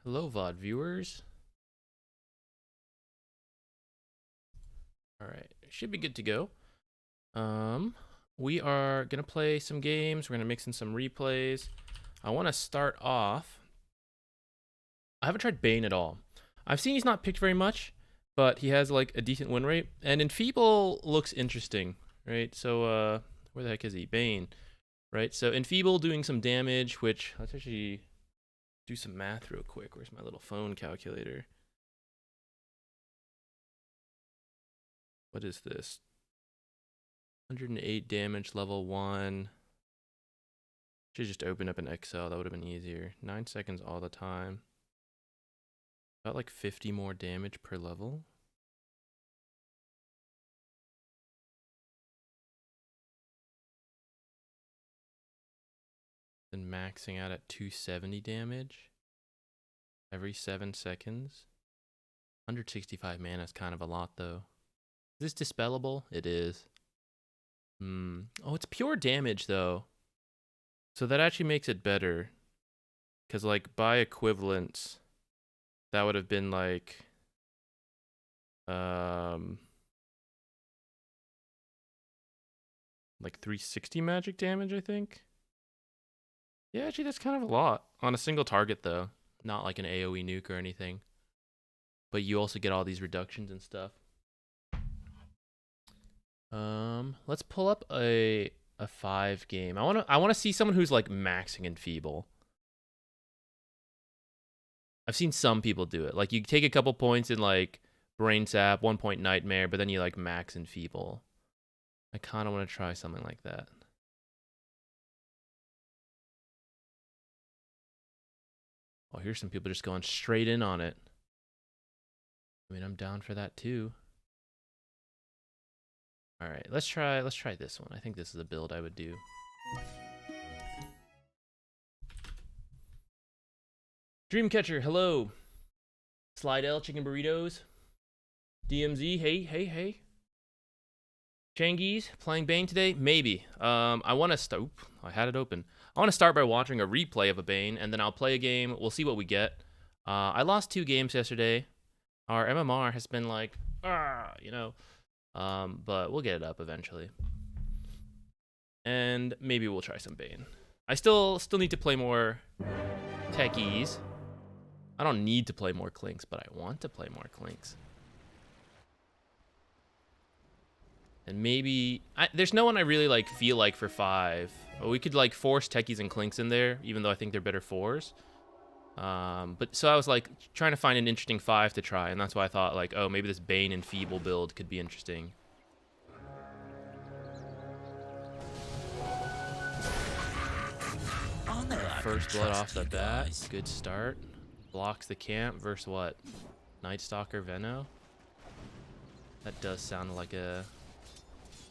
Hello, VOD viewers. All right, should be good to go. We are gonna play some games. We're gonna mix in some replays. I want to start off. I haven't tried Bane at all. I've seen he's not picked very much, but he has like a decent win rate. And Enfeeble looks interesting, right? So, where the heck is he? Bane, right? So Enfeeble doing some damage, which let's actually do some math real quick. Where's my little phone calculator? What is this? 108 damage, level 1. Should just open up an Excel. That would have been easier. 9 seconds all the time. About like 50 more damage per level. Then maxing out at 270 damage every 7 seconds. 165 mana is kind of a lot though. Is this dispellable? It is. Oh, it's pure damage though. So that actually makes it better. Because like by equivalence, that would have been like like 360 magic damage, I think. Yeah, actually that's kind of a lot on a single target though, not like an AoE nuke or anything. But you also get all these reductions and stuff. Let's pull up a 5 game. I want to see someone who's like maxing Enfeeble. I've seen some people do it. Like you take a couple points in like Brain Sap, 1 point Nightmare, but then you like max Enfeeble. I kind of want to try something like that. Oh, here's some people just going straight in on it. I mean, I'm down for that too. All right, let's try this one. I think this is a build I would do. Dreamcatcher, hello. Slidell, chicken burritos. DMZ, hey. Changies, playing Bane today? Maybe. I want to start. I had it open. I want to start by watching a replay of a Bane, and then I'll play a game. We'll see what we get. I lost 2 games yesterday. Our MMR has been like, you know. But we'll get it up eventually. And maybe we'll try some Bane. I still need to play more techies. I don't need to play more Clinks, but I want to play more Clinks. And maybe there's no one I really like feel like for 5. We could like force techies and Clinks in there, even though I think they're better 4s. But so I was like trying to find an interesting 5 to try, and that's why I thought like, oh, maybe this Bane and Feeble build could be interesting. First blood off the bat, good start. Blocks the camp versus what? Night Stalker Veno? That does sound like a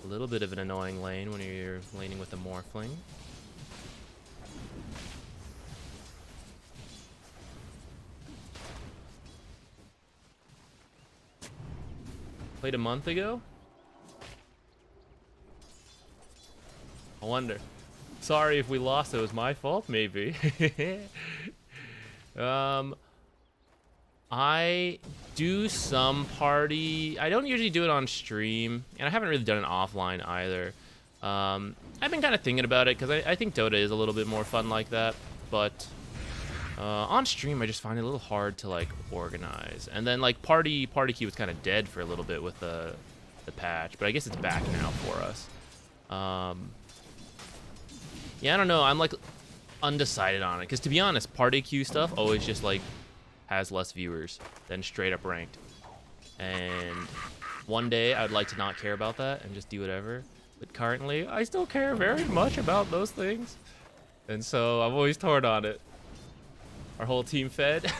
little bit of an annoying lane when you're laning with a Morphling. Played a month ago? I wonder. Sorry if we lost, it was my fault, maybe. I do some party. I don't usually do it on stream, and I haven't really done it offline either. I've been kind of thinking about it, because I think Dota is a little bit more fun like that, but on stream I just find it a little hard to like organize. And then like party queue was kind of dead for a little bit with the patch, but I guess it's back now for us. Yeah, I don't know. I'm like undecided on it, because to be honest, party queue stuff always just like has less viewers than straight up ranked. And one day I would like to not care about that and just do whatever. But currently, I still care very much about those things. And so I'm always torn on it. Our whole team fed.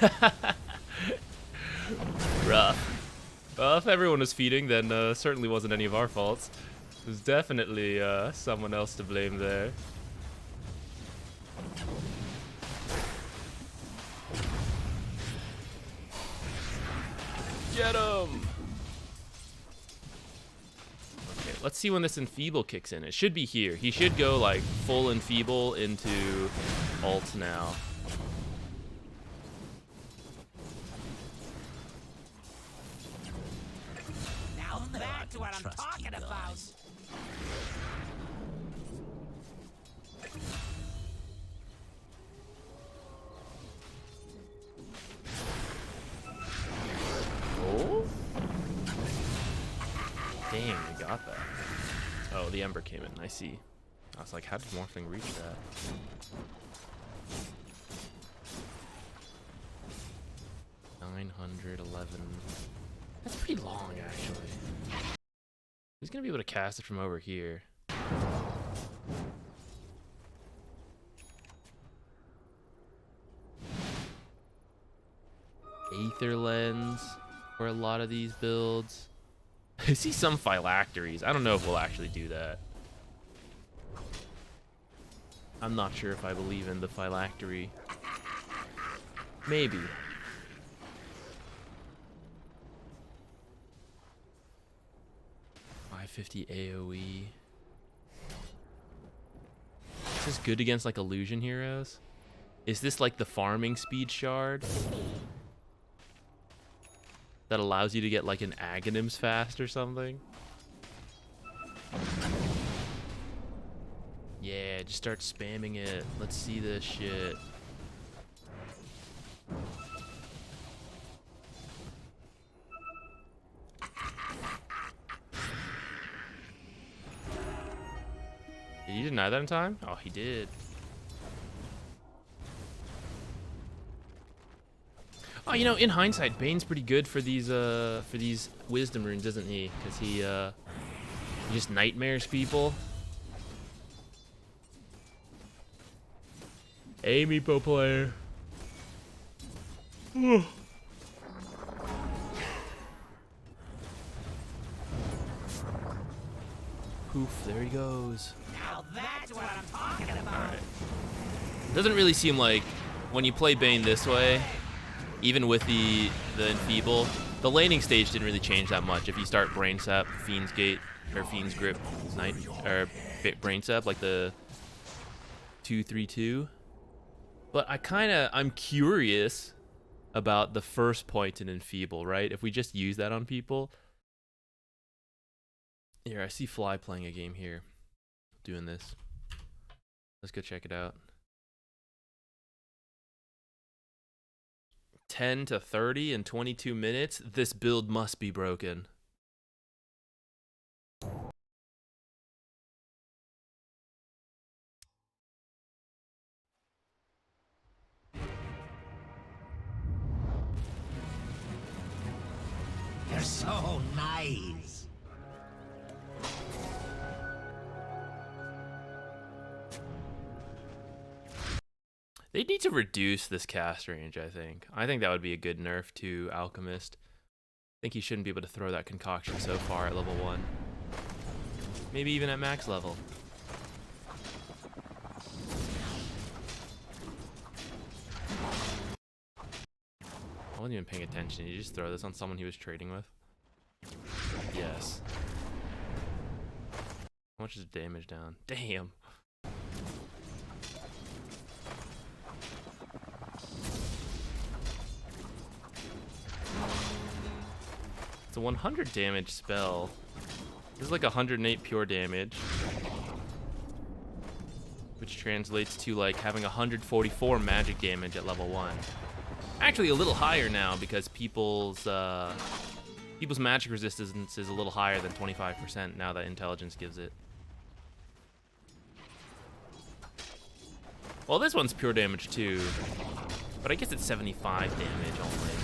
Rough. Well, if everyone was feeding, then certainly wasn't any of our faults. There's definitely someone else to blame there. Get him! Okay, let's see when this Enfeeble kicks in. It should be here. He should go like full Enfeeble into ult now. got that? Oh, the Ember came in. I see. I was like, how did Morphling reach that? $911. That's pretty long, actually. He's gonna be able to cast it from over here. Aether Lens for a lot of these builds. I see some phylacteries. I don't know if we'll actually do that. I'm not sure if I believe in the phylactery. Maybe. $550 AoE. Is this good against like illusion heroes? Is this like the farming speed shard that allows you to get like an Aghanims fast or something? Yeah, just start spamming it. Let's see this shit. Did you deny that in time? Oh, he did. Oh, you know, in hindsight, Bane's pretty good for these wisdom runes, isn't he? Because he just nightmares people. Hey, Meepo player. Poof, there he goes. Now that's what I'm talking about. Alright. Doesn't really seem like when you play Bane this way, even with the Enfeeble, the laning stage didn't really change that much. If you start Brain Sap, Fiend's Gate, or Fiend's Grip, Night, or Brain Sap, like the 2-3-2. But I'm curious about the first point in Enfeeble, right? If we just use that on people. Here, I see Fly playing a game here, doing this. Let's go check it out. 10 to 30 in 22 minutes. This build must be broken. They're so nice. They need to reduce this cast range, I think. I think that would be a good nerf to Alchemist. I think he shouldn't be able to throw that concoction so far at level 1. Maybe even at max level. I wasn't even paying attention. Did you just throw this on someone he was trading with? Yes. How much is the damage down? Damn. It's a 100 damage spell. This is like 108 pure damage, which translates to like having 144 magic damage at level 1. Actually, a little higher now because people's magic resistance is a little higher than 25% now that intelligence gives it. Well, this one's pure damage too, but I guess it's 75 damage only.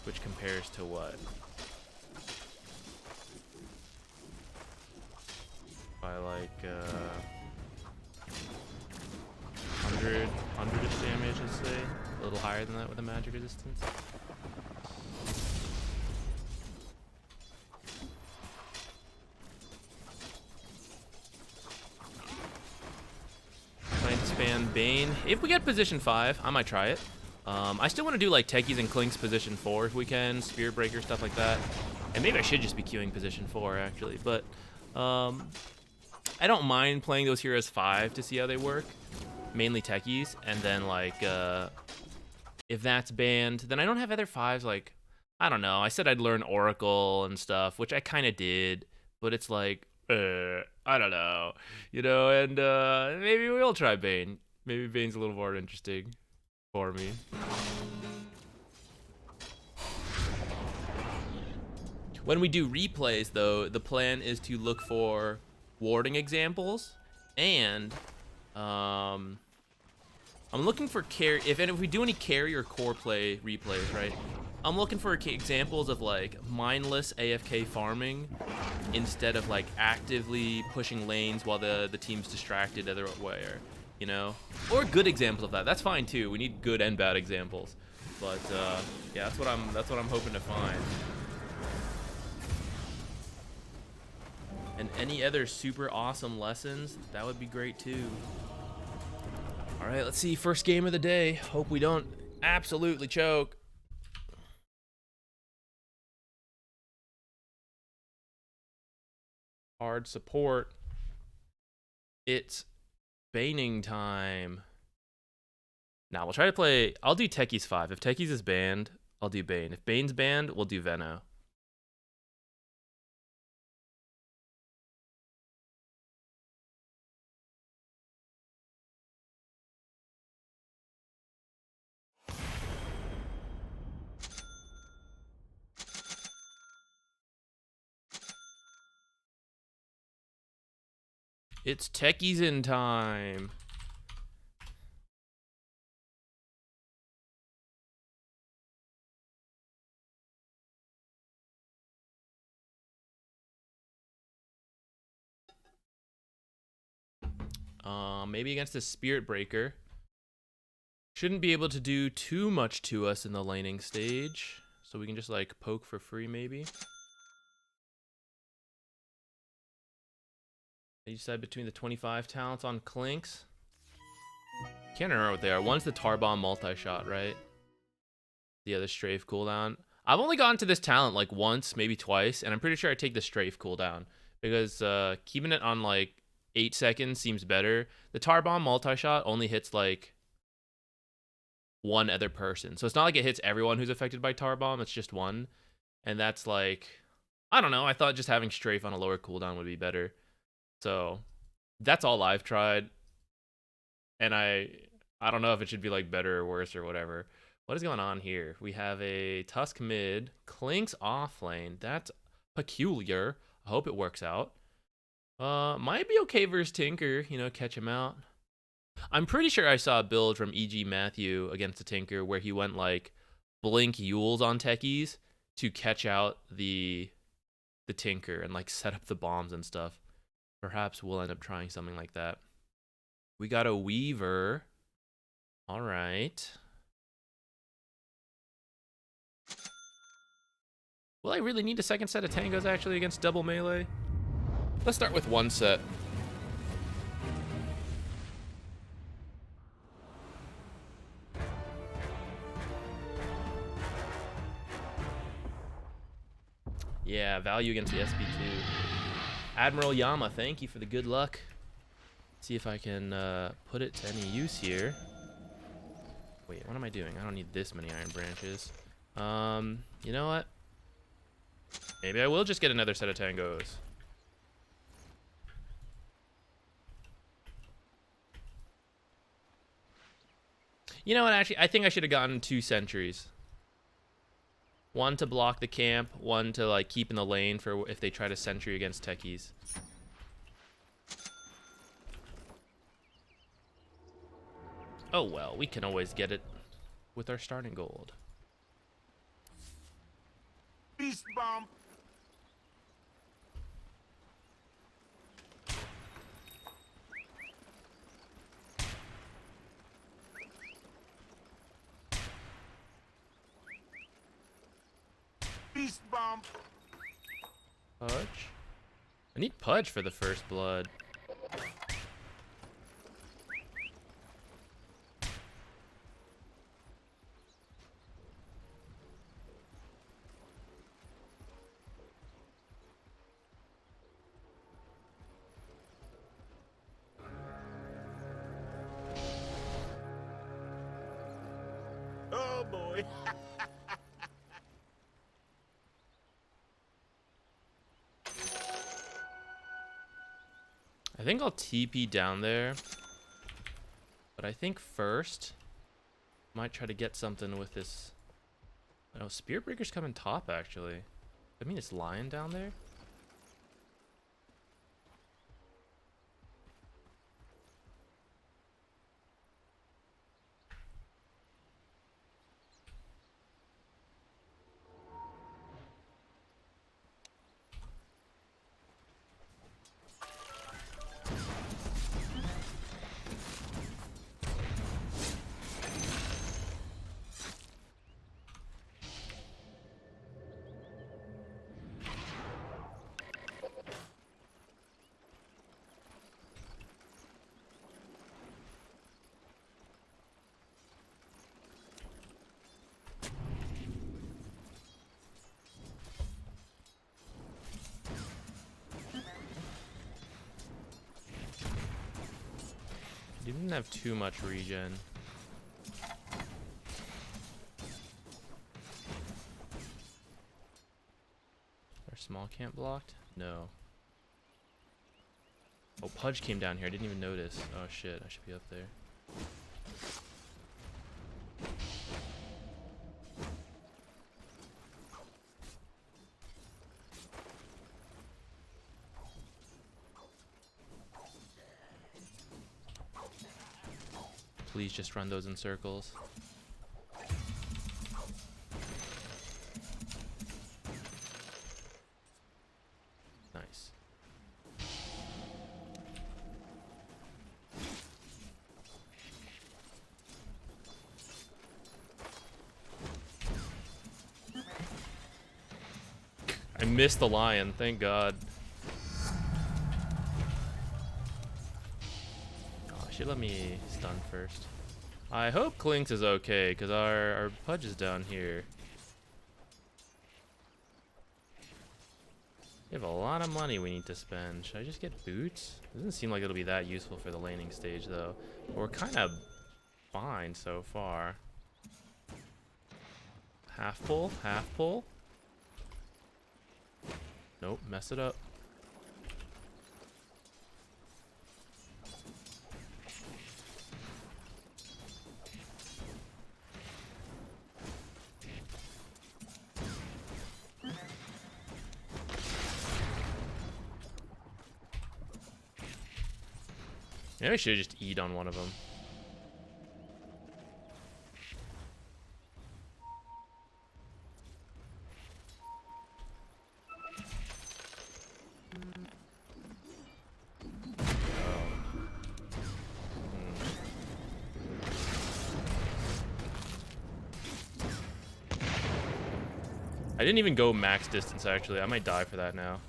Which compares to what? By like 100-ish damage, let's say. A little higher than that with a magic resistance. Trying to spam Bane. If we get position 5, I might try it. I still want to do like Techies and Clinks position 4 if we can, Spirit Breaker, stuff like that. And maybe I should just be queuing position 4 actually, but I don't mind playing those heroes 5 to see how they work. Mainly Techies, and then like if that's banned, then I don't have other 5s. Like, I don't know, I said I'd learn Oracle and stuff, which I kind of did, but it's like I don't know, you know. And maybe we'll try Bane. Maybe Bane's a little more interesting for me. When we do replays, though, the plan is to look for warding examples, and I'm looking for carry. If we do any carry or core play replays, right? I'm looking for examples of like mindless AFK farming instead of like actively pushing lanes while the team's distracted other way, you know, or good examples of that. That's fine too. We need good and bad examples, but yeah, that's what I'm hoping to find. And any other super awesome lessons, that would be great too. All right, let's see. First game of the day. Hope we don't absolutely choke. Hard support. It's Baning time. Now we'll try to play. I'll do Techies 5. If Techies is banned, I'll do Bane. If Bane's banned, we'll do Veno. It's Techies in time. Maybe against a Spirit Breaker. Shouldn't be able to do too much to us in the laning stage. So we can just like poke for free maybe. You decide between the 25 talents on Clinks. Can't remember what they are. One's the Tar Bomb multi-shot, right? The other Strafe cooldown. I've only gotten to this talent like once, maybe twice, and I'm pretty sure I take the Strafe cooldown because keeping it on like 8 seconds seems better. The Tar Bomb multi-shot only hits like one other person, so it's not like it hits everyone who's affected by Tar Bomb. It's just one, and that's like, I don't know. I thought just having Strafe on a lower cooldown would be better. So that's all I've tried, and I don't know if it should be like better or worse or whatever. What is going on here? We have a Tusk mid, Clinks off lane. That's peculiar. I hope it works out. Might be okay versus Tinker, you know, catch him out. I'm pretty sure I saw a build from EG Matthew against the Tinker where he went like blink Yules on techies to catch out the Tinker and like set up the bombs and stuff. Perhaps we'll end up trying something like that. We got a Weaver. All right. Will I really need a second set of tangos actually against double melee? Let's start with one set. Yeah, value against the SB2. Admiral Yama, thank you for the good luck. Let's see if I can put it to any use here. Wait, what am I doing? I don't need this many iron branches. You know what? Maybe I will just get another set of tangos. You know what, actually, I think I should have gotten 2 sentries. One to block the camp, one to like keep in the lane for if they try to sentry against techies. Oh well, we can always get it with our starting gold. Beast bomb. Beast bomb. Pudge? I need Pudge for the first blood. Oh boy. I think I'll TP down there. But I think first, might try to get something with this. Oh, Spirit Breaker's coming top, actually. I mean, it's lion down there. Didn't have too much regen. Our small camp blocked? No. Oh, Pudge came down here. I didn't even notice. Oh shit, I should be up there. Please just run those in circles. Nice. I missed the lion, thank God. Should let me stun first. I hope Clinks is okay, because our Pudge is down here. We have a lot of money we need to spend. Should I just get boots? Doesn't seem like it'll be that useful for the laning stage, though. We're kind of fine so far. Half pull, half pull. Nope, mess it up. Maybe I should just eat on one of them. I didn't even go max distance, actually. I might die for that now.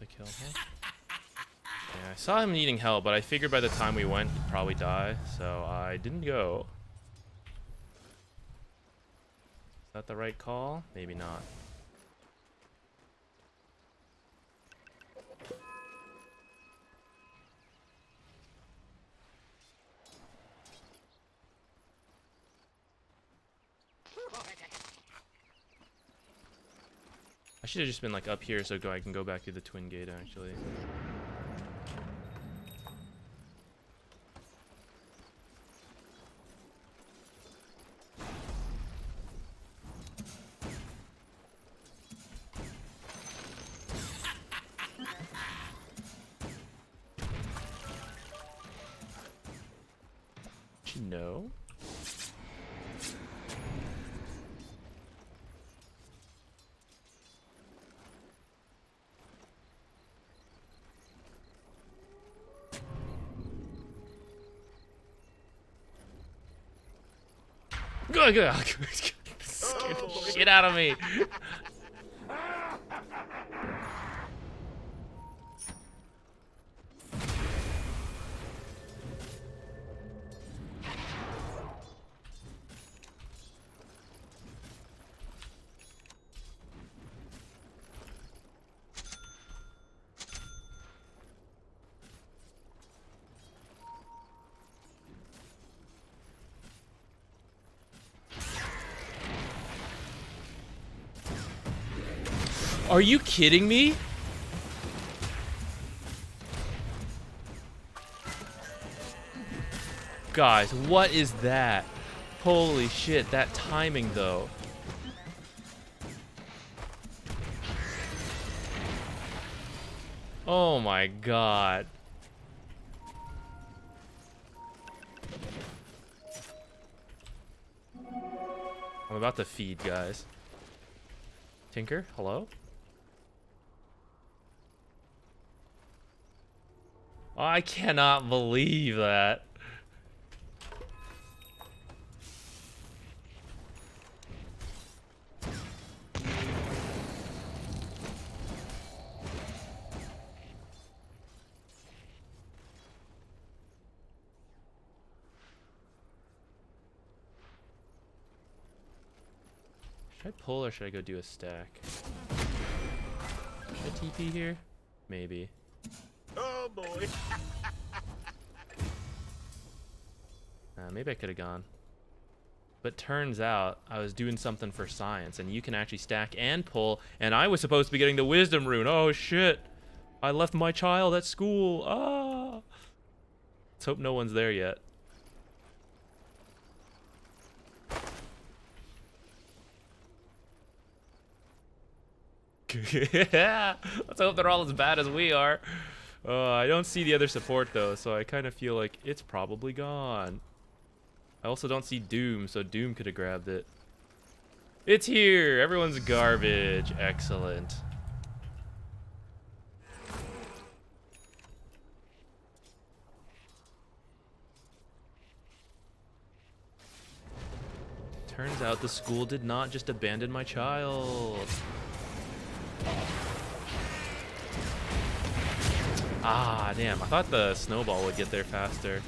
The kill, huh? Yeah, I saw him needing help, but I figured by the time we went, he'd probably die, so I didn't go. Is that the right call? Maybe not. I should have just been like up here so I can go back through the twin gate actually. Did you know? Good. Scared the shit out of me. Are you kidding me? Guys, what is that? Holy shit, that timing though. Oh my god. I'm about to feed, guys. Tinker, hello? I cannot believe that. Should I pull or should I go do a stack? Should I TP here? Maybe. Oh boy. Maybe I could have gone. But turns out I was doing something for science, and you can actually stack and pull, and I was supposed to be getting the wisdom rune. Oh shit. I left my child at school. Ah. Let's hope no one's there yet. Yeah. Let's hope they're all as bad as we are. I don't see the other support though, so I kind of feel like it's probably gone. I also don't see Doom, so Doom could have grabbed it. It's here! Everyone's garbage. Excellent. Turns out the school did not just abandon my child. Ah, damn. I thought the snowball would get there faster.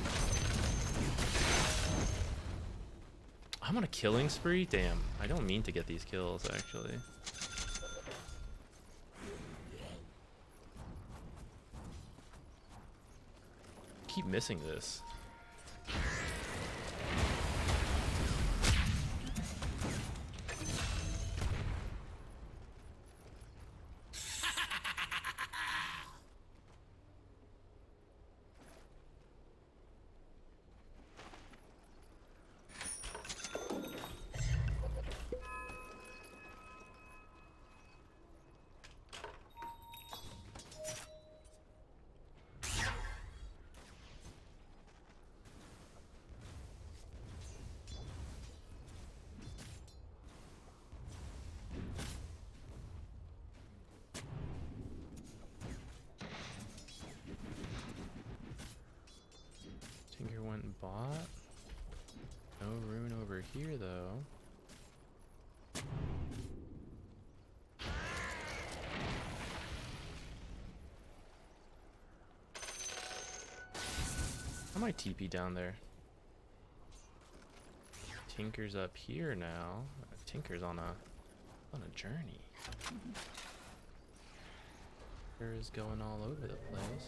I'm on a killing spree? Damn. I don't mean to get these kills, actually. Keep missing this. Tinker went and bought. No rune over here, though. I might TP down there. Tinker's up here now. Tinker's on a journey. Tinker is going all over the place.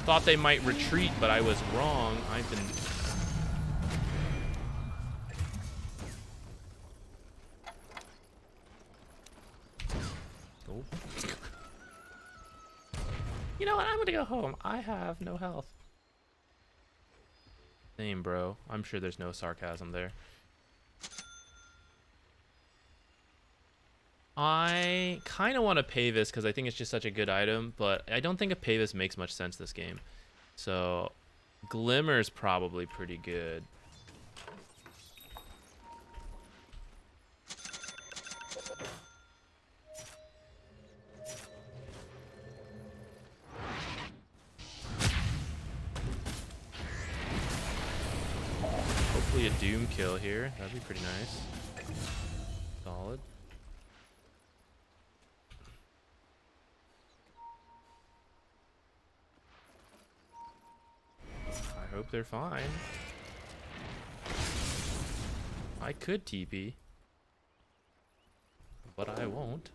Thought they might retreat, but I was wrong. I've been... Oh. You know what? I'm gonna go home. I have no health. Same, bro. I'm sure there's no sarcasm there. I kind of want to pay this because I think it's just such a good item, but I don't think a Pavis makes much sense this game. So, Glimmer's probably pretty good. Hopefully a Doom kill here. That'd be pretty nice. Solid. solid. I hope they're fine. I could TP, but I won't.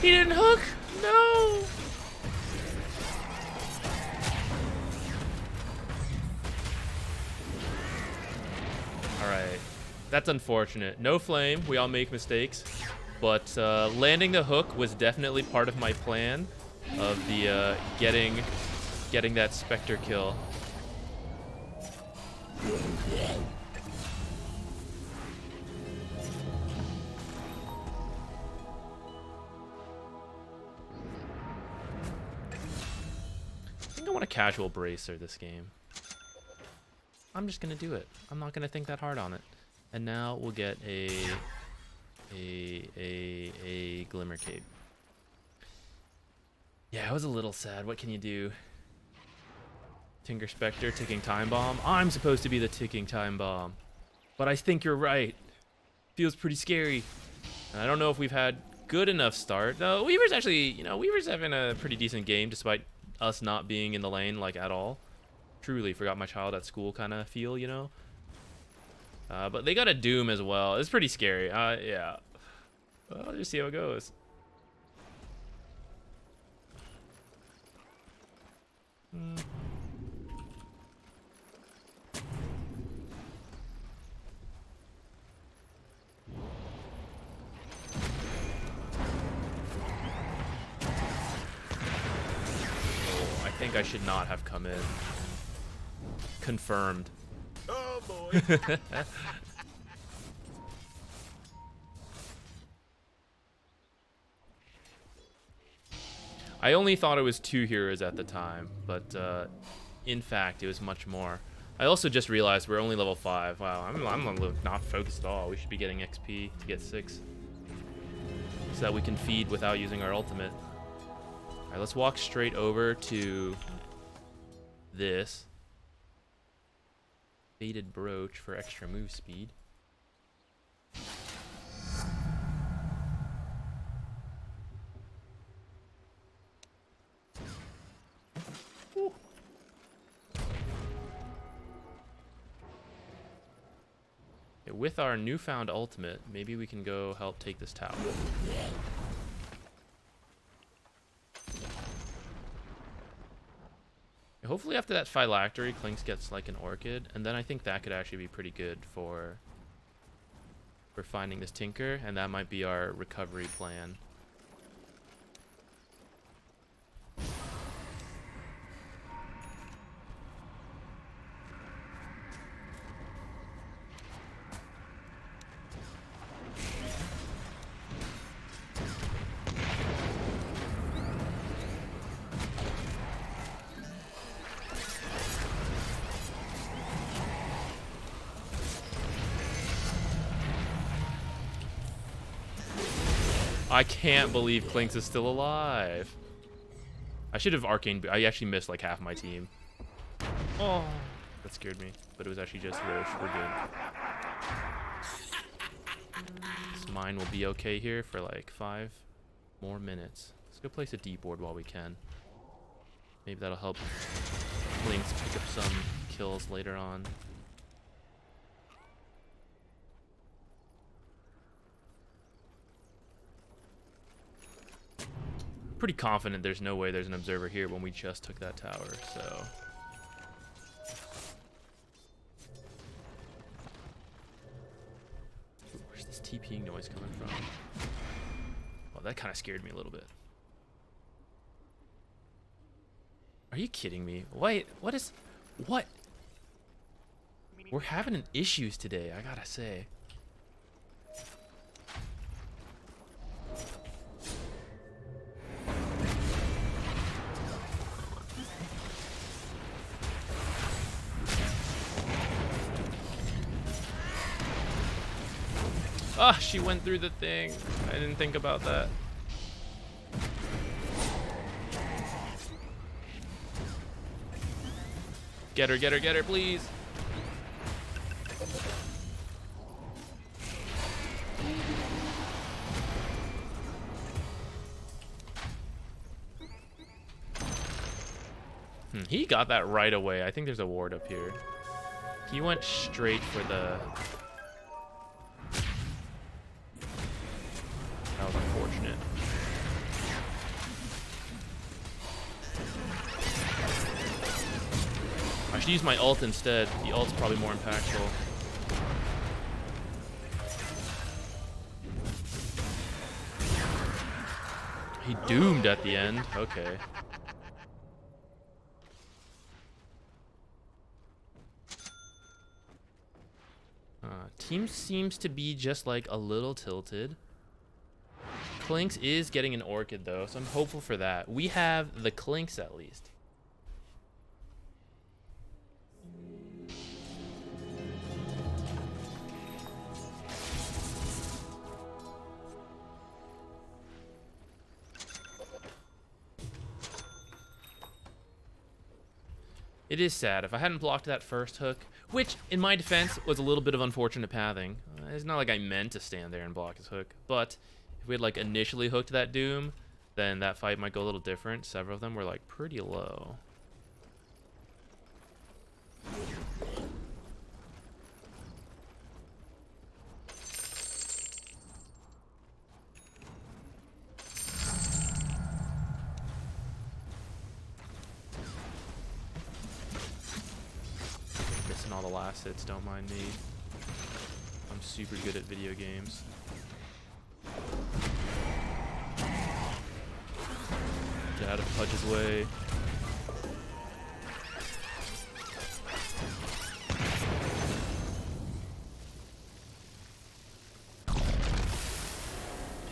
He didn't hook! No! Alright. That's unfortunate. No flame. We all make mistakes. But landing the hook was definitely part of my plan of the getting that Spectre kill. I think I want a casual bracer this game. I'm just gonna do it. I'm not gonna think that hard on it. And now we'll get a Glimmer Cape. Yeah, I was a little sad. What can you do? Tinker Spectre, ticking time bomb. I'm supposed to be the ticking time bomb. But I think you're right. Feels pretty scary. And I don't know if we've had good enough start. No, Weaver's actually, you know, Weaver's having a pretty decent game despite us not being in the lane, like, at all. Truly forgot my child at school kind of feel, you know? But they got a Doom as well. It's pretty scary. Yeah. I'll just see how it goes. I think I should not have come in. Confirmed. Oh boy. I only thought it was 2 heroes at the time, but in fact, it was much more. I also just realized we're only level 5. Wow, I'm not focused at all. We should be getting XP to get 6. So that we can feed without using our ultimate. Alright, let's walk straight over to this. Faded Brooch for extra move speed. Woo. Okay, with our newfound ultimate, maybe we can go help take this tower. Hopefully after that Phylactery, Clinks gets like an Orchid, and then I think that could actually be pretty good for finding this Tinker, and that might be our recovery plan. I can't believe Clinks is still alive. I should have Arcane. I actually missed like half my team. Oh, that scared me. But it was actually just Roche. We're good. This mine will be okay here for like 5 more minutes. Let's go place a deep board while we can. Maybe that'll help Clinks pick up some kills later on. Pretty confident there's no way there's an observer here when we just took that tower, so. TPing noise coming from? Well, that kind of scared me a little bit. Are you kidding me? Wait, what? We're having issues today, I gotta say. Ah, she went through the thing. I didn't think about that. Get her, please. He got that right away. I think there's a ward up here. He went straight for the... That was unfortunate. I should use my ult instead. The ult's probably more impactful. He doomed at the end. Okay. Team seems to be just like a little tilted. Clinks is getting an Orchid though, so I'm hopeful for that. We have the Clinks at least. It is sad. If I hadn't blocked that first hook, which, in my defense, was a little bit of unfortunate pathing. It's not like I meant to stand there and block his hook, but if we had, like, initially hooked that Doom, then that fight might go a little different. Several of them were, like, pretty low. All the last hits, don't mind me. I'm super good at video games. Get out of Pudge's way.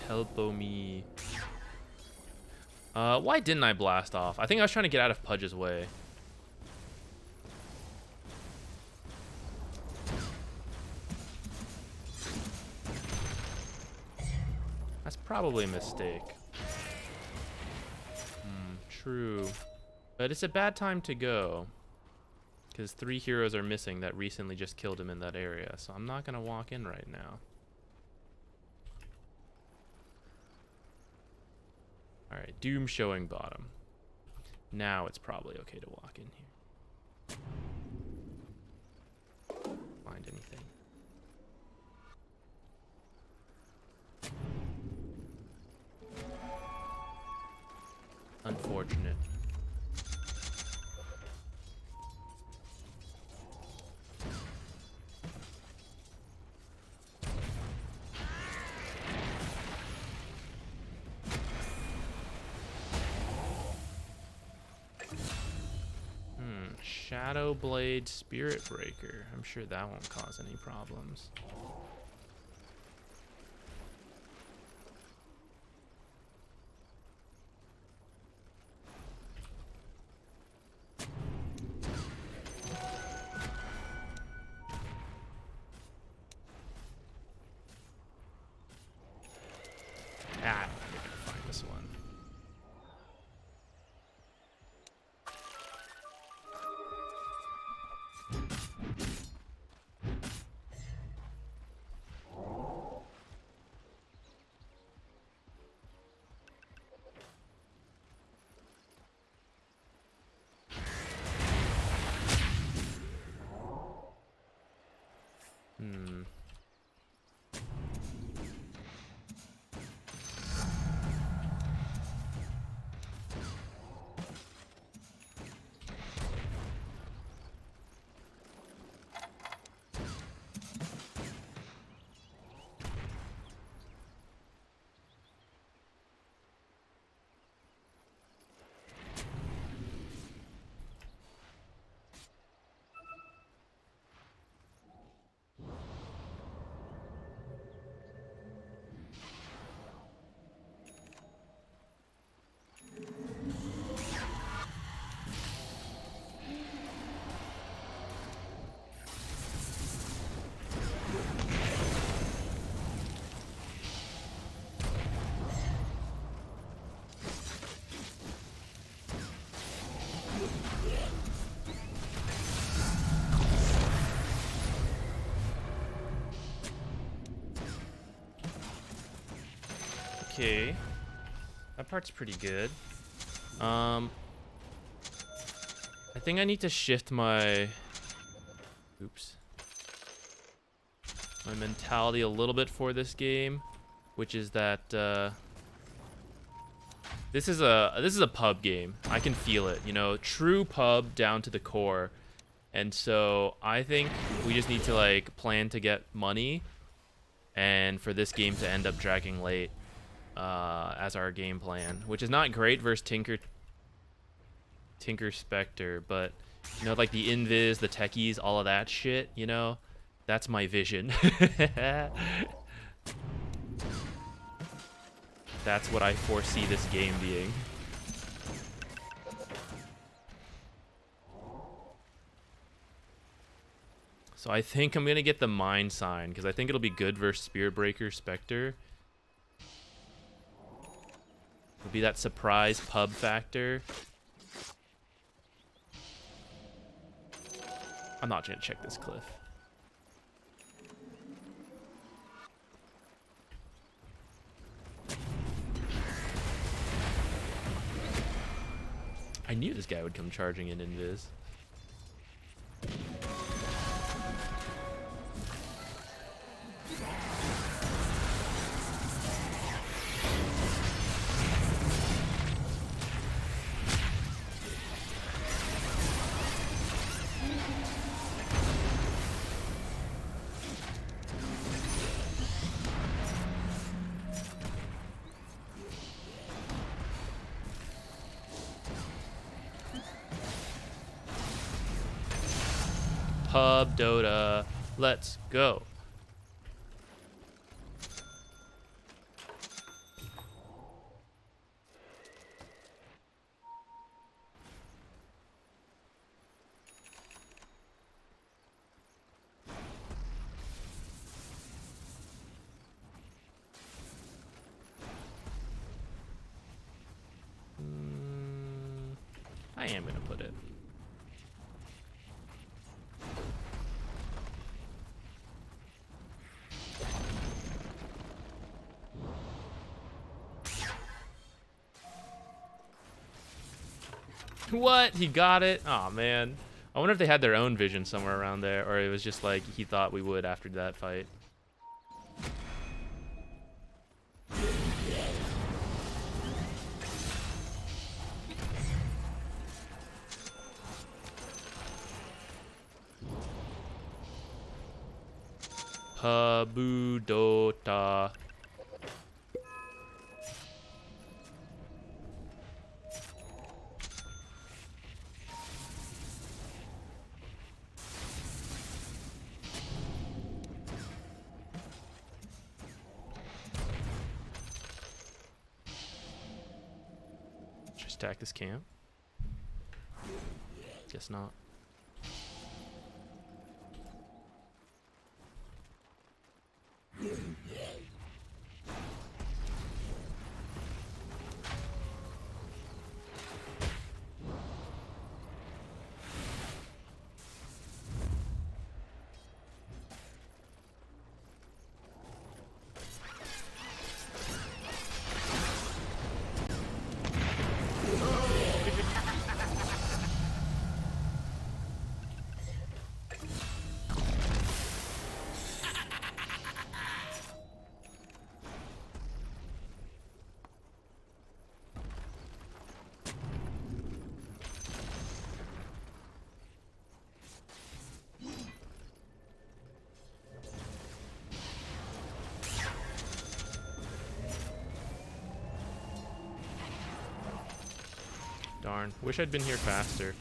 Helpo me. Why didn't I blast off? I think I was trying to get out of Pudge's way. That's probably a mistake. True. But it's a bad time to go. Because 3 heroes are missing that recently just killed him in that area. So I'm not going to walk in right now. Alright, Doom showing bottom. Now it's probably okay to walk in here. Find anything. Unfortunate. Shadow Blade Spirit Breaker. I'm sure that won't cause any problems. Ah, you're gonna find this one. okay. That part's pretty good. I think I need to shift my... Oops. My mentality a little bit for this game, which is that this is a pub game. I can feel it, you know, true pub down to the core. And so I think we just need to like plan to get money, and for this game to end up dragging late as our game plan, which is not great versus Tinker Spectre, but you know, like the invis, the techies, all of that shit, you know, that's my vision. That's what I foresee this game being. So I think I'm gonna get the Mind Sign because I think it'll be good versus Spirit Breaker Spectre. It'll be that surprise pub factor. I'm not gonna check this cliff. I knew this guy would come charging in invis. Pub Dota, let's go. I am gonna put it. What? He got it? Aw, man. I wonder if they had their own vision somewhere around there, or it was just like he thought we would after that fight. Pabu Dota. Just attack this camp? Guess not. Darn. Wish I'd been here faster.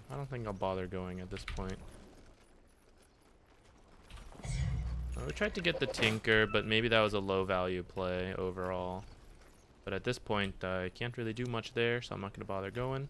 I don't think I'll bother going at this point. We tried to get the Tinker, but maybe that was a low value play overall. But at this point, I can't really do much there, so I'm not going to bother going.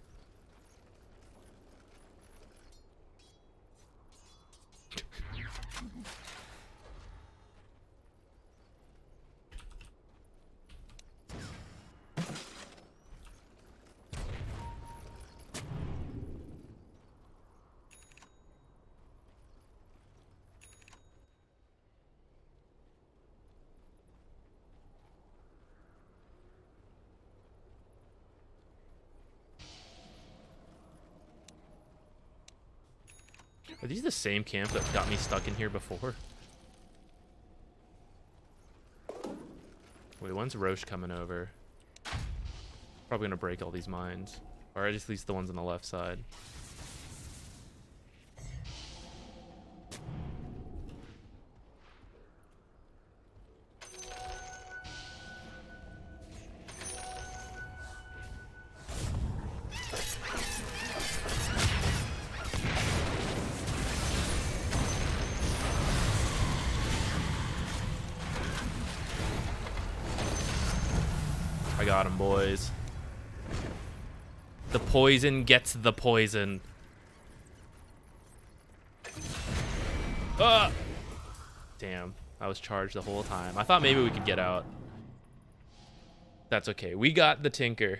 Are these the same camp that got me stuck in here before? Wait, when's Roche coming over? Probably gonna break all these mines. Or at least the ones on the left side. I got him, boys. The poison gets the poison. Ah! Damn, I was charged the whole time. I thought maybe we could get out. That's okay. We got the Tinker.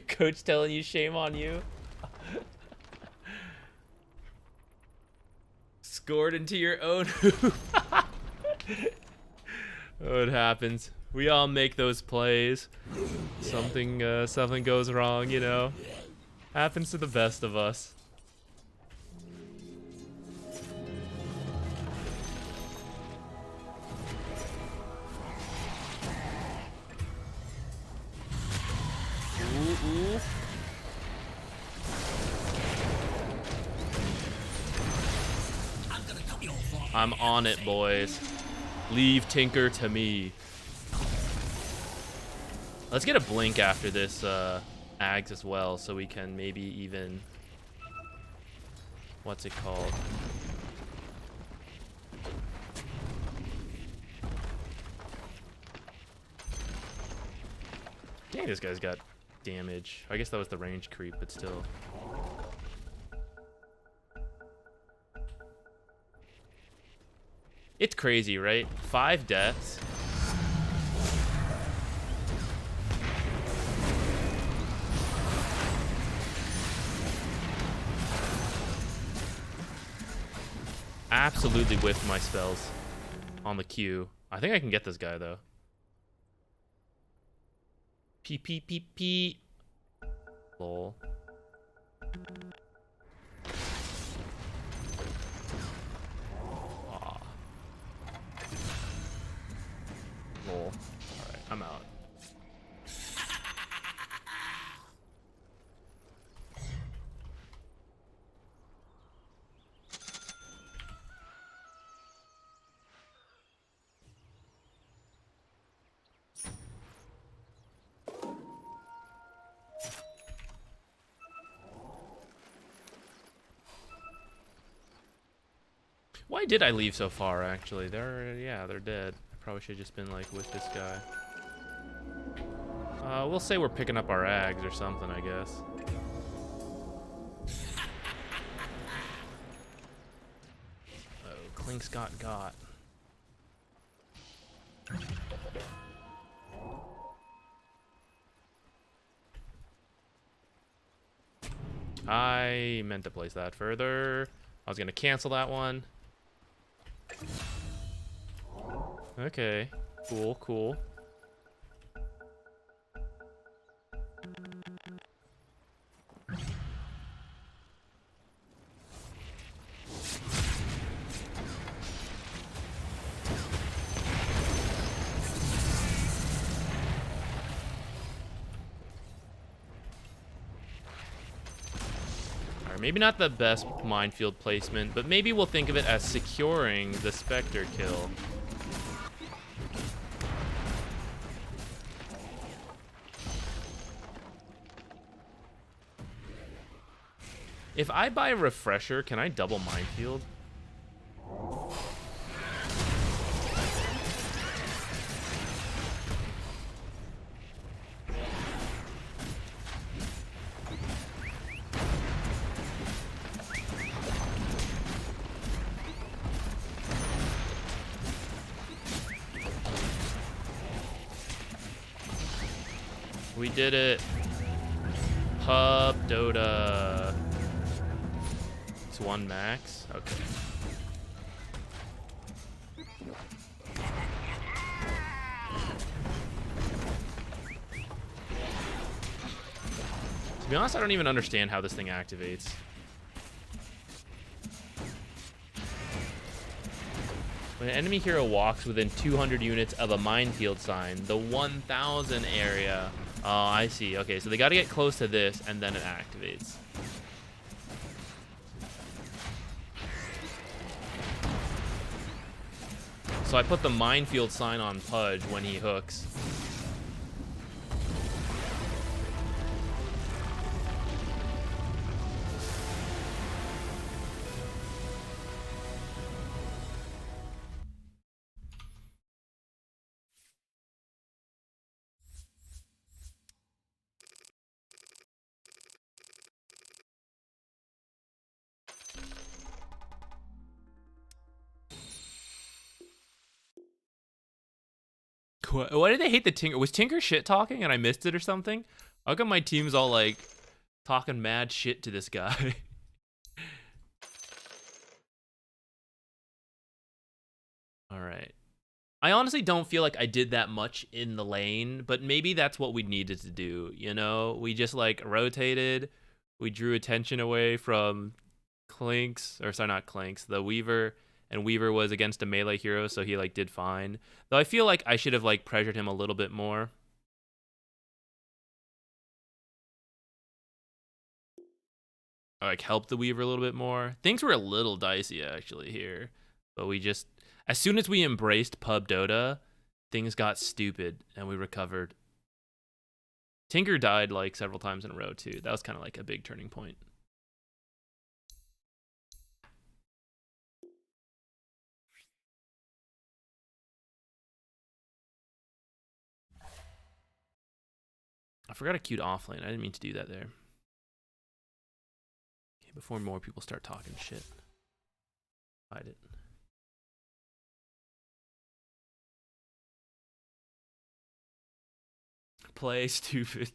Coach telling you shame on you. Scored into your own hoop. Oh, it happens. We all make those plays. Something goes wrong, you know. Happens to the best of us. Ooh. I'm on it, boys. Leave Tinker to me. Let's get a blink after this Ags as well, so we can maybe even... What's it called? Dang, this guy's got damage. I guess that was the range creep, but still. It's crazy, right? 5 deaths. Absolutely whiffed my spells on the Q. I think I can get this guy, though. P. Lol. Aw. Lol. Alright, I'm out. Why did I leave so far, actually? They're dead. I probably should have just been, like, with this guy. We'll say we're picking up our Ags or something, I guess. Oh, Klink's got. I meant to place that further. I was gonna cancel that one. Okay, cool. Maybe not the best minefield placement, but maybe we'll think of it as securing the Spectre kill. If I buy a refresher, can I double minefield? We did it. Pub Dota. It's 1 max? Okay. To be honest, I don't even understand how this thing activates. When an enemy hero walks within 200 units of a minefield sign, the 1000 area. Oh, I see. Okay, so they got to get close to this, and then it activates. So I put the minefield sign on Pudge when he hooks. Why did they hate the Tinker? Was Tinker shit talking and I missed it or something? How come my team's all like talking mad shit to this guy? All right. I honestly don't feel like I did that much in the lane, but maybe that's what we needed to do. You know, we just like rotated, we drew attention away from Clinks, or sorry, not Clinks, the Weaver. And Weaver was against a melee hero, so he like did fine. Though I feel like I should have like pressured him a little bit more. Or, like helped the Weaver a little bit more. Things were a little dicey actually here. But we just, as soon as we embraced Pub Dota, things got stupid and we recovered. Tinker died like several times in a row too. That was kind of like a big turning point. I forgot a cute offlane. I didn't mean to do that there. Okay, before more people start talking shit. Hide it. Play stupid.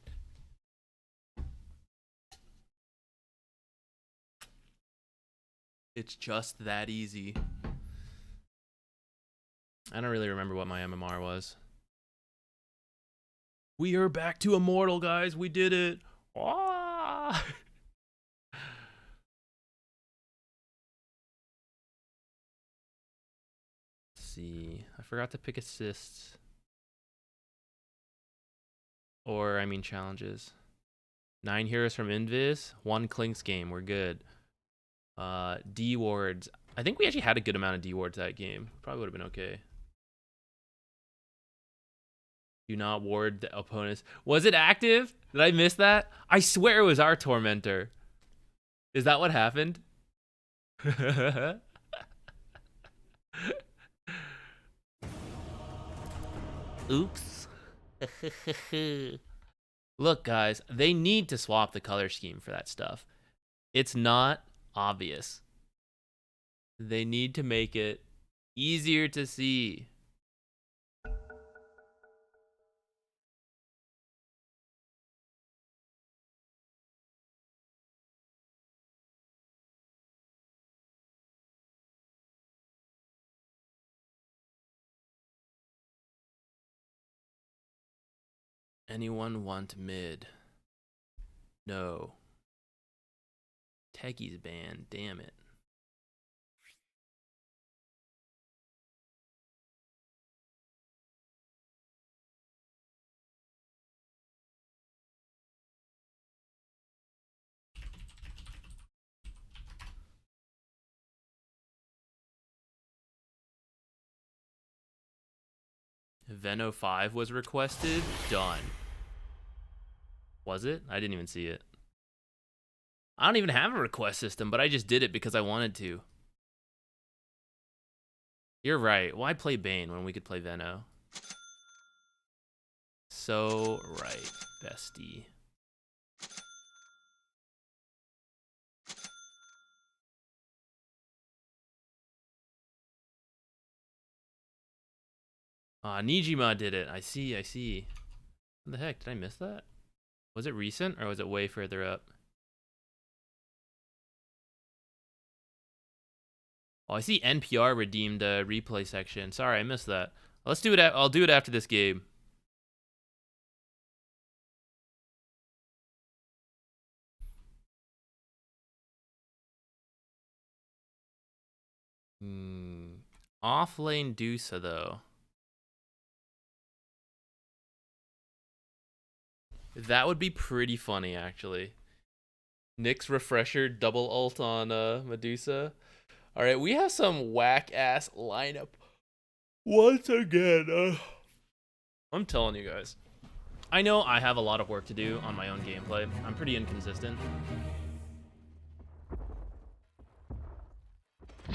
It's just that easy. I don't really remember what my MMR was. We are back to Immortal, guys. We did it. Ah! Let's see. I forgot to pick assists. Or, I mean, challenges. 9 heroes from Invis. 1 Clinks game. We're good. D wards. I think we actually had a good amount of D wards that game. Probably would have been okay. Do not ward the opponents. Was it active? Did I miss that? I swear it was our Tormentor. Is that what happened? Oops. Look, guys, they need to swap the color scheme for that stuff. It's not obvious. They need to make it easier to see. Anyone want mid? No. Techie's banned. Damn it. Veno 5 was requested. Done. Was it? I didn't even see it. I don't even have a request system, but I just did it because I wanted to. You're right. Why play Bane when we could play Veno? So right, bestie. Nijima did it. I see. What the heck? Did I miss that? Was it recent or was it way further up? Oh, I see NPR redeemed a replay section. Sorry, I missed that. Let's do it. I'll do it after this game. Off lane Dusa though. That would be pretty funny, actually. Nyx refresher double ult on Medusa. All right, we have some whack ass lineup once again. I'm telling you guys. I know I have a lot of work to do on my own gameplay. I'm pretty inconsistent.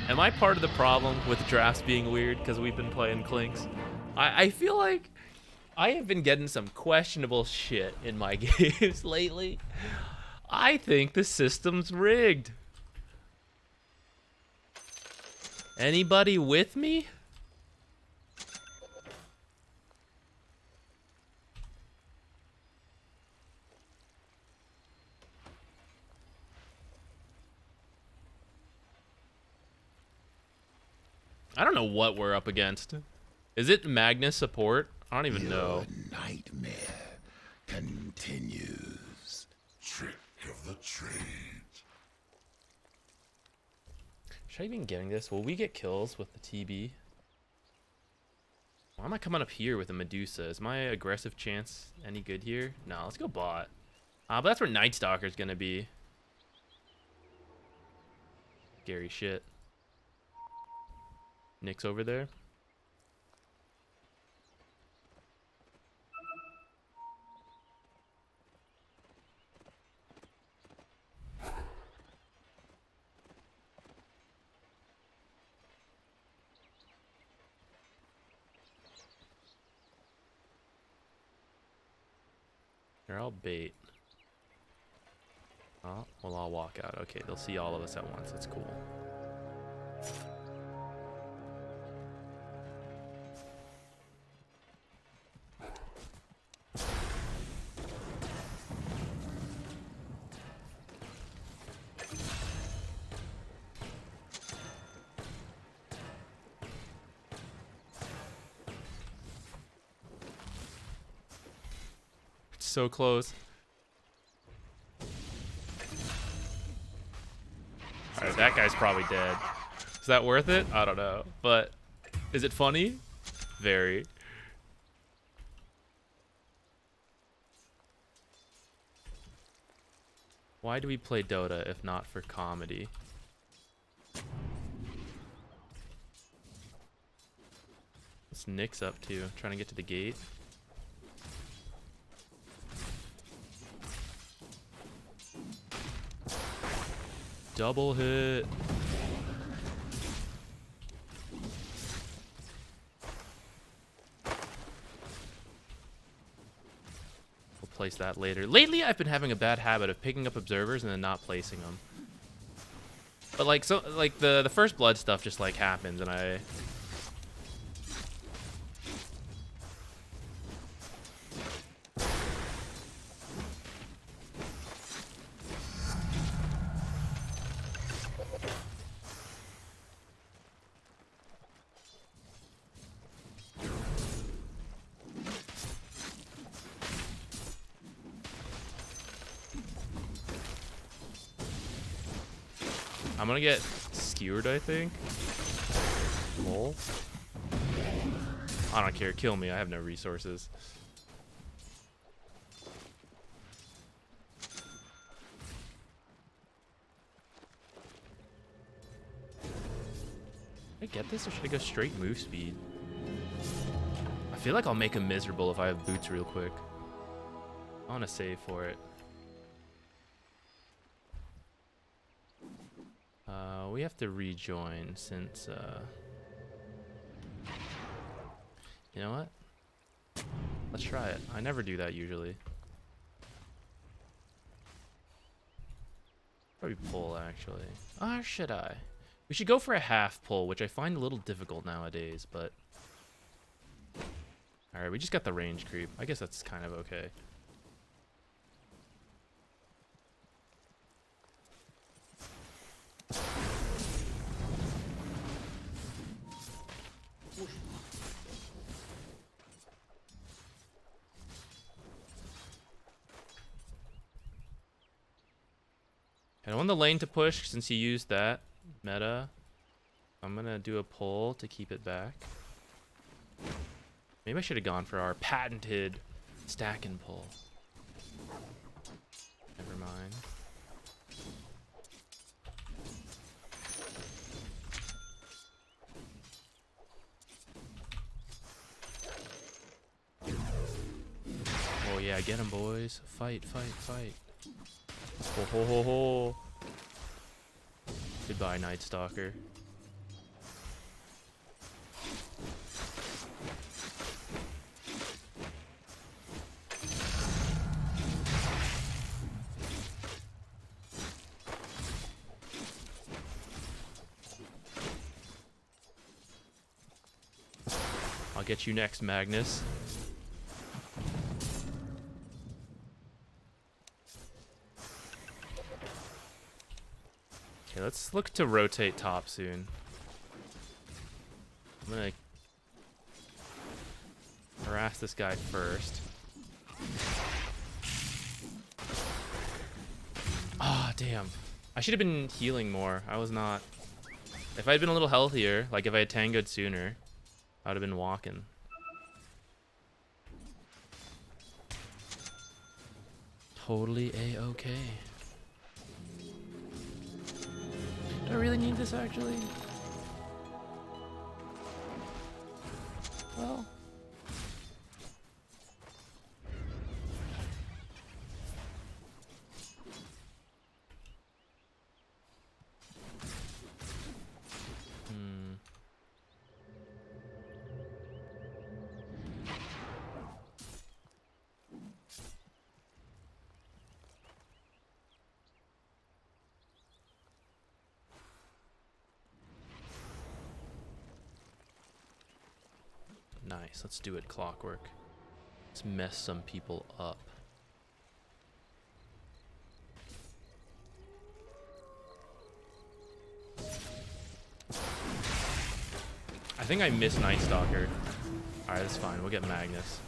Am I part of the problem with drafts being weird because we've been playing Clinks? I feel like I have been getting some questionable shit in my games lately. I think the system's rigged. Anybody with me? I don't know what we're up against. Is it Magnus support? I don't even know. Your nightmare continues. Trick of the trade. Should I even getting this? Will we get kills with the TB? Why am I coming up here with a Medusa? Is my aggressive chance any good here? No, let's go bot. But that's where Night Stalker's gonna be. Scary shit. Nyx over there. They're all bait. Oh, well, I'll walk out. Okay, they'll see all of us at once. That's cool. So close. Alright, that guy's probably dead. Is that worth it? I don't know. But is it funny? Very. Why do we play Dota if not for comedy? What's Nyx up to? Trying to get to the gate? Double hit. We'll place that later. Lately, I've been having a bad habit of picking up observers and then not placing them. But like, so like the first blood stuff just like happens, and I. I'm gonna get skewered, I think. Lol. I don't care. Kill me. I have no resources. Did I get this or should I go straight move speed? I feel like I'll make him miserable if I have boots real quick. I want to save for it. We have to rejoin since, you know what? Let's try it. I never do that usually. Probably pull, actually. Or should I? We should go for a half pull, which I find a little difficult nowadays, but... Alright, we just got the range creep. I guess that's kind of okay. I want the lane to push since he used that meta. I'm gonna do a pull to keep it back. Maybe I should have gone for our patented stack and pull. Never mind. Oh yeah, get him, boys. Fight, fight, fight. Ho ho ho ho. Goodbye, Night Stalker. I'll get you next, Magnus. Okay, let's look to rotate top soon. I'm gonna harass this guy first. Ah, damn. I should have been healing more. I was not. If I had been a little healthier, like if I had tangoed sooner, I would have been walking. Totally A-okay. Do I really need this actually? Well. Nice, let's do it, Clockwork. Let's mess some people up. I think I missed Night Stalker. Alright, that's fine, we'll get Magnus.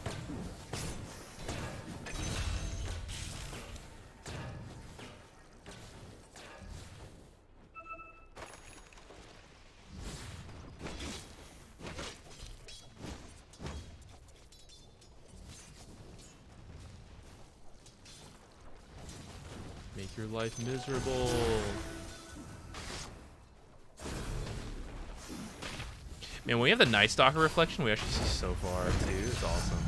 Make your life miserable. Man, when we have the Night Stalker reflection, we actually see so far, too. It's awesome.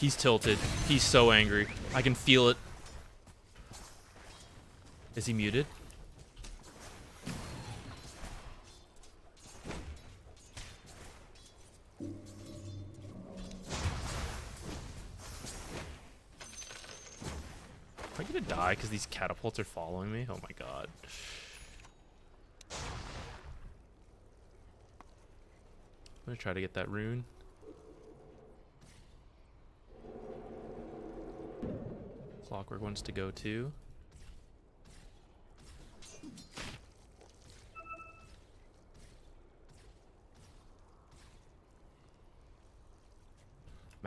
He's tilted. He's so angry. I can feel it. Is he muted? Am I gonna die because these catapults are following me? Oh my god. I'm gonna try to get that rune. Clockwork wants to go too.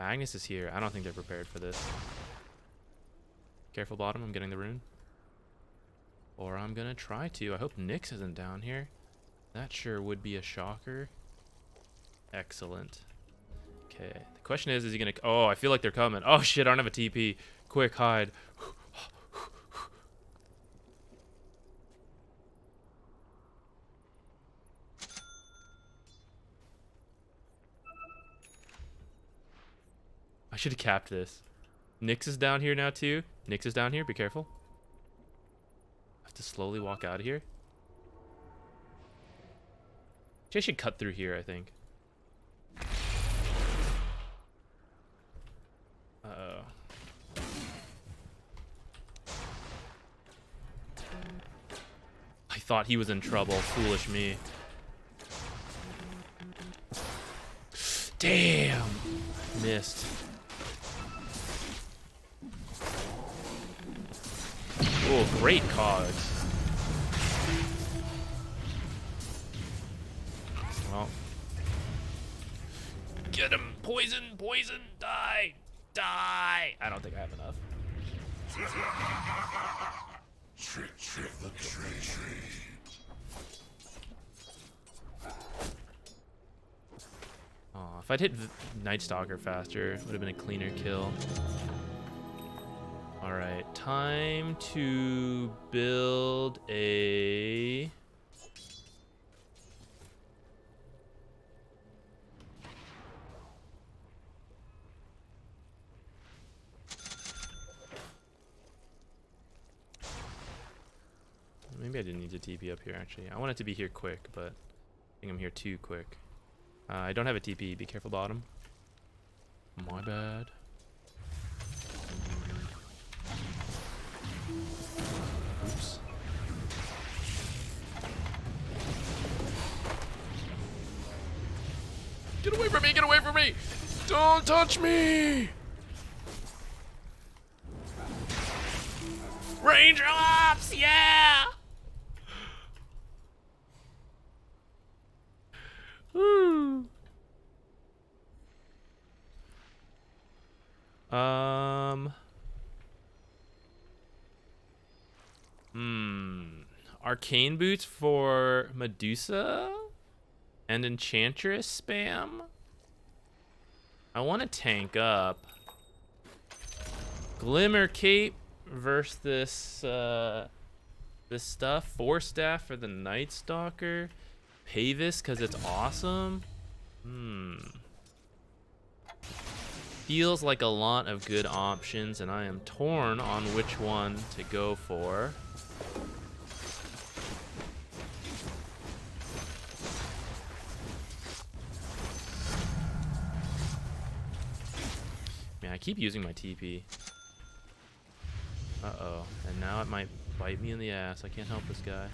Magnus is here. I don't think they're prepared for this. Careful, bottom. I'm getting the rune. Or I'm gonna try to. I hope Nyx isn't down here. That sure would be a shocker. Excellent. Okay. The question is he gonna... Oh, I feel like they're coming. Oh, shit. I don't have a TP. Quick, hide. I should have capped this. Nyx is down here now, too. Nyx is down here. Be careful. I have to slowly walk out of here. Actually, I should cut through here, I think. Uh-oh. I thought he was in trouble. Foolish me. Damn! Missed. Oh, great cogs. Well. Get him! Poison! Poison! Die! Die! I don't think I have enough. Trick of the trade. Aw, if I'd hit Night Stalker faster, it would have been a cleaner kill. Alright, time to build a... Maybe I didn't need to TP up here, actually. I wanted to be here quick, but I think I'm here too quick. I don't have a TP. Be careful, bottom. My bad. Oops. Get away from me! Get away from me! Don't touch me! Raindrops! Yeah! Woo! Arcane boots for Medusa and Enchantress spam. I want to tank up. Glimmer cape versus this stuff. Force staff for the Night Stalker. Pavis because it's awesome. Feels like a lot of good options, and I am torn on which one to go for. Man, I keep using my TP. Uh-oh. And now it might bite me in the ass. I can't help this guy.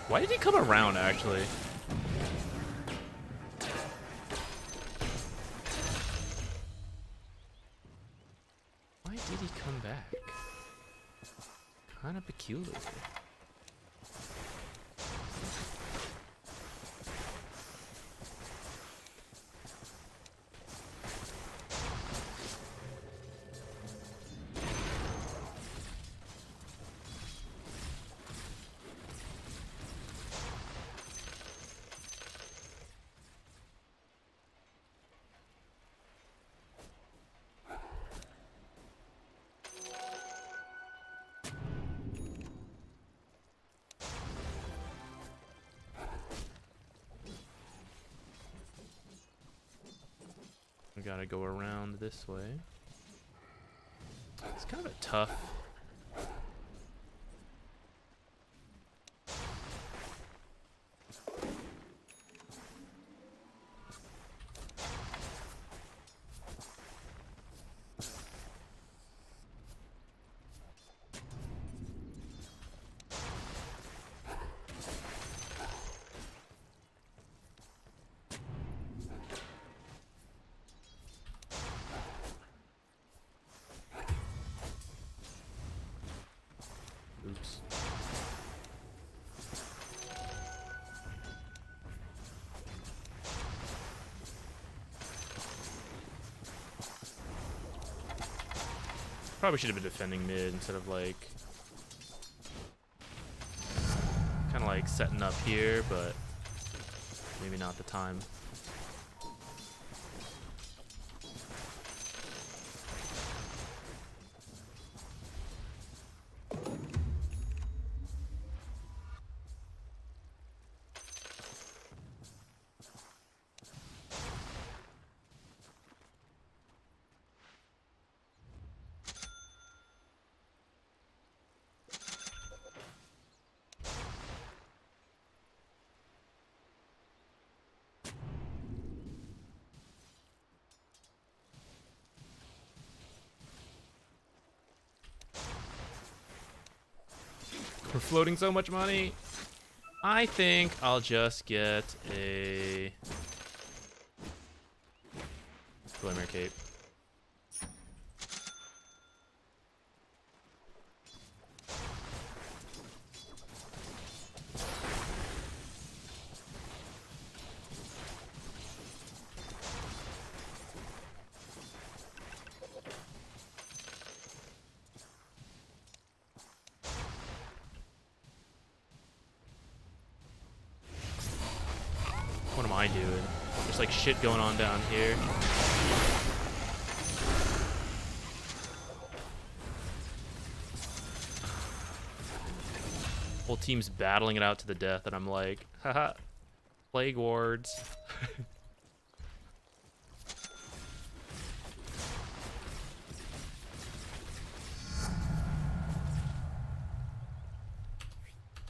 Why did he come around, actually? Why did he come back? Kind of peculiar. We gotta go around this way. It's kind of a tough... Oops. Probably should have been defending mid instead of like kind of like setting up here, but maybe not the time. We're floating so much money. I think I'll just get a Glimmer Cape. What am I doing? There's like shit going on down here. Whole team's battling it out to the death, and I'm like, haha, Plague Wards.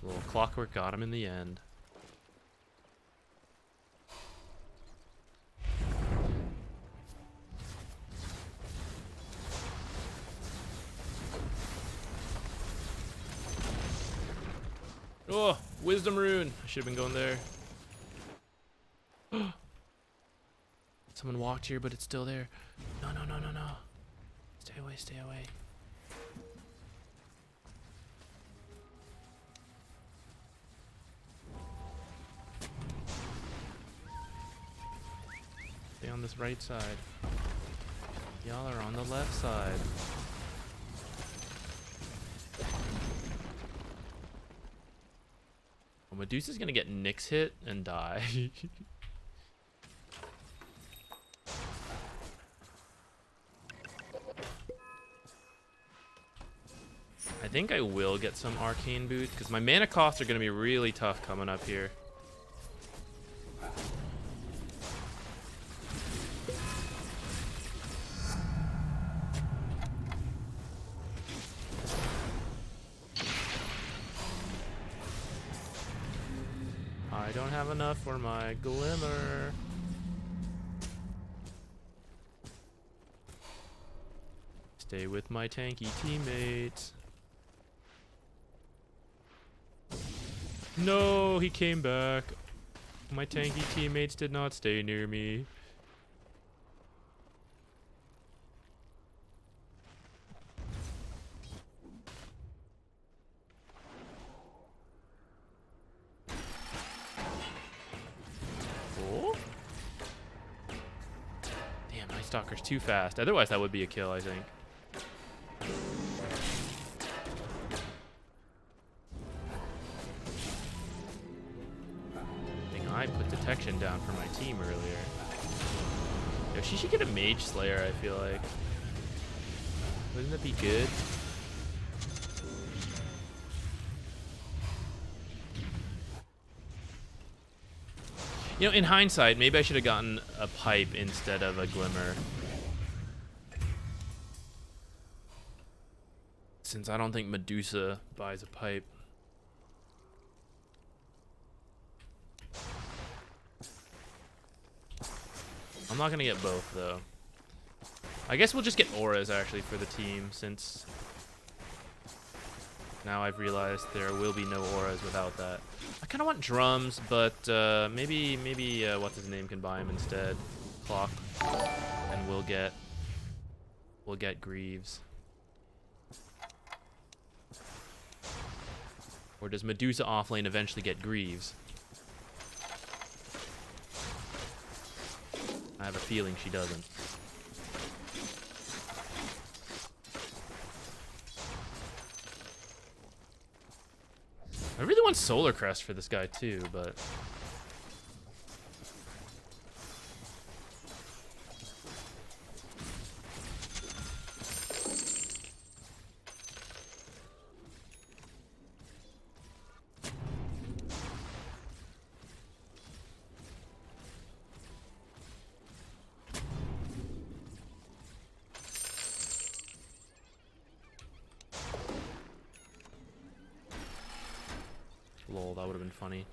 Little Clockwork got him in the end. Oh, Wisdom Rune. I should have been going there. Someone walked here, but it's still there. No, no, no, no, no. Stay away, stay away. Stay on this right side. Y'all are on the left side. Well, Medusa's gonna get Nyx hit and die. I think I will get some arcane boots because my mana costs are gonna be really tough coming up here. I don't have enough for my Glimmer. Stay with my tanky teammates. No, he came back. My tanky teammates did not stay near me. Stalker's too fast. Otherwise, that would be a kill, I think. I think I put detection down for my team earlier. Yo, she should get a Mage Slayer, I feel like. Wouldn't that be good? You know, in hindsight, maybe I should have gotten a pipe instead of a Glimmer. Since I don't think Medusa buys a pipe. I'm not gonna get both, though. I guess we'll just get auras, actually, for the team, since now I've realized there will be no auras without that. I kind of want drums, but maybe what's his name can buy him instead. Clock, and we'll get Greaves. Or does Medusa offlane eventually get Greaves? I have a feeling she doesn't. I really want Solar Crest for this guy too, but... Lol, that would have been funny.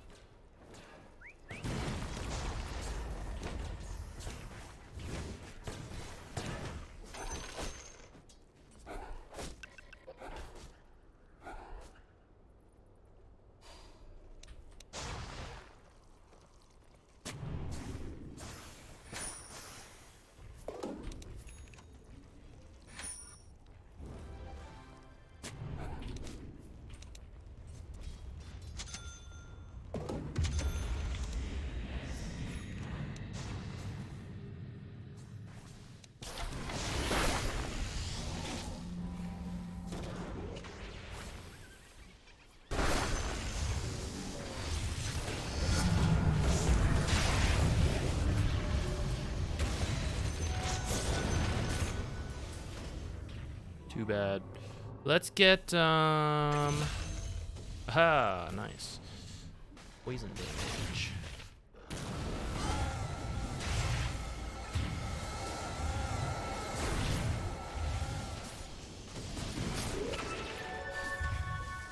Too bad. Let's get, aha, nice. Poison damage.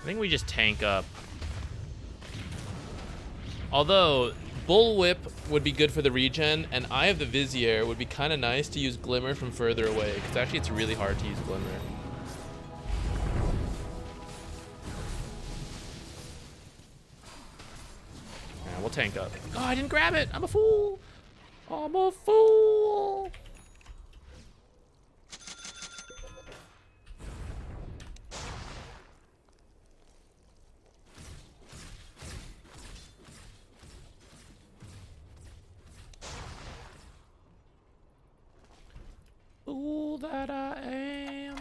I think we just tank up. Although, Bullwhip would be good for the regen, and Eye of the Vizier would be kind of nice to use Glimmer from further away, because actually it's really hard to use Glimmer. Yeah, we'll tank up. Oh, I didn't grab it! I'm a fool! I'm a fool! Fool that I am.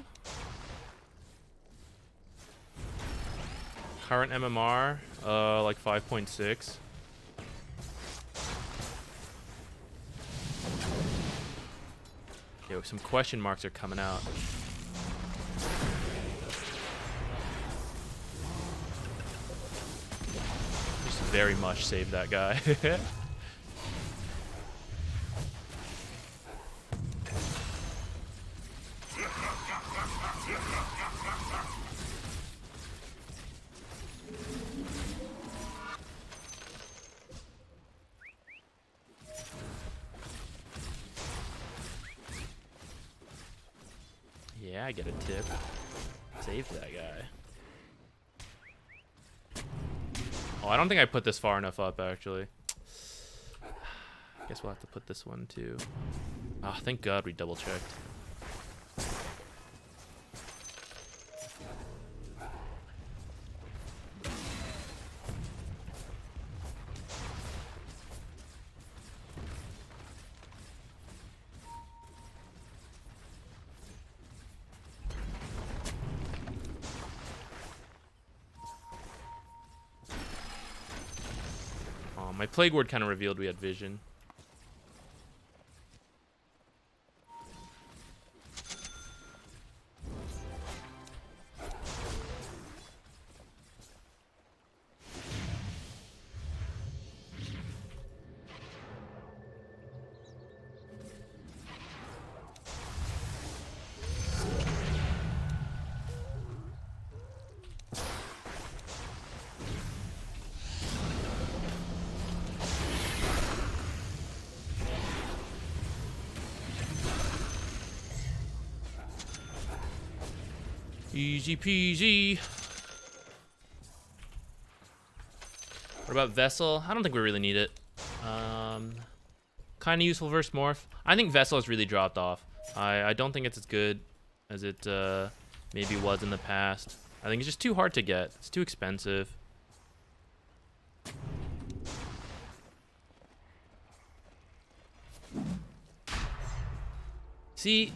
Current MMR, like 5.6. Yo, some question marks are coming out. Just very much saved that guy. Yeah, I get a tip. Saved that guy. Oh, I don't think I put this far enough up, actually. Guess we'll have to put this one, too. Ah, thank God we double-checked. My Plague Ward kind of revealed we had vision. Easy peasy. What about Vessel? I don't think we really need it. Kind of useful versus Morph. I think Vessel has really dropped off. I don't think it's as good as it maybe was in the past. I think it's just too hard to get. It's too expensive. See,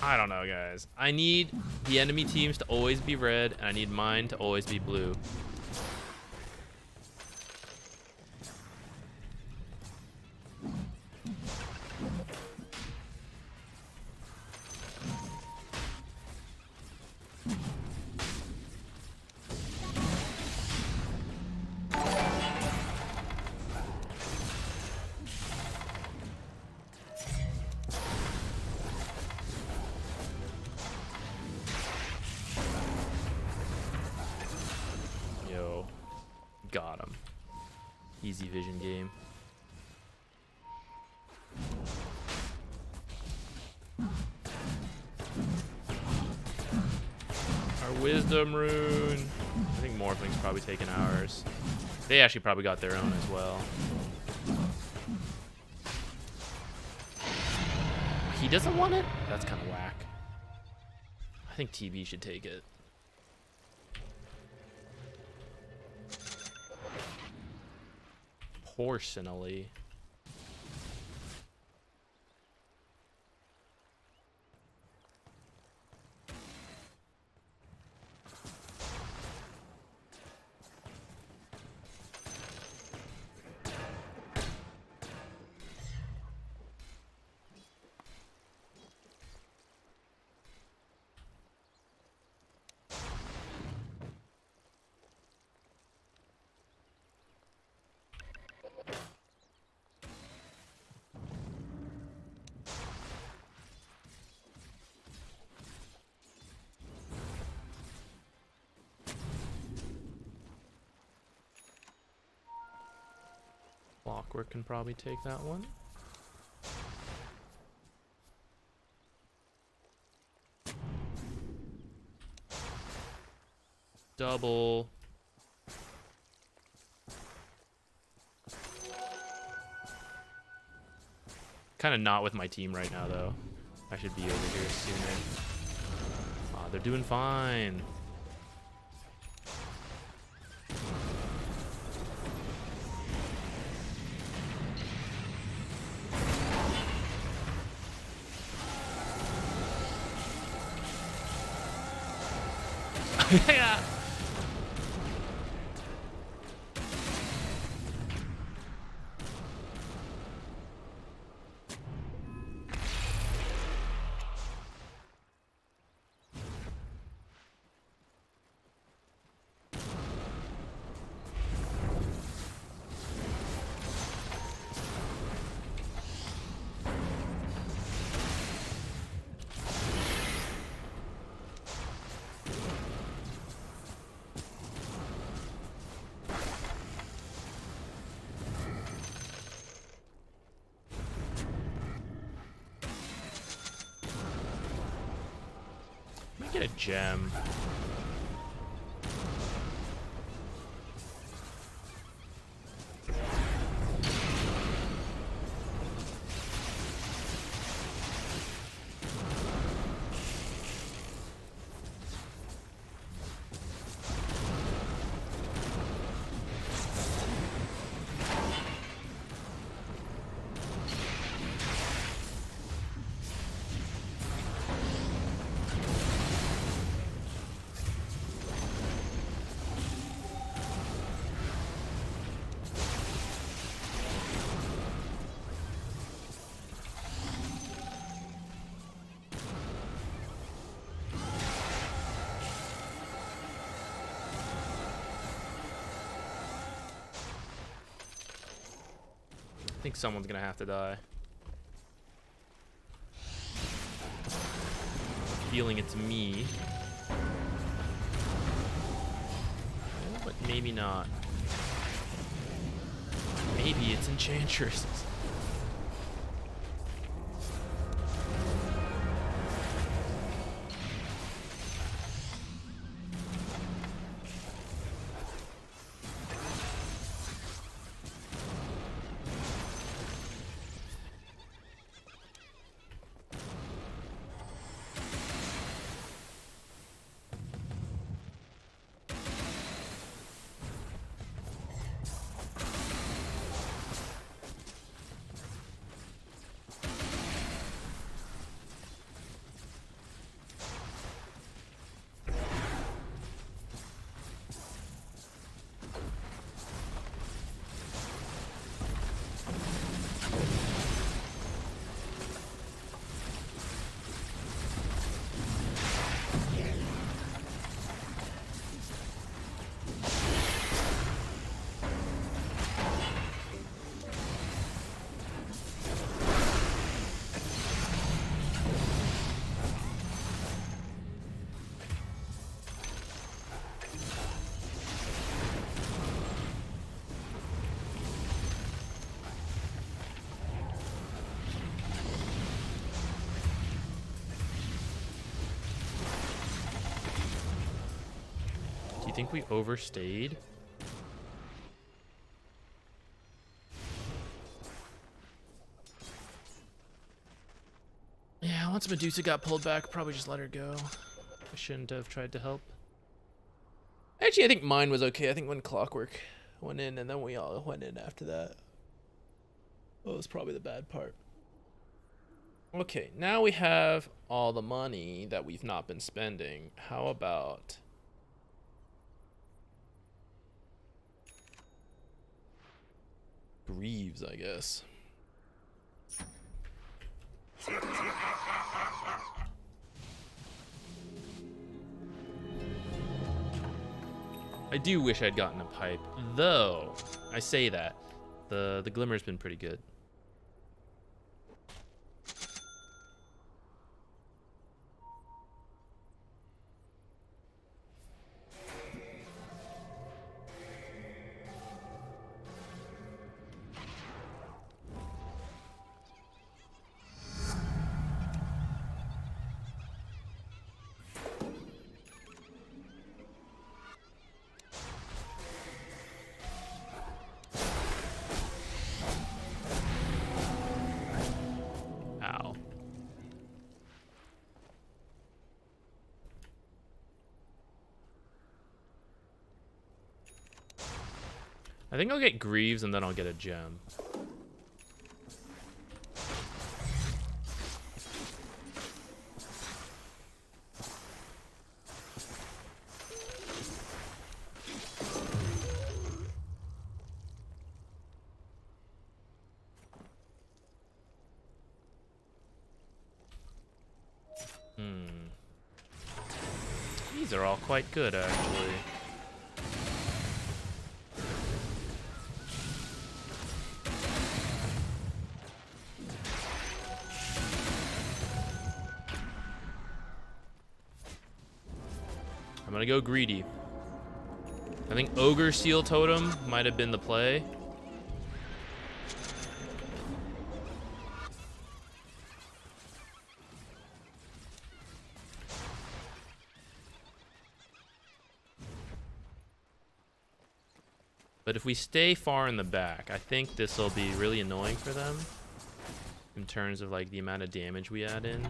I don't know, guys. I need the enemy teams to always be red, and I need mine to always be blue. Yo, got him. Easy vision game. Our wisdom rune. I think Morphling's probably taking ours. They actually probably got their own as well. He doesn't want it? That's kind of whack. I think TB should take it. Personally. Clockwork can probably take that one. Double. Kind of not with my team right now, though. I should be over here sooner. Aw, they're doing fine. Yeah. Let me get a gem. I think someone's gonna have to die. Feeling it's me. But maybe not. Maybe it's Enchantress. you think we overstayed? Yeah, once Medusa got pulled back, probably just let her go. I shouldn't have tried to help. Actually, I think mine was okay. I think when Clockwork went in and then we all went in after that. That was probably the bad part. Okay, now we have all the money that we've not been spending. How about... Greaves, I guess. I do wish I'd gotten a pipe, though. I say that. The glimmer's been pretty good. Ow. I think I'll get Greaves and then I'll get a gem. These are all quite good, actually. I'm gonna go greedy. I think Ogre Seal Totem might have been the play. But if we stay far in the back, I think this will be really annoying for them in terms of like the amount of damage we add in.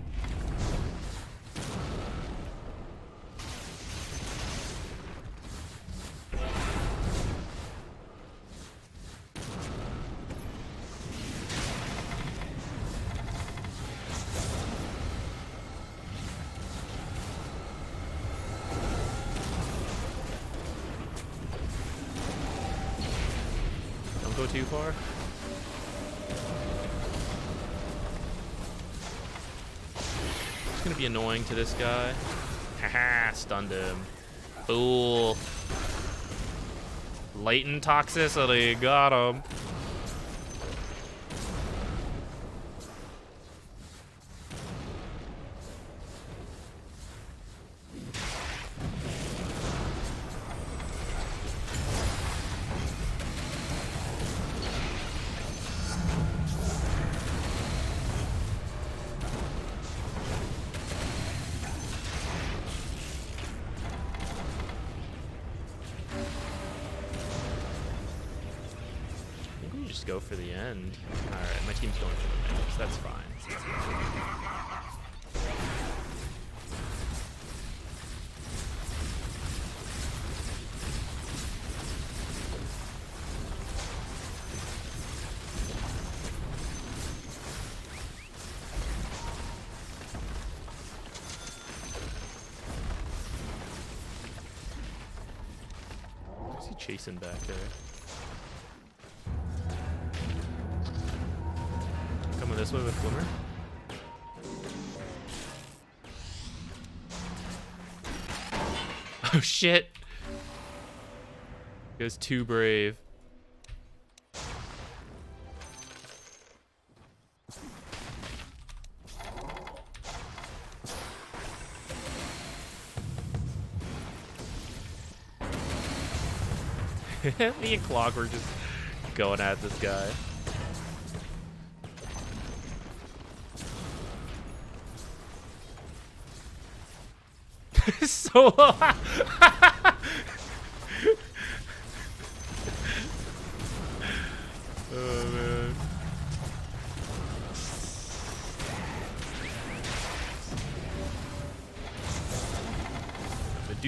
Go too far. It's gonna be annoying to this guy. Haha, stunned him. Fool. Latent toxicity, got him. Just go for the end. Alright, my team's going for the mix. That's fine. What's he chasing back there? Coming this way with Glimmer. Oh shit! Goes too brave. Me and Clockwork just going at this guy. So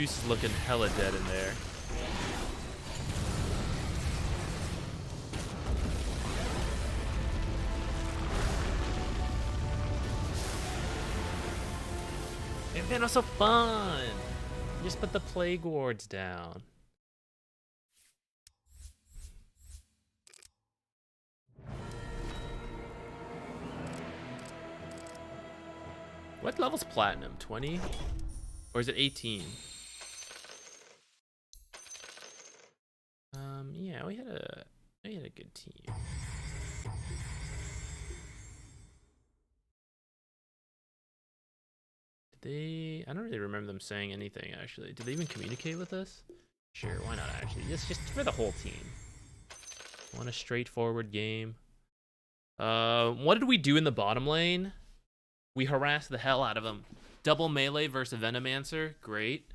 Zeus is looking hella dead in there. And then also fun. Just put the plague wards down. What level's platinum? 20? Or is it 18? Yeah, we had a good team. I don't really remember them saying anything, actually. Did they even communicate with us? Sure, why not, actually? Just for the whole team. Want a straightforward game. What did we do in the bottom lane? We harassed the hell out of them. Double melee versus Venomancer. Great.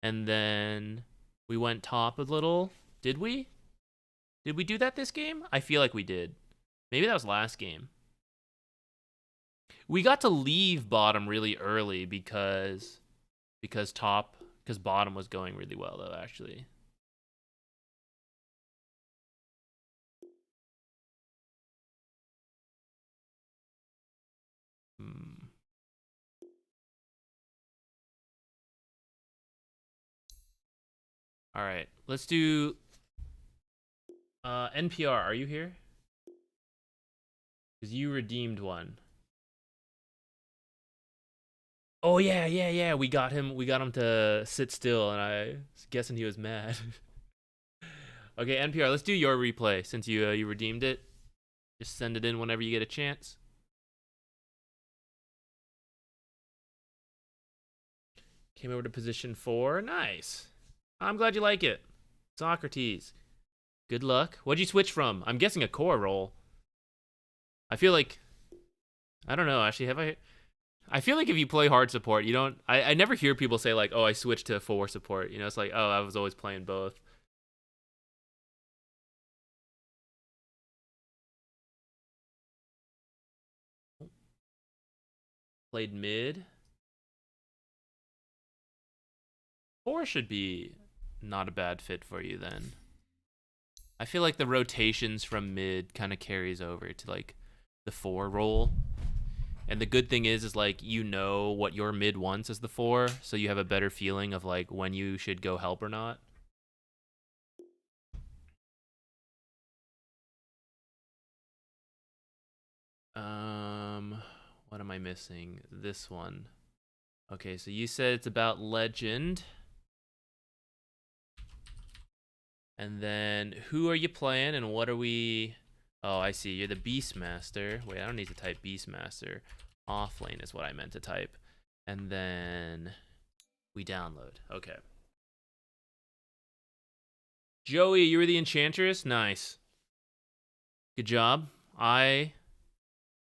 And then we went top a little. Did we? Did we do that this game? I feel like we did. Maybe that was last game. We got to leave bottom really early because bottom was going really well, though, actually. All right, let's do NPR. Are you here? Because you redeemed one. Oh yeah. We got him to sit still, and I was guessing he was mad. Okay, NPR. Let's do your replay since you redeemed it. Just send it in whenever you get a chance. Came over to position 4. Nice. I'm glad you like it. Socrates. Good luck. What'd you switch from? I'm guessing a core role. I feel like... I don't know, actually. I feel like if you play hard support, you don't... I never hear people say, like, oh, I switched to 4 support. You know, it's like, oh, I was always playing both. Played mid. 4 should be not a bad fit for you then. I feel like the rotations from mid kind of carries over to like the 4 role. And the good thing is like you know what your mid wants as the 4, so you have a better feeling of like when you should go help or not. What am I missing? This one. Okay, so you said it's about legend. And then who are you playing and what are we... Oh, I see. You're the Beastmaster. Wait, I don't need to type Beastmaster. Offlane is what I meant to type. And then we download. Okay. Joey, you were the Enchantress? Nice. Good job. I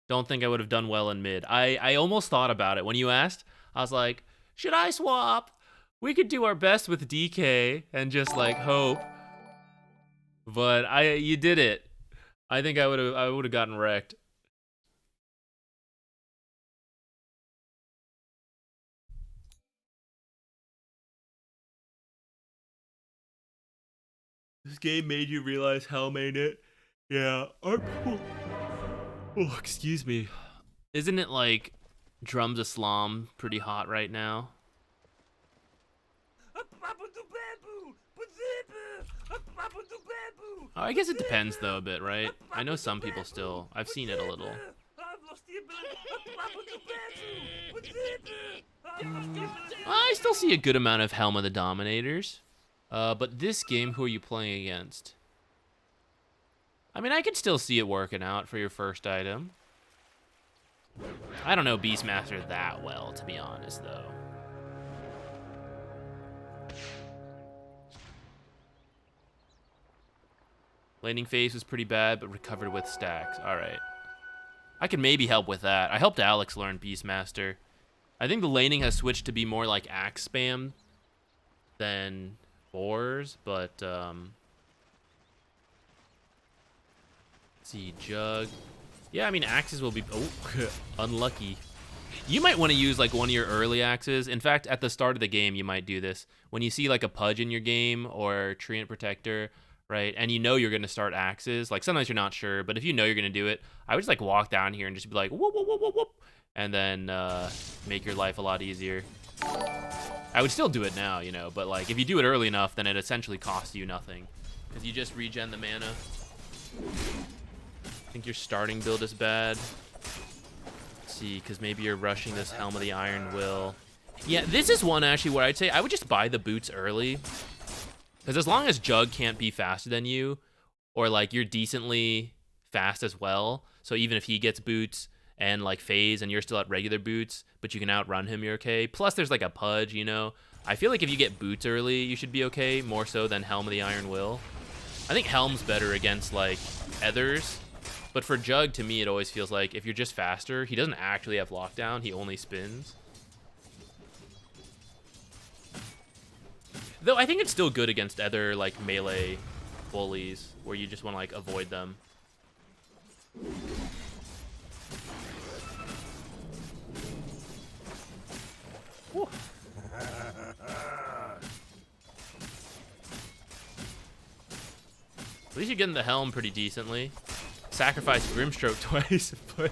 don't think I would have done well in mid. I almost thought about it. When you asked, I was like, should I swap? We could do our best with DK and just like hope. But you did it. I think I would have gotten wrecked. This game made you realize how made it. Yeah. Oh, excuse me. Isn't it like Drums Islam pretty hot right now? Oh, I guess it depends though a bit, right? I know some people still. I've seen it a little. I still see a good amount of Helm of the Dominators. But this game, who are you playing against? I mean, I could still see it working out for your first item. I don't know Beastmaster that well, to be honest, though. Laning phase was pretty bad, but recovered with stacks. All right. I can maybe help with that. I helped Alex learn Beastmaster. I think the laning has switched to be more like axe spam than boars, but let's see, Jug. Yeah, I mean axes will be unlucky. You might want to use like one of your early axes. In fact, at the start of the game, you might do this. When you see like a Pudge in your game or Treant Protector, right? And you know you're going to start axes. Like sometimes you're not sure, but if you know you're going to do it, I would just like walk down here and just be like, whoop, whoop, whoop, whoop, whoop, and then make your life a lot easier. I would still do it now, you know, but like if you do it early enough, then it essentially costs you nothing because you just regen the mana. I think your starting build is bad. See, because maybe you're rushing this Helm of the Iron Will. Yeah, this is one actually where I'd say I would just buy the boots early. Because as long as Jug can't be faster than you, or like you're decently fast as well, so even if he gets boots and like phase and you're still at regular boots, but you can outrun him, you're okay. Plus there's like a Pudge, you know. I feel like if you get boots early, you should be okay, more so than Helm of the Iron Will. I think Helm's better against like Ethers. But for Jug, to me, it always feels like if you're just faster, he doesn't actually have lockdown. He only spins. Though I think it's still good against other like melee bullies where you just want to like avoid them. Whew. At least you're getting the Helm pretty decently. Sacrificed Grimstroke twice, but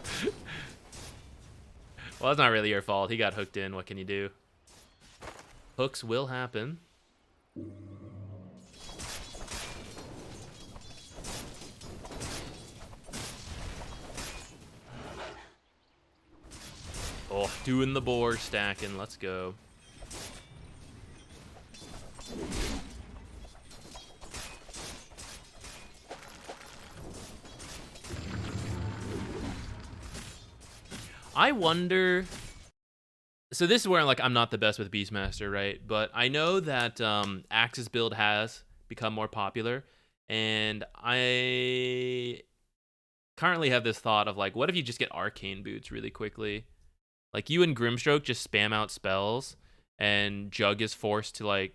well, that's not really your fault. He got hooked in. What can you do? Hooks will happen. Oh, doing the board stacking. Let's go. I wonder. So this is where I'm not the best with Beastmaster, right? But I know that Axe's build has become more popular, and I currently have this thought of like, what if you just get Arcane Boots really quickly? Like you and Grimstroke just spam out spells, and Jug is forced to like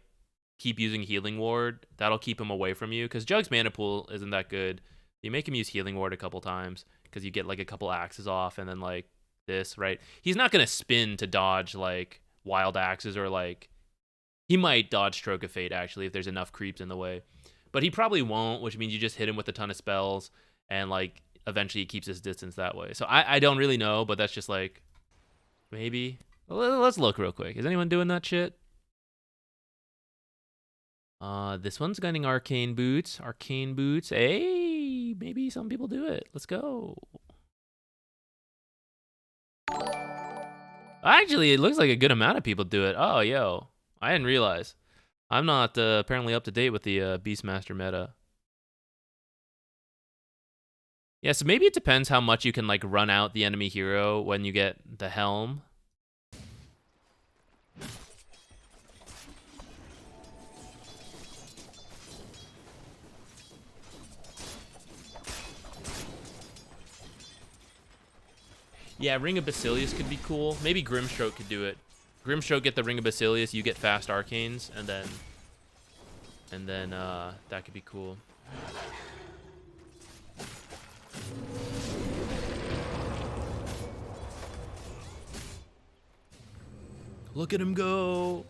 keep using Healing Ward. That'll keep him away from you because Jug's mana pool isn't that good. You make him use Healing Ward a couple times because you get like a couple axes off, and then like this, right? He's not gonna spin to dodge like wild axes, or like he might dodge Stroke of Fate actually if there's enough creeps in the way, but he probably won't, which means you just hit him with a ton of spells and like eventually he keeps his distance that way. So I don't really know, but that's just like maybe. Let's look real quick. Is anyone doing that shit? This one's getting Arcane Boots. Arcane Boots. Hey, maybe some people do it. Let's go. Actually, it looks like a good amount of people do it. Oh, yo. I didn't realize. I'm not apparently up to date with the Beastmaster meta. Yeah, so maybe it depends how much you can like run out the enemy hero when you get the Helm. Yeah, Ring of Basilius could be cool. Maybe Grimstroke could do it. Grimstroke get the Ring of Basilius, you get fast arcanes, and then that could be cool. Look at him go.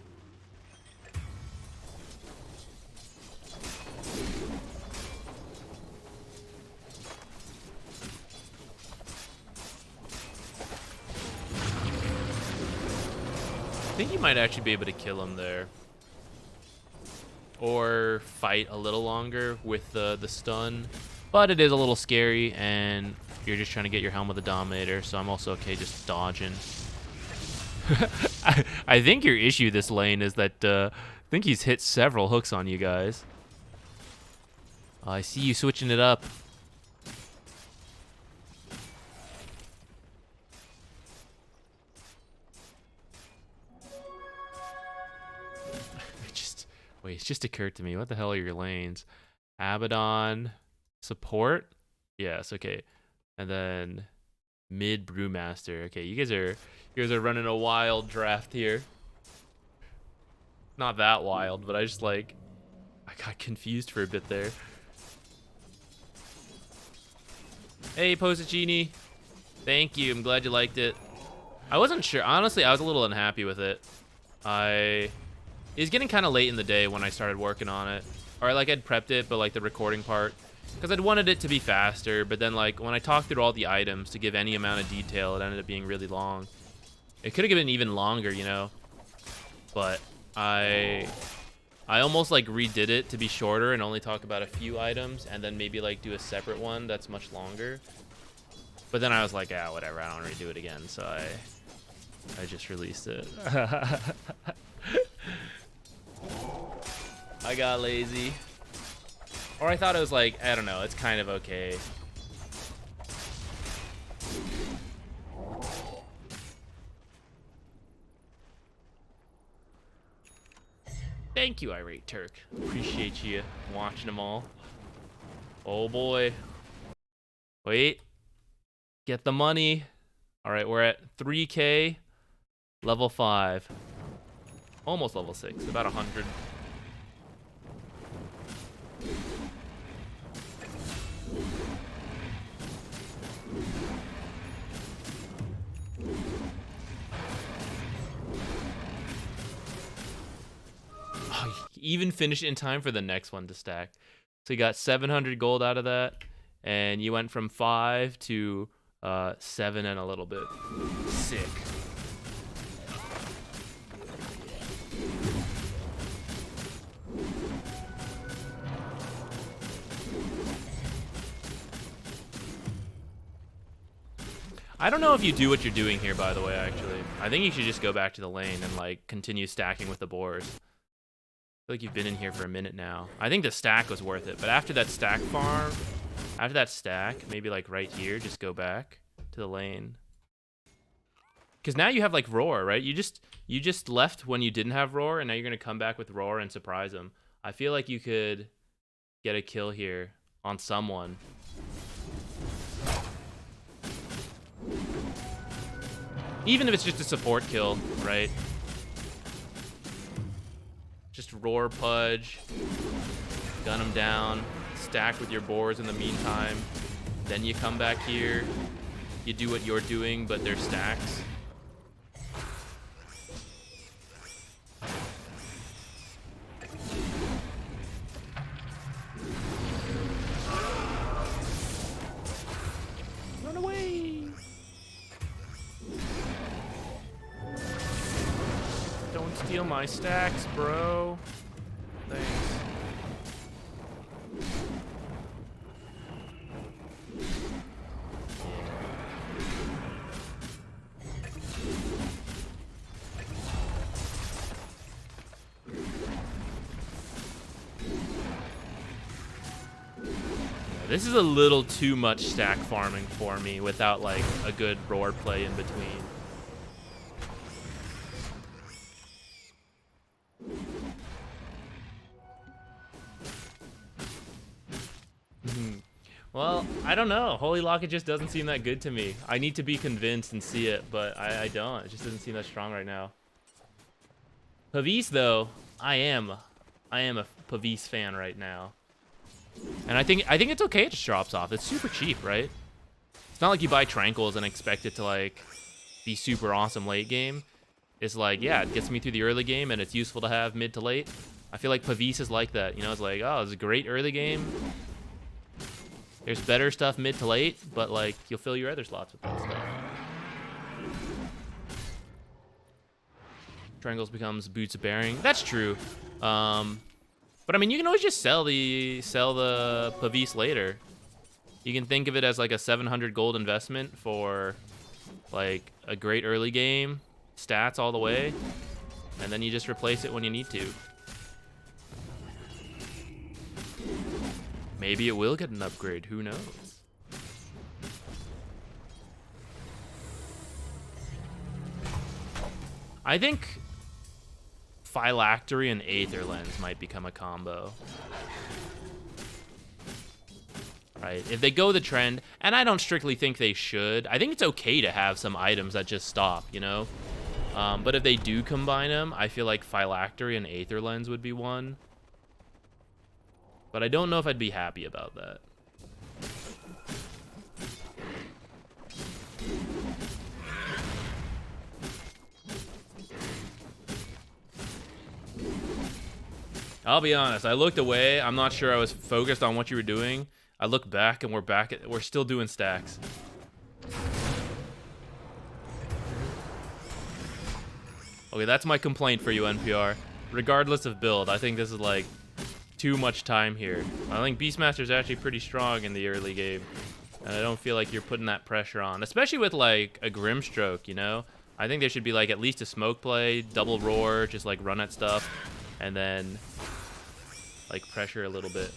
I think you might actually be able to kill him there. Or fight a little longer with the stun. But it is a little scary, and you're just trying to get your Helm of the Dominator, so I'm also okay just dodging. I think your issue this lane is that I think he's hit several hooks on you guys. I see you switching it up. Wait, it just occurred to me. What the hell are your lanes? Abaddon, support? Yes, okay. And then mid Brewmaster. Okay, you guys are running a wild draft here. Not that wild, but I got confused for a bit there. Hey, Posicini. Thank you. I'm glad you liked it. I wasn't sure. Honestly, I was a little unhappy with it. It was getting kind of late in the day when I started working on it. Or like I'd prepped it, but like the recording part. Because I'd wanted it to be faster, but then like when I talked through all the items to give any amount of detail, it ended up being really long. It could have been even longer, you know. But I almost like redid it to be shorter and only talk about a few items, and then maybe like do a separate one that's much longer. But then I was like, ah, whatever, I don't want to redo it again, so I just released it. I got lazy. Or I thought it was like, I don't know, it's kind of okay. Thank you, Irate Turk. Appreciate you watching them all. Oh boy. Wait. Get the money. All right, we're at 3K, level 5. Almost level 6, about 100. Oh, even finish in time for the next one to stack. So you got 700 gold out of that, and you went from 5 to 7 and a little bit. Sick. I don't know if you do what you're doing here, by the way, actually. I think you should just go back to the lane and, like, continue stacking with the boars. I feel like you've been in here for a minute now. I think the stack was worth it, but after that stack farm, after that stack, maybe, like, right here, just go back to the lane. Because now you have, like, Roar, right? You just left when you didn't have Roar, and now you're going to come back with Roar and surprise them. I feel like you could get a kill here on someone. Even if it's just a support kill, right? Just Roar Pudge, gun him down, stack with your boars in the meantime. Then you come back here, you do what you're doing, but they're stacks. Run away! Don't steal my stacks, bro. Thanks. This is a little too much stack farming for me without like a good roar play in between. Well, I don't know. Holy Locket just doesn't seem that good to me. I need to be convinced and see it, but I don't. It just doesn't seem that strong right now. Pavise, though, I am a Pavise fan right now. And I think it's okay it just drops off. It's super cheap, right? It's not like you buy Tranquils and expect it to, like, be super awesome late game. It's like, yeah, it gets me through the early game, and it's useful to have mid to late. I feel like Pavise is like that. You know, it's like, oh, it's a great early game. There's better stuff mid to late, but, like, you'll fill your other slots with that stuff. Triangles becomes Boots of Bearing. That's true. But, I mean, you can always just sell the Pavise later. You can think of it as, like, a 700 gold investment for, like, a great early game, stats all the way, and then you just replace it when you need to. Maybe it will get an upgrade, who knows? I think Phylactery and Aether Lens might become a combo. Right, if they go the trend, and I don't strictly think they should. I think it's okay to have some items that just stop, you know? But if they do combine them, I feel like Phylactery and Aether Lens would be one. But I don't know if I'd be happy about that. I'll be honest. I looked away. I'm not sure I was focused on what you were doing. I look back and we're still doing stacks. Okay, that's my complaint for you, NPR. Regardless of build, I think this is like too much time here. I think Beastmaster's actually pretty strong in the early game. And I don't feel like you're putting that pressure on, especially with like a Grimstroke, you know? I think there should be like at least a smoke play, double roar, just like run at stuff, and then like pressure a little bit.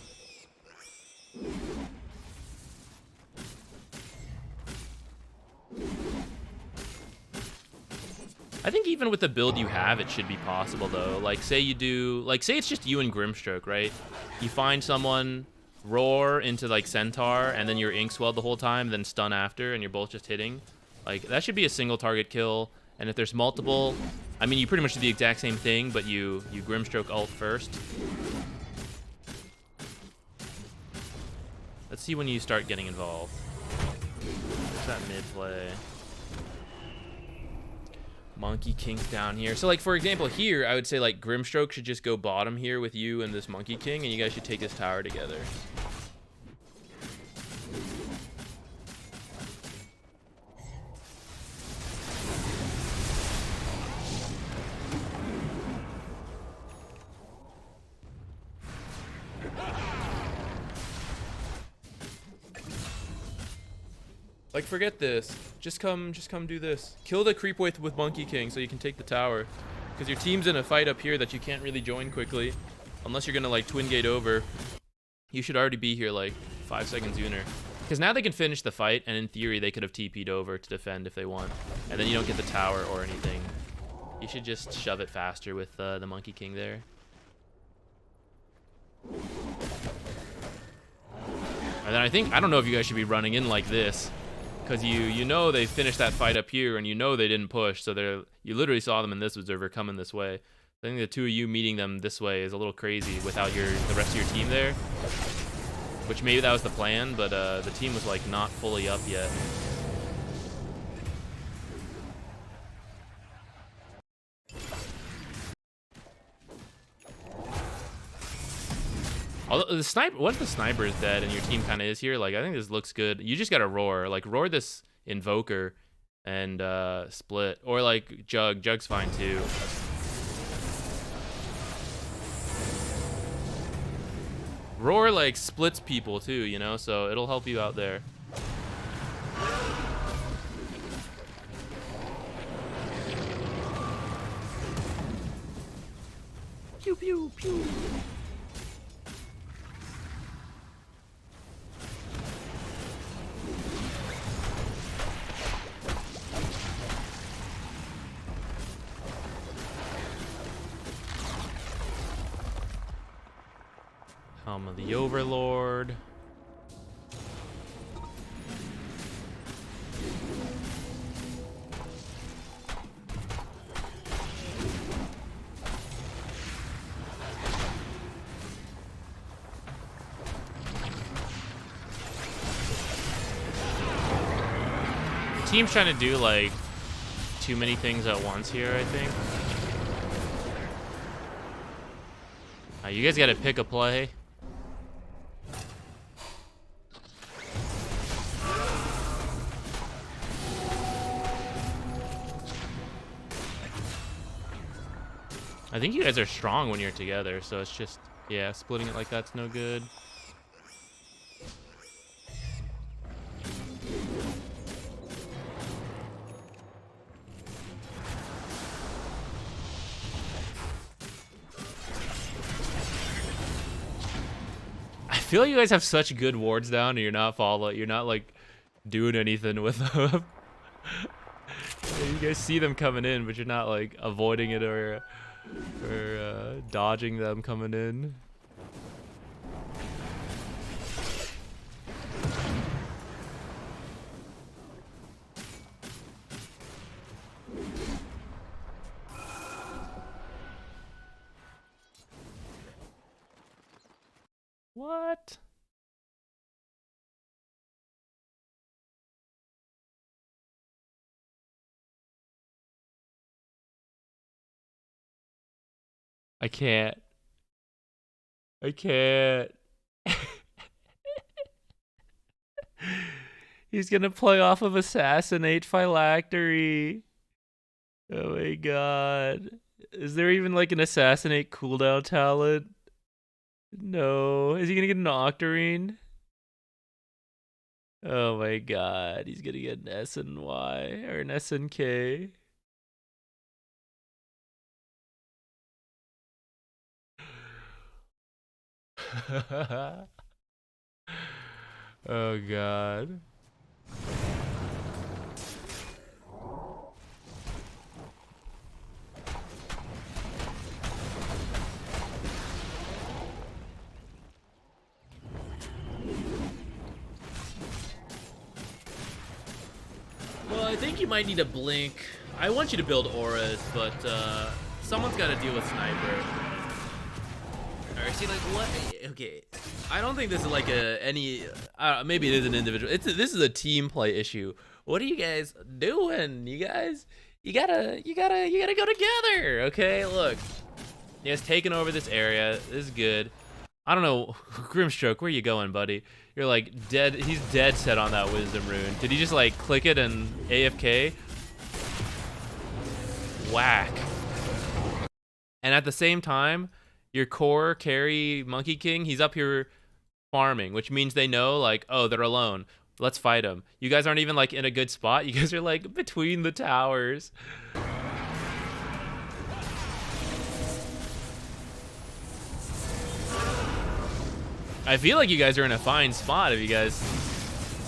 I think even with the build you have, it should be possible though. Like say you do, like say it's just you and Grimstroke, right? You find someone, roar into like Centaur, and then you're Inkswell the whole time, then stun after, and you're both just hitting. Like that should be a single target kill. And if there's multiple, I mean you pretty much do the exact same thing, but you Grimstroke ult first. Let's see when you start getting involved. What's that mid play? Monkey King's down here. So like for example here, I would say like Grimstroke should just go bottom here with you and this Monkey King, and you guys should take this tower together. Like forget this. Just come do this. Kill the creep with Monkey King so you can take the tower. Because your team's in a fight up here that you can't really join quickly. Unless you're gonna like twin gate over. You should already be here like 5 seconds sooner. Because now they can finish the fight, and in theory they could have TP'd over to defend if they want. And then you don't get the tower or anything. You should just shove it faster with the Monkey King there. And then I don't know if you guys should be running in like this. Because you know they finished that fight up here, and you know they didn't push, so you literally saw them in this observer coming this way. I think the two of you meeting them this way is a little crazy without the rest of your team there. Which maybe that was the plan, but the team was like not fully up yet. Although the sniper, once the sniper is dead and your team kind of is here, like I think this looks good. You just gotta roar, like roar this invoker and split, or like Jug's fine too. Roar like splits people too, you know, so it'll help you out there. Pew pew pew. Helm of the Overlord. The team's trying to do like too many things at once here, I think. You guys gotta pick a play. I think you guys are strong when you're together, so it's just, yeah, splitting it like that's no good. I feel like you guys have such good wards down, and you're not like doing anything with them. You guys see them coming in, but you're not like avoiding it or dodging them coming in. What? I can't. I can't. He's gonna play off of Assassinate Phylactery. Oh my god. Is there even like an Assassinate cooldown talent? No. Is he gonna get an Octarine? Oh my god. He's gonna get an SNY or an SNK. Oh god. Well, I think you might need a blink. I want you to build auras, but someone's got to deal with sniper. Alright, see, like, what? Okay, I don't think this is like any. Maybe it is an individual. This is a team play issue. What are you guys doing? You guys, you gotta go together. Okay, look, you guys taking over this area. This is good. I don't know, Grimstroke, where you going, buddy? You're like dead. He's dead set on that wisdom rune. Did he just like click it and AFK? Whack. And at the same time, your core carry Monkey King, he's up here farming, which means they know like, oh, they're alone. Let's fight them. You guys aren't even like in a good spot. You guys are like between the towers. I feel like you guys are in a fine spot if you guys...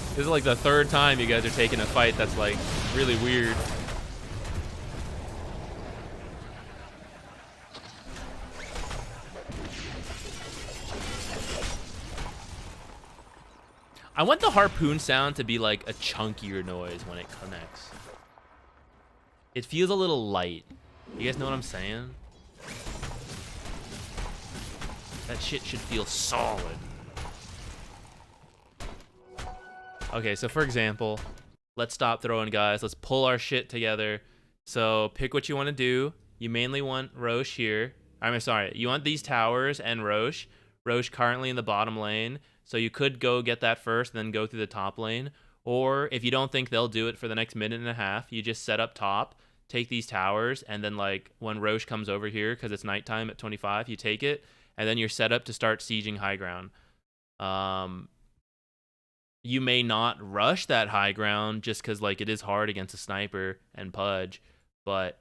This is like the third time you guys are taking a fight that's like really weird. I want the harpoon sound to be like a chunkier noise when it connects. It feels a little light. You guys know what I'm saying? That shit should feel solid. Okay, so for example, let's stop throwing guys. Let's pull our shit together. So pick what you want to do. You mainly want Roche here. I'm sorry. You want these towers and Roche. Roche currently in the bottom lane. So you could go get that first, then go through the top lane. Or if you don't think they'll do it for the next minute and a half, you just set up top, take these towers, and then like when Roche comes over here, because it's nighttime at 25, you take it, and then you're set up to start sieging high ground. You may not rush that high ground just because like it is hard against a sniper and Pudge, but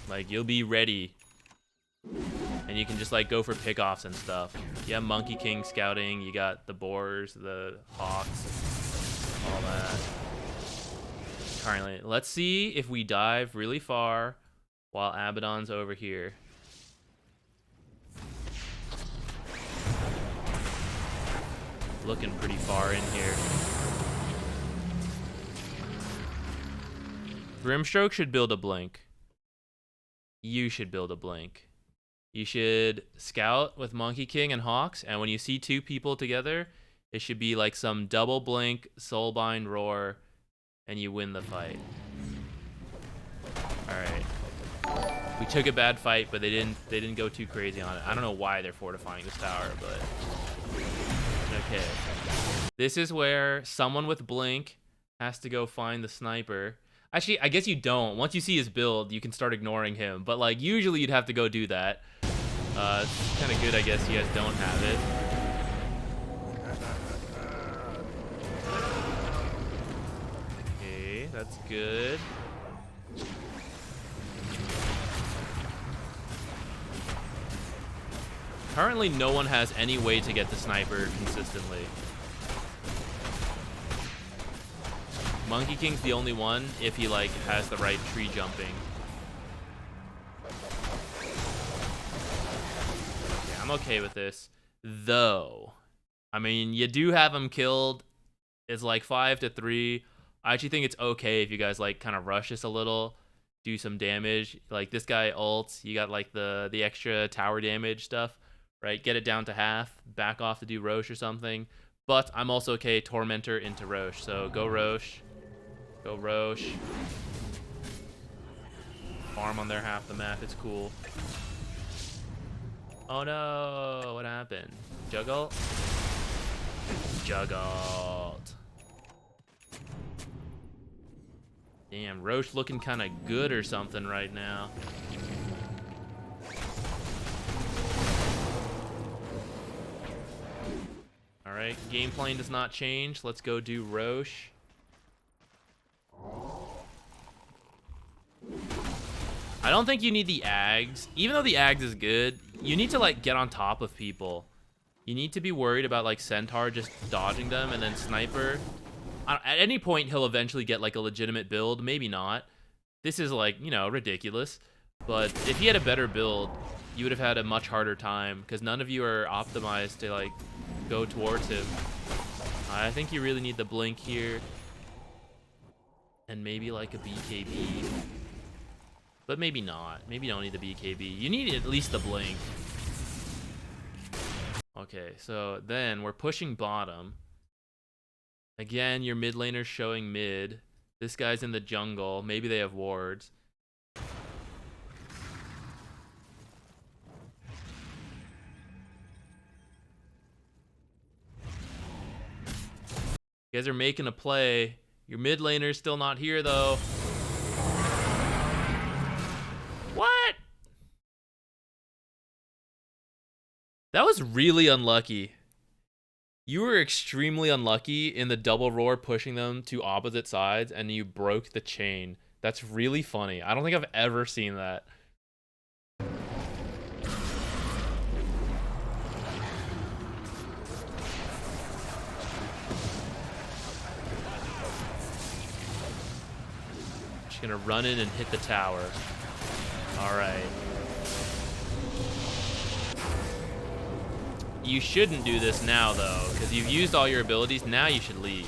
like you'll be ready. And you can just like go for pickoffs and stuff. You have Monkey King scouting, you got the boars, the hawks, all that. Currently, let's see if we dive really far while Abaddon's over here. Looking pretty far in here. Grimstroke should build a blink. You should build a blink. You should scout with Monkey King and Hawks, and when you see two people together, it should be like some double blink, soulbind roar, and you win the fight. Alright. We took a bad fight, but they didn't go too crazy on it. I don't know why they're fortifying this tower, but okay. This is where someone with blink has to go find the sniper. Actually, I guess you don't. Once you see his build, you can start ignoring him. But like usually you'd have to go do that. It's kind of good, I guess, you guys don't have it. Okay, that's good. Currently, no one has any way to get the sniper consistently. Monkey King's the only one if he like has the right tree jumping. Yeah, I'm okay with this. Though, I mean, you do have him killed. It's like 5-3. I actually think it's okay if you guys like kind of rush this a little, do some damage. Like this guy ults, you got like the extra tower damage stuff, right? Get it down to half, back off to do Roche or something. But I'm also okay Tormentor into Roche. So go Roche. Go Roche. farm on their half the map. It's cool. Oh no, what happened? Juggle? Juggled. Damn, Roche looking kind of good or something right now. Alright, game plan does not change. Let's go do Roche. I don't think you need the Ags. Even though the Ags is good, you need to like get on top of people. You need to be worried about like Centaur just dodging them, and then Sniper. At any point, he'll eventually get like a legitimate build. Maybe not. This is like, you know, ridiculous. But if he had a better build, you would have had a much harder time because none of you are optimized to like go towards him. I think you really need the blink here. And maybe like a BKB. But maybe not. Maybe you don't need the BKB. You need at least the blink. Okay, so then we're pushing bottom. Again, your mid laner's showing mid. This guy's in the jungle. Maybe they have wards. You guys are making a play. Your mid laner's still not here, though. What? That was really unlucky. You were extremely unlucky in the double roar pushing them to opposite sides, and you broke the chain. That's really funny. I don't think I've ever seen that. Just gonna run in and hit the tower. All right. You shouldn't do this now, though, because you've used all your abilities. Now you should leave.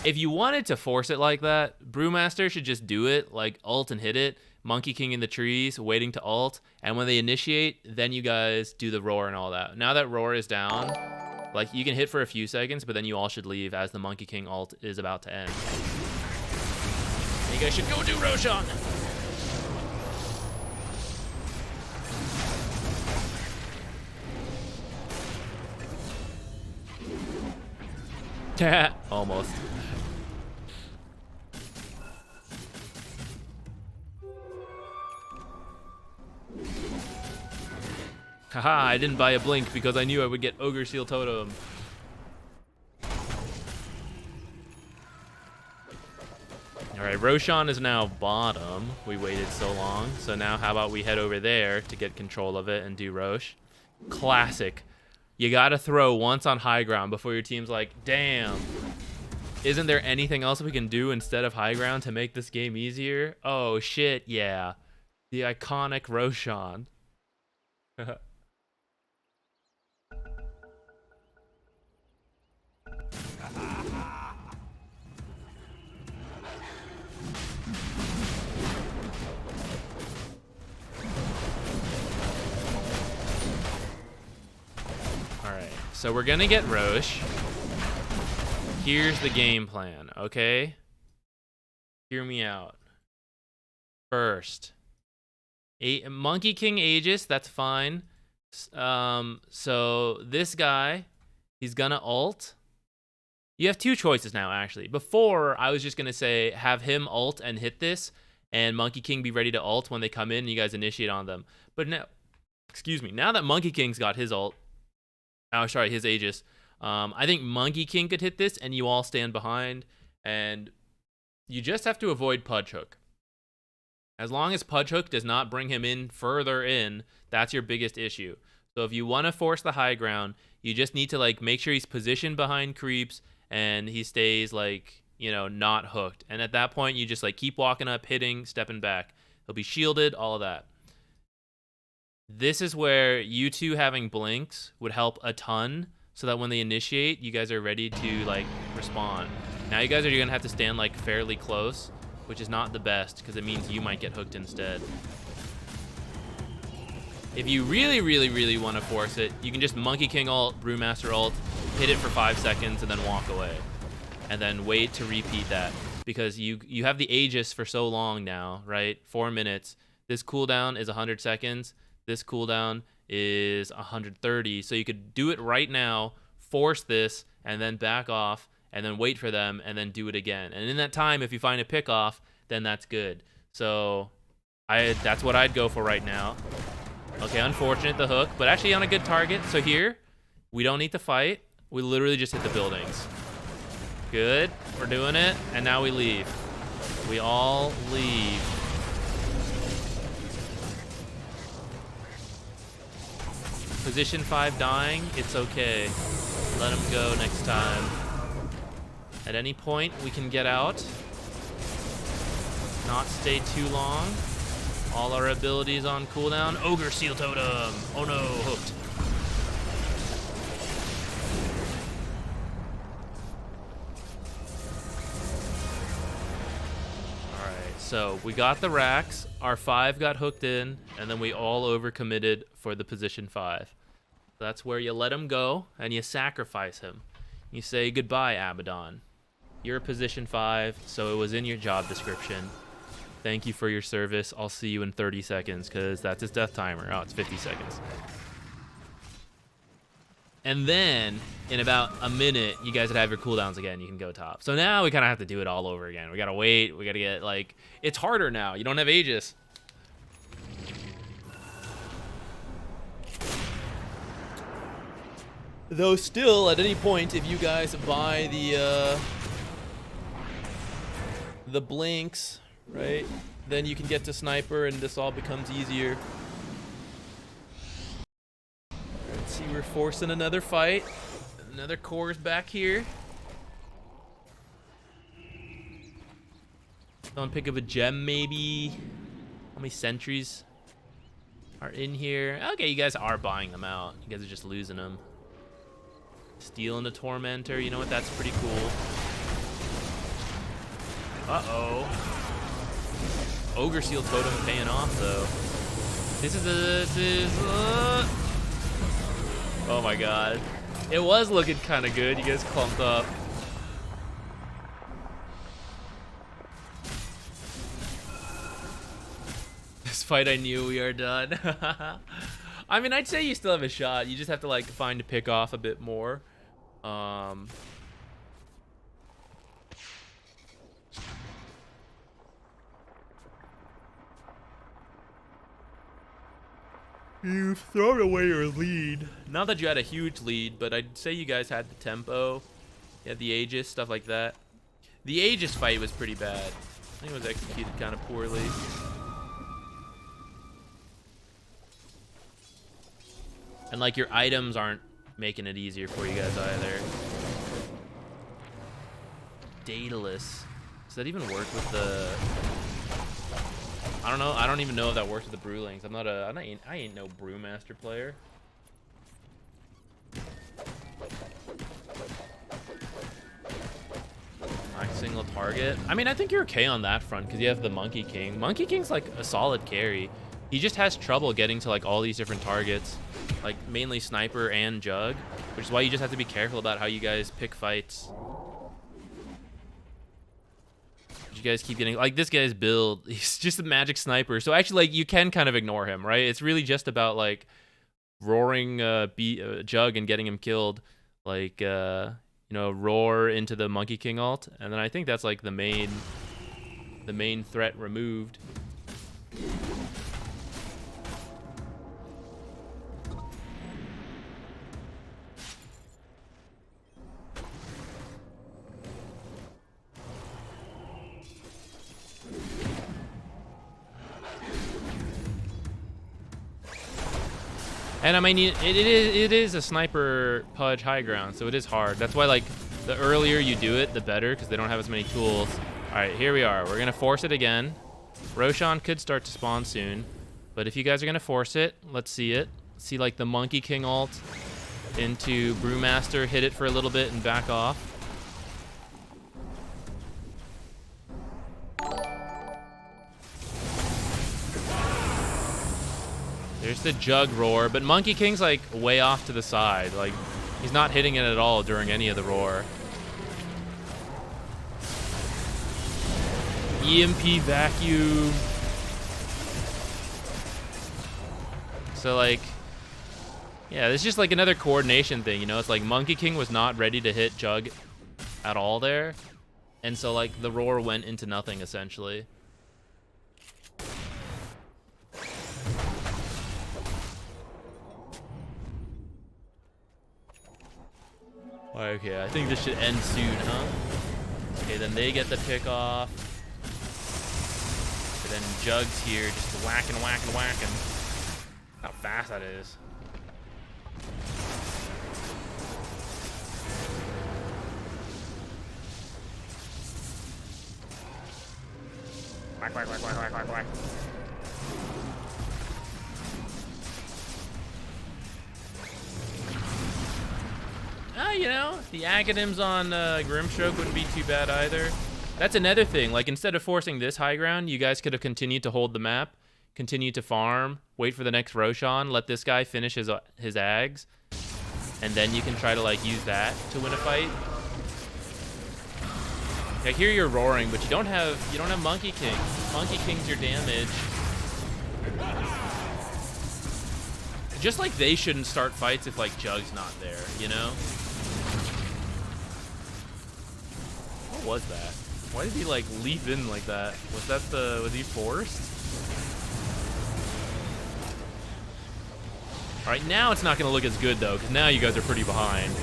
If you wanted to force it like that, Brewmaster should just do it, like ult and hit it, Monkey King in the trees, waiting to ult, and when they initiate, then you guys do the roar and all that. Now that roar is down, like you can hit for a few seconds, but then you all should leave as the Monkey King ult is about to end. And you guys should go do Roshan! Almost. Haha, I didn't buy a blink because I knew I would get Ogre Seal Totem. Alright, Roshan is now bottom. We waited so long. So now how about we head over there to get control of it and do Roche. Classic. You gotta throw once on high ground before your team's like, damn, isn't there anything else we can do instead of high ground to make this game easier? Oh shit, yeah. The iconic Roshan. Alright, so we're gonna get Roche. Here's the game plan, okay? Hear me out. First, Monkey King Aegis, that's fine. So this guy, he's gonna ult. You have two choices now, actually. Before, I was just gonna say, have him ult and hit this, and Monkey King be ready to ult when they come in and you guys initiate on them. But now, excuse me, now that Monkey King's got his ult, oh, sorry, his Aegis, I think Monkey King could hit this and you all stand behind, and you just have to avoid Pudge Hook. As long as Pudge Hook does not bring him in further in, that's your biggest issue. So if you want to force the high ground, you just need to like make sure he's positioned behind creeps and he stays like, you know, not hooked. And at that point, you just like keep walking up, hitting, stepping back. He'll be shielded, all of that. This is where you two having blinks would help a ton, so that when they initiate, you guys are ready to like respond. Now you guys are gonna have to stand like fairly close, which is not the best because it means you might get hooked instead. If you really, really, really want to force it, you can just Monkey King ult, Brewmaster ult, hit it for 5 seconds, and then walk away. And then wait to repeat that. because you have the Aegis for so long now, right? 4 minutes. This cooldown is 100 seconds. This cooldown is 130. So you could do it right now, force this, and then back off, and then wait for them, and then do it again. And in that time, if you find a pick off, then that's good. So that's what I'd go for right now. Okay, unfortunate the hook, but actually on a good target. So here, we don't need to fight. We literally just hit the buildings. Good, we're doing it, and now we leave. We all leave. Position 5 dying, it's okay. Let him go next time. At any point, we can get out. Not stay too long. All our abilities on cooldown. Ogre Seal Totem. Oh no, hooked. Alright, so we got the racks. Our 5 got hooked in, and then we all overcommitted for the position 5. That's where you let him go, and you sacrifice him. You say, goodbye, Abaddon. You're a position 5, so it was in your job description. Thank you for your service. I'll see you in 30 seconds, because that's his death timer. Oh, it's 50 seconds. And then, in about a minute, you guys would have your cooldowns again. You can go top. So now we kind of have to do it all over again. We got to wait. We got to get, like... It's harder now. You don't have Aegis. Though still, at any point, if you guys buy the blinks, right, then you can get to sniper, and this all becomes easier. Let's see, we're forcing another fight. Another core's back here. Someone pick up a gem, maybe. How many sentries are in here? Okay, you guys are buying them out. You guys are just losing them. Stealing the Tormentor, you know what? That's pretty cool. Uh-oh. Ogre Seal Totem paying off, though. This is... Oh my god. It was looking kind of good. You guys clumped up. This fight, I knew we are done. I mean, I'd say you still have a shot. You just have to, like, find a pick off a bit more. You've thrown away your lead. Not that you had a huge lead, but I'd say you guys had the tempo. You had the Aegis, stuff like that. The Aegis fight was pretty bad. I think it was executed kind of poorly. And, like, your items aren't making it easier for you guys either. Daedalus. Does that even work with the... I don't know. I don't even know if that works with the Brewlings. I ain't no Brewmaster player. Max single target. I mean, I think you're okay on that front because you have the Monkey King. Monkey King's like a solid carry. He just has trouble getting to like all these different targets, like mainly sniper and jug, which is why you just have to be careful about how you guys pick fights. You guys keep getting like this guy's build. He's just a magic sniper, so actually like you can kind of ignore him, right? It's really just about like roaring jug and getting him killed, like you know, roar into the Monkey King ult, and then I think that's like the main threat removed. And I mean, it is a sniper pudge high ground, so it is hard. That's why, like, the earlier you do it, the better, because they don't have as many tools. All right, here we are. We're going to force it again. Roshan could start to spawn soon, but if you guys are going to force it, let's see it. See, like, the Monkey King ult into Brewmaster, hit it for a little bit, and back off. There's the jug roar, but Monkey King's like way off to the side. Like he's not hitting it at all during any of the roar. EMP vacuum. So like, yeah, this is just like another coordination thing, you know? It's like Monkey King was not ready to hit Jug at all there. And so like the roar went into nothing essentially. Okay, I think this should end soon, huh? Okay, then they get the pick off. But then Jug's here just whacking, whacking, whacking. How fast that is. Whack, whack, whack, whack, whack, whack, whack. You know, the Aghanim's on Grimstroke wouldn't be too bad either. That's another thing. Like, instead of forcing this high ground, you guys could have continued to hold the map, continue to farm, wait for the next Roshan, let this guy finish his Ags, and then you can try to, like, use that to win a fight. I hear you're roaring, but you don't have Monkey King. Monkey King's your damage. Just like they shouldn't start fights if like Jug's not there, you know? What was that? Why did he like leap in like that? Was he forced? All right, now it's not gonna look as good though, because now you guys are pretty behind.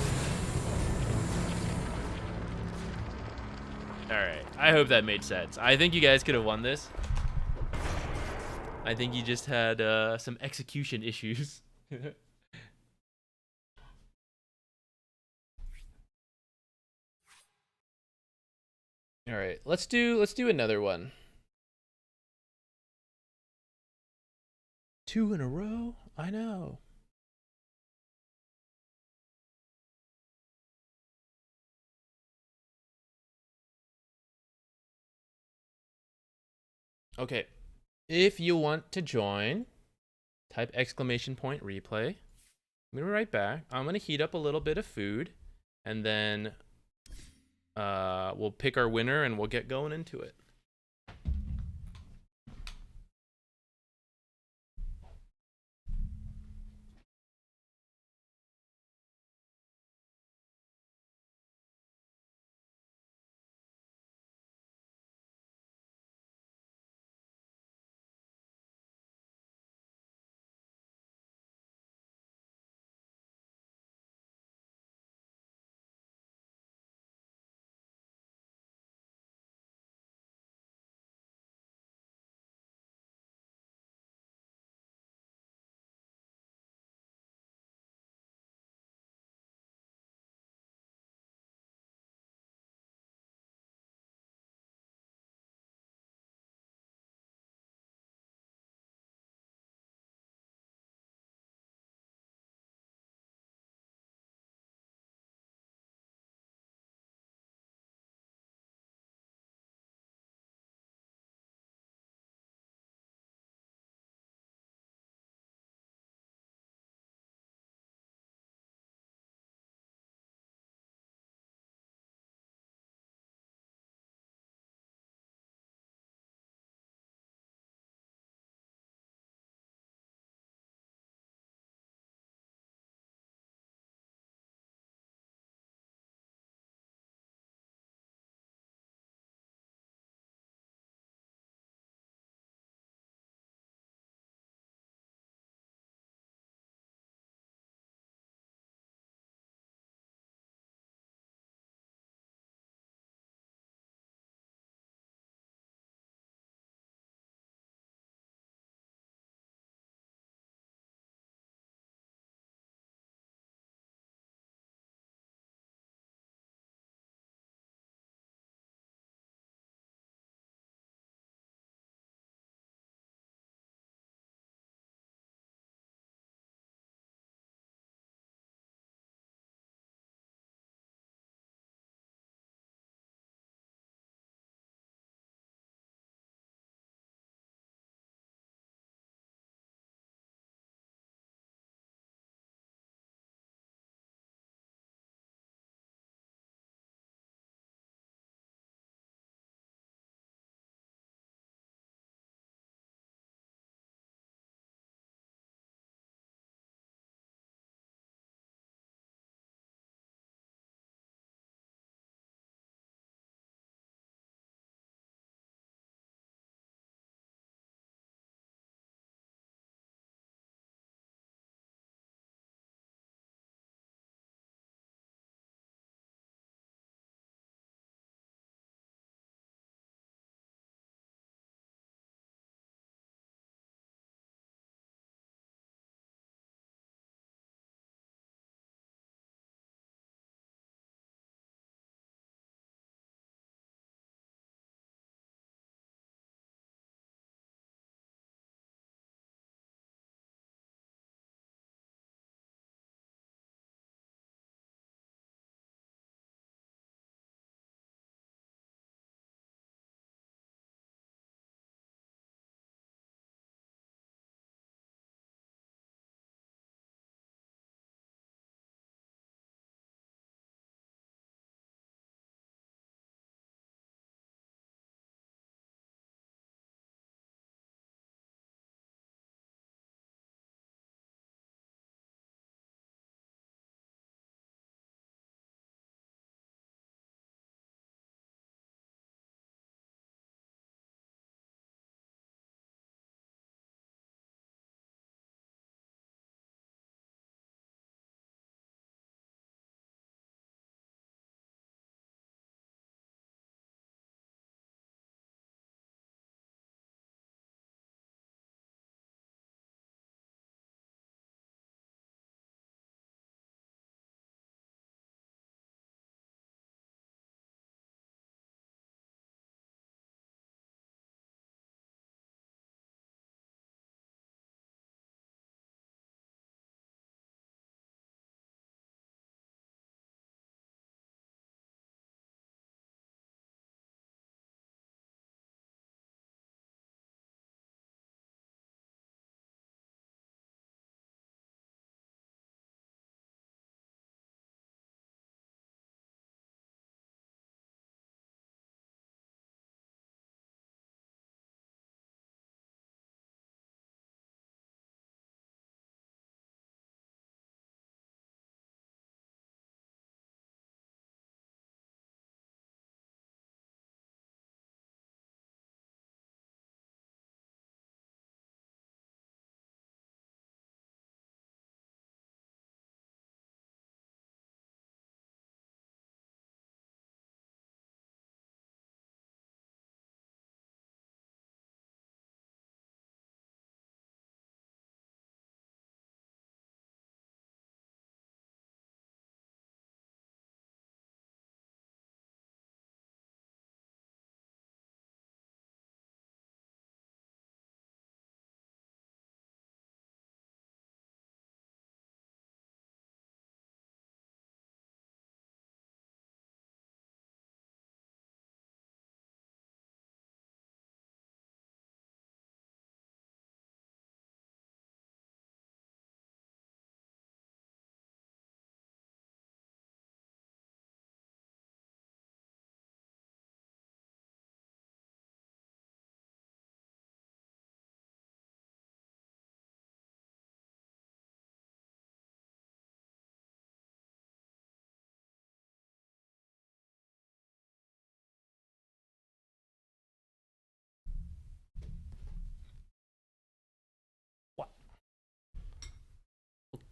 All right, I hope that made sense. I think you guys could have won this. I think you just had some execution issues. All right, let's do another one. 2 in a row? I know. Okay. If you want to join, type !replay. I'm gonna be right back. I'm gonna heat up a little bit of food, and then we'll pick our winner and we'll get going into it.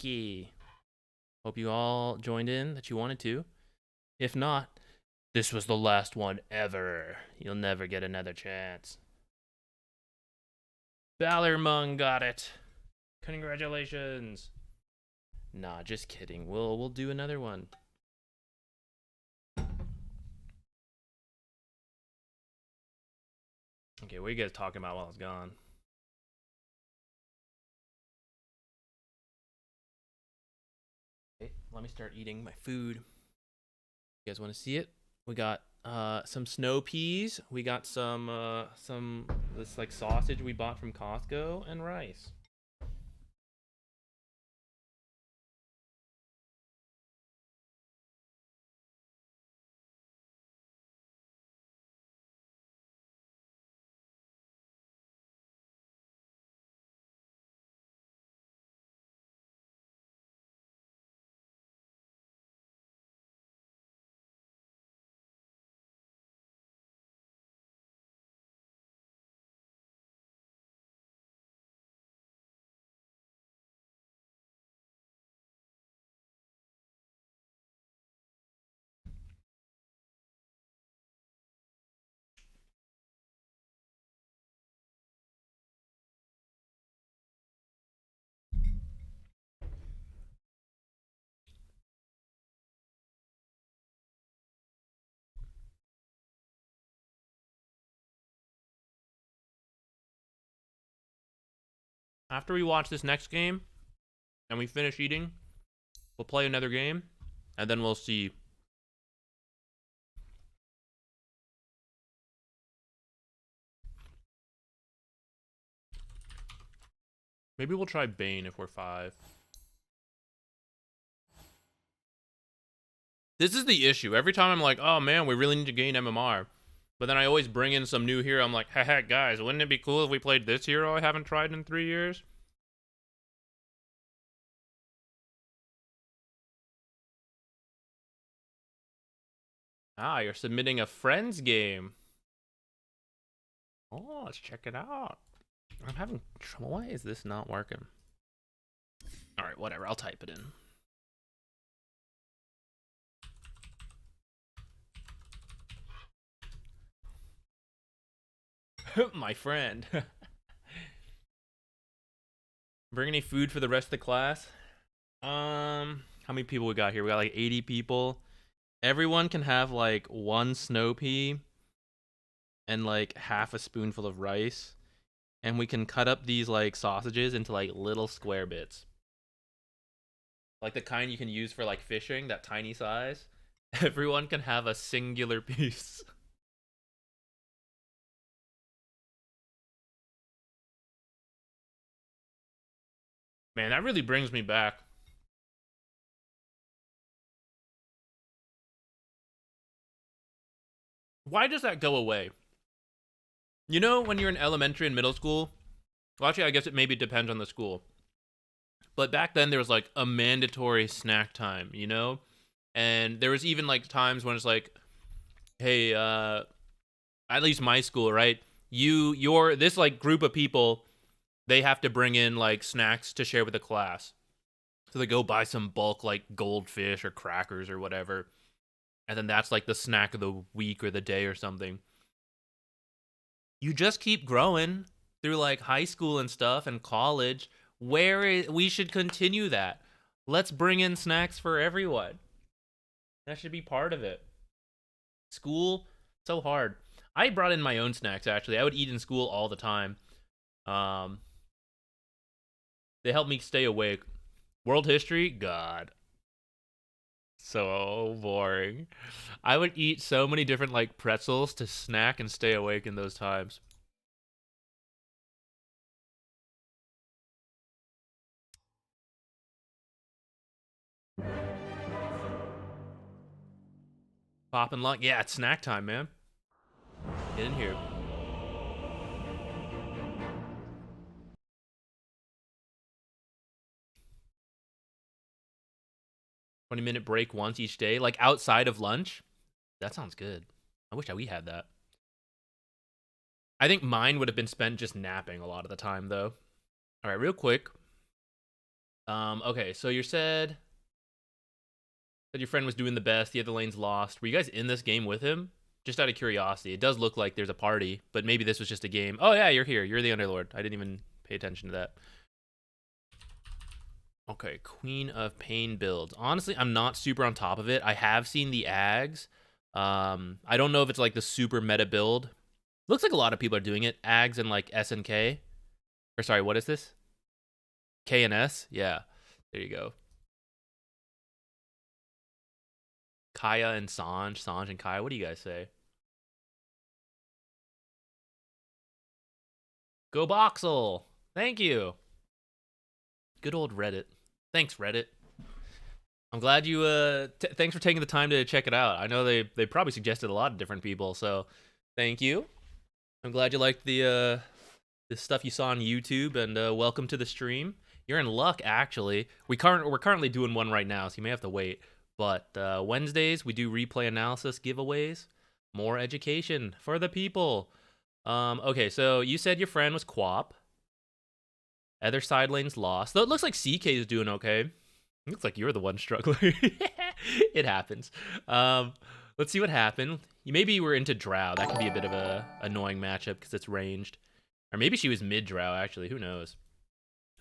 Okay. Hope you all joined in that you wanted to. If not, this was the last one ever. You'll never get another chance. Balormung got it. Congratulations. Nah, just kidding. We'll do another one. Okay, what are you guys talking about while I was gone? Okay, let me start eating my food. You guys want to see it? We got some snow peas. We got some this like sausage we bought from Costco and rice. After we watch this next game and we finish eating, we'll play another game and then we'll see. Maybe we'll try Bane if we're 5. This is the issue. Every time I'm like, oh man, we really need to gain MMR. But then I always bring in some new hero. I'm like, haha, guys, wouldn't it be cool if we played this hero I haven't tried in 3 years? Ah, you're submitting a friends game. Oh, let's check it out. I'm having trouble. Why is this not working? All right, whatever. I'll type it in. My friend. Bring any food for the rest of the class? How many people we got here? We got like 80 people. Everyone can have like 1 snow pea and like half a spoonful of rice. And we can cut up these like sausages into like little square bits. Like the kind you can use for like fishing, that tiny size. Everyone can have a singular piece. Man, that really brings me back. Why does that go away? You know, when you're in elementary and middle school, well, actually, I guess it maybe depends on the school. But back then, there was like a mandatory snack time, you know? And there was even like times when it's like, hey, at least my school, right? You're this like group of people, they have to bring in like snacks to share with the class. So they go buy some bulk like goldfish or crackers or whatever. And then that's like the snack of the week or the day or something. You just keep growing through like high school and stuff and college where we should continue that. Let's bring in snacks for everyone. That should be part of it. School, so hard. I brought in my own snacks actually. I would eat in school all the time. Um they helped me stay awake. World history, god. So boring. I would eat so many different like pretzels to snack and stay awake in those times. Pop and lock. Yeah, it's snack time, man. Get in here. $20-minute break once each day, like outside of lunch. That sounds good. I wish we had that. I think mine would have been spent just napping a lot of the time, though. All right, real quick. Okay, so you said that your friend was doing the best, the other lane's lost. Were you guys in this game with him? Just out of curiosity. It does look like there's a party, but maybe this was just a game. Oh yeah, you're here. You're the Underlord. I didn't even pay attention to that. Okay, Queen of Pain builds. Honestly, I'm not super on top of it. I have seen the Ags. I don't know if it's like the super meta build. Looks like a lot of people are doing it. Ags and like S and K. Or sorry, what is this? K and S? Yeah. There you go. Kaya and Sanj. Sanj and Kaya. What do you guys say? Go Boxel. Thank you. Good old Reddit. Thanks, Reddit. I'm glad you thanks for taking the time to check it out. I know they probably suggested a lot of different people, so thank you. I'm glad you liked the stuff you saw on YouTube, and welcome to the stream. You're in luck, actually. We're currently doing one right now, so you may have to wait. But Wednesdays we do replay analysis giveaways, more education for the people. Okay, so you said your friend was Quap. Other side lanes lost. Though it looks like CK is doing okay. It looks like you're the one struggling. It happens. Let's see what happened. Maybe you were into Drow. That could be a bit of a annoying matchup because it's ranged. Or maybe she was mid Drow, actually. Who knows?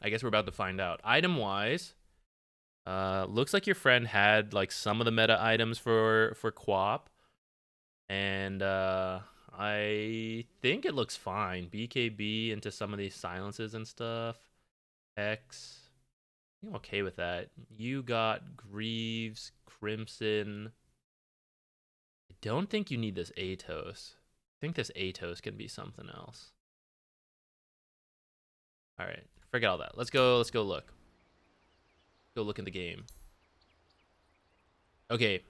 I guess we're about to find out. Item-wise, looks like your friend had like some of the meta items for Quap. And I think it looks fine. BKB into some of these silences and stuff. X. I'm okay with that. You got Greaves, Crimson. I don't think you need this Atos. I think this Atos can be something else. All right, forget all that. Let's go look. Go look in the game. Okay.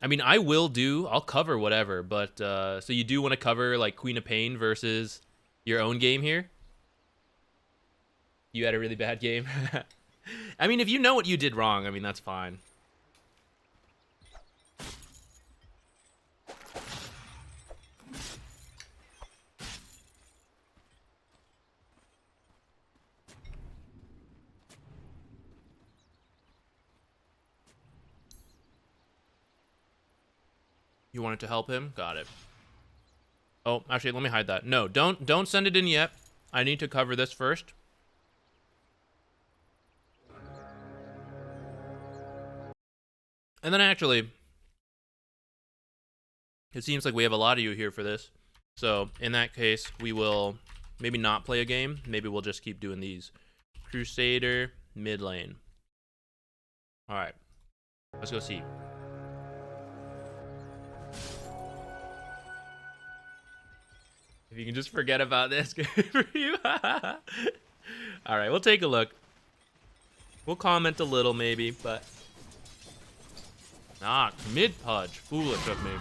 I mean, I'll cover whatever, but so you do want to cover like Queen of Pain versus your own game here? You had a really bad game? I mean, if you know what you did wrong, I mean, that's fine. You wanted to help him? Got it. Oh, actually, let me hide that. No, don't send it in yet. I need to cover this first. And then actually, it seems like we have a lot of you here for this. So in that case, we will maybe not play a game. Maybe we'll just keep doing these. Crusader, mid lane. All right, let's go see. If you can just forget about this, good for you. All right, we'll take a look. We'll comment a little maybe, but mid pudge, foolish of me.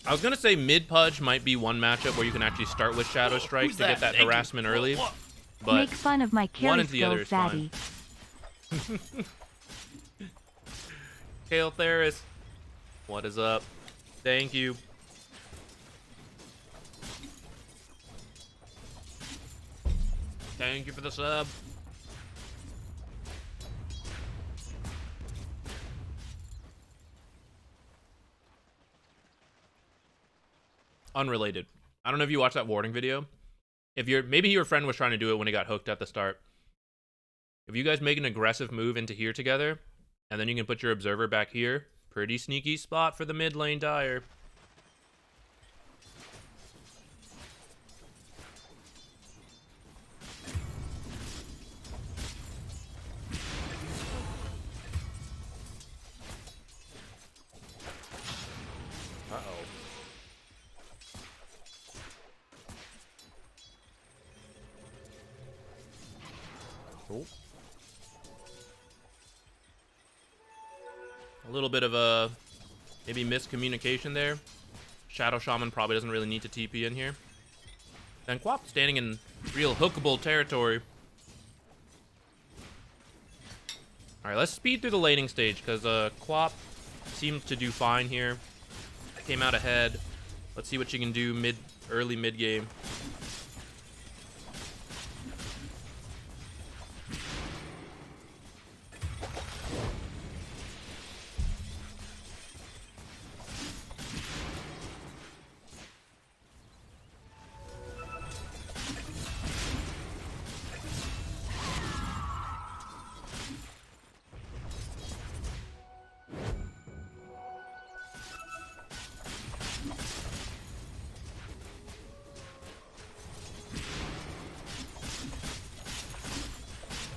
I was gonna say mid pudge might be one matchup where you can actually start with Shadow Strike to get that harassment early, but make fun of my carry skills, Zaddy. Kale Theris, what is up? Thank you. Thank you for the sub. Unrelated. I don't know if you watched that warning video. Maybe your friend was trying to do it when he got hooked at the start. If you guys make an aggressive move into here together, and then you can put your observer back here, pretty sneaky spot for the mid lane Dire. Cool. A little bit of a maybe miscommunication there. Shadow Shaman probably doesn't really need to TP in here. Then Quap standing in real hookable territory. Alright, let's speed through the laning stage, because Quap seems to do fine here. Came out ahead. Let's see what she can do early mid game.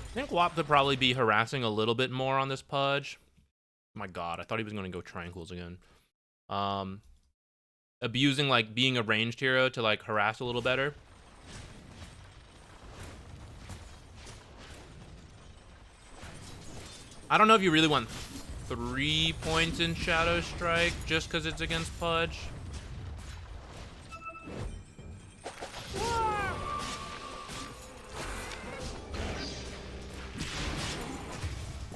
I think Wap could probably be harassing a little bit more on this Pudge. My god, I thought he was going to go Tranquils again. Abusing, like, being a ranged hero to, like, harass a little better. I don't know if you really want 3 points in Shadow Strike just because it's against Pudge.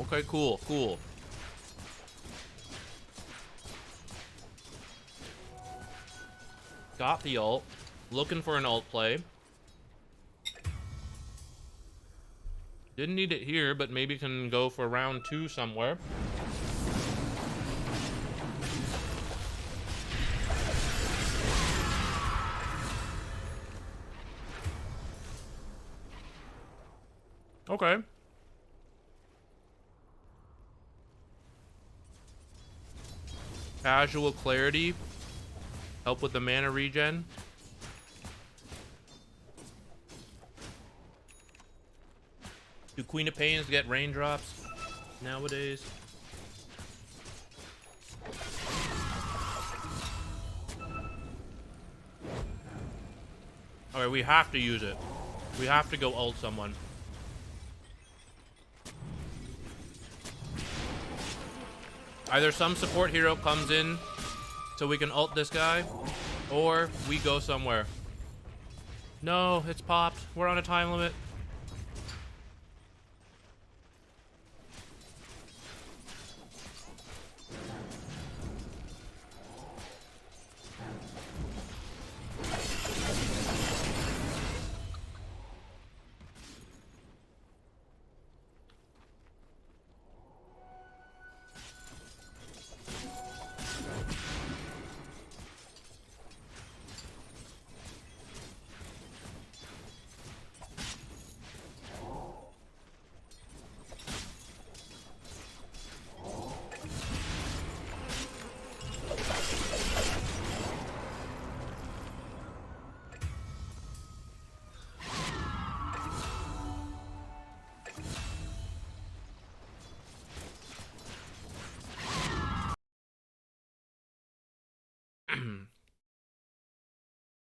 Okay, cool, cool. Got the ult. Looking for an ult play. Didn't need it here, but maybe can go for round 2 somewhere. Okay. Casual clarity. Help with the mana regen. Do Queen of Pains get raindrops nowadays? Alright, we have to use it. We have to go ult someone. Either some support hero comes in so we can ult this guy, or we go somewhere. No, it's popped. We're on a time limit.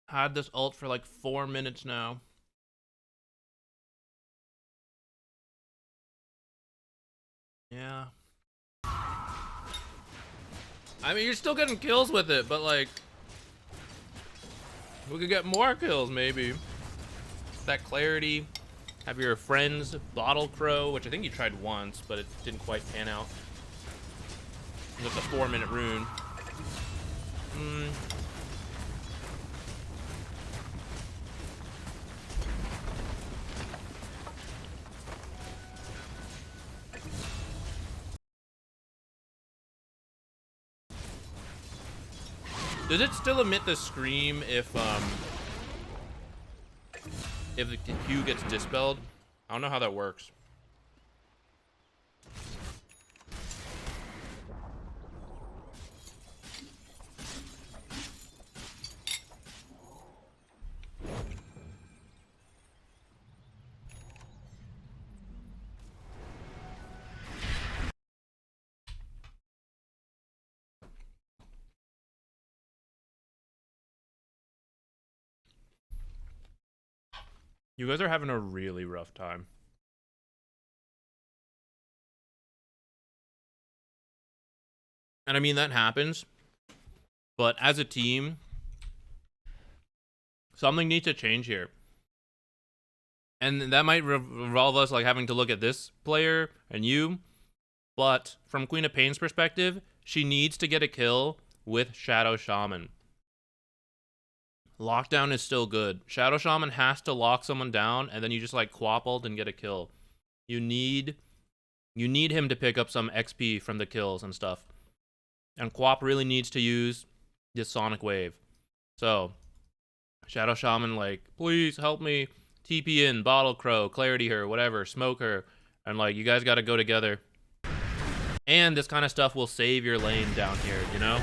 Had this ult for like 4 minutes now. Yeah. I mean, you're still getting kills with it, but like, we could get more kills maybe. That clarity. Have your friends Bottle Crow, which I think you tried once, but it didn't quite pan out. With a 4-minute rune. Does it still emit the scream if the Q gets dispelled? I don't know how that works. You guys are having a really rough time. And I mean, that happens. But as a team, something needs to change here. And that might revolve us like having to look at this player and you But from Queen of Pain's perspective, she needs to get a kill with Shadow Shaman. Lockdown is still good. Shadow Shaman has to lock someone down, and then you just like Quap ult and get a kill. You need him to pick up some XP from the kills and stuff. And Quap really needs to use this Sonic Wave. So, Shadow Shaman, like, please help me. TP in, Bottle Crow, Clarity her, whatever, smoke her. And like, you guys gotta go together. And this kind of stuff will save your lane down here, you know?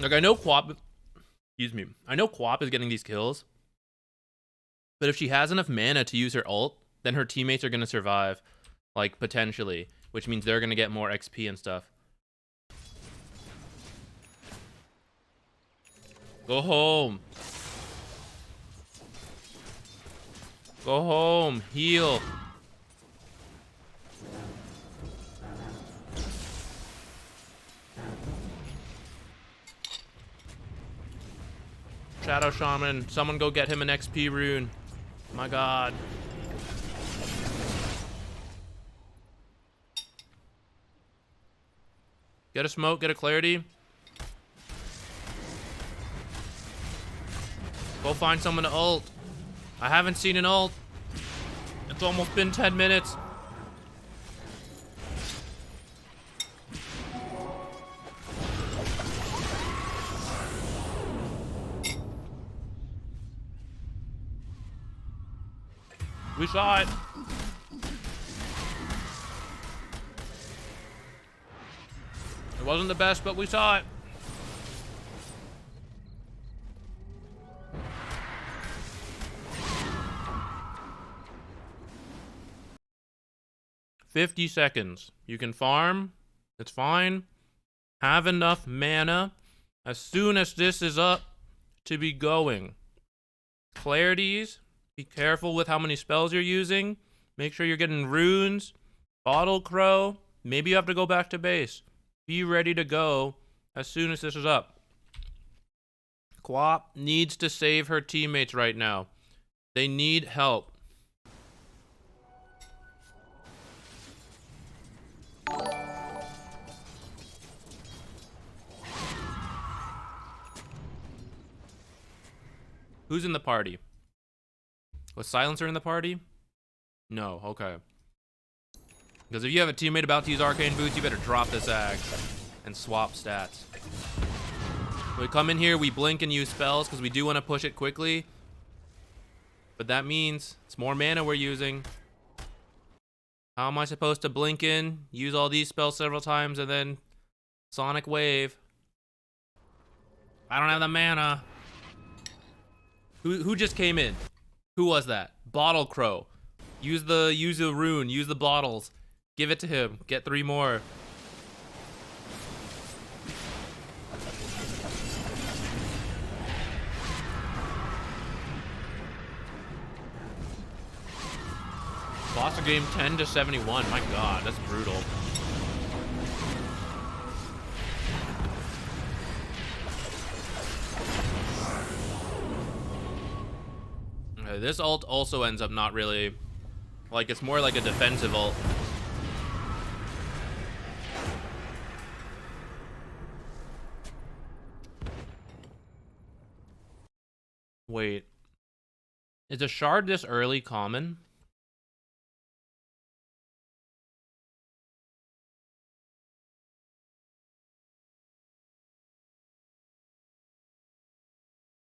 Like, I know Quap is getting these kills. But if she has enough mana to use her ult, then her teammates are going to survive. Like, potentially. Which means they're going to get more XP and stuff. Go home. Go home. Heal. Shadow Shaman, someone go get him an XP rune. My god. Get a smoke, get a clarity. Go find someone to ult. I haven't seen an ult. It's almost been 10 minutes. We saw it. It wasn't the best, but we saw it. $50 seconds. You can farm. It's fine. Have enough mana as soon as this is up to be going. Clarities. Be careful with how many spells you're using. Make sure you're getting runes. Bottle Crow. Maybe you have to go back to base. Be ready to go as soon as this is up. Quap needs to save her teammates right now. They need help. Who's in the party? Was Silencer in the party? No, okay. Because if you have a teammate about to use Arcane Boots, you better drop this axe and swap stats. We come in here, we blink and use spells because we do want to push it quickly. But that means it's more mana we're using. How am I supposed to blink in, use all these spells several times, and then Sonic Wave? I don't have the mana. Who just came in? Who was that? Bottle Crow. Use the rune. Use the bottles. Give it to him. Get 3 more. Lost a game 10-71. My god, that's brutal. This ult also ends up not really... Like, it's more like a defensive ult. Wait. Is a shard this early common?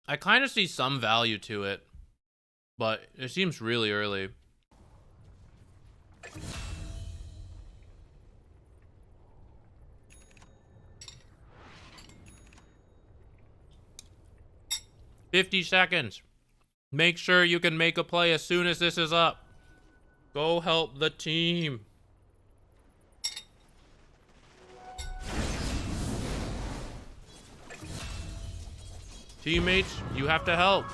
I kind of see some value to it. But it seems really early. $50 seconds. Make sure you can make a play as soon as this is up. Go help the team. Teammates, you have to help.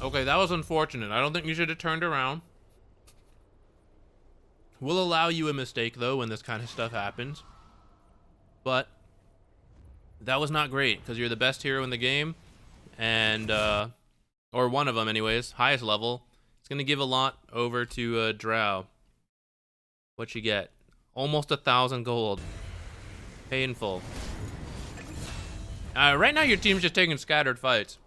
Okay, that was unfortunate. I don't think you should have turned around. We'll allow you a mistake, though, when this kind of stuff happens. But that was not great, because you're the best hero in the game. And, or one of them, anyways. Highest level. It's going to give a lot over to Drow. What you get? Almost 1,000 gold. Painful. Right now, your team's just taking scattered fights.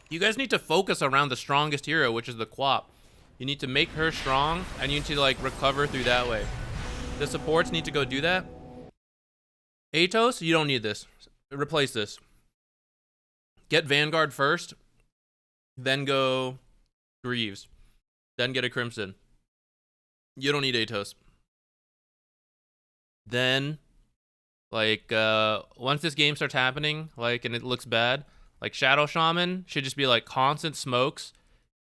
You guys need to focus around the strongest hero, which is the Quap. You need to make her strong, and you need to, like, recover through that way. The supports need to go do that. Atos, you don't need this. Replace this. Get Vanguard first, then go Greaves, then get a Crimson. You don't need Atos. Then, like, once this game starts happening, like, and it looks bad, like, Shadow Shaman should just be, like, constant smokes.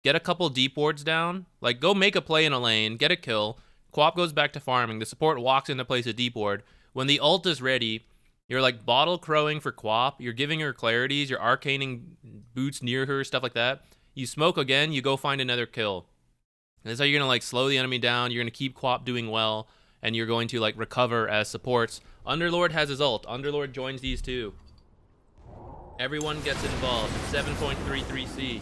Get a couple deep wards down. Like, go make a play in a lane, get a kill. Quap goes back to farming. The support walks into place a deep ward. When the ult is ready, you're, like, bottle crowing for Quap. You're giving her clarities. You're arcaning boots near her, stuff like that. You smoke again, you go find another kill. And that's how you're going to, like, slow the enemy down. You're going to keep Quap doing well, and you're going to, like, recover as supports. Underlord has his ult. Underlord joins these two. Everyone gets involved. 7.33C.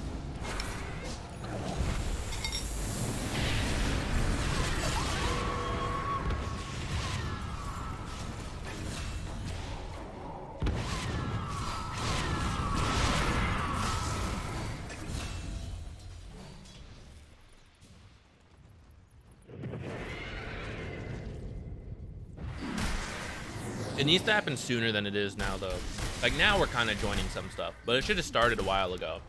It needs to happen sooner than it is now, though. Like, now we're kind of joining some stuff, but it should have started a while ago.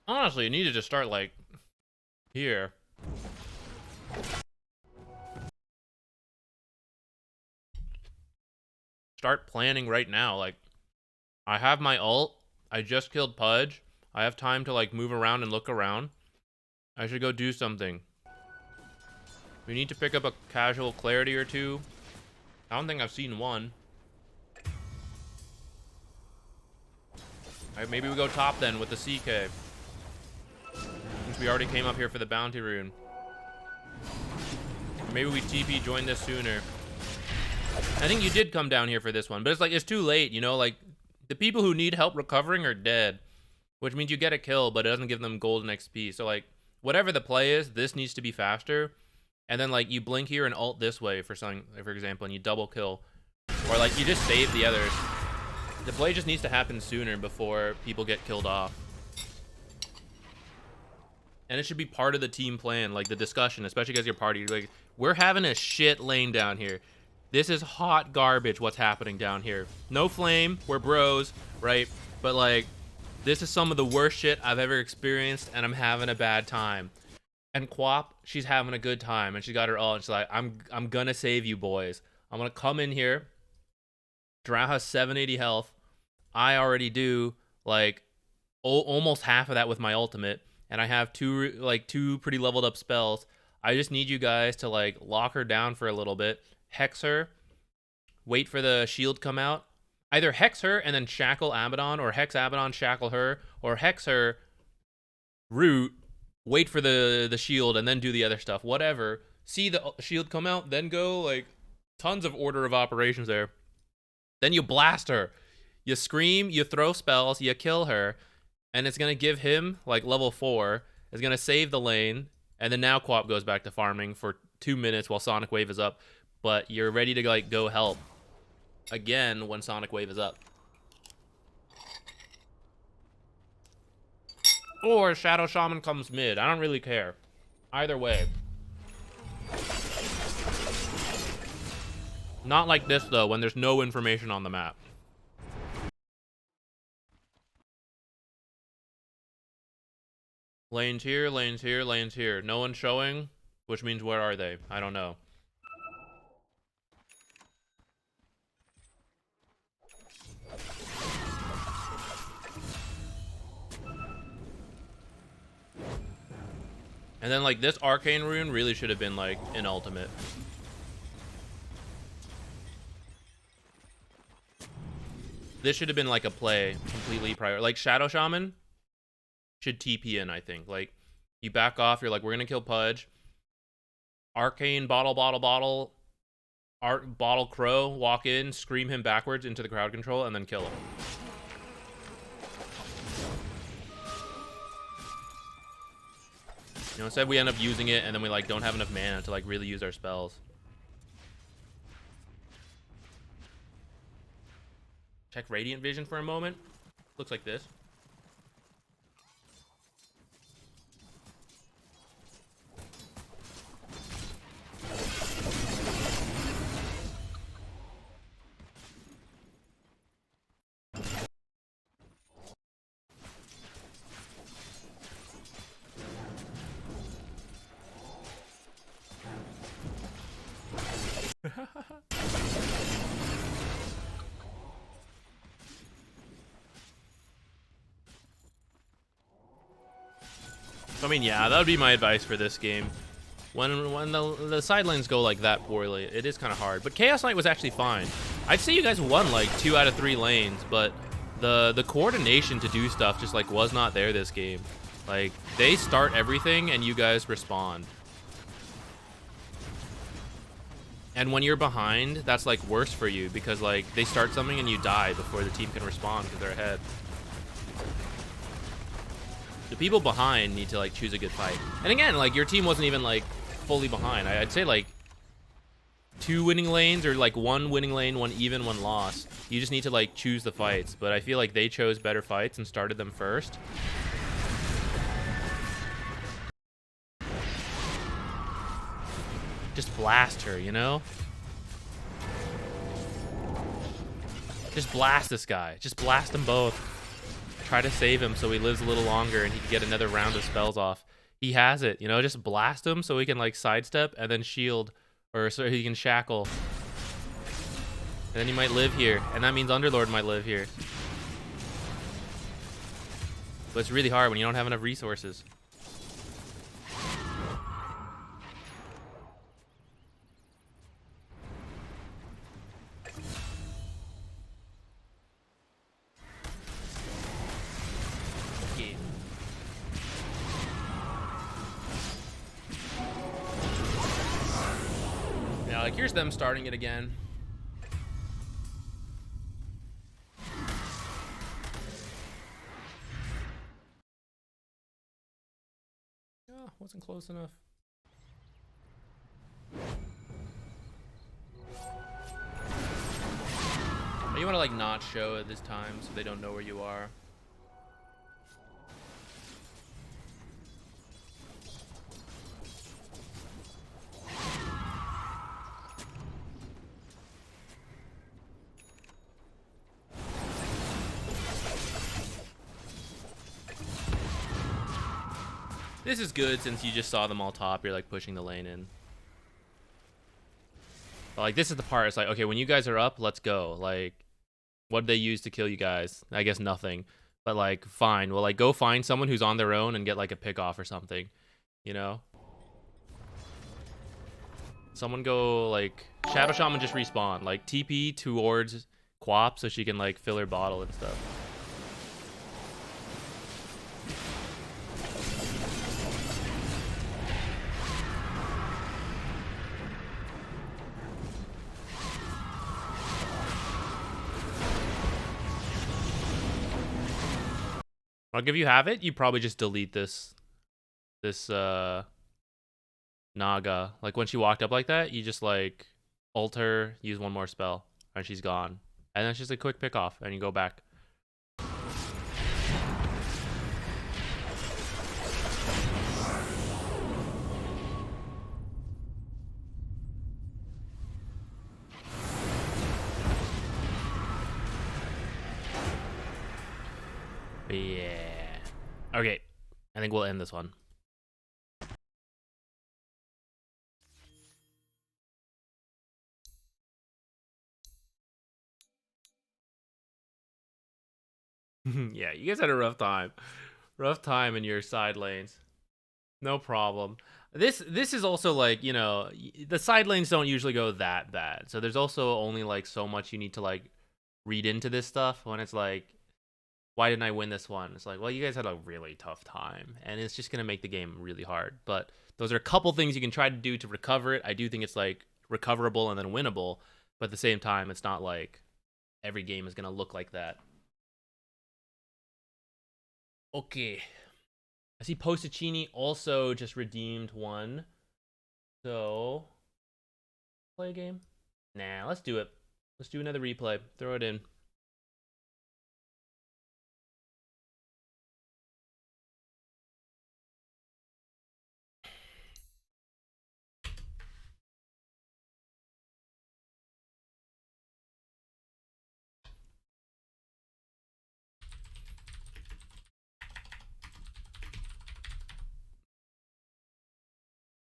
Honestly, it needed to start, like, here. Start planning right now. Like, I have my ult. I just killed Pudge. I have time to, like, move around and look around. I should go do something. We need to pick up a casual clarity or two. I don't think I've seen one. Alright, maybe we go top then with the CK. Since we already came up here for the bounty rune. Or maybe we TP join this sooner. I think you did come down here for this one, but it's like, it's too late, you know? Like, the people who need help recovering are dead, which means you get a kill, but it doesn't give them golden XP. So, like, whatever the play is, this needs to be faster. And then, like, you blink here and ult this way for something, for example, and you double kill. Or, like, you just save the others. The play just needs to happen sooner before people get killed off. And it should be part of the team plan, like, the discussion, especially as your party. Like, we're having a shit lane down here. This is hot garbage, what's happening down here. No flame, we're bros, right? But, like, this is some of the worst shit I've ever experienced, and I'm having a bad time. And Quap, she's having a good time, and she got her ult, and she's like, I'm gonna save you, boys. I'm gonna come in here. Drow has 780 health. I already do, like, almost half of that with my ultimate, and I have two pretty leveled up spells. I just need you guys to, like, lock her down for a little bit. Hex her, wait for the shield come out. Either hex her and then shackle Abaddon, or hex Abaddon, shackle her, or hex her, root, wait for the shield, and then do the other stuff. Whatever. See the shield come out, then go, like, tons of order of operations there. Then you blast her. You scream, you throw spells, you kill her, and it's going to give him, like, level 4. It's going to save the lane, and then now Quap goes back to farming for 2 minutes while Sonic Wave is up. But you're ready to, like, go help again when Sonic Wave is up. Or Shadow Shaman comes mid. I don't really care. Either way. Not like this, though, when there's no information on the map. Lanes here, lanes here, lanes here. No one showing, which means where are they? I don't know. And then like this arcane rune really should have been like an ultimate. This should have been like a play completely prior. Like Shadow Shaman should TP in, I think. Like you back off, you're like, we're gonna kill Pudge. Arcane bottle, bottle crow, walk in, scream him backwards into the crowd control, and then kill him. You know, instead we end up using it and then we like don't have enough mana to like really use our spells. Check Radiant Vision for a moment. Looks like this. I mean, yeah, that would be my advice for this game. When the side lanes go like that poorly, it is kind of hard. But Chaos Knight was actually fine. I'd say you guys won like 2 out of 3 lanes, but the coordination to do stuff just like was not there this game. Like they start everything and you guys respond. And when you're behind, that's like worse for you because like they start something and you die before the team can respond because they're ahead. The people behind need to like choose a good fight. And again, like your team wasn't even like fully behind. I'd say like 2 winning lanes or like 1 winning lane, 1 even, 1 lost. You just need to like choose the fights. But I feel like they chose better fights and started them first. Just blast her, you know? Just blast this guy. Just blast them both. Try to save him so he lives a little longer and he can get another round of spells off. He has it, you know, just blast him so he can like sidestep and then shield, or so he can shackle. And then he might live here, and that means Underlord might live here. But it's really hard when you don't have enough resources. Like here's them starting it again. Oh, wasn't close enough. You want to like not show at this time so they don't know where you are. This is good since you just saw them all top. You're like pushing the lane in. But like this is the part. It's like, okay, when you guys are up, let's go. Like, what did they use to kill you guys? I guess nothing. But like, fine. Well, like go find someone who's on their own and get like a pick off or something. You know? Someone go like Shadow Shaman just respawn. Like TP towards Quap so she can like fill her bottle and stuff. I'll give you have it. You probably just delete this Naga. Like when she walked up like that, you just like ult her, use 1 more spell, and she's gone. And then it's just a quick pick off, and you go back. Yeah. Okay. I think we'll end this one. Yeah, you guys had a rough time. Rough time in your side lanes. No problem. This is also like, you know, the side lanes don't usually go that bad. So there's also only like so much you need to like read into this stuff when it's like, why didn't I win this one? It's like, well, you guys had a really tough time, and it's just gonna make the game really hard. But those are a couple things you can try to do to recover it. I do think it's like recoverable and then winnable, but at the same time, it's not like every game is gonna look like that. Okay. I see Postacini also just redeemed one. So, play a game? Nah, let's do it. Let's do another replay. Throw it in.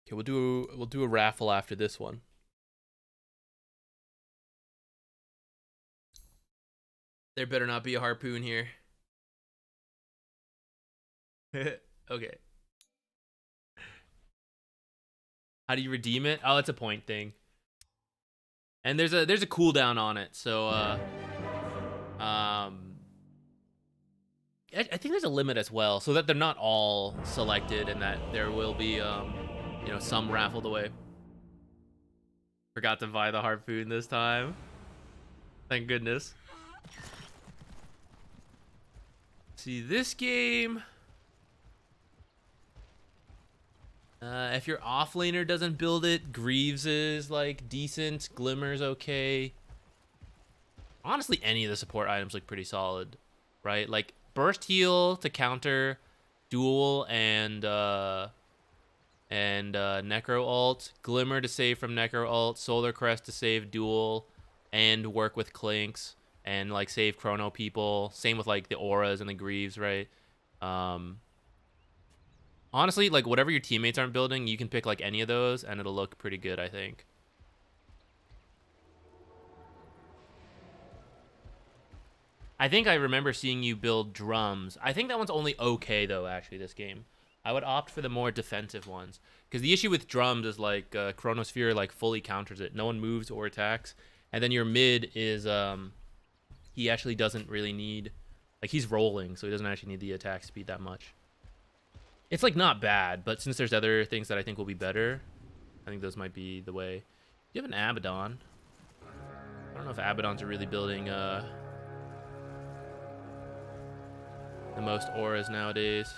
Okay, we'll do a raffle after this one. There better not be a harpoon here. Okay. How do you redeem it? Oh, it's a point thing. And there's a cooldown on it, so I think there's a limit as well, so that they're not all selected, and that there will be you know, some raffled away. Forgot to buy the harpoon this time. Thank goodness. See this game. If your offlaner doesn't build it, Greaves is like decent. Glimmer's okay. Honestly, any of the support items look pretty solid, right? Like burst heal to counter duel and Necro ult, Glimmer to save from Necro ult, Solar Crest to save duel and work with Clinks and like save Chrono people. Same with like the auras and the Greaves, right? Honestly, like whatever your teammates aren't building, you can pick like any of those and it'll look pretty good, I think. I think I remember seeing you build drums. I think that one's only okay though, actually, this game. I would opt for the more defensive ones. Because the issue with drums is like Chronosphere like fully counters it. No one moves or attacks. And then your mid is he actually doesn't really need, like he's rolling, so he doesn't actually need the attack speed that much. It's like not bad, but since there's other things that I think will be better, I think those might be the way. You have an Abaddon. I don't know if Abaddons are really building the most auras nowadays.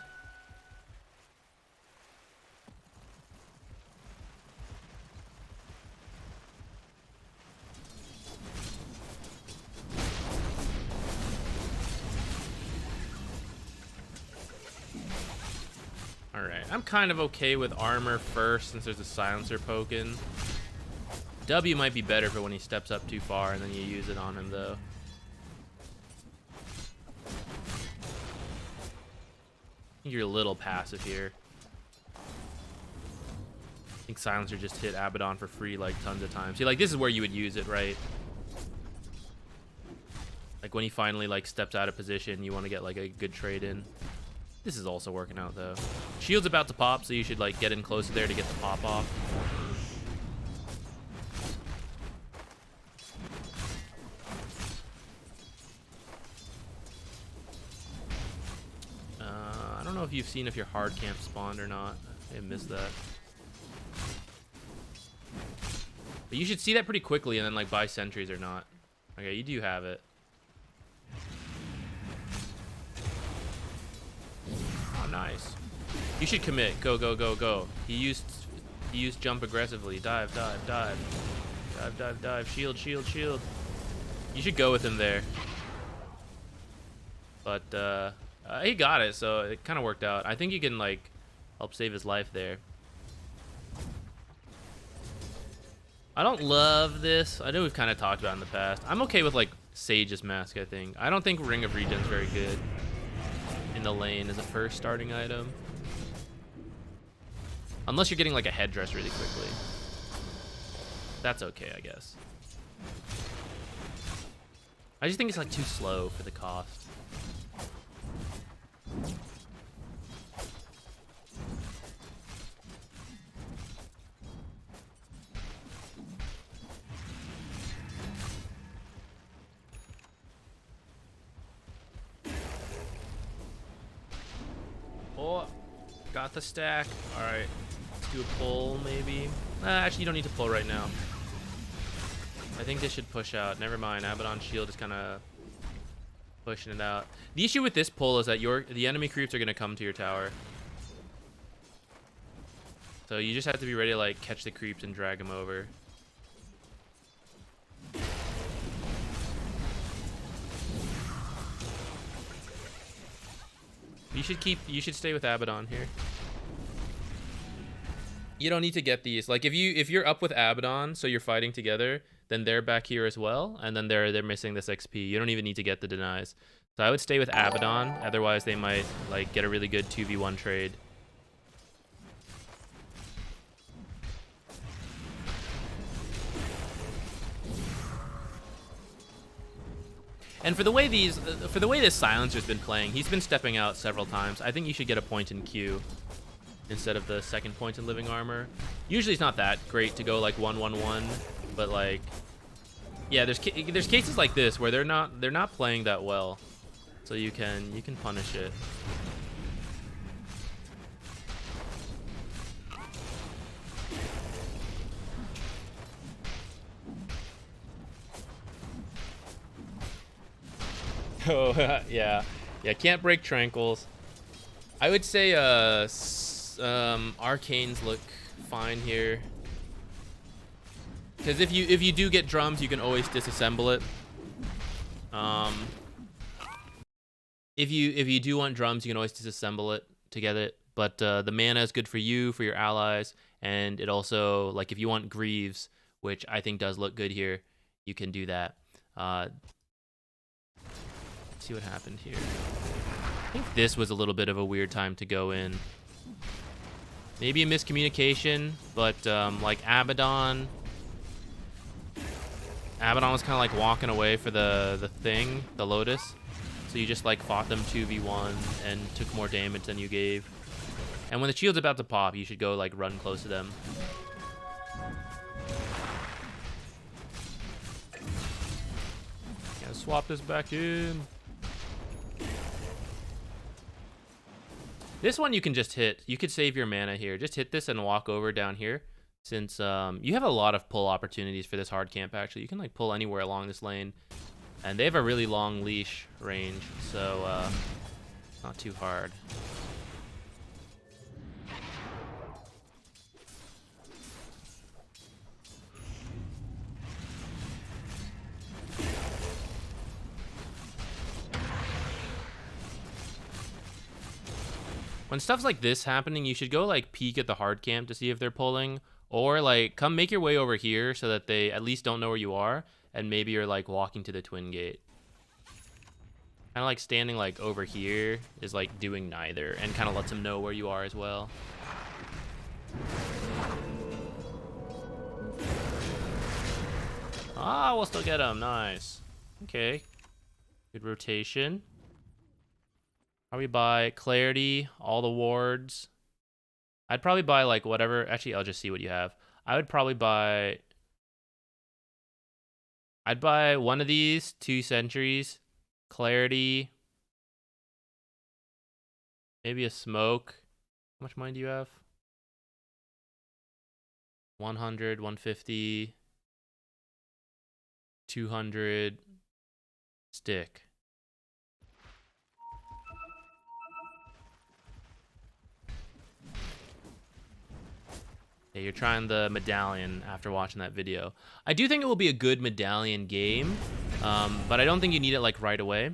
Alright, I'm kind of okay with armor first since there's a silencer poking. W might be better for when he steps up too far and then you use it on him though. I think you're a little passive here. I think silencer just hit Abaddon for free like tons of times. See, like this is where you would use it, right? Like when he finally like steps out of position, you want to get like a good trade in. This is also working out though. Shield's about to pop, so you should like get in closer there to get the pop off. I don't know if you've seen if your hard camp spawned or not. I missed that. But you should see that pretty quickly and then like buy sentries or not. Okay, you do have it. Oh, nice. You should commit. Go, go, go, go. He used jump aggressively. Dive, dive, dive. Dive, dive, dive. Shield, shield, shield. You should go with him there. But he got it, so it kind of worked out. I think you can like help save his life there. I don't love this. I know we've kind of talked about it in the past. I'm okay with like Sage's mask, I think. I don't think Ring of Regen's very good in the lane as a first starting item. Unless you're getting like a headdress really quickly. That's okay, I guess. I just think it's like too slow for the cost. got the stack. All right, let's do a pull maybe. Actually, you don't need to pull right now. I think this should push out. Never mind. Abaddon shield is kind of pushing it out. The issue with this pull is that the enemy creeps are gonna come to your tower. So you just have to be ready to like catch the creeps and drag them over. You should stay with Abaddon here. You don't need to get these. Like if you're up with Abaddon, so you're fighting together, then they're back here as well, and then they're missing this XP. You don't even need to get the denies. So I would stay with Abaddon, otherwise they might like get a really good 2v1 trade. And for the way this Silencer's been playing, he's been stepping out several times. I think you should get a point in Q instead of the second point in living armor. Usually it's not that great to go like 1-1-1, but like, yeah, there's cases like this where they're not playing that well, so you can punish it. Oh, yeah, can't break Tranquils. I would say Arcanes look fine here, because if you do get drums, you can always disassemble it. If you do want drums, you can always disassemble it to get it. But the mana is good for you, for your allies, and it also, like, if you want Greaves, which I think does look good here, you can do that. See what happened here. I think this was a little bit of a weird time to go in. Maybe a miscommunication, but like Abaddon was kind of like walking away for the Lotus. So you just like fought them 2v1 and took more damage than you gave. And when the shield's about to pop, you should go like run close to them. Gotta swap this back in. This one you can just hit. You could save your mana here. Just hit this and walk over down here. Since you have a lot of pull opportunities for this hard camp, actually. You can like pull anywhere along this lane. And they have a really long leash range, so not too hard. When stuff's like this happening, you should go like peek at the hard camp to see if they're pulling, or like come make your way over here so that they at least don't know where you are, and maybe you're like walking to the twin gate. Kind of like standing like over here is like doing neither, and kind of lets them know where you are as well. Ah, we'll still get them. Nice. Okay. Good rotation. Probably buy Clarity, all the wards. I'd probably buy like whatever. Actually, I'll just see what you have. I'd buy one of these, 2 sentries, Clarity, maybe a smoke. How much money do you have? 100, 150, 200, stick. You're trying the medallion after watching that video. I do think it will be a good medallion game, but I don't think you need it like right away.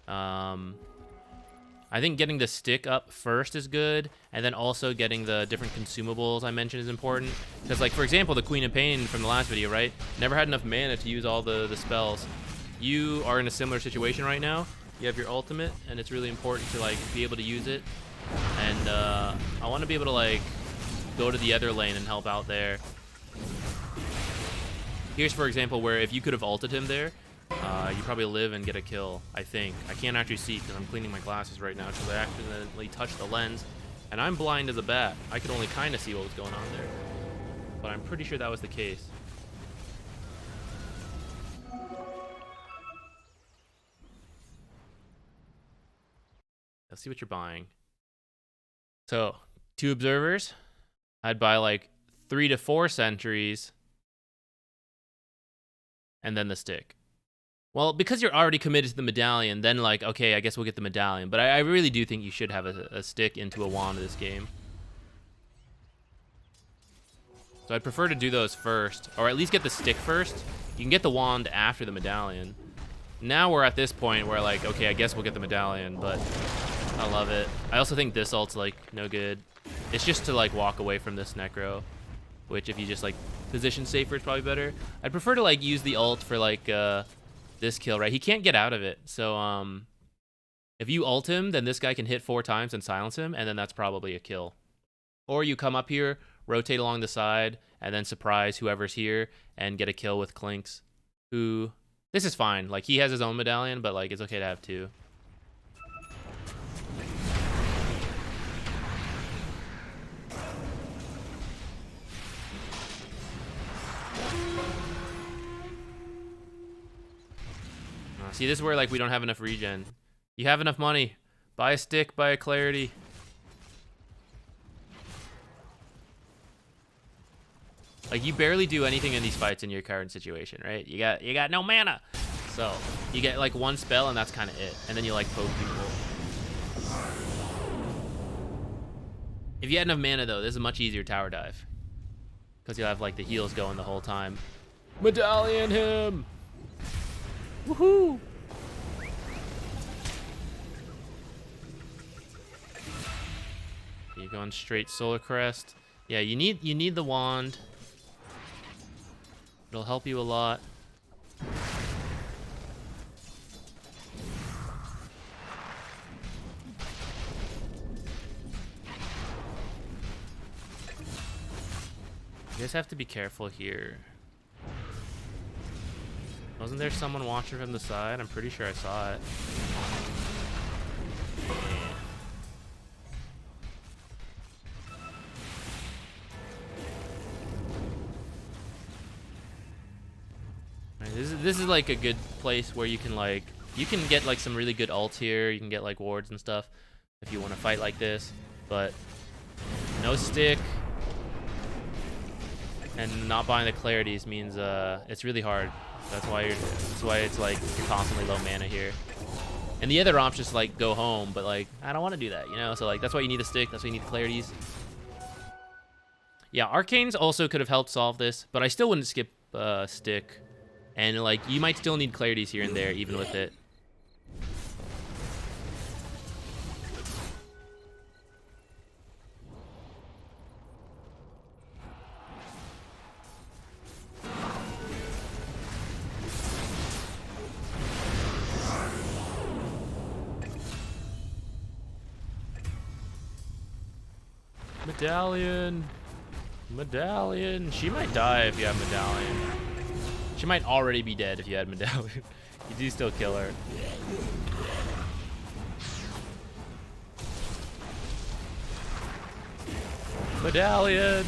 I think getting the stick up first is good, and then also getting the different consumables I mentioned is important. Because, like, for example, the Queen of Pain from the last video, right? Never had enough mana to use all the spells. You are in a similar situation right now. You have your ultimate, and it's really important to like be able to use it. And I want to be able to like go to the other lane and help out there. Here's, for example, where if you could have ulted him there, you probably live and get a kill, I think. I can't actually see because I'm cleaning my glasses right now because I accidentally touched the lens, and I'm blind as a bat. I could only kind of see what was going on there, but I'm pretty sure that was the case. Let's see what you're buying. So, 2 observers. I'd buy like 3 to 4 sentries. And then the stick. Well, because you're already committed to the medallion, then like, okay, I guess we'll get the medallion. But I really do think you should have a stick into a wand this game. So I'd prefer to do those first, or at least get the stick first. You can get the wand after the medallion. Now we're at this point where like, okay, I guess we'll get the medallion, but I love it. I also think this ult's like no good. It's just to like walk away from this necro, which if you just like position safer is probably better. I'd prefer to like use the ult for like this kill, right? He can't get out of it. So if you ult him, then this guy can hit 4 times and silence him, and then that's probably a kill. Or you come up here, rotate along the side, and then surprise whoever's here and get a kill with Clinks, who... This is fine. Like, he has his own medallion, but, like, it's okay to have 2. See, this is where, like, we don't have enough regen. You have enough money. Buy a stick, buy a clarity. Like, you barely do anything in these fights in your current situation, right? You got no mana. So, you get, like, 1 spell, and that's kind of it. And then you, like, poke people. If you had enough mana, though, this is a much easier tower dive. Because you'll have, like, the heals going the whole time. Medallion him! Woohoo! You're going straight Solar Crest. Yeah, you need the wand. It'll help you a lot. You guys have to be careful here. Wasn't there someone watching from the side? I'm pretty sure I saw it. This is like a good place where you can get like some really good ults here. You can get like wards and stuff if you want to fight like this, but no stick and not buying the clarities means it's really hard. That's why it's like you're constantly low mana here. And the other option is like go home, but like I don't want to do that, you know? So like that's why you need a stick. That's why you need the clarities. Yeah, Arcanes also could have helped solve this, but I still wouldn't skip stick. And like you might still need clarities here and there even with it. Medallion. She might die if you have medallion. She might already be dead if you had medallion. You do still kill her. Medallion.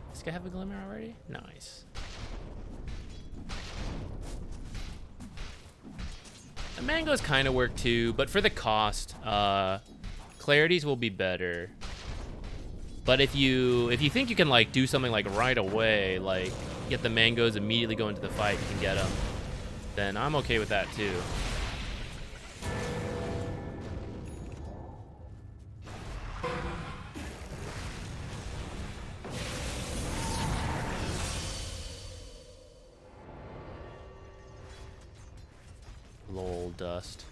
Does this guy have a glimmer already? Nice. The mangoes kind of work too, but for the cost, clarities will be better. But if you think you can like do something like right away, like get the mangoes immediately go into the fight, you can get them, then I'm okay with that too. Lol, dust.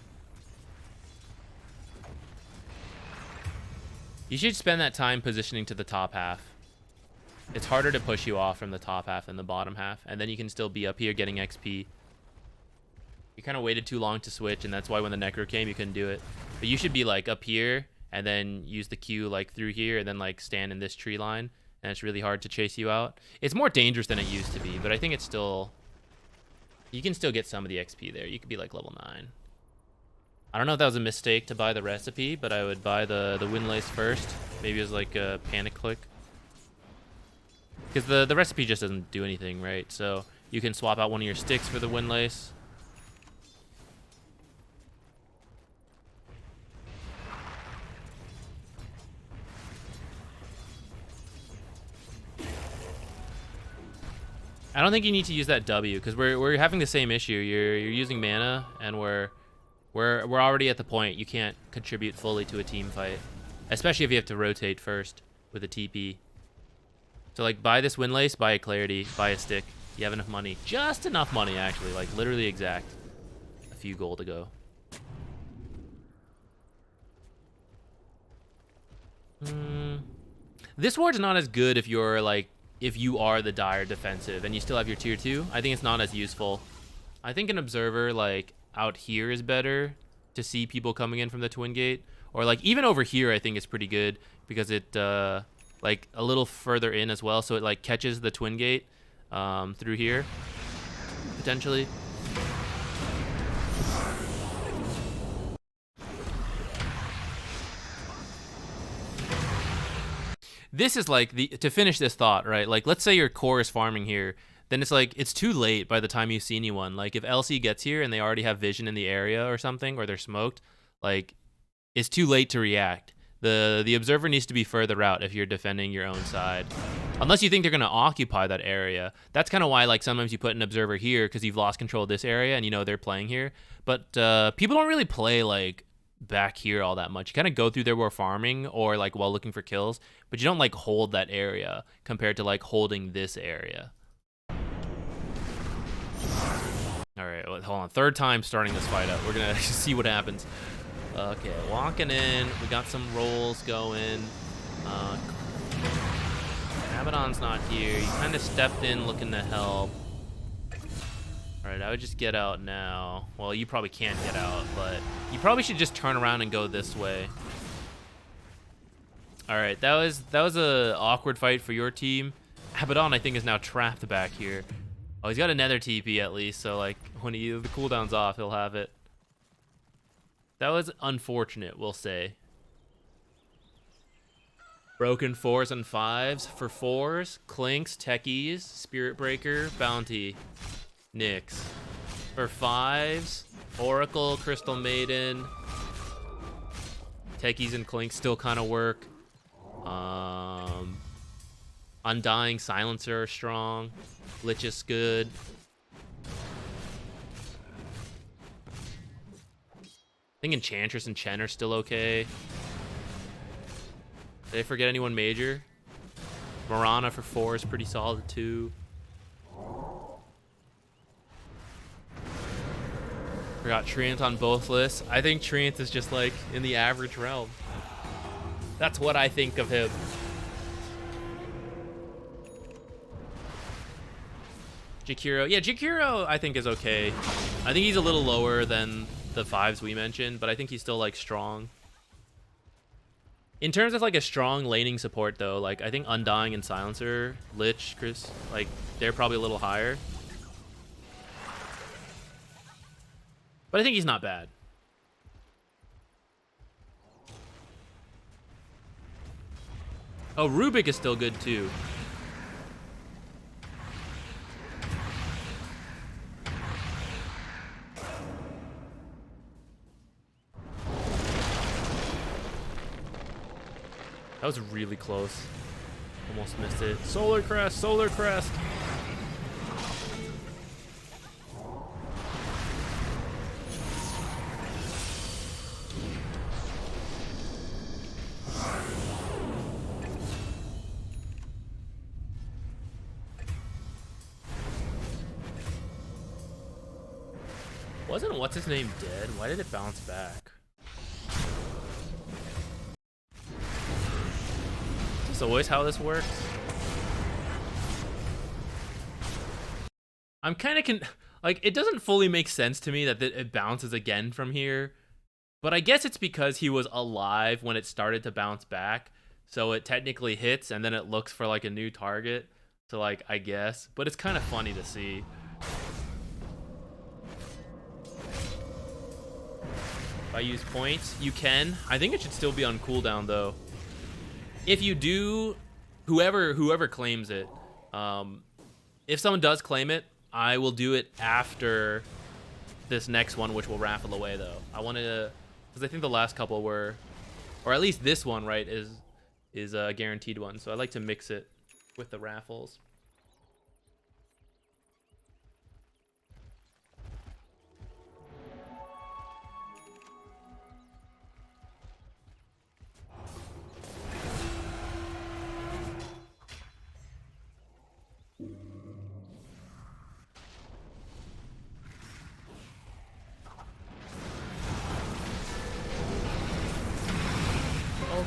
You should spend that time positioning to the top half. It's harder to push you off from the top half than the bottom half, and then you can still be up here getting XP. You kind of waited too long to switch, and that's why when the Necro came, you couldn't do it. But you should be like up here, and then use the Q like through here, and then like stand in this tree line, and it's really hard to chase you out. It's more dangerous than it used to be, but I think it's still... You can still get some of the XP there. You could be like level 9. I don't know if that was a mistake to buy the recipe, but I would buy the Windlace first. Maybe it was like a panic click. Because the recipe just doesn't do anything, right? So you can swap out one of your sticks for the Windlace. I don't think you need to use that W because we're having the same issue. You're using mana, and we're already at the point you can't contribute fully to a team fight, especially if you have to rotate first with a TP. So like, buy this Windlace, buy a Clarity, buy a stick. You have enough money, just enough money actually, like literally exact. A few gold to go. This ward's not as good if you're like, if you are the dire defensive and you still have your tier 2. I think it's not as useful. I think an observer like out here is better to see people coming in from the Twin Gate, or like even over here I think it's pretty good because it like a little further in as well, so it like catches the Twin Gate through here potentially. This is like to finish this thought, right? Like, let's say your core is farming here, then it's like it's too late by the time you see anyone. Like, if LC gets here and they already have vision in the area or something, or they're smoked, like it's too late to react. The observer needs to be further out if you're defending your own side, unless you think they're gonna occupy that area. That's kind of why like sometimes you put an observer here because you've lost control of this area and you know they're playing here. But people don't really play like back here all that much. You kind of go through there while farming or like while looking for kills, but you don't like hold that area compared to like holding this area. All right, hold on. Third time starting this fight up. We're gonna see what happens. Okay, walking in. We got some rolls going. Abaddon's not here. He kind of stepped in looking to help. All right, I would just get out now. Well, you probably can't get out, but you probably should just turn around and go this way. All right, that was a awkward fight for your team. Abaddon, I think, is now trapped back here. Oh, he's got another TP at least, so like when the cooldown's off, he'll have it. That was unfortunate, we'll say. Broken 4s and 5s. For 4s, Clinks, Techies, Spirit Breaker, Bounty, Nyx. For 5s, Oracle, Crystal Maiden, Techies and Clinks still kind of work. Undying, Silencer are strong. Lich is good. I think Enchantress and Chen are still okay. Did I forget anyone major? Mirana for 4 is pretty solid too. Forgot Treant on both lists. I think Treant is just like in the average realm. That's what I think of him. Jakiro. Yeah, Jakiro I think is okay. I think he's a little lower than the 5s we mentioned, but I think he's still like strong. In terms of like a strong laning support though, like I think Undying and Silencer, Lich, Chris, like they're probably a little higher. But I think he's not bad. Oh, Rubik is still good too. That was really close. Almost missed it. Solar Crest, Solar Crest. Wasn't what's his name dead? Why did it bounce back? Is this always how this works? I'm kind of like, it doesn't fully make sense to me that it bounces again from here, but I guess it's because he was alive when it started to bounce back, so it technically hits and then it looks for like a new target. So like, I guess, but it's kind of funny to see. If I use points, you can. I think it should still be on cooldown though. If you do, whoever claims it, if someone does claim it, I will do it after this next one, which will raffle away though. I wanted to, because I think the last couple were, or at least this one, right, is a guaranteed one. So I like to mix it with the raffles.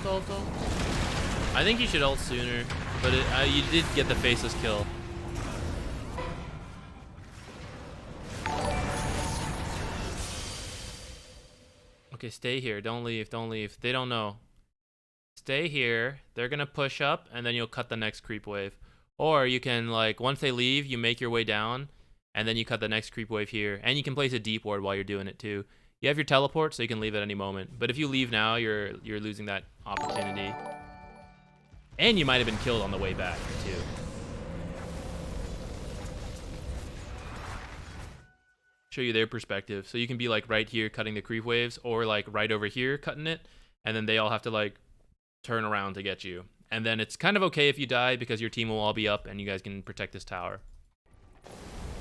ult. I think you should ult sooner, but you did get the faceless kill. Okay, stay here. Don't leave. Don't leave. They don't know. Stay here. They're gonna push up, and then you'll cut the next creep wave. Or you can, like, once they leave, you make your way down, and then you cut the next creep wave here. And you can place a deep ward while you're doing it too. You have your teleport, so you can leave at any moment. But if you leave now, you're losing that opportunity. And you might have been killed on the way back too. Show you their perspective. So you can be like right here cutting the creep waves, or like right over here cutting it, and then they all have to like turn around to get you. And then it's kind of okay if you die because your team will all be up and you guys can protect this tower.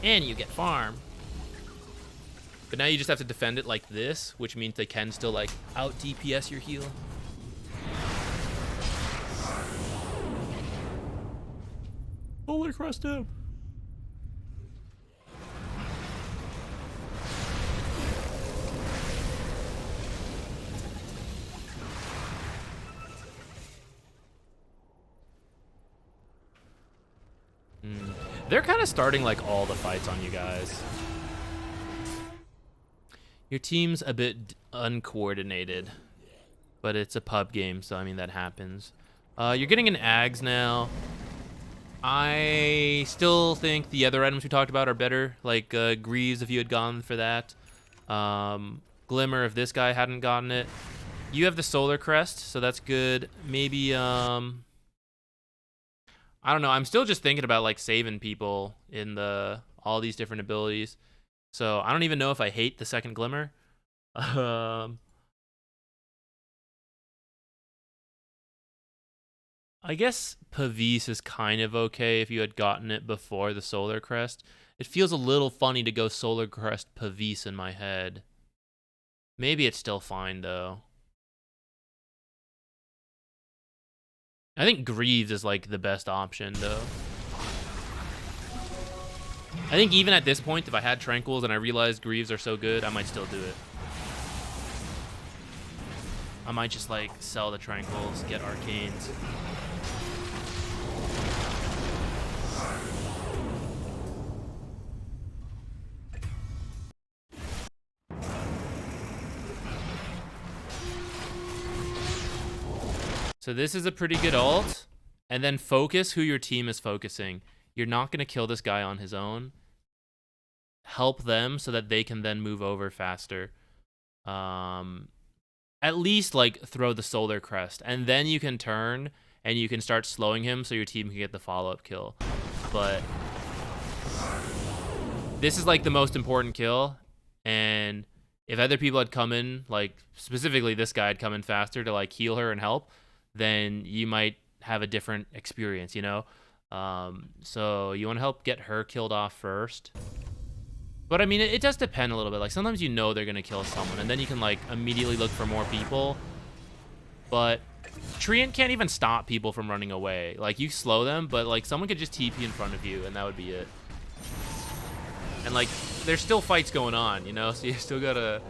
And you get farm. But now you just have to defend it like this, which means they can still like out DPS your heal. Holy crust him. They're kind of starting like all the fights on you guys. Your team's a bit uncoordinated, but it's a pub game, so I mean that happens. You're getting an Ags now. I still think the other items we talked about are better, like Greaves if you had gone for that. Glimmer if this guy hadn't gotten it. You have the Solar Crest, so that's good. Maybe I don't know. I'm still just thinking about like saving people in all these different abilities. So I don't even know if I hate the second Glimmer. I guess Pavise is kind of okay if you had gotten it before the Solar Crest. It feels a little funny to go Solar Crest Pavise in my head. Maybe it's still fine though. I think Greaves is like the best option though. I think even at this point, if I had Tranquils and I realized Greaves are so good, I might still do it. I might just like sell the Tranquils, get Arcanes. So this is a pretty good ult. And then focus who your team is focusing. You're not going to kill this guy on his own. Help them so that they can then move over faster. At least like throw the Solar Crest. And then you can turn and you can start slowing him so your team can get the follow-up kill. But this is like the most important kill. And if other people had come in, like specifically this guy had come in faster to like heal her and help, then you might have a different experience, you know? So you want to help get her killed off first. But I mean, it does depend a little bit. Like sometimes you know they're going to kill someone and then you can like immediately look for more people. But Treant can't even stop people from running away. Like you slow them, but like someone could just TP in front of you and that would be it. And like there's still fights going on, you know? So you still gotta,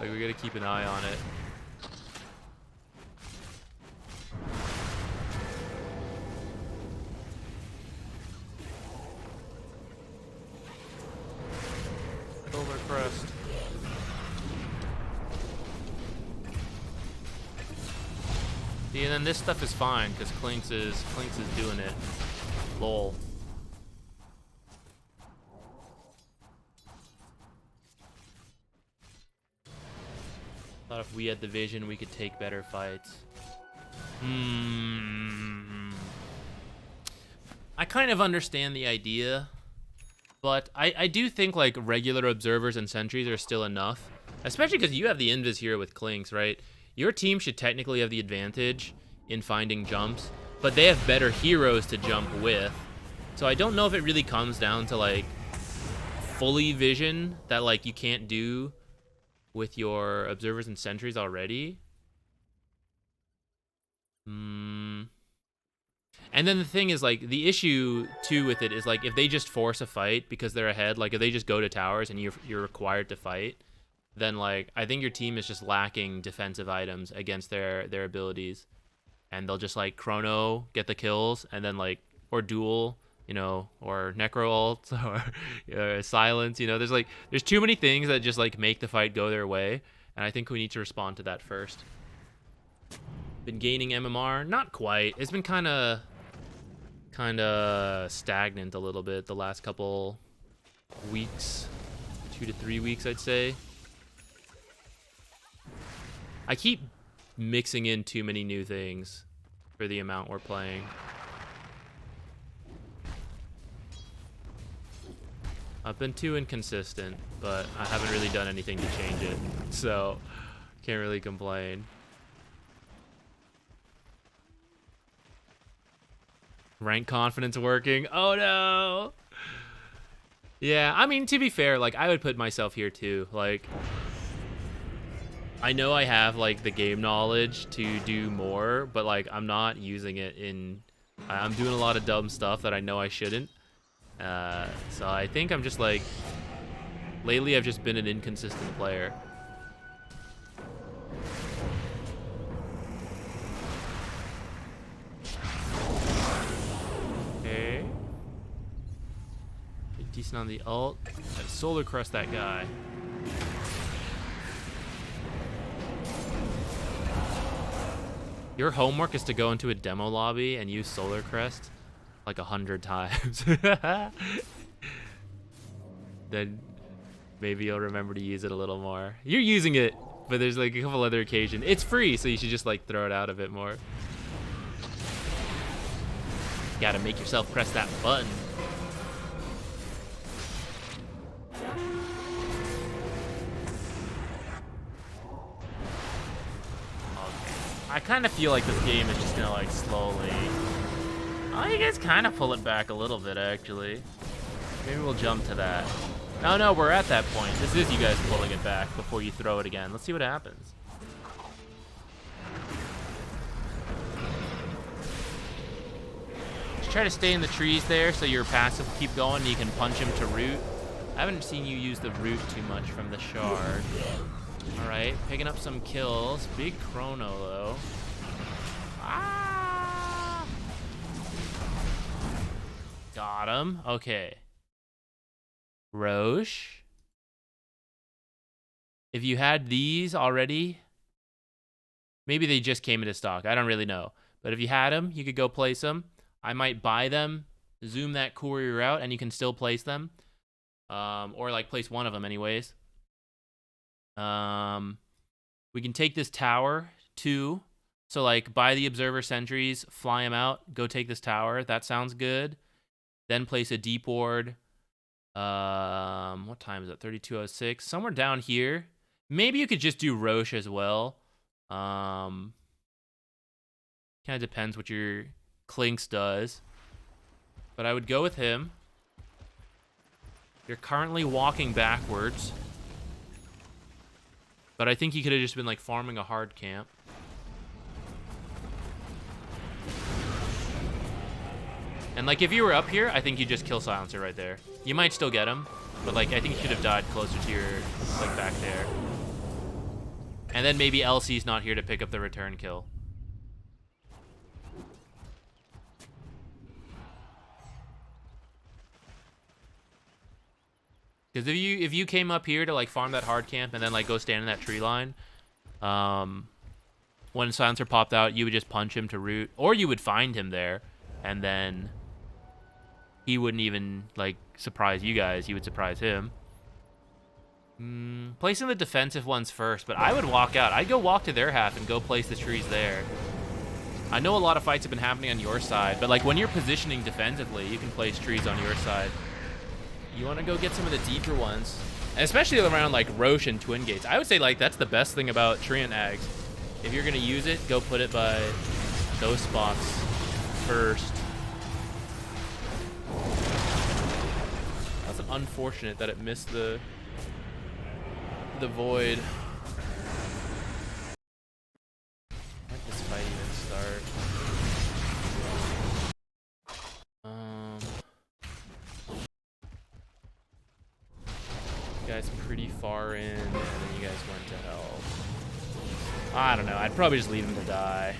like we gotta keep an eye on it. Solar Crest. See, and then this stuff is fine because Clinks is doing it. Lol. Thought if we had the vision, we could take better fights. I kind of understand the idea. But I do think like regular observers and sentries are still enough, especially because you have the invis here with Clinks, right? Your team should technically have the advantage in finding jumps, but they have better heroes to jump with. So I don't know if it really comes down to like fully vision that like you can't do with your observers and sentries already. And then the thing is, like, the issue, too, with it is, like, if they just force a fight because they're ahead, like, if they just go to towers and you're required to fight, then, like, I think your team is just lacking defensive items against their abilities. and they'll just like chrono get the kills, and then like or duel, you know, or necro ult or silence. You know, there's too many things that just like make the fight go their way, and I think we need to respond to that first. Been gaining MMR, not quite. It's been kind of stagnant a little bit the last couple weeks, 2 to 3 weeks, I'd say. I keep mixing in too many new things for the amount we're playing. I've been too inconsistent, but I haven't really done anything to change it, so can't really complain. Rank confidence working. Oh no. Yeah, I mean, to be fair, like I would put myself here too. Like I know I have like the game knowledge to do more, but like I'm not using it in I'm doing a lot of dumb stuff that I know I shouldn't. So I think I'm just like lately I've just been an inconsistent player. Okay. Decent on the ult. Gotta Solar Crest that guy. Your homework is to go into a demo lobby and use Solar Crest like 100 times. Then maybe you'll remember to use it a little more. You're using it, but there's like a couple other occasions. It's free, so you should just like throw it out a bit more. Gotta make yourself press that button. I kind of feel like this game is just gonna like slowly. Oh, you guys kind of pull it back a little bit actually. Maybe we'll jump to that. No, we're at that point. This is you guys pulling it back before you throw it again. Let's see what happens. Just try to stay in the trees there so your passive will keep going and you can punch him to root. I haven't seen you use the root too much from the shard. Alright, picking up some kills. Big chrono though. Ah! Got him. Okay. Roche. If you had these already, maybe they just came into stock. I don't really know. But if you had them, you could go place them. I might buy them, zoom that courier out, and you can still place them. Or like place one of them anyways. We can take this tower too. So like buy the observer sentries, fly them out, go take this tower. That sounds good. Then place a deep ward. What time is it? 32:06. Somewhere down here. Maybe you could just do Roche as well. Kind of depends what your Clinks does. But I would go with him. You're currently walking backwards. But I think he could have just been like farming a hard camp. And like if you were up here, I think you'd just kill Silencer right there. You might still get him, but like I think you should have died closer to your like back there. And then maybe LC's not here to pick up the return kill. Because if you came up here to like farm that hard camp and then like go stand in that tree line, when Silencer popped out, you would just punch him to root, or you would find him there, and then he wouldn't even like surprise you guys. You would surprise him. Placing the defensive ones first, but I would walk out. I'd go walk to their half and go place the trees there. I know a lot of fights have been happening on your side, but like when you're positioning defensively, you can place trees on your side. You want to go get some of the deeper ones, and especially around like Roche and Twin Gates. I would say like that's the best thing about Treant Ags. If you're gonna use it, go put it by those spots first. That's unfortunate that it missed the void. Let this fight even start. You guys pretty far in, and then you guys went to hell. I don't know. I'd probably just leave him to die.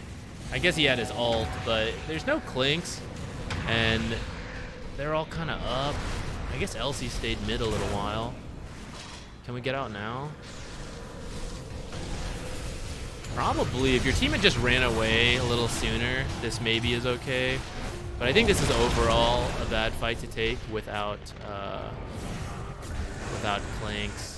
I guess he had his ult, but there's no clinks, and they're all kind of up. I guess Elsie stayed mid a little while. Can we get out now? Probably. If your team had just ran away a little sooner, this maybe is okay. But I think this is overall a bad fight to take without clinks.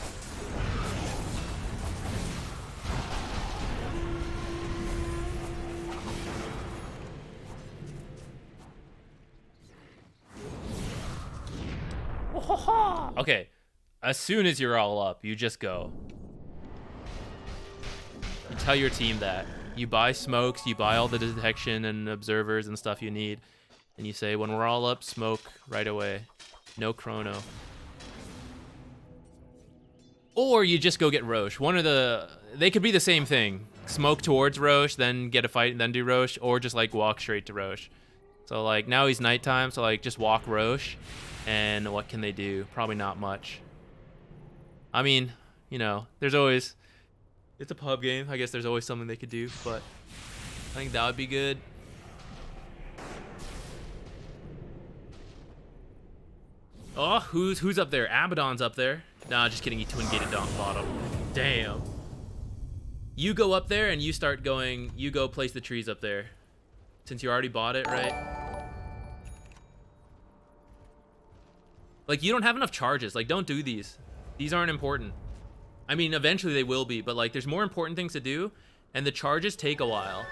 Okay, as soon as you're all up, you just go. You tell your team that. You buy smokes, you buy all the detection and observers and stuff you need, and you say, when we're all up, smoke right away. No chrono. Or you just go get Roche. They could be the same thing. Smoke towards Roche, then get a fight, and then do Roche, or just like walk straight to Roche. So like now he's nighttime, so like just walk Roche. And what can they do? Probably not much. I mean, you know, there's always... It's a pub game. I guess there's always something they could do, but I think that would be good. Oh, who's up there? Abaddon's up there. Nah, just kidding. He twin-gated down bottom. Damn. You go up there and you start going... You go place the trees up there. Since you already bought it, right? Like, you don't have enough charges. Like, don't do these. These aren't important. I mean, eventually they will be, but, like, there's more important things to do, and the charges take a while,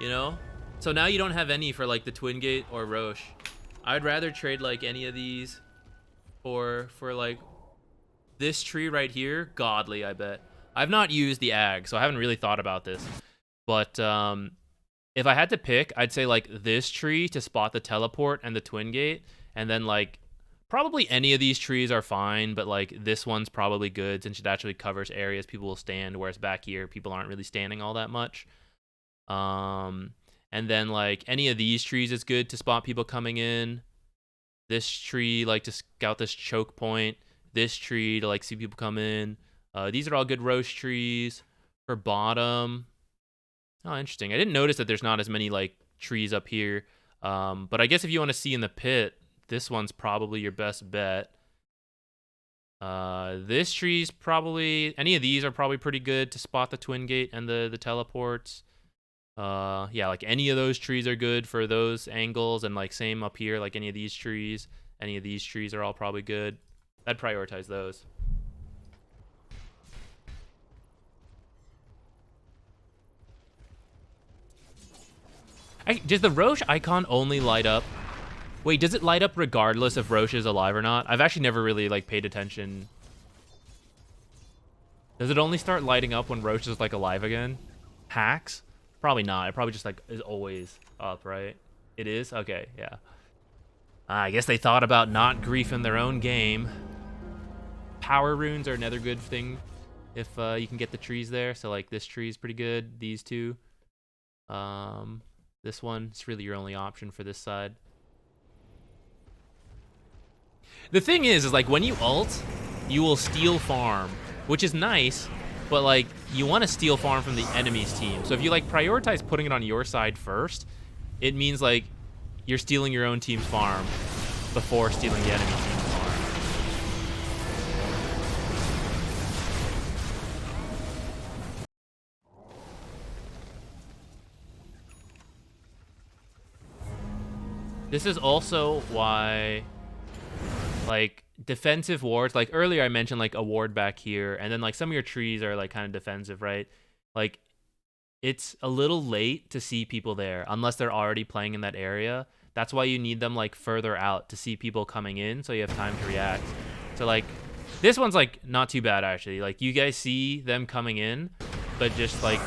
you know? So now you don't have any for, like, the Twin Gate or Roche. I'd rather trade, like, any of these for like, this tree right here. Godly, I bet. I've not used the Ag, so I haven't really thought about this. But, if I had to pick, I'd say, like, this tree to spot the teleport and the Twin Gate, and then, like, probably any of these trees are fine, but like this one's probably good since it actually covers areas people will stand, whereas back here people aren't really standing all that much. And then like any of these trees is good to spot people coming in. This tree, like to scout this choke point. This tree to like see people come in. These are all good Roche trees. For bottom, oh, interesting. I didn't notice that there's not as many like trees up here. But I guess if you want to see in the pit, this one's probably your best bet. This tree's probably... Any of these are probably pretty good to spot the Twin Gate and the teleports. Yeah, like any of those trees are good for those angles. And like same up here, like any of these trees. Any of these trees are all probably good. I'd prioritize those. Does the Roche icon only light up? Wait, does it light up regardless if Roche is alive or not? I've actually never really, like, paid attention. Does it only start lighting up when Roche is, like, alive again? Hacks? Probably not. It probably just, like, is always up, right? It is? Okay, yeah. I guess they thought about not griefing their own game. Power runes are another good thing if you can get the trees there. So, like, this tree is pretty good. These two. This one, it's really your only option for this side. The thing is like when you ult, you will steal farm, which is nice, but like you want to steal farm from the enemy's team. So if you like prioritize putting it on your side first, it means like you're stealing your own team's farm before stealing the enemy team's farm. This is also why like defensive wards, like earlier I mentioned like a ward back here, and then like some of your trees are like kind of defensive, right? Like it's a little late to see people there unless they're already playing in that area. That's why you need them like further out to see people coming in so you have time to react. So like this one's like not too bad actually. Like you guys see them coming in, but just like,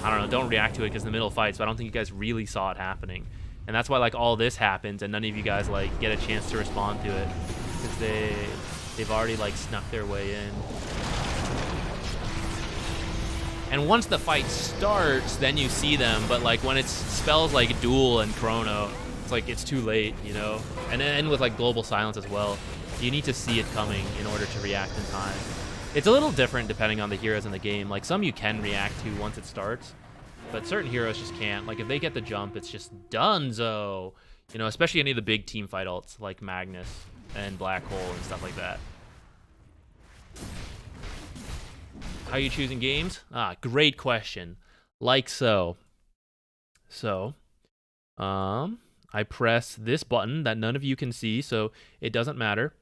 I don't know, don't react to it because in the middle of fights, but I don't think you guys really saw it happening. And that's why like all this happens and none of you guys like get a chance to respond to it. Because they've already like snuck their way in. And once the fight starts, then you see them. But like when it's spells like Duel and Chrono, it's like it's too late, you know? And with like Global Silence as well, you need to see it coming in order to react in time. It's a little different depending on the heroes in the game. Like some you can react to once it starts. but certain heroes just can't. Like, if they get the jump, it's just donezo. You know, especially any of the big team fight ults, like Magnus and Black Hole and stuff like that. How are you choosing games? Ah, great question. Like so. So, I press this button that none of you can see, so it doesn't matter.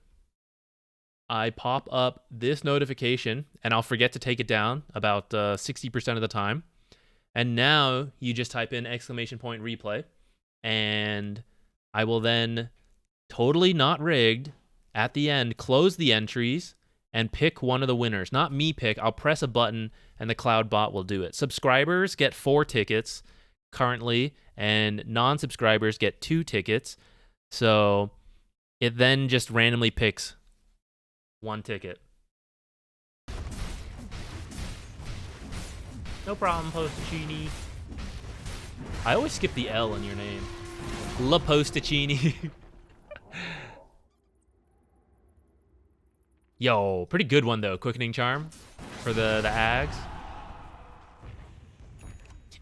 I pop up this notification, and I'll forget to take it down about 60% of the time. And now you just type in !replay, and I will then, totally not rigged, at the end, close the entries and pick one of the winners. Not me pick. I'll press a button, and the Cloud bot will do it. Subscribers get 4 tickets currently, and non-subscribers get 2 tickets. So it then just randomly picks 1 ticket. No problem, Postacini. I always skip the L in your name. La Postacini. Yo, pretty good one though. Quickening Charm for the Ags.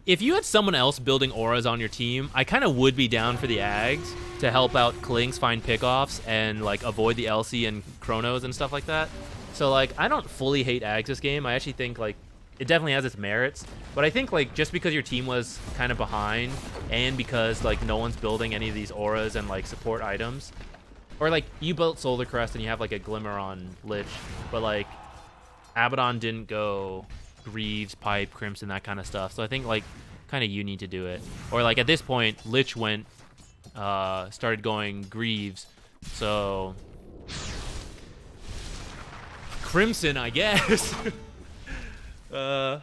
If you had someone else building auras on your team, I kind of would be down for the Ags to help out Klings find pickoffs and like avoid the LC and Chronos and stuff like that. So like, I don't fully hate Ags this game. I actually think like it definitely has its merits, but I think like just because your team was kind of behind and because like no one's building any of these auras and like support items, or like you built Solar Crest and you have like a Glimmer on Lich, but like Abaddon didn't go Greaves, Pipe, Crimson, that kind of stuff. So I think like kind of you need to do it. Or like at this point, Lich went, started going Greaves. So Crimson, I guess. You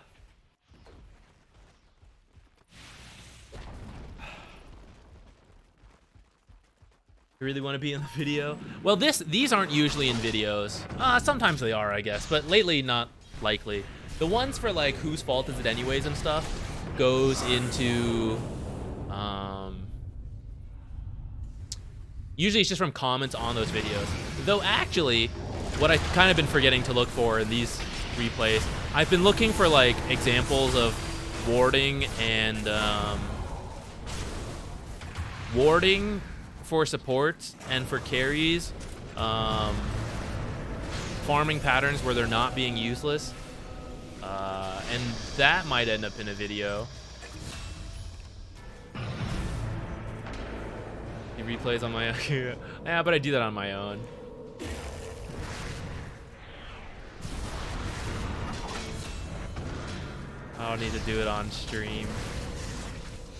really want to be in the video? Well, these aren't usually in videos. Sometimes they are, I guess, but lately not likely. The ones for like whose fault is it anyways and stuff goes into usually it's just from comments on those videos. Though actually, what I've kind of been forgetting to look for in these replays, I've been looking for like examples of warding and warding for supports and for carries, farming patterns where they're not being useless, and that might end up in a video. He replays on my own. Yeah, but I do that on my own. I don't need to do it on stream.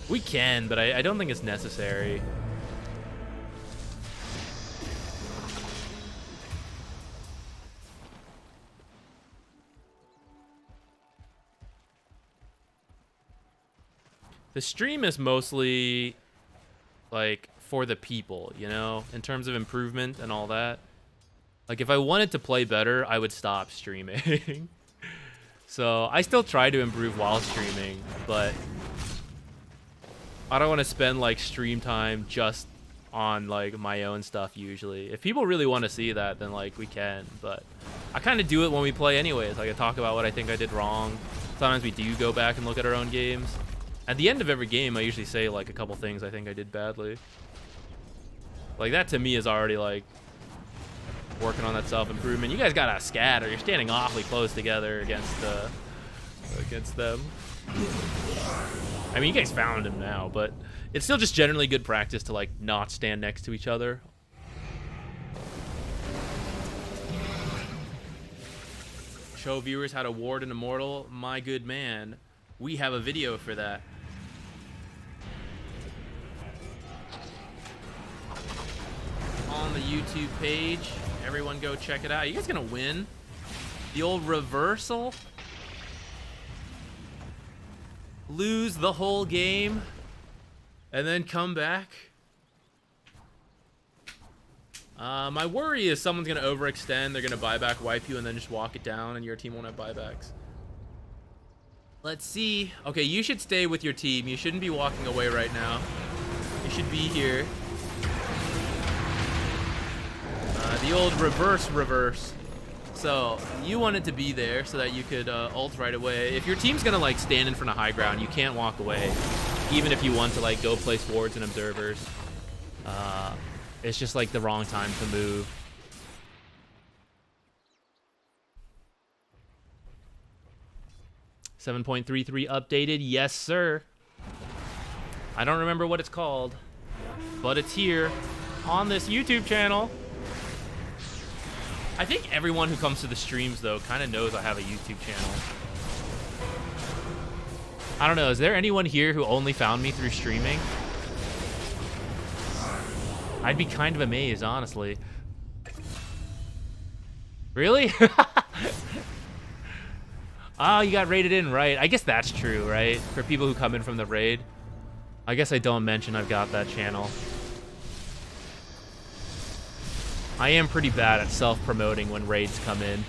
We can, but I don't think it's necessary. The stream is mostly like for the people, you know, in terms of improvement and all that. Like if I wanted to play better, I would stop streaming. So I still try to improve while streaming, but I don't want to spend like stream time just on like my own stuff usually. If people really want to see that, then like we can, but I kind of do it when we play anyways. Like I talk about what I think I did wrong. Sometimes we do go back and look at our own games. At the end of every game, I usually say like a couple things I think I did badly. Like that to me is already like working on that self-improvement. You guys gotta scatter. You're standing awfully close together against them. I mean, you guys found him now, but it's still just generally good practice to like not stand next to each other. Show viewers how to ward an immortal. My good man, we have a video for that. On the YouTube page. Everyone go check it out. You guys gonna win? The old reversal? Lose the whole game and then come back? My worry is someone's gonna overextend, they're gonna buyback wipe you and then just walk it down and your team won't have buybacks. Let's see. Okay, you should stay with your team. You shouldn't be walking away right now. You should be here. The old reverse. So you want it to be there so that you could ult right away. If your team's gonna like stand in front of high ground, you can't walk away, even if you want to like go place wards and observers. It's just like the wrong time to move. .33 updated, yes sir. I don't remember what it's called, but it's here on this YouTube channel. I think everyone who comes to the streams, though, kind of knows I have a YouTube channel. I don't know. Is there anyone here who only found me through streaming? I'd be kind of amazed, honestly. Really? Oh, you got raided in, right? I guess that's true, right? For people who come in from the raid. I guess I don't mention I've got that channel. I am pretty bad at self-promoting when raids come in.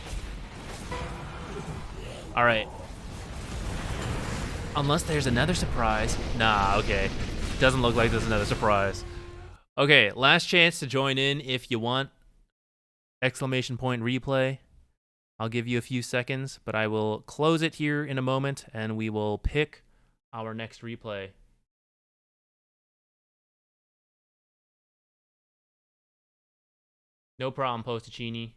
Alright. Unless there's another surprise. Nah, okay. Doesn't look like there's another surprise. Okay, last chance to join in if you want. Exclamation point replay. I'll give you a few seconds, but I will close it here in a moment, and we will pick our next replay. No problem, Postacini.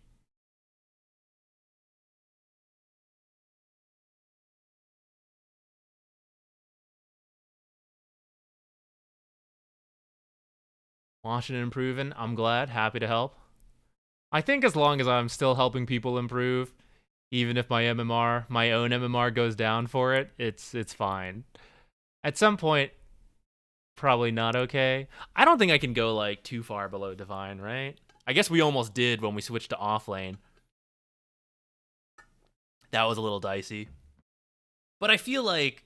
Watching and improving. I'm glad. Happy to help. I think as long as I'm still helping people improve, even if my MMR, my own MMR goes down for it, it's fine. At some point, probably not okay. I don't think I can go like too far below Divine, right? I guess we almost did when we switched to off lane. That was a little dicey. But I feel like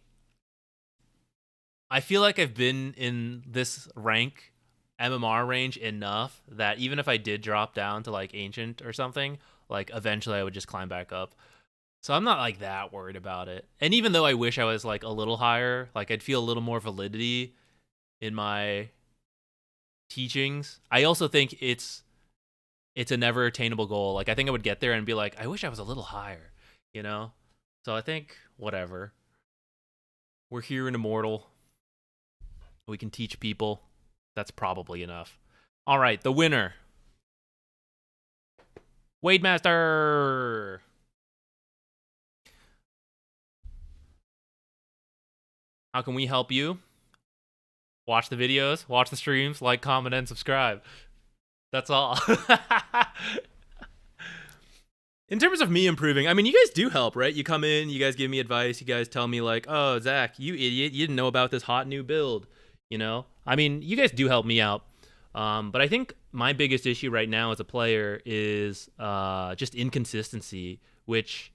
I've been in this rank MMR range enough that even if I did drop down to like Ancient or something, like eventually I would just climb back up. So I'm not like that worried about it. And even though I wish I was like a little higher, like I'd feel a little more validity in my teachings. I also think it's a never attainable goal. Like I think I would get there and be like, I wish I was a little higher, you know? So I think whatever. We're here in Immortal. We can teach people. That's probably enough. All right, the winner. Wade Master. How can we help you? Watch the videos, watch the streams, like, comment, and subscribe. That's all. In terms of me improving, I mean, you guys do help, right? You come in, you guys give me advice, you guys tell me like, oh, Zach, you idiot, you didn't know about this hot new build, you know? I mean, you guys do help me out. But I think my biggest issue right now as a player is just inconsistency, which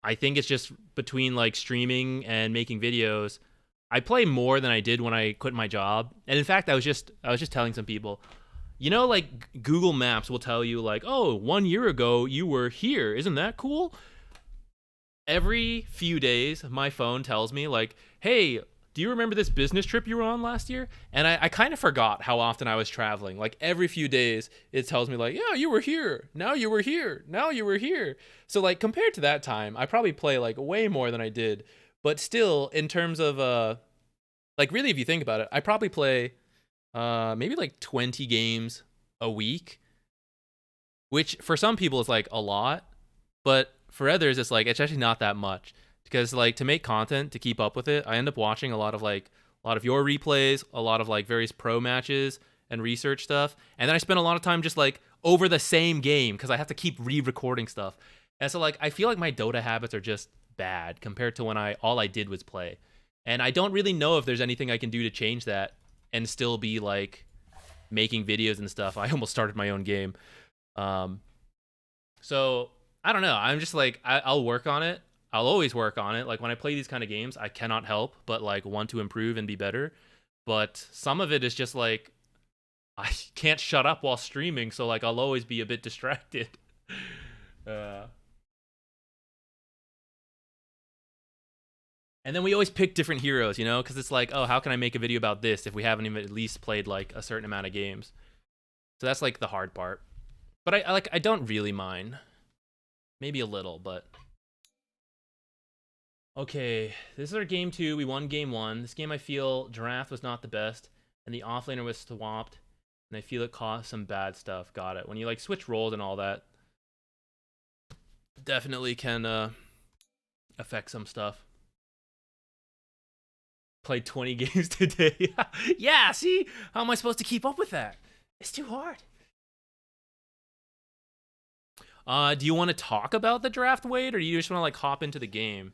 I think it's just between like streaming and making videos. I play more than I did when I quit my job. And in fact, I was just telling some people, you know, like Google Maps will tell you like, oh, 1 year ago you were here. Isn't that cool? Every few days, my phone tells me like, hey, do you remember this business trip you were on last year? And I kind of forgot how often I was traveling. Like every few days, it tells me like, yeah, you were here. Now you were here. Now you were here. So like compared to that time, I probably play like way more than I did. But still, in terms of like really, if you think about it, I probably play maybe like 20 games a week, which for some people is like a lot, but for others it's like it's actually not that much. Because like to make content to keep up with it, I end up watching a lot of your replays, a lot of like various pro matches and research stuff, and then I spend a lot of time just like over the same game because I have to keep re-recording stuff. And so like I feel like my Dota habits are just bad compared to when all I did was play. And I don't really know if there's anything I can do to change that and still be like making videos and stuff. I almost started my own game. So I don't know. I'm just like I'll work on it. I'll always work on it. Like when I play these kind of games, I cannot help but like want to improve and be better. But some of it is just like I can't shut up while streaming, so like I'll always be a bit distracted. And then we always pick different heroes, you know, because it's like, oh, how can I make a video about this if we haven't even at least played like a certain amount of games? So that's like the hard part. But I don't really mind. Maybe a little, but okay. This is our game 2. We won game 1. This game I feel draft was not the best, and the offlaner was swapped, and I feel it caused some bad stuff. Got it. When you like switch roles and all that, definitely can affect some stuff. Played 20 games today. Yeah, see? How am I supposed to keep up with that? It's too hard. Do you want to talk about the draft, Wade, or do you just want to like hop into the game?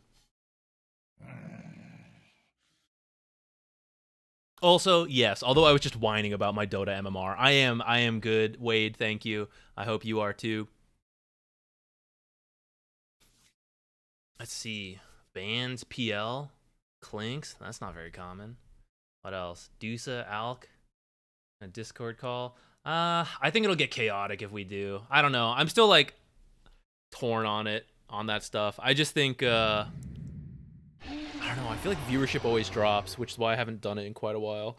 Also, yes, although I was just whining about my Dota MMR. I am good, Wade, thank you. I hope you are too. Let's see. Bands, PL, Clinks. That's not very common. What else? Dusa, Alk, a Discord call. I think it'll get chaotic if we do. I don't know. I'm still like torn on that stuff. I just think I don't know. I feel like viewership always drops, which is why I haven't done it in quite a while.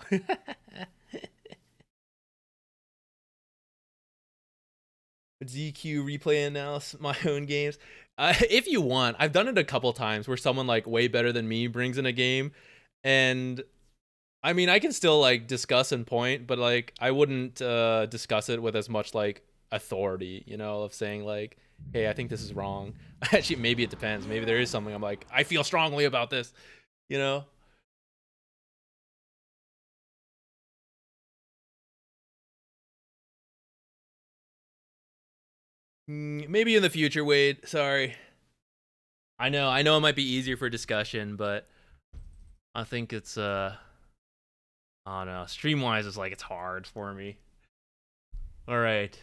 ZQ replay analysis my own games. If you want, I've done it a couple times where someone like way better than me brings in a game, and I mean I can still like discuss and point, but like I wouldn't discuss it with as much like authority, you know, of saying like, hey, I think this is wrong. Actually, maybe it depends. Maybe there is something I'm like, I feel strongly about this, you know. Maybe in the future, Wade. Sorry. I know it might be easier for discussion, but I think it's I don't know. Stream-wise is like it's hard for me. Alright.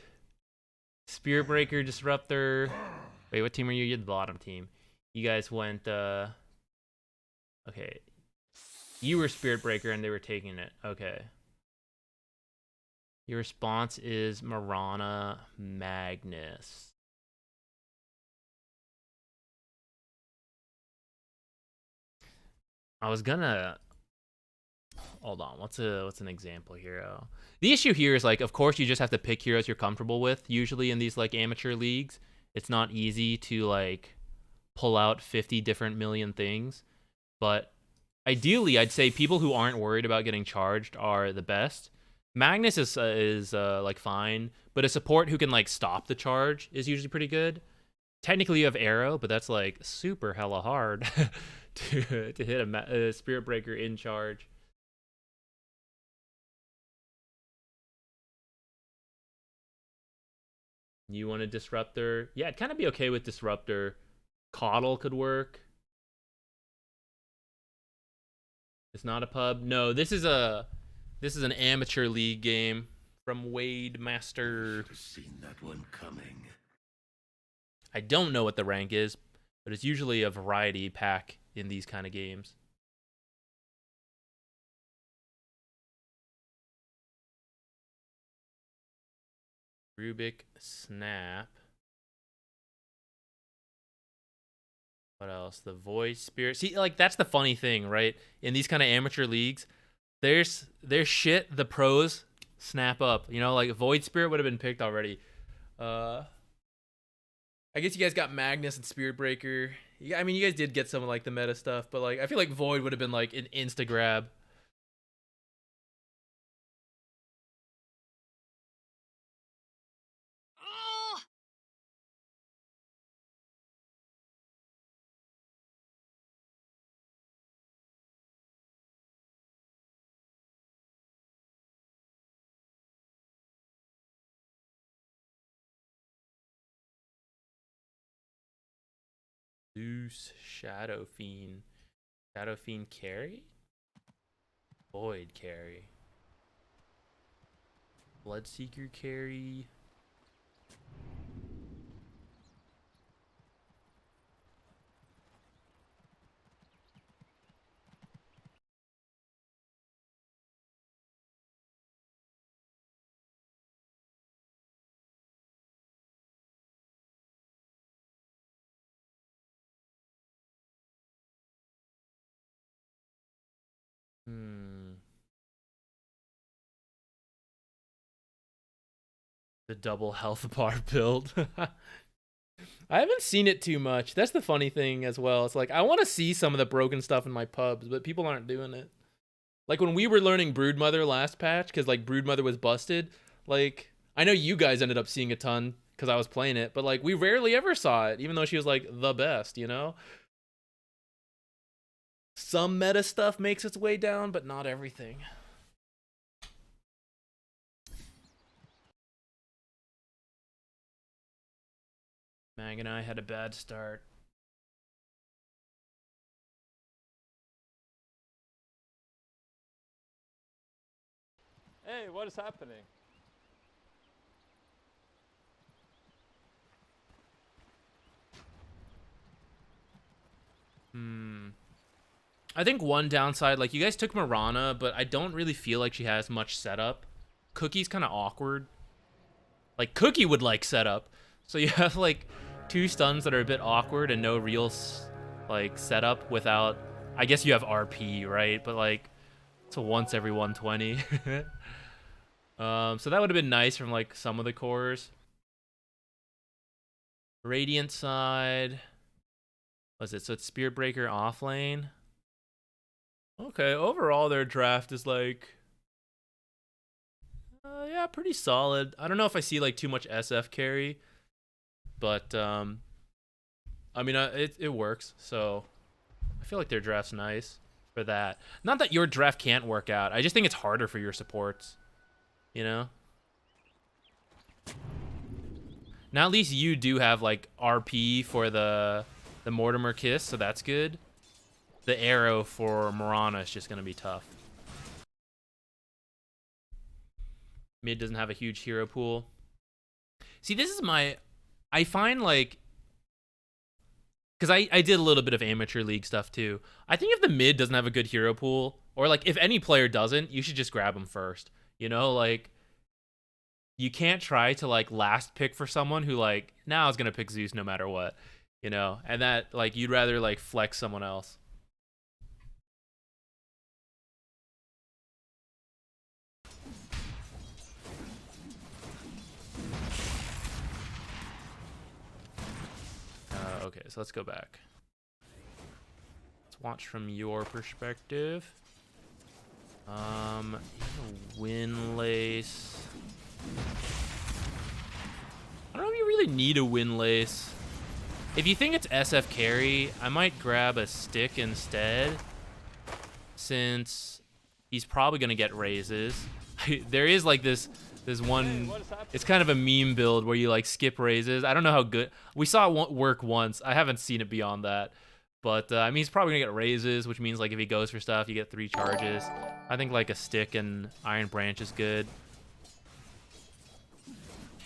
Spirit Breaker, Disruptor. Wait, what team are you? You're the bottom team. You guys went okay. You were Spirit Breaker and they were taking it. Okay. Your response is Mirana Magnus. I was gonna hold on. What's an example hero? The issue here is like, of course, you just have to pick heroes you're comfortable with. Usually in these like amateur leagues, it's not easy to like pull out 50 different million things. But ideally, I'd say people who aren't worried about getting charged are the best. Magnus is like fine, but a support who can like stop the charge is usually pretty good. Technically, you have Arrow, but that's like super hella hard to hit a Spirit Breaker in charge. You want a Disruptor? Yeah, I'd kind of be okay with Disruptor. Coddle could work. It's not a pub. No, this is an amateur league game from Wade Master. Should have seen that one coming. I don't know what the rank is, but it's usually a variety pack in these kind of games. Rubik Snap. What else? The Void Spirit. See, like that's the funny thing, right? In these kind of amateur leagues, there's shit the pros snap up. You know, like Void Spirit would have been picked already. I guess you guys got Magnus and Spirit Breaker. I mean, you guys did get some of like the meta stuff, but like I feel like Void would have been like an insta grab. Zeus, Shadow Fiend. Shadow Fiend carry? Void carry. Bloodseeker carry. The double health bar build. I haven't seen it too much. That's the funny thing as well. It's like I want to see some of the broken stuff in my pubs, but people aren't doing it. Like when we were learning Broodmother last patch, because like Broodmother was busted. Like I know you guys ended up seeing a ton because I was playing it, but like we rarely ever saw it, even though she was like the best, you know? Some meta stuff makes its way down, but not everything. Mag and I had a bad start. Hey, what is happening? I think one downside, like you guys took Mirana, but I don't really feel like she has much setup. Cookie's kind of awkward. Like Cookie would like setup. So you have like 2 stuns that are a bit awkward and no real like setup without, I guess you have RP, right? But like it's a once every 120. So that would have been nice from like some of the cores. Radiant side. What's it? So it's Spirit Breaker off lane. Okay, overall their draft is like yeah, pretty solid. I don't know if I see like too much SF carry, but I mean it works. So I feel like their draft's nice for that. Not that your draft can't work out. I just think it's harder for your supports. You know? Now at least you do have like RP for the Mortimer Kiss, so that's good. The arrow for Mirana is just gonna be tough. Mid doesn't have a huge hero pool. See, this is I find like, because I did a little bit of amateur league stuff too. I think if the mid doesn't have a good hero pool, or like if any player doesn't, you should just grab him first. You know, like you can't try to like last pick for someone who like now is gonna pick Zeus no matter what. You know, and that like you'd rather like flex someone else. Okay, so let's go back. Let's watch from your perspective. Windlace. I don't know if you really need a Windlace. If you think it's SF carry, I might grab a stick instead, since he's probably gonna get raises. There is like this one, it's kind of a meme build where you like skip raises. I don't know how good, we saw it work once. I haven't seen it beyond that, but I mean he's probably gonna get raises, which means like if he goes for stuff you get 3 charges. I think like a stick and Iron Branch is good,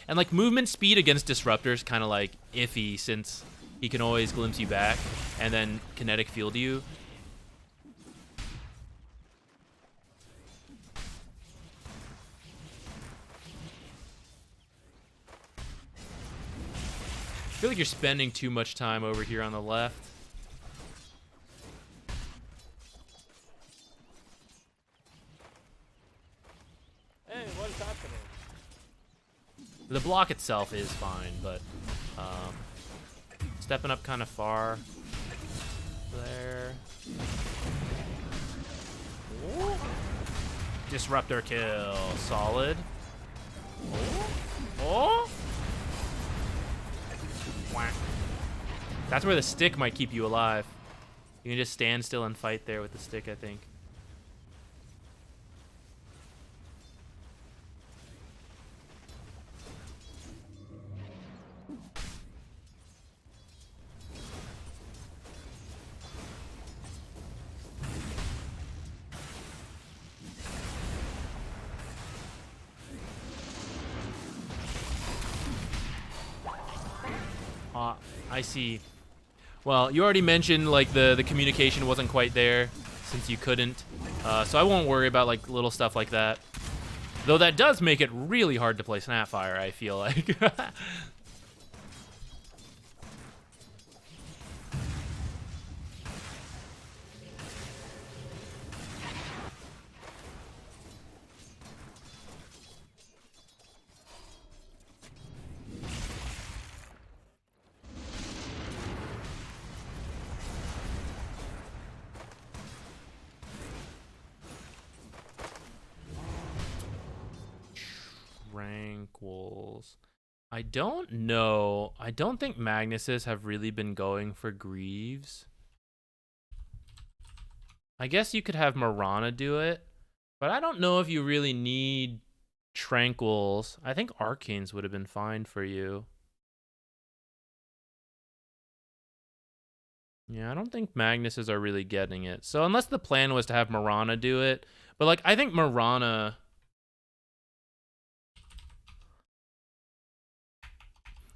and like movement speed against disruptors kind of like iffy, since he can always glimpse you back and then kinetic field you. I feel like you're spending too much time over here on the left. Hey, what is happening? The block itself is fine, but stepping up kind of far there. Ooh. Disruptor kill, solid. Oh. Whack. That's where the stick might keep you alive. You can just stand still and fight there with the stick, I think. I see. Well, you already mentioned like the communication wasn't quite there since you couldn't. So I won't worry about like little stuff like that. Though that does make it really hard to play Snapfire, I feel like. Tranquils. I don't know. I don't think Magnuses have really been going for Greaves. I guess you could have Mirana do it, but I don't know if you really need Tranquils. I think Arcanes would have been fine for you. Yeah, I don't think Magnuses are really getting it. So unless the plan was to have Mirana do it, but like I think Mirana.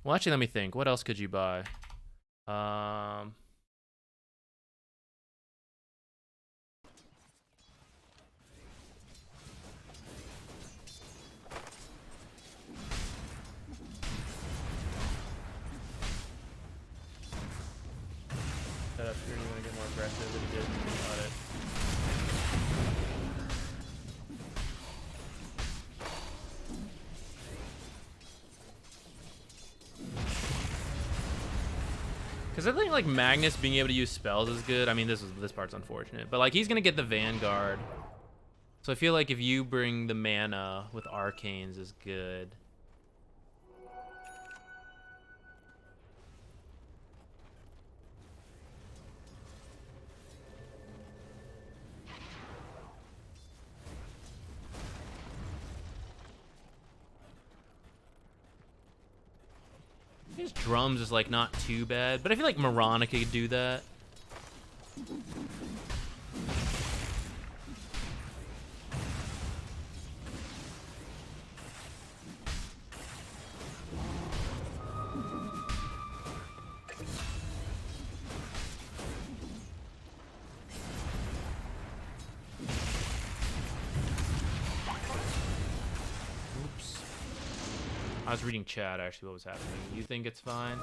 Well, actually, let me think. What else could you buy? Set up here. You want to get more aggressive than he did. Got it. Because I think like Magnus being able to use spells is good. I mean, this part's unfortunate, but like he's gonna get the Vanguard, so I feel like if you bring the mana with Arcanes is good. His drums is like not too bad, but I feel like Mirana could do that. Oops. I was reading chat, actually, what was happening. You think it's fine?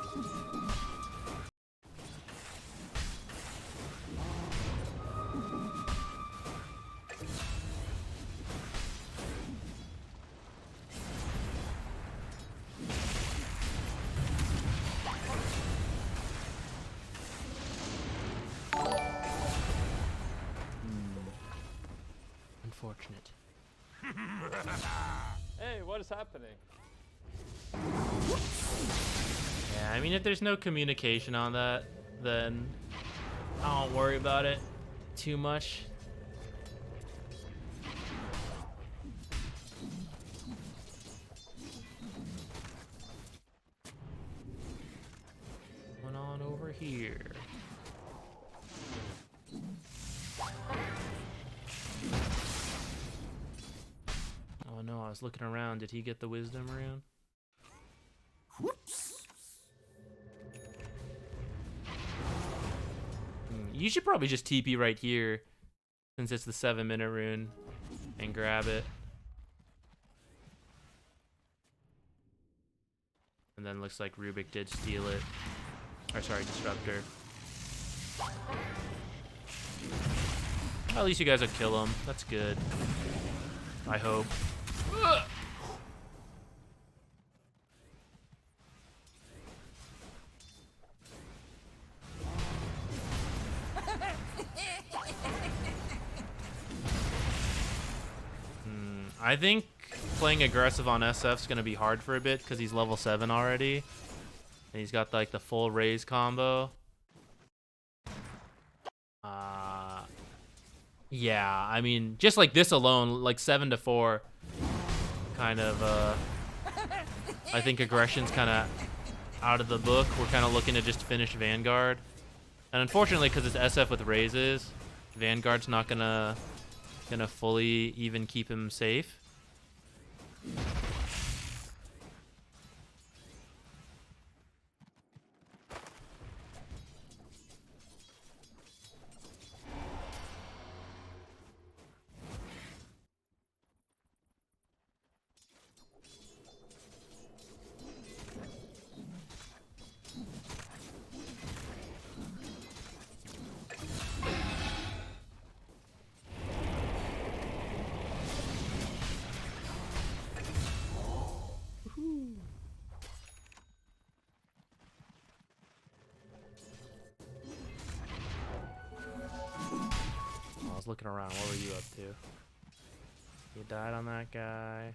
Unfortunate. Hey, what is happening? Yeah, I mean, if there's no communication on that, then I don't worry about it too much. Went on over here. Oh no, I was looking around. Did he get the wisdom rune? You should probably just TP right here, since it's the 7-minute rune, and grab it. And then looks like Rubik did steal it. Or sorry, Disruptor. Well, at least you guys will kill him. That's good. I hope. Ugh! I think playing aggressive on SF is going to be hard for a bit because he's level 7 already. And he's got like the full raise combo. Yeah, I mean, just like this alone, like 7-4, kind of, I think aggression's kind of out of the book. We're kind of looking to just finish Vanguard. And unfortunately, because it's SF with raises, Vanguard's not gonna fully even keep him safe. I was looking around. What were you up to? You died on that guy.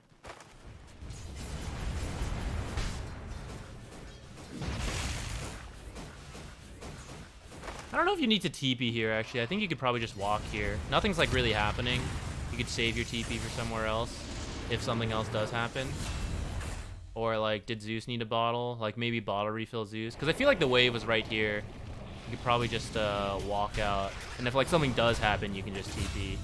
I don't know if you need to TP here, actually. I think you could probably just walk here. Nothing's, like, really happening. You could save your TP for somewhere else if something else does happen. Or, like, did Zeus need a bottle? Like, maybe bottle refill Zeus. Because I feel like the wave was right here. You could probably just walk out. And if, like, something does happen, you can just TP.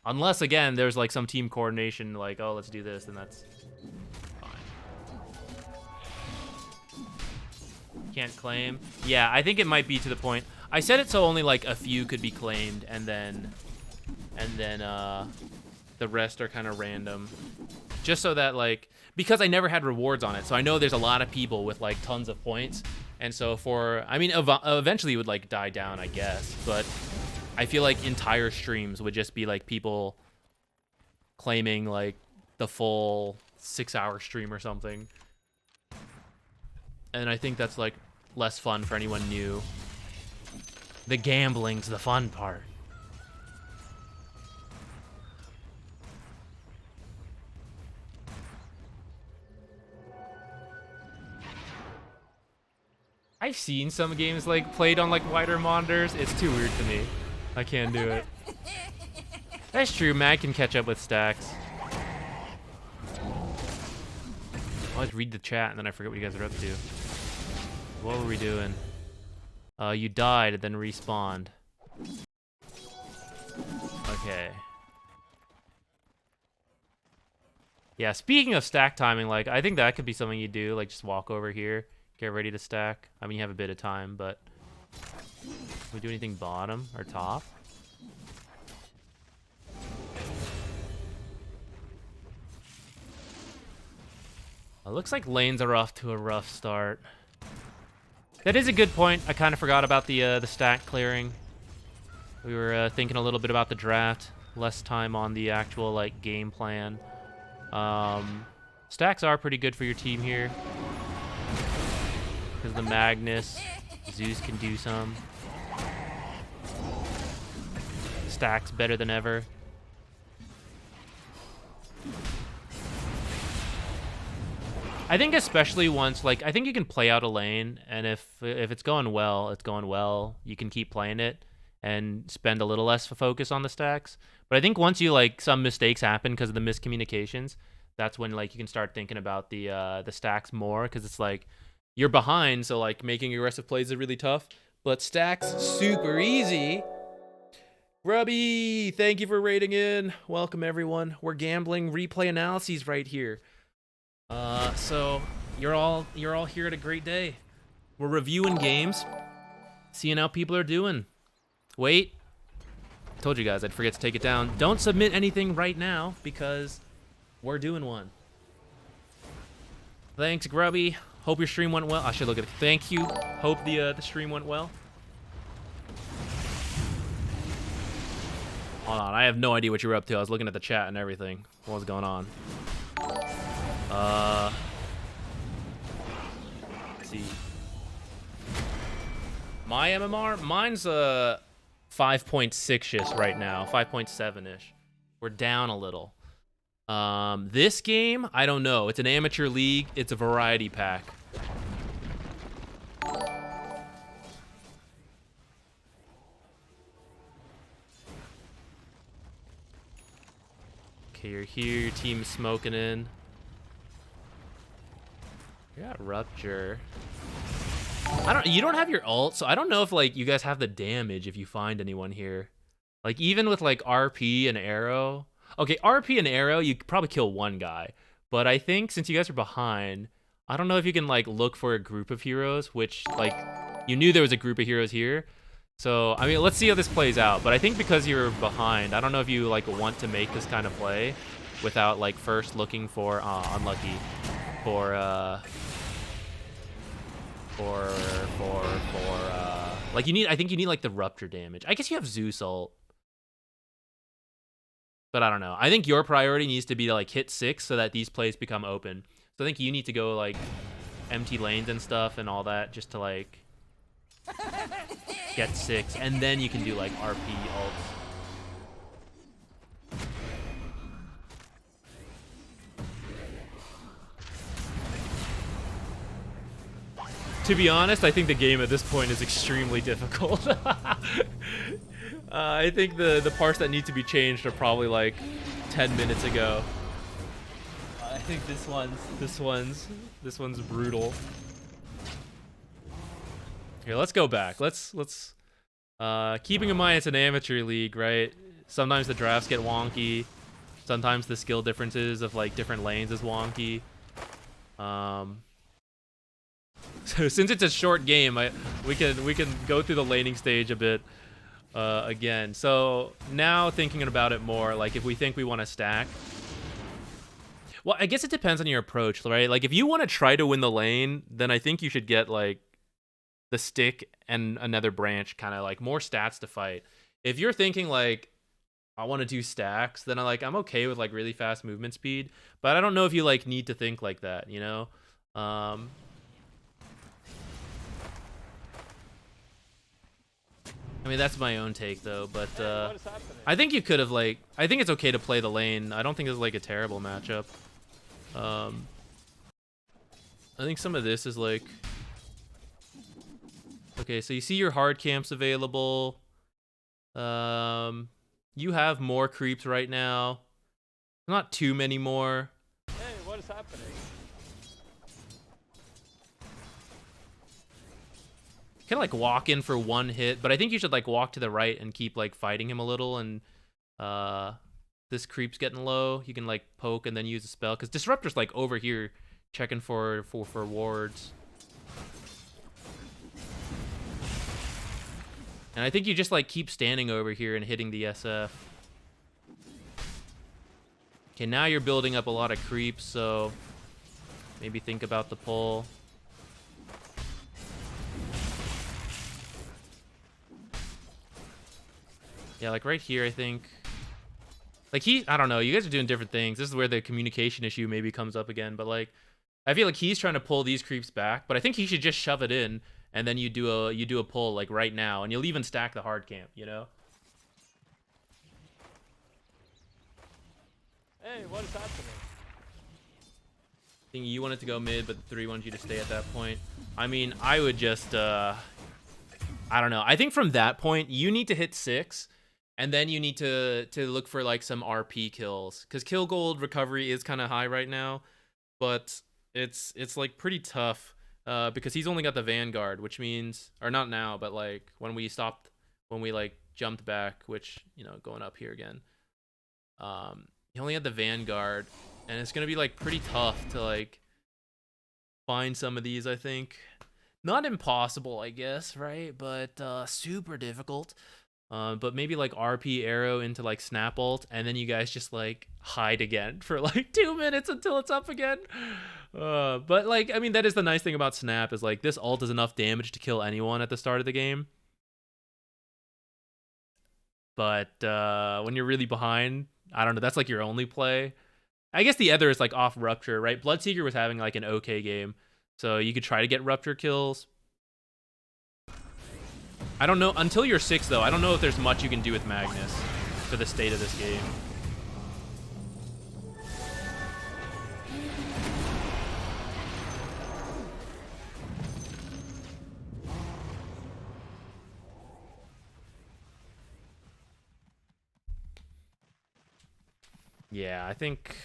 Unless, again, there's, like, some team coordination, like, oh, let's do this, then that's fine. Can't claim. Yeah, I think it might be to the point. I said it so only, like, a few could be claimed, and then the rest are kind of random. Just so that, like, because I never had rewards on it, so I know there's a lot of people with, like, tons of points. And so for, I mean, eventually it would, like, die down, I guess, but I feel like entire streams would just be, like, people claiming, like, the full 6-hour stream or something. And I think that's, like, less fun for anyone new. The gambling's the fun part. I've seen some games, like, played on, like, wider monitors. It's too weird to me. I can't do it. That's true. Matt can catch up with stacks. I always read the chat and then I forget what you guys are up to. What were we doing? You died and then respawned. Okay. Yeah, speaking of stack timing, like, I think that could be something you do. Like, just walk over here, get ready to stack. I mean, you have a bit of time, but... Can we do anything bottom or top? It looks like lanes are off to a rough start. That is a good point. I kind of forgot about the stack clearing. We were thinking a little bit about the draft. Less time on the actual, like, game plan. Stacks are pretty good for your team here. Because the Magnus, Zeus can do some. Stacks better than ever. I think especially once, like, I think you can play out a lane, and if it's going well, it's going well. You can keep playing it and spend a little less focus on the stacks. But I think once you, like, some mistakes happen because of the miscommunications, that's when, like, you can start thinking about the stacks more, because it's like you're behind, so, like, making aggressive plays is really tough. But stacks super easy. Grubby, thank you for rating in. Welcome everyone. We're gambling replay analyses right here. So you're all here at a great day. We're reviewing games, seeing how people are doing. Wait, told you guys I'd forget to take it down. Don't submit anything right now because we're doing one. Thanks, Grubby. Hope your stream went well. I should look at it. Thank you. Hope the stream went well. Hold on, I have no idea what you were up to. I was looking at the chat and everything. What was going on? Let's see. My MMR? Mine's 5.6-ish right now. 5.7-ish. We're down a little. This game, I don't know. It's an amateur league. It's a variety pack. Okay, you're here. Your team's smoking in. You got Rupture. You don't have your ult, so I don't know if, like, you guys have the damage if you find anyone here. Like, even with, like, RP and Arrow. Okay, RP and Arrow, you could probably kill one guy. But I think since you guys are behind, I don't know if you can, like, look for a group of heroes, which, like, you knew there was a group of heroes here. So, I mean, let's see how this plays out. But I think because you're behind, I don't know if you, like, want to make this kind of play without, like, first looking for, unlucky, for, like, I think you need, like, the Rupture damage. I guess you have Zeus ult. But I don't know. I think your priority needs to be to, like, hit 6 so that these plays become open. So I think you need to go, like, empty lanes and stuff and all that just to, like, get 6. And then you can do, like, RP ults. To be honest, I think the game at this point is extremely difficult. I think the parts that need to be changed are probably like 10 minutes ago. I think this one's brutal. Here, let's go back. Let's keeping in mind it's an amateur league, right? Sometimes the drafts get wonky. Sometimes the skill differences of like different lanes is wonky. So since it's a short game, we can go through the laning stage a bit again. So now thinking about it more, like if we think we want to stack. Well, I guess it depends on your approach, right? Like if you want to try to win the lane, then I think you should get like the stick and another branch, kind of like more stats to fight. If you're thinking like I want to do stacks, then I'm okay with like really fast movement speed, but I don't know if you like need to think like that, you know? I mean, that's my own take though, but What is happening? I think you could have like, I think it's okay to play the lane. I don't think it's like a terrible matchup. I think some of this is like, okay, so you see your hard camps available. You have more creeps right now. Not too many more. Hey, what is happening? Kind of like walk in for one hit, but I think you should like walk to the right and keep like fighting him a little. And this creep's getting low. You can like poke and then use a spell because Disruptor's like over here checking for wards. And I think you just like keep standing over here and hitting the SF. Okay, now you're building up a lot of creeps, so maybe think about the pull. Yeah, like right here, I think. Like I don't know, you guys are doing different things. This is where the communication issue maybe comes up again, but like, I feel like he's trying to pull these creeps back, but I think he should just shove it in, and then you do a pull like right now, and you'll even stack the hard camp, you know? Hey, what is happening? I think you wanted to go mid, but the 3 wanted you to stay at that point. I mean, I would just, I don't know. I think from that point, you need to hit 6, and then you need to look for like some RP kills, because kill gold recovery is kind of high right now, but it's like pretty tough because he's only got the Vanguard, which means, or not now, but like when we like jumped back, which, you know, going up here again, he only had the Vanguard, and it's gonna be like pretty tough to like find some of these. I think not impossible, I guess, right? But super difficult. But maybe like RP arrow into like snap ult, and then you guys just like hide again for like 2 minutes until it's up again. But like, I mean, that is the nice thing about snap, is like this ult is enough damage to kill anyone at the start of the game. But when you're really behind, I don't know, that's like your only play. I guess the other is like off Rupture, right? Bloodseeker was having like an okay game, so you could try to get Rupture kills. I don't know, until you're 6 though, I don't know if there's much you can do with Magnus for the state of this game. Yeah, I think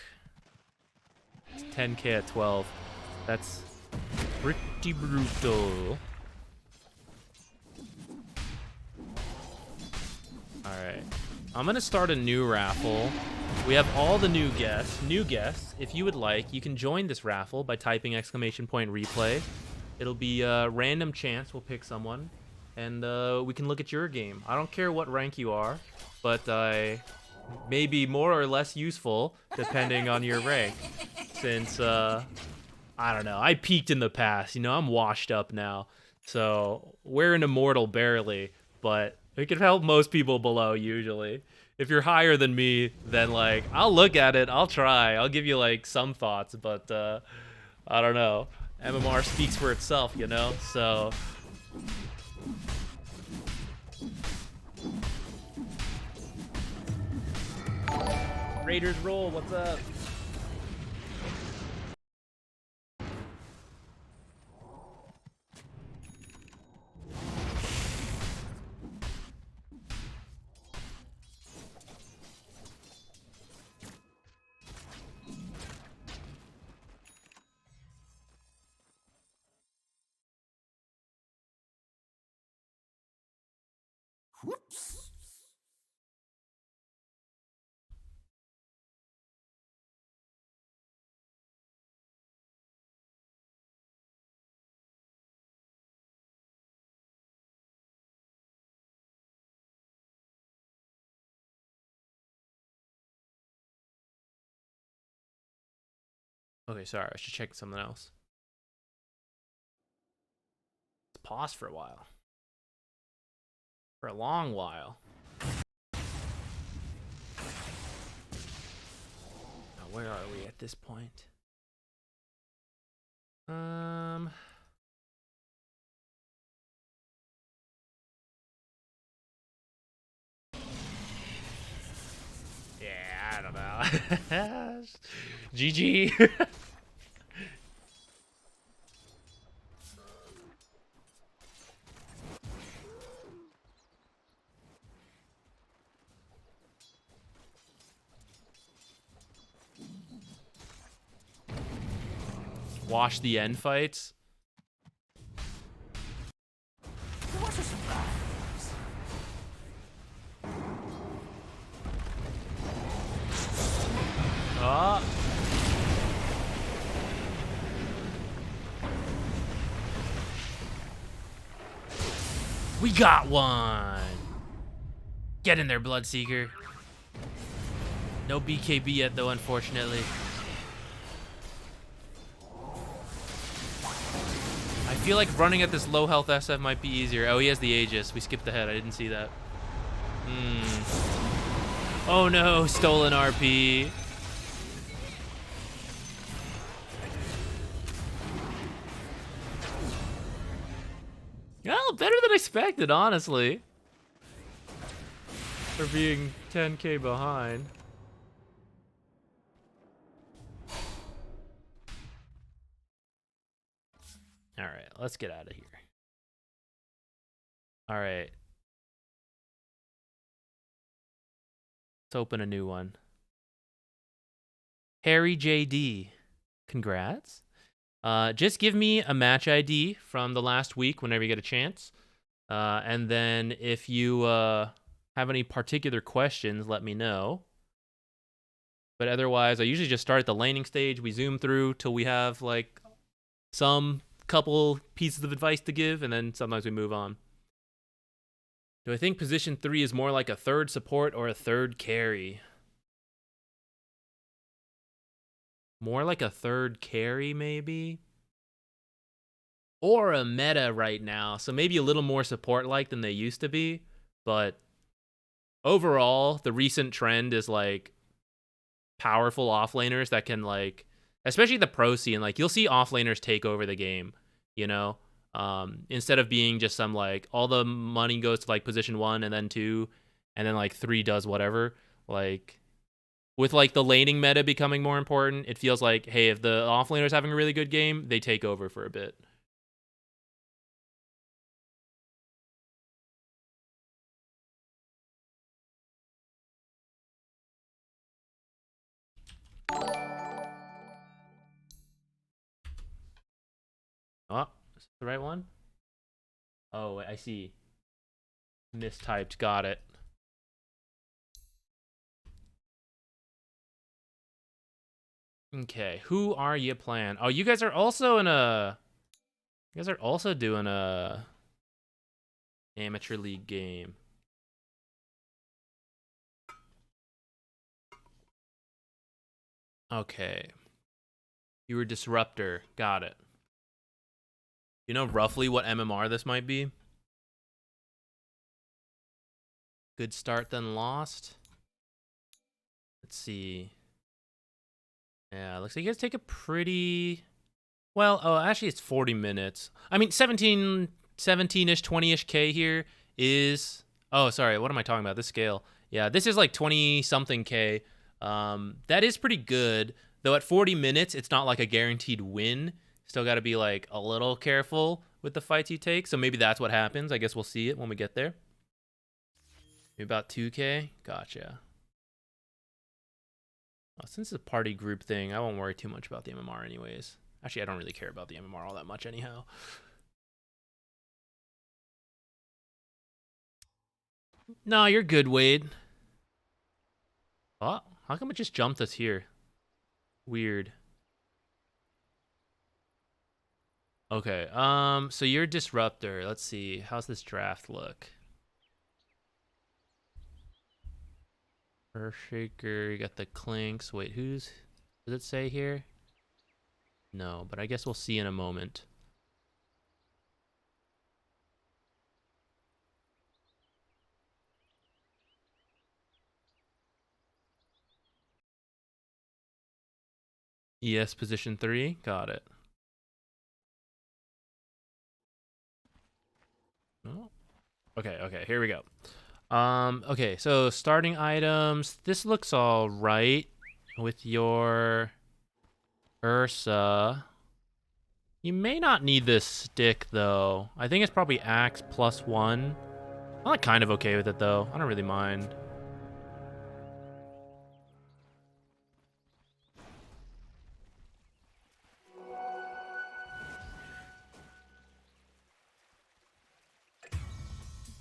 it's 10k at 12. That's pretty brutal. Alright, I'm gonna start a new raffle. We have all the new guests. If you would like, you can join this raffle by typing !replay. It'll be a random chance. We'll pick someone, and we can look at your game. I don't care what rank you are, but I may be more or less useful depending on your rank, since I don't know, I peaked in the past, you know, I'm washed up now, so we're an immortal barely, but it can help most people below usually. If you're higher than me, then like I'll look at it, I'll try, I'll give you like some thoughts, but I don't know, MMR speaks for itself, you know, so Raiders roll, what's up? Okay, sorry. I should check something else. Let's pause for a while. For a long while. Now, where are we at this point? Yeah, I don't know. GG. Watch the end fights. What a surprise! Oh. We got one. Get in there, Bloodseeker. No BKB yet, though, unfortunately. I feel like running at this low health SF might be easier. Oh, he has the Aegis. We skipped ahead. I didn't see that. Oh no, stolen RP. Well, better than expected, honestly. For being 10k behind. All right, let's get out of here. All right. Let's open a new one. Harry JD. Congrats. Just give me a match ID from the last week whenever you get a chance. And then if you have any particular questions, let me know. But otherwise, I usually just start at the laning stage. We zoom through till we have like some couple pieces of advice to give, and then sometimes we move on. Do I think position 3 is more like a third support or a third carry? More like a third carry, maybe? Or a meta right now, so maybe a little more support-like than they used to be. But overall, the recent trend is like powerful offlaners that can like, especially the pro scene, like you'll see offlaners take over the game, you know? Instead of being just some like, all the money goes to like position 1 and then 2, and then like 3 does whatever. Like, with like the laning meta becoming more important, it feels like, hey, if the offlaner's having a really good game, they take over for a bit. Oh, is this the right one? Oh, I see. Mistyped, got it. Okay, who are you playing? Oh, you guys are also in a... You guys are also doing a... Amateur League game. Okay. You were Disruptor, got it. You know roughly what MMR this might be? Good start, then lost. Let's see. Yeah, looks like you guys take a pretty... Well, oh, actually it's 40 minutes. I mean, 17-ish, 20-ish K here is... Oh, sorry, what am I talking about? This scale. Yeah, this is like 20-something K. That is pretty good. Though at 40 minutes, it's not like a guaranteed win. Still got to be like a little careful with the fights you take. So maybe that's what happens. I guess we'll see it when we get there. Maybe about 2K? Gotcha. Well, since it's a party group thing, I won't worry too much about the MMR anyways. Actually, I don't really care about the MMR all that much anyhow. No, you're good, Wade. Oh, how come it just jumped us here? Weird. Okay, so you're Disruptor. Let's see. How's this draft look? Earthshaker, you got the Clinks. Wait, does it say here? No, but I guess we'll see in a moment. ES position 3, got it. Oh. Okay, here we go. Okay, so starting items. This looks all right with your Ursa. You may not need this stick, though. I think it's probably Axe +1. I'm like kind of okay with it, though. I don't really mind.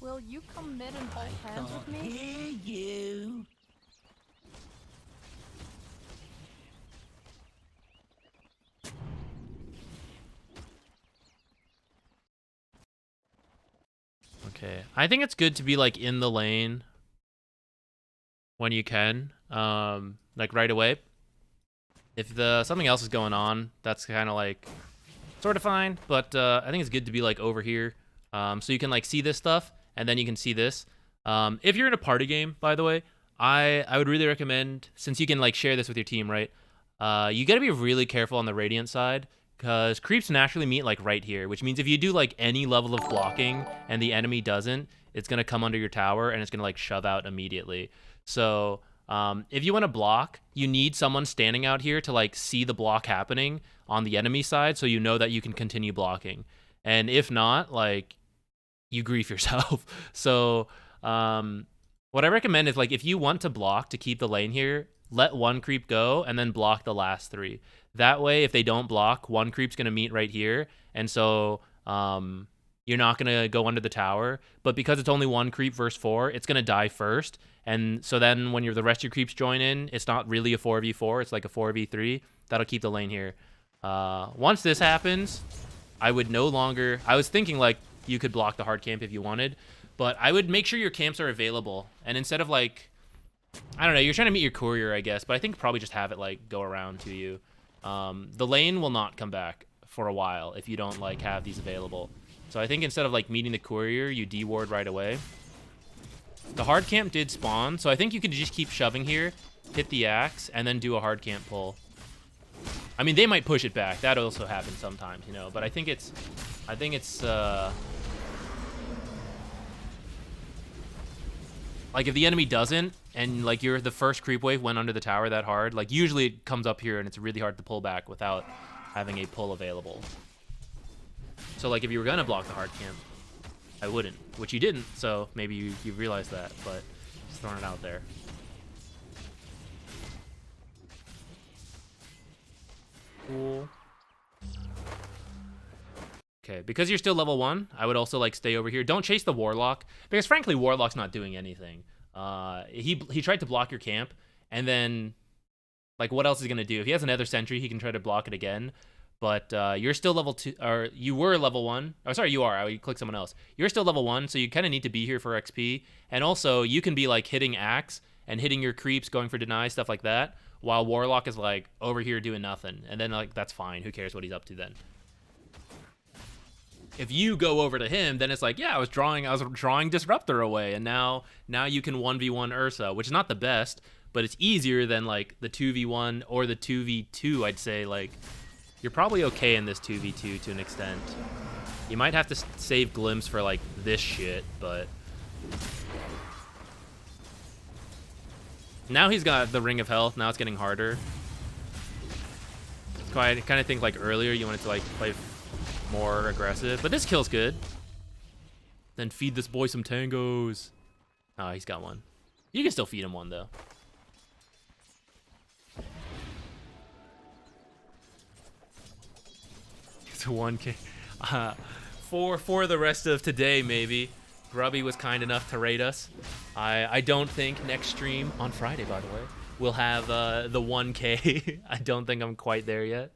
Will you come mid and hold hands with me? Hear you. Okay, I think it's good to be like in the lane when you can, like right away. If something else is going on, that's kind of like sort of fine. But I think it's good to be like over here, so you can like see this stuff, and then you can see this. If you're in a party game, by the way, I would really recommend, since you can like share this with your team, right? You got to be really careful on the Radiant side, because creeps naturally meet like right here, which means if you do like any level of blocking and the enemy doesn't, it's gonna come under your tower and it's gonna like shove out immediately. So if you want to block, you need someone standing out here to like see the block happening on the enemy side, so you know that you can continue blocking. And if not, like, you grief yourself. So what I recommend is, like, if you want to block to keep the lane here, let one creep go and then block the last 3. That way, if they don't block, one creep's going to meet right here. And so you're not going to go under the tower. But because it's only one creep versus 4, it's going to die first. And so then when the rest of your creeps join in, it's not really a 4v4. It's like a 4v3. That'll keep the lane here. Once this happens, I would no longer... I was thinking, like, you could block the hard camp if you wanted. But I would make sure your camps are available. And instead of, like... I don't know, you're trying to meet your courier, I guess. But I think probably just have it, like, go around to you. The lane will not come back for a while if you don't, like, have these available. So I think instead of, like, meeting the courier, you deward right away. The hard camp did spawn, so I think you could just keep shoving here, hit the axe, and then do a hard camp pull. I mean, they might push it back. That also happens sometimes, you know. But I think it's like, if the enemy doesn't, and like the first creep wave went under the tower that hard, like usually it comes up here and it's really hard to pull back without having a pull available. So like if you were gonna block the hard camp, I wouldn't, which you didn't, so maybe you realized that, but just throwing it out there. Cool. Okay, because you're still level 1, I would also like stay over here. Don't chase the Warlock, because frankly, Warlock's not doing anything. He tried to block your camp, and then like what else is he gonna do? If he has another sentry, he can try to block it again. But you're still level 2, or you were level 1. Oh, sorry, you are. I would click someone else. You're still level 1, so you kind of need to be here for XP. And also, you can be like hitting axe and hitting your creeps, going for deny, stuff like that, while Warlock is like over here doing nothing. And then like that's fine. Who cares what he's up to then? If you go over to him, then it's like, yeah, I was drawing Disruptor away, and now you can 1v1 Ursa, which is not the best, but it's easier than like the 2v1 or the 2v2. I'd say like you're probably okay in this 2v2 to an extent. You might have to save Glimpse for like this shit, but now he's got the Ring of Health. Now it's getting harder. So I kind of think like earlier you wanted to like play more aggressive, but this kill's good. Then feed this boy some tangos. Oh, he's got one. You can still feed him one though. It's a 1K. For the rest of today, maybe. Grubby was kind enough to rate us. I don't think next stream, on Friday by the way, we'll have the 1K. I don't think I'm quite there yet.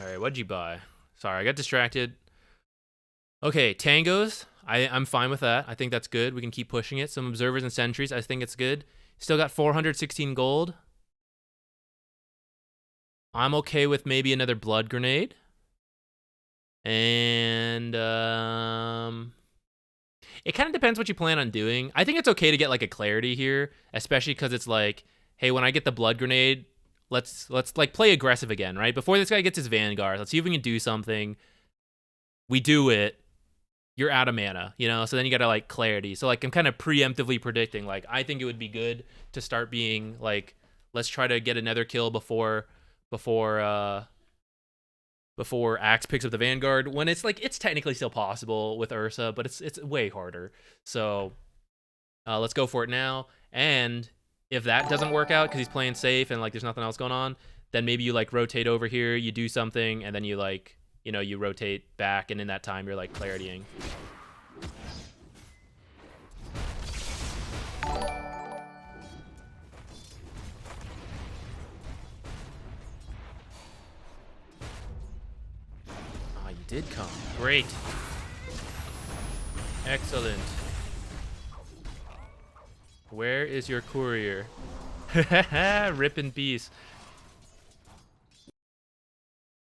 Alright, what'd you buy? Sorry, I got distracted. Okay, tangos. I'm fine with that. I think that's good. We can keep pushing it. Some observers and sentries. I think it's good. Still got 416 gold. I'm okay with maybe another blood grenade. And it kind of depends what you plan on doing. I think it's okay to get like a clarity here, especially because it's like, hey, when I get the blood grenade, let's like play aggressive again, right? Before this guy gets his Vanguard, let's see if we can do something. We do it. You're out of mana, you know? So then you gotta like clarity. So like I'm kind of preemptively predicting, like I think it would be good to start being like, let's try to get another kill before Axe picks up the Vanguard, when it's like it's technically still possible with Ursa, but it's way harder. So let's go for it now. And if that doesn't work out because he's playing safe and like there's nothing else going on, then maybe you like rotate over here, you do something, and then you like, you know, you rotate back, and in that time you're like claritying. Ah, you did come. Great. Excellent. Where is your courier? Rip in peace.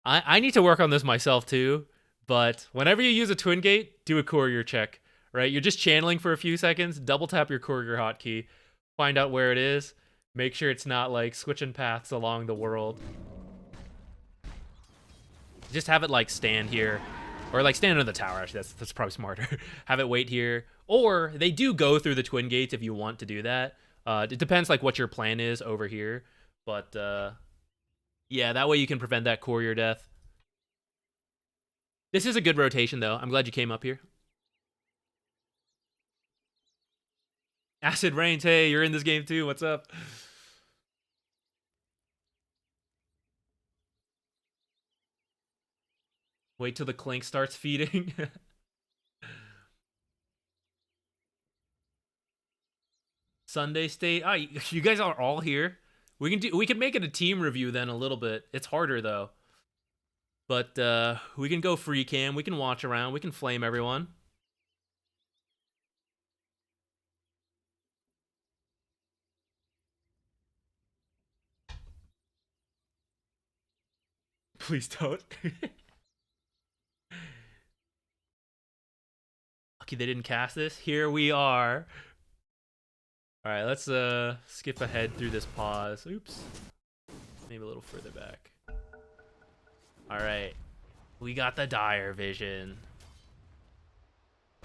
I need to work on this myself too, but whenever you use a twin gate, do a courier check, right? You're just channeling for a few seconds, double tap your courier hotkey, find out where it is, make sure it's not like switching paths along the world. Just have it like stand here, or like stand under the tower, actually, that's probably smarter. Have it wait here, or they do go through the twin gates if you want to do that. It depends like what your plan is over here, but yeah, that way you can prevent that courier death. This is a good rotation, though. I'm glad you came up here. Acid Rains, hey, you're in this game too. What's up? Wait till the Clink starts feeding. Sunday State. Ah, you guys are all here. We can make it a team review then a little bit. It's harder though. But we can go free cam, we can watch around, we can flame everyone. Please don't. Lucky they didn't cast this. Here we are. Alright, let's skip ahead through this pause. Oops. Maybe a little further back. Alright. We got the dire vision.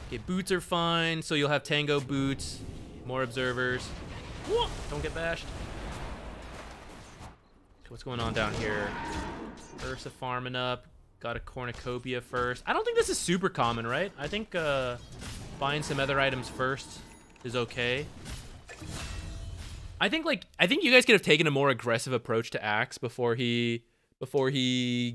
Okay, boots are fine, so you'll have tango boots, more observers. Whoa, don't get bashed. What's going on down here? Ursa farming up. Got a cornucopia first. I don't think this is super common, right? I think buying some other items first is okay. I think you guys could have taken a more aggressive approach to Axe before he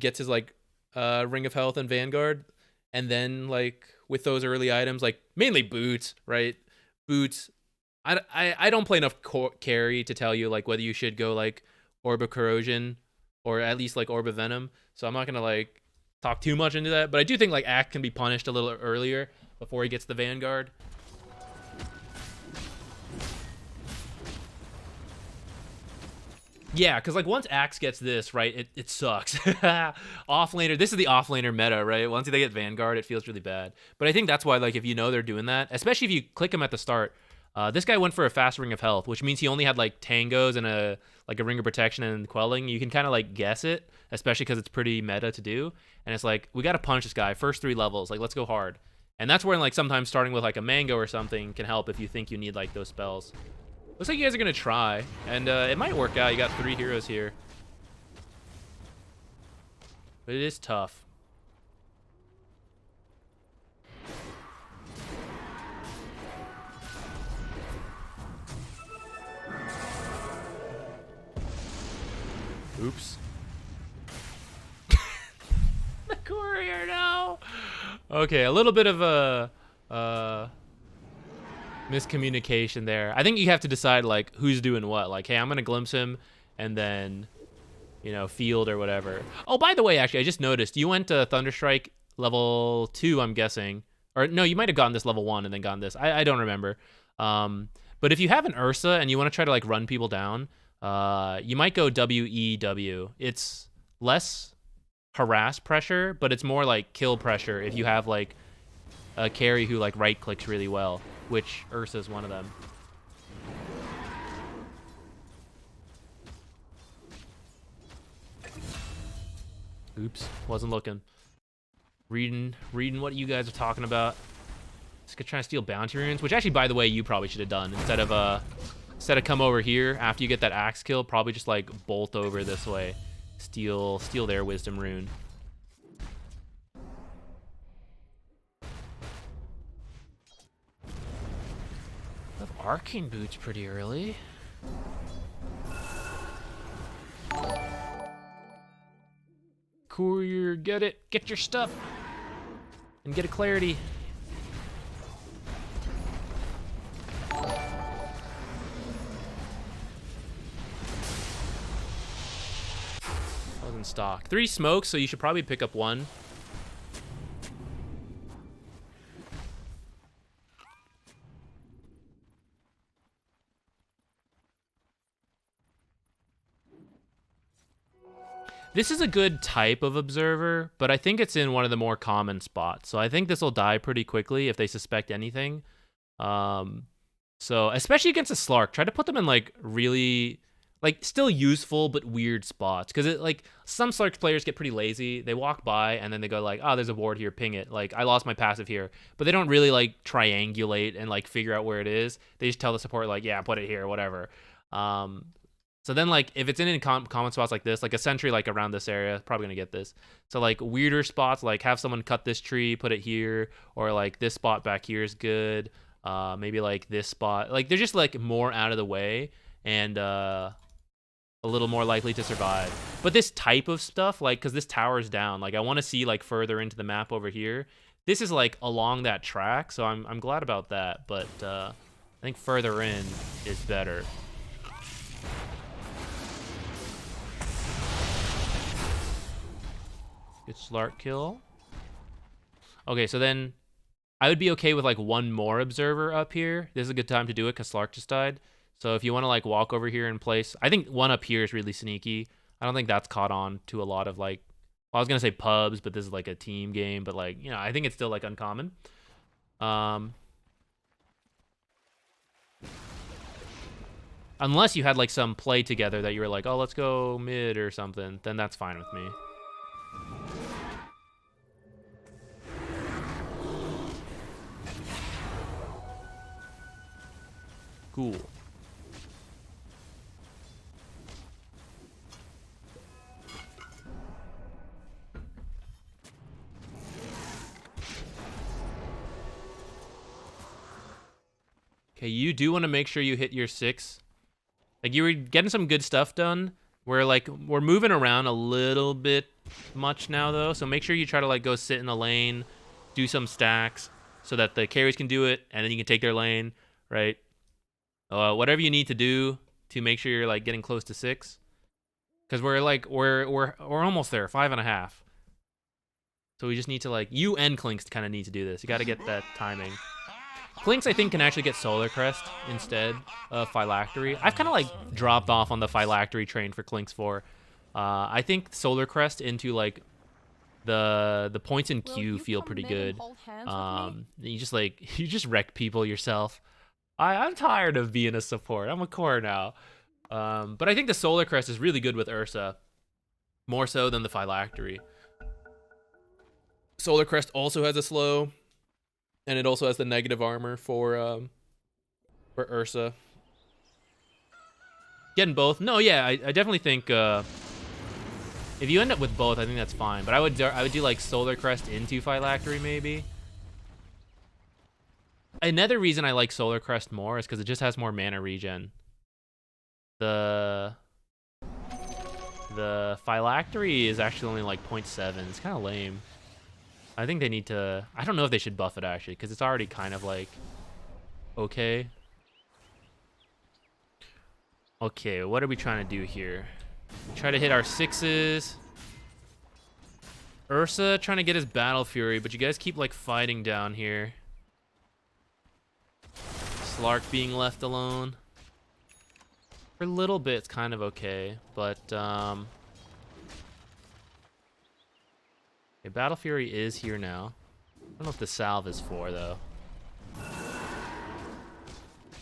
gets his like Ring of Health and Vanguard, and then like with those early items, like mainly boots, right? Boots. I don't play enough carry to tell you like whether you should go like Orb of Corrosion or at least like Orb of Venom, so I'm not gonna like talk too much into that, but I do think like Axe can be punished a little earlier before he gets the Vanguard. Yeah, because like once Axe gets this, right, it sucks. Offlaner, this is the offlaner meta, right? Once they get Vanguard, it feels really bad. But I think that's why, like, if you know they're doing that, especially if you click him at the start, this guy went for a fast Ring of Health, which means he only had like tangos and a Ring of Protection and quelling. You can kind of like guess it, especially because it's pretty meta to do. And it's like, we got to punish this guy first 3 levels. Like, let's go hard. And that's where like sometimes starting with like a mango or something can help if you think you need like those spells. Looks like you guys are gonna try, and it might work out. You got 3 heroes here, but it is tough. Oops. The courier, no. Okay, a little bit of a miscommunication there. I think you have to decide like who's doing what. Like, hey, I'm gonna glimpse him, and then, you know, field or whatever. Oh, by the way, actually, I just noticed you went to Thunderstrike level 2, I'm guessing. Or no, you might have gotten this level 1 and then gotten this. I don't remember. But if you have an Ursa and you want to try to like run people down, you might go WEW. It's less harass pressure, but it's more like kill pressure if you have like a carry who like right clicks really well, which Ursa is one of them. Oops, wasn't looking. Reading what you guys are talking about. Just gonna try to steal bounty runes, which actually, by the way, you probably should have done instead of come over here after you get that axe kill. Probably just like bolt over this way, steal their wisdom rune. I have arcane boots pretty early. Courier, get it, get your stuff, and get a clarity. Wasn't stock. 3 smokes, so you should probably pick up 1. This is a good type of observer, but I think it's in one of the more common spots. So I think this will die pretty quickly if they suspect anything. So especially against a Slark, try to put them in like really, like still useful but weird spots. Because it like some Slark players get pretty lazy. They walk by and then they go like, oh, there's a ward here, ping it. Like I lost my passive here, but they don't really like triangulate and like figure out where it is. They just tell the support like, yeah, put it here, whatever. So then, like, if it's in common spots like this, like a sentry, like around this area, probably gonna get this. So like weirder spots, like have someone cut this tree, put it here, or like this spot back here is good. Maybe like this spot, like they're just like more out of the way and a little more likely to survive. But this type of stuff, like, cause this tower's down, like I want to see like further into the map over here. This is like along that track, so I'm glad about that. But I think further in is better. Good Slark kill. Okay, so then I would be okay with like 1 more observer up here. This is a good time to do it because Slark just died. So if you want to like walk over here and place, I think 1 up here is really sneaky. I don't think that's caught on to a lot of like, well, I was gonna say pubs, but this is like a team game. But like, you know, I think it's still like uncommon. Unless you had like some play together that you were like, oh, let's go mid or something, then that's fine with me. Cool. Okay, you do want to make sure you hit your 6. Like you were getting some good stuff done. We're moving around a little bit much now though, so make sure you try to like go sit in the lane, do some stacks so that the carries can do it and then you can take their lane, right? Whatever you need to do to make sure you're like getting close to 6, because we're almost there, 5.5. So we just need to like, you and Clinks kind of need to do this. You got to get that timing. Clinks, I think, can actually get Solar Crest instead of Phylactery. I've kind of like dropped off on the Phylactery train for Clinks 4. I think Solar Crest into like the points in Q feel pretty good. You just wreck people yourself. I'm tired of being a support. I'm a core now. But I think the Solar Crest is really good with Ursa. More so than the Phylactery. Solar Crest also has a slow. And it also has the negative armor for Ursa. Getting both? No, yeah, I definitely think if you end up with both, I think that's fine. But I would do like Solar Crest into Phylactery maybe. Another reason I like Solar Crest more is because it just has more mana regen. The The phylactery is actually only like 0.7. It's kind of lame. I think they need to... I don't know if they should buff it, actually, because it's already kind of like... okay. Okay, what are we trying to do here? Try to hit our 6s. Ursa trying to get his Battle Fury, but you guys keep like fighting down here. Slark being left alone. For a little bit, it's kind of okay, but okay, Battle Fury is here now. I don't know what the salve is for though.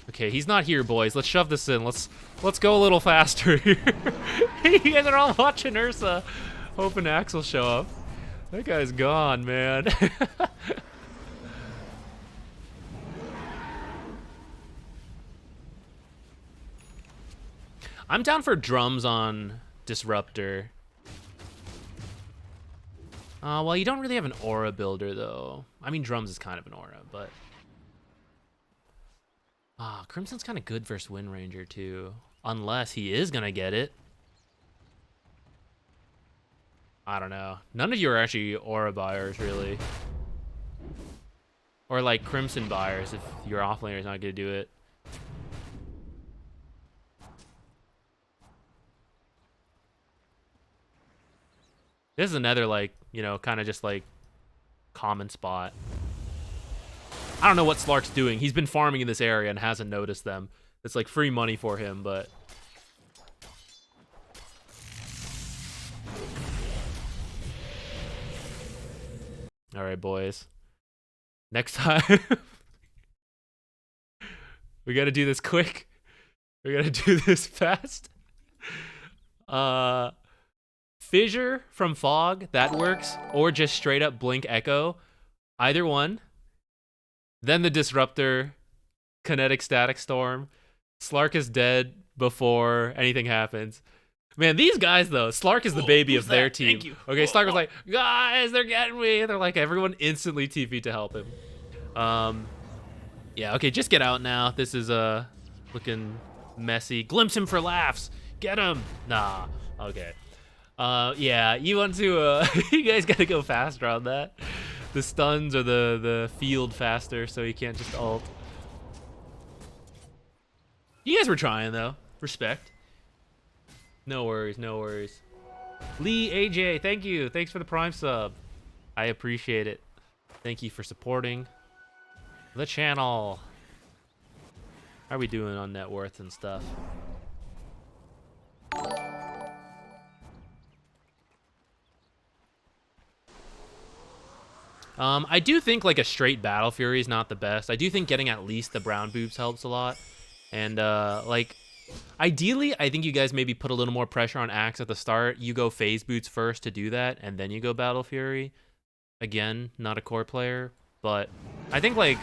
Okay, he's not here, boys. Let's shove this in. Let's go a little faster here. You guys are all watching Ursa, hoping Axe will show up. That guy's gone, man. I'm down for drums on Disruptor. Well, you don't really have an aura builder, though. I mean, drums is kind of an aura, but... Crimson's kind of good versus Wind Ranger, too. Unless he is going to get it. I don't know. None of you are actually aura buyers, really. Or, like, Crimson buyers, if your offlaner is not going to do it. This is another, like, you know, kind of just, like, common spot. I don't know what Slark's doing. He's been farming in this area and hasn't noticed them. It's, like, free money for him, but... All right, boys. Next time... we gotta do this quick. We gotta do this fast. Fissure from Fog, that works. Or just straight up Blink Echo. Either one. Then the Disruptor. Kinetic Static Storm. Slark is dead before anything happens. Man, these guys, though. Slark is the baby of their team. Thank you. Okay, Slark was like, guys, they're getting me. They're like, everyone instantly TP'd to help him. Yeah, okay, just get out now. This is looking messy. Glimpse him for laughs. Get him. Nah. Okay. Yeah, you want to, you guys gotta go faster on that. The stuns or the field faster so he can't just ult. You guys were trying, though. Respect. No worries, no worries. Lee AJ, thank you. Thanks for the Prime sub. I appreciate it. Thank you for supporting the channel. How are we doing on net worth and stuff? I do think like a straight Battle Fury is not the best. I do think getting at least the brown boobs helps a lot. And like, ideally, I think you guys maybe put a little more pressure on Axe at the start. You go phase boots first to do that, and then you go Battle Fury. Again, not a core player, but I think like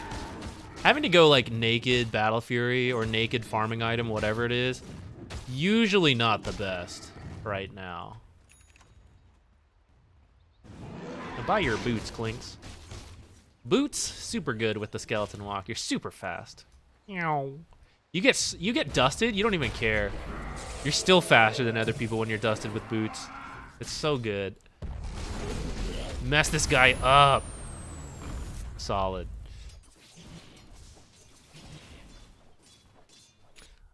having to go like naked Battle Fury or naked farming item, whatever it is, usually not the best right now. Now buy your boots, Clinks. Boots, super good with the skeleton walk. You're super fast. You get dusted, you don't even care. You're still faster than other people when you're dusted with boots. It's so good. Mess this guy up. Solid.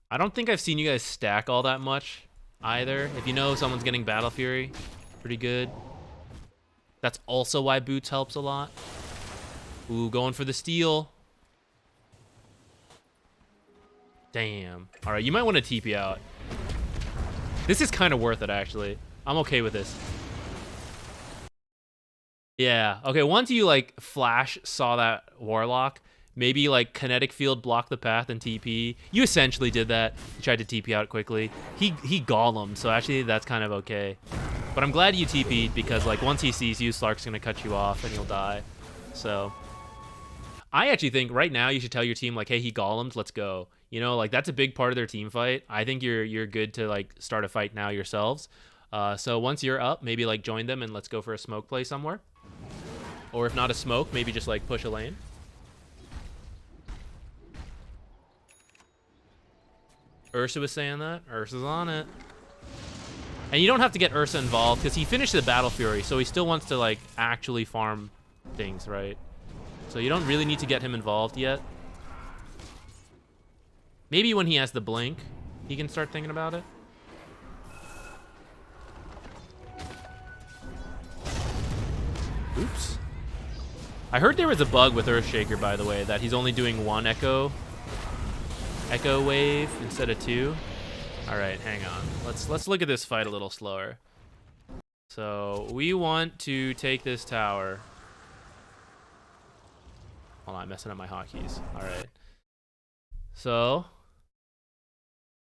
I don't think I've seen you guys stack all that much either. If you know someone's getting Battle Fury, pretty good. That's also why boots helps a lot. Ooh, going for the steal. Damn. All right, you might want to TP out. This is kind of worth it, actually. I'm okay with this. Yeah. Okay, once you, like, flash saw that Warlock, maybe, like, Kinetic Field block the path and TP. You essentially did that. You tried to TP out quickly. He Golem, so actually that's kind of okay. But I'm glad you TP'd because, like, once he sees you, Slark's going to cut you off and you'll die. So I actually think right now you should tell your team, like, hey, he Golemed, let's go. You know, like, that's a big part of their team fight. I think you're good to, like, start a fight now yourselves. So once you're up, maybe, like, join them and let's go for a smoke play somewhere. Or if not a smoke, maybe just, like, push a lane. Ursa was saying that. Ursa's on it. And you don't have to get Ursa involved because he finished the Battle Fury, so he still wants to like actually farm things, right? So you don't really need to get him involved yet. Maybe when he has the blink, he can start thinking about it. Oops. I heard there was a bug with Earthshaker, by the way, that he's only doing one echo wave instead of two. All right, hang on. Let's look at this fight a little slower. So we want to take this tower. Hold on, I'm messing up my hotkeys. All right. So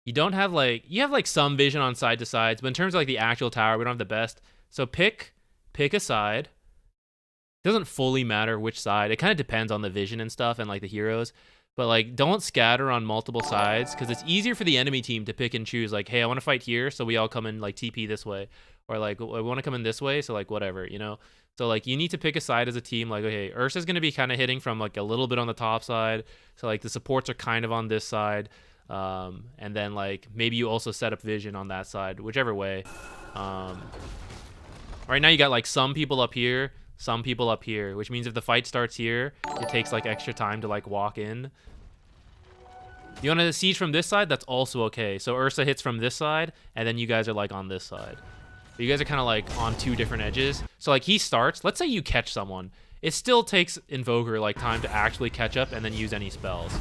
you don't have like, you have like some vision on side to sides, but in terms of like the actual tower, we don't have the best. So pick a side. It doesn't fully matter which side. It kind of depends on the vision and stuff and like the heroes. But like, don't scatter on multiple sides because it's easier for the enemy team to pick and choose. Like, hey, I want to fight here, so we all come in like TP this way, or like I want to come in this way, so like whatever, you know. So like, you need to pick a side as a team. Like, okay, Ursa's gonna be kind of hitting from like a little bit on the top side, so like the supports are kind of on this side, and then like maybe you also set up vision on that side, whichever way. Right now you got like some people up here. Some people up here, which means if the fight starts here, it takes like extra time to like walk in. You want to siege from this side? That's also okay. So Ursa hits from this side, and then you guys are like on this side. But you guys are kind of like on two different edges. So like he starts, let's say you catch someone. It still takes Invoker like time to actually catch up and then use any spells.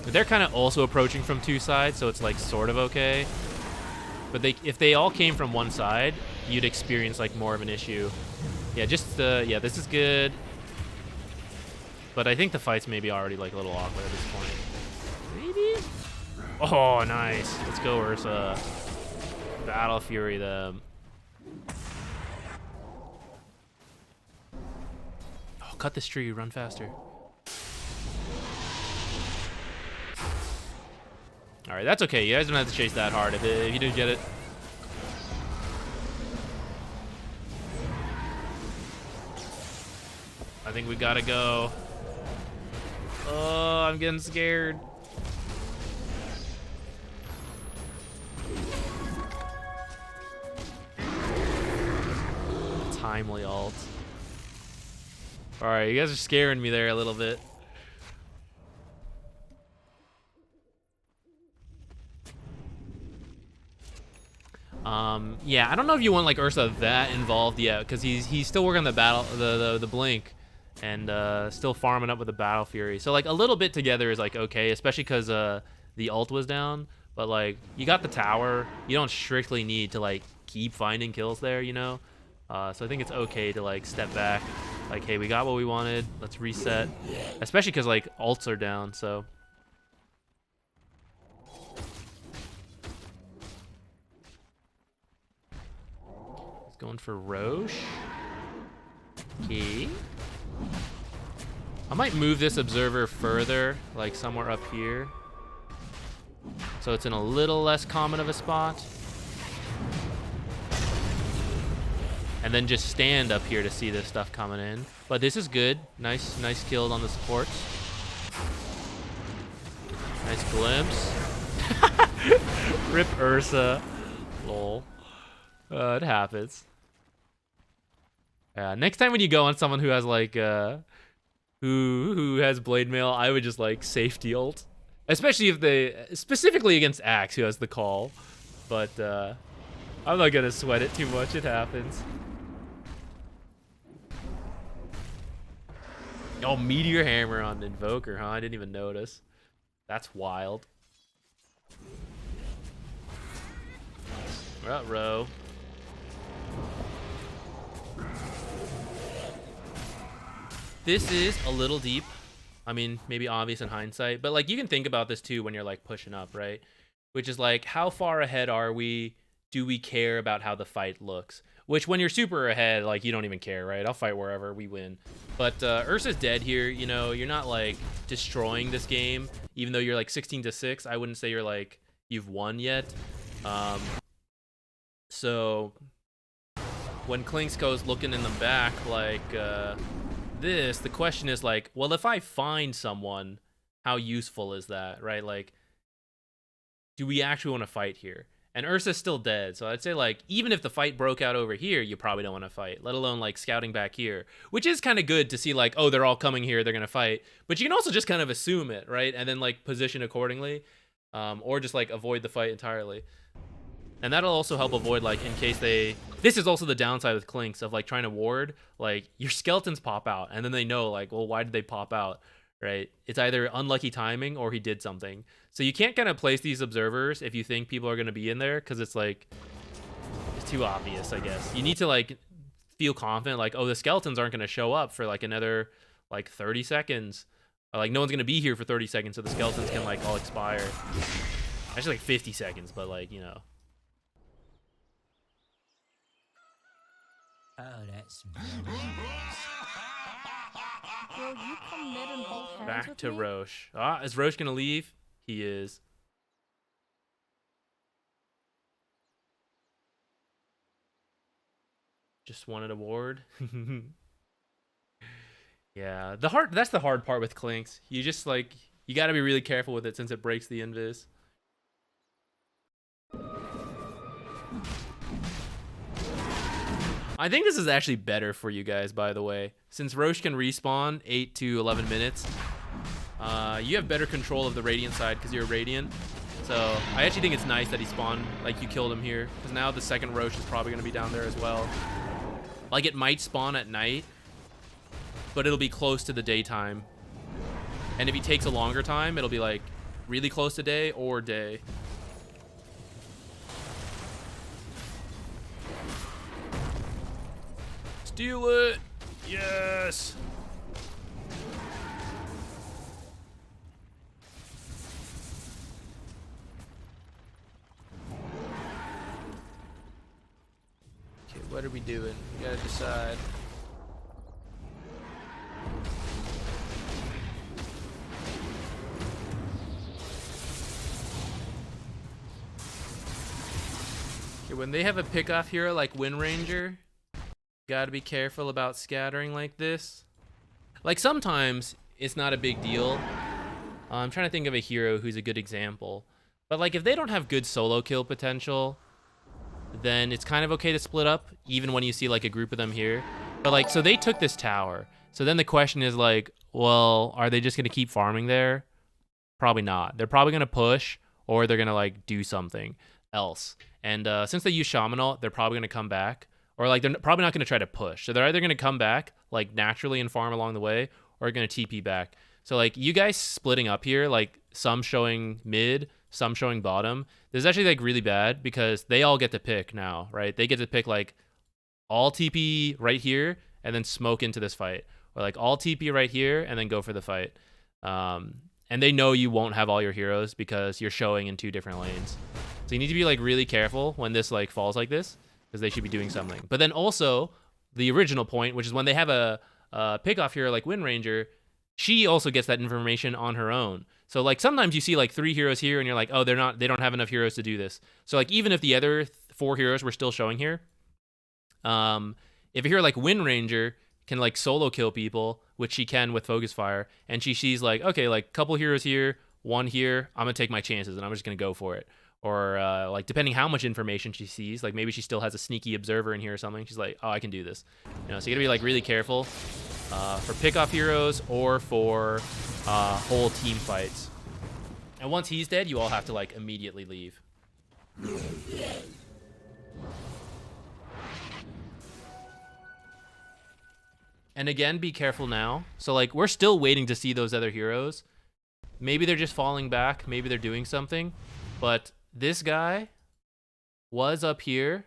But they're kind of also approaching from two sides, so it's like sort of okay. But if they all came from one side, you'd experience like more of an issue. Yeah, yeah, this is good. But I think the fight's maybe already like a little awkward at this point. Maybe? Oh, nice. Let's go, Ursa. Battle Fury them. Oh, cut this tree, run faster. All right, that's okay. You guys don't have to chase that hard if you didn't get it. I think we gotta go. Oh, I'm getting scared. Timely ult. All right, you guys are scaring me there a little bit. Yeah, I don't know if you want like Ursa that involved yet, because he's still working on the blink, and still farming up with the Battle Fury. So like a little bit together is like okay, especially because the ult was down. But like you got the tower, you don't strictly need to like keep finding kills there, you know. So I think it's okay to like step back, like hey, we got what we wanted, let's reset. Especially because like ults are down, so. Going for Roche. Okay. I might move this observer further, like somewhere up here. So it's in a little less common of a spot. And then just stand up here to see this stuff coming in. But this is good. Nice kills on the supports. Nice glimpse. Rip Ursa. Lol. It happens. Next time when you go on someone who has like who has blade mail, I would just like safety ult, especially if they specifically against Axe who has the call. But I'm not gonna sweat it too much. It happens. Oh, Meteor Hammer on Invoker, huh? I didn't even notice. That's wild. Ruh-roh. This is a little deep. I mean, maybe obvious in hindsight, but like you can think about this too when you're like pushing up, right? Which is like, how far ahead are we? Do we care about how the fight looks? Which when you're super ahead, like you don't even care, right? I'll fight wherever, we win. But Ursa's dead here, you know, you're not like destroying this game, even though you're like 16-6. I wouldn't say you're like, you've won yet. So when Klinks goes looking in the back like the question is like, well, if I find someone, how useful is that, right? Like, do we actually want to fight here? And Ursa's still dead. So I'd say, like, even if the fight broke out over here, you probably don't want to fight, let alone, like, scouting back here. Which is kind of good to see, like, oh, they're all coming here, they're going to fight. But you can also just kind of assume it, right? And then, like, position accordingly. Or just, like, avoid the fight entirely. And that'll also help avoid, like, in case they... This is also the downside with Clinks of, like, trying to ward. Like, your skeletons pop out, and then they know, like, well, why did they pop out? Right? It's either unlucky timing or he did something. So you can't kind of place these observers if you think people are going to be in there, because it's like, it's too obvious, I guess. You need to like feel confident, like, oh, the skeletons aren't going to show up for like another like 30 seconds. Like, no one's going to be here for 30 seconds, so the skeletons can like all expire. Actually, like 50 seconds, but like, you know. Oh, that's very nice. Will you come mid and hold hands Back with to me? Roche. Ah, is Roche going to leave? He is. Just wanted a ward. Yeah, that's the hard part with Clinks. You just like, you got to be really careful with it since it breaks the invis. I think this is actually better for you guys, by the way. Since Roche can respawn 8 to 11 minutes, you have better control of the Radiant side because you're Radiant. So I actually think it's nice that he spawned, like you killed him here, because now the second Roche is probably going to be down there as well. Like, it might spawn at night, but it'll be close to the daytime. And if he takes a longer time, it'll be like really close to day or day. Steal it! Yes! Okay, what are we doing? We gotta decide. Okay, when they have a pickoff hero like Wind Ranger, gotta be careful about scattering like this. Like, sometimes it's not a big deal. I'm trying to think of a hero who's a good example. But like, if they don't have good solo kill potential, then it's kind of okay to split up, even when you see like a group of them here. But like, so they took this tower. So then the question is like, well, are they just gonna keep farming there? Probably not. They're probably gonna push, or they're gonna like do something else. And since they use Shaman ult, they're probably gonna come back. Or like, they're probably not going to try to push. So they're either going to come back like naturally and farm along the way, or going to TP back. So like, you guys splitting up here, like some showing mid, some showing bottom, this is actually like really bad because they all get to pick now, right? They get to pick like all TP right here and then smoke into this fight, or like all TP right here and then go for the fight. And they know you won't have all your heroes because you're showing in 2 different lanes. So you need to be like really careful when this like falls like this, because they should be doing something. But then also, the original point, which is when they have a pickoff hero like Wind Ranger, she also gets that information on her own. So like, sometimes you see like 3 heroes here and you're like, oh, they don't have enough heroes to do this. So like, even if the other 4 heroes were still showing here, if a hero like Wind Ranger can like solo kill people, which she can with Focus Fire, and she sees like, okay, like couple heroes here, 1 here, I'm gonna take my chances and I'm just gonna go for it. Or like, depending how much information she sees, like maybe she still has a sneaky observer in here or something, she's like, oh, I can do this. You know, so you gotta be like really careful for pickoff heroes or for whole team fights. And once he's dead, you all have to like immediately leave. And again, be careful now. So like, we're still waiting to see those other heroes. Maybe they're just falling back, maybe they're doing something, but this guy was up here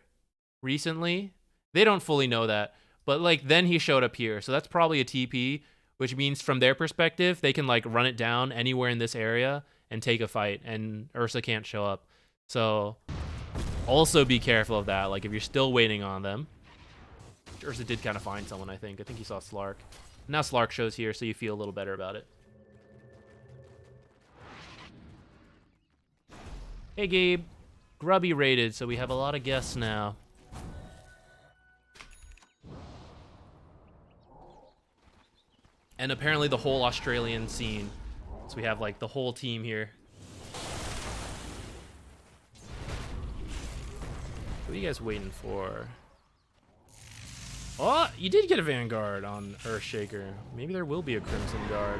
recently. They don't fully know that, but like, then he showed up here. So that's probably a TP, which means from their perspective, they can like run it down anywhere in this area and take a fight, and Ursa can't show up. So also be careful of that. Like, if you're still waiting on them. Ursa did kind of find someone, I think. I think he saw Slark. Now Slark shows here, so you feel a little better about it. Hey, Gabe. Grubby rated, so we have a lot of guests now. And apparently the whole Australian scene. So we have like the whole team here. What are you guys waiting for? Oh, you did get a Vanguard on Earthshaker. Maybe there will be a Crimson Guard.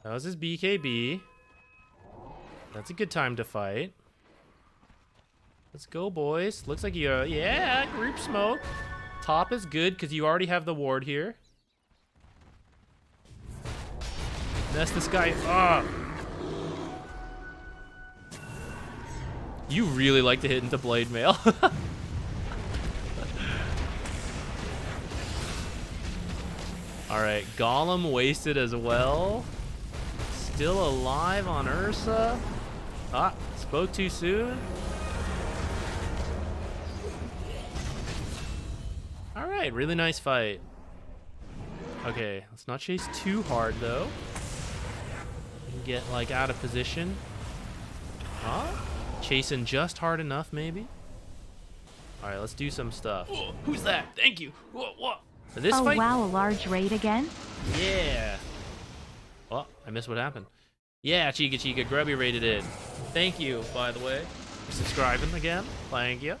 That was his BKB. That's a good time to fight. Let's go, boys. Looks like you, yeah, group smoke. Top is good because you already have the ward here. Mess this guy up. You really like to hit into blade mail. Alright, Golem wasted as well. Still alive on Ursa. Ah, spoke too soon. Alright, really nice fight. Okay, let's not chase too hard though. Get like out of position. Huh? Chasing just hard enough, maybe. All right, let's do some stuff. Whoa, who's that? Thank you. Whoa. For this fight. Wow, a large raid again? Yeah. Oh, I missed what happened. Yeah, Chica, Grubby rated in. Thank you, by the way, for subscribing again. Thank you.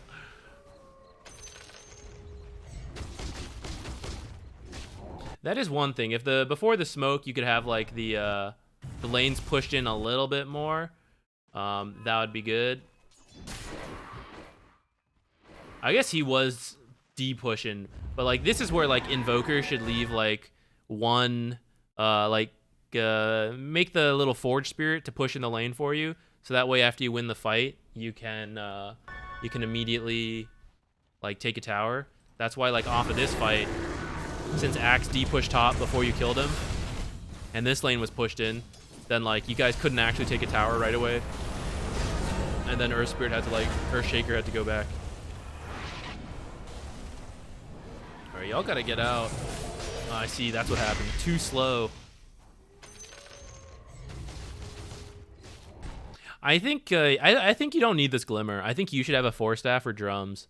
That is one thing. If before the smoke, you could have like the lanes pushed in a little bit more, that would be good. I guess he was de-pushing, but like this is where like Invoker should leave like one, make the little Forge Spirit to push in the lane for you, so that way after you win the fight, you can immediately like take a tower. That's why like off of this fight, since Axe de-pushed top before you killed him, and this lane was pushed in, then like you guys couldn't actually take a tower right away, and then Earthshaker had to go back. All right, y'all gotta get out. Oh, I see, that's what happened. Too slow. I think I think you don't need this Glimmer. I think you should have a 4-staff or drums.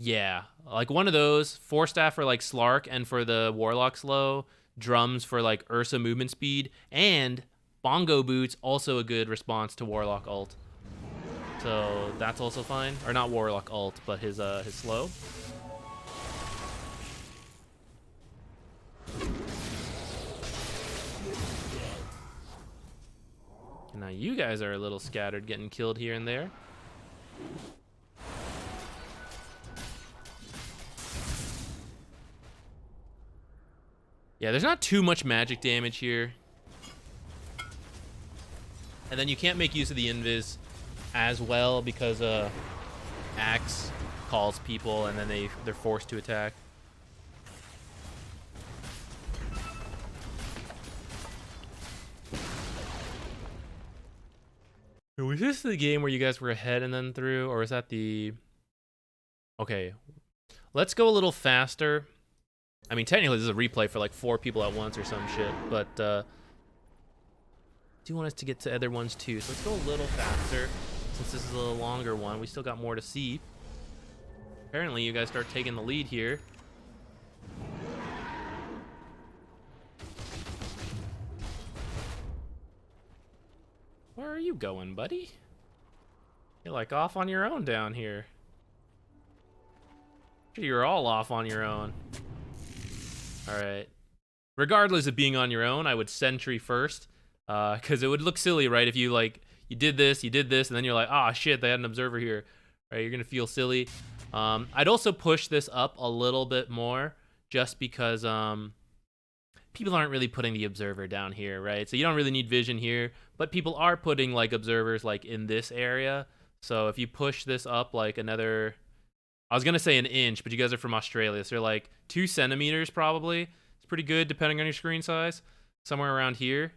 Yeah, like one of those. 4-staff for like Slark and for the Warlock slow. Drums for like Ursa movement speed, and Bongo Boots also a good response to Warlock ult. So that's also fine. Or not Warlock ult, but his slow. And now you guys are a little scattered, getting killed here and there. Yeah, there's not too much magic damage here. And then you can't make use of the invis as well because Axe calls people and then they're forced to attack. Was this the game where you guys were ahead and then through, or was that the... Okay, let's go a little faster. I mean, technically this is a replay for like 4 people at once or some shit, but I do want us to get to other ones too, so let's go a little faster since this is a little longer one. We still got more to see. Apparently you guys start taking the lead here. Where are you going, buddy? You're like off on your own down here. You're all off on your own. All right. Regardless of being on your own, I would sentry first, because it would look silly, right? If you like, you did this, and then you're like, ah, shit, they had an observer here, right? You're gonna feel silly. I'd also push this up a little bit more, just because people aren't really putting the observer down here, right? So you don't really need vision here, but people are putting like observers like in this area. So if you push this up like another, I was gonna say an inch, but you guys are from Australia, so they're like 2 centimeters probably. It's pretty good depending on your screen size. Somewhere around here.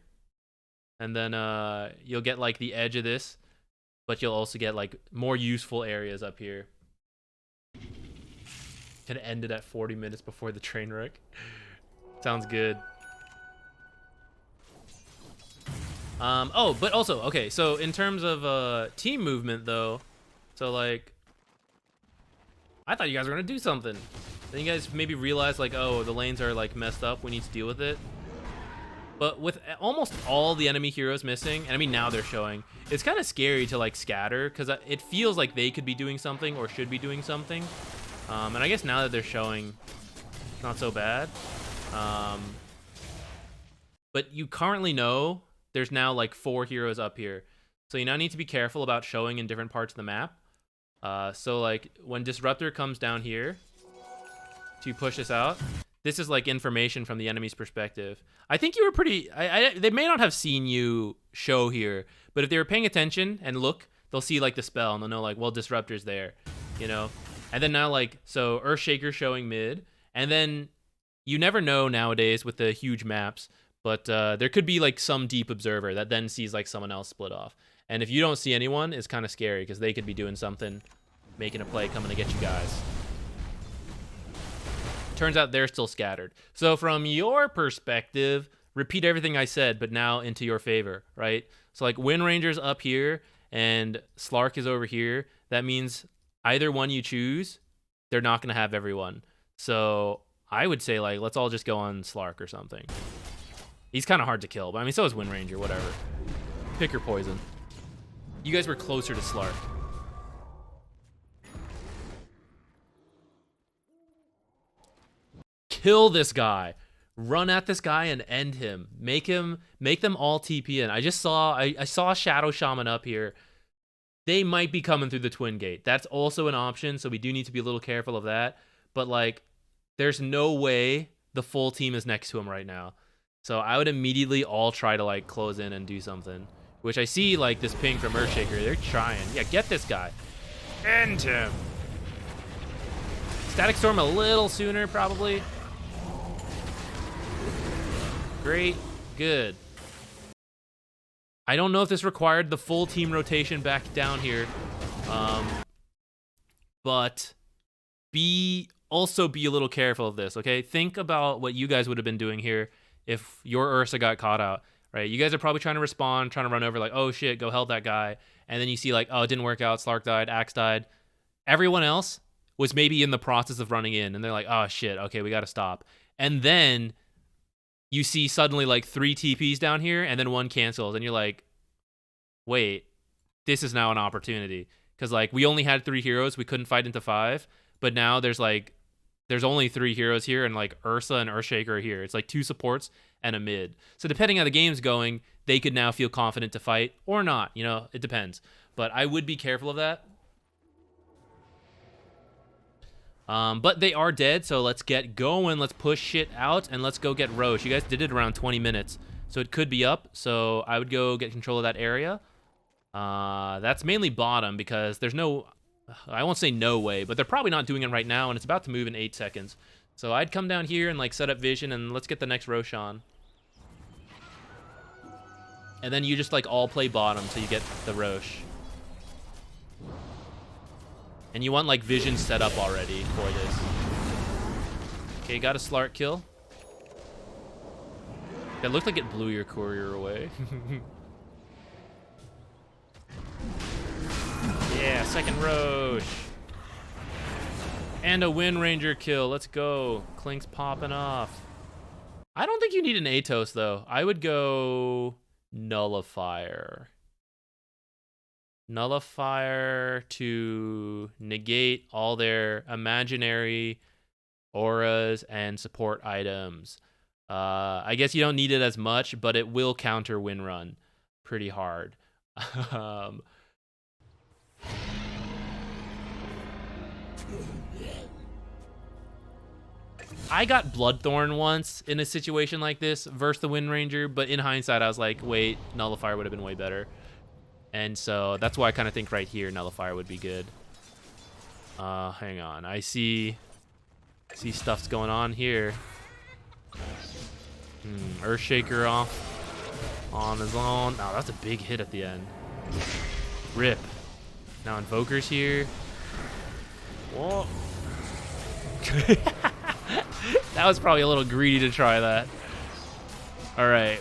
And then you'll get like the edge of this, but you'll also get like more useful areas up here. It ended at 40 minutes before the train wreck. Sounds good. Oh, but also, okay, so in terms of team movement though, so like, I thought you guys were gonna do something. Then you guys maybe realize like, oh, the lanes are like messed up. We need to deal with it. But with almost all the enemy heroes missing, and I mean now they're showing, it's kind of scary to like scatter because it feels like they could be doing something or should be doing something. And I guess now that they're showing, it's not so bad. But you currently know there's now like 4 heroes up here. So you now need to be careful about showing in different parts of the map. So like when Disruptor comes down here to push this out, this is like information from the enemy's perspective. I think you were pretty... they may not have seen you show here, but if they were paying attention and look, they'll see like the spell and they'll know like, well, Disruptor's there, you know? And then now like, so Earthshaker showing mid, and then you never know nowadays with the huge maps, but there could be like some deep observer that then sees like someone else split off. And if you don't see anyone, it's kind of scary because they could be doing something, making a play, coming to get you guys. Turns out they're still scattered. So from your perspective, repeat everything I said, but now into your favor, right? So like Wind Ranger's up here and Slark is over here. That means either one you choose, they're not going to have everyone. So I would say like, let's all just go on Slark or something. He's kind of hard to kill, but I mean, so is Wind Ranger, whatever. Pick your poison. You guys were closer to Slark. Kill this guy. Run at this guy and end him. Make them all TP in. I saw Shadow Shaman up here. They might be coming through the Twin Gate. That's also an option, so we do need to be a little careful of that. But like, there's no way the full team is next to him right now. So I would immediately all try to like close in and do something. Which I see like this ping from Earthshaker. They're trying. Yeah, get this guy. End him. Static Storm a little sooner, probably. Great. Good. I don't know if this required the full team rotation back down here. But also be a little careful of this, okay? Think about what you guys would have been doing here if your Ursa got caught out, right? You guys are probably trying to respond, trying to run over like, oh shit, go help that guy. And then you see like, oh, it didn't work out. Slark died, Axe died. Everyone else was maybe in the process of running in and they're like, oh shit, okay, we got to stop. And then you see suddenly like 3 TPs down here and then 1 cancels and you're like, wait, this is now an opportunity. Because like we only had 3 heroes, we couldn't fight into 5, but now there's only 3 heroes here and like Ursa and Earthshaker are here. It's like 2 supports and a mid. So depending on how the game's going, they could now feel confident to fight or not, you know, it depends. But I would be careful of that. But they are dead, so let's get going. Let's push shit out, and let's go get Roche. You guys did it around 20 minutes, so it could be up. So I would go get control of that area. That's mainly bottom, because there's no... I won't say no way, but they're probably not doing it right now, and it's about to move in 8 seconds. So I'd come down here and like set up vision, and let's get the next Roche on. And then you just like all play bottom till you get the Roche. And you want like vision set up already for this. Okay, got a Slark kill. That looked like it blew your courier away. Yeah, second Roche. And a Wind Ranger kill. Let's go. Klink's popping off. I don't think you need an Atos though. I would go Nullifier. Nullifier to negate all their imaginary auras and support items. I guess you don't need it as much, but it will counter Wind Run pretty hard. I got Bloodthorn once in a situation like this versus the Wind Ranger, but in hindsight, I was like, wait, Nullifier would have been way better. And so that's why I kind of think right here, Nullifier would be good. Hang on. I see stuff's going on here. Earthshaker off on his own. Oh, that's a big hit at the end. Rip. Now Invoker's here. Whoa. That was probably a little greedy to try that. All right.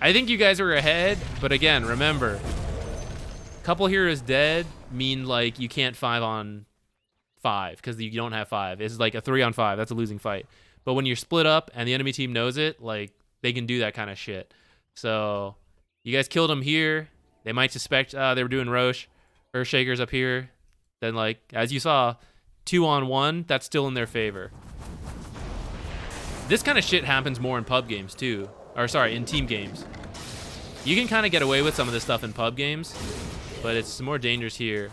I think you guys are ahead, but again, remember, couple heroes dead mean like you can't 5 on 5 because you don't have 5. It's like a 3-on-5. That's a losing fight. But when you're split up and the enemy team knows it, like they can do that kind of shit. So you guys killed them here. They might suspect they were doing Roche. Earthshakers up here. Then like as you saw, 2-on-1. That's still in their favor. This kind of shit happens more in pub games too. Or sorry, in team games. You can kind of get away with some of this stuff in pub games, but it's more dangerous here.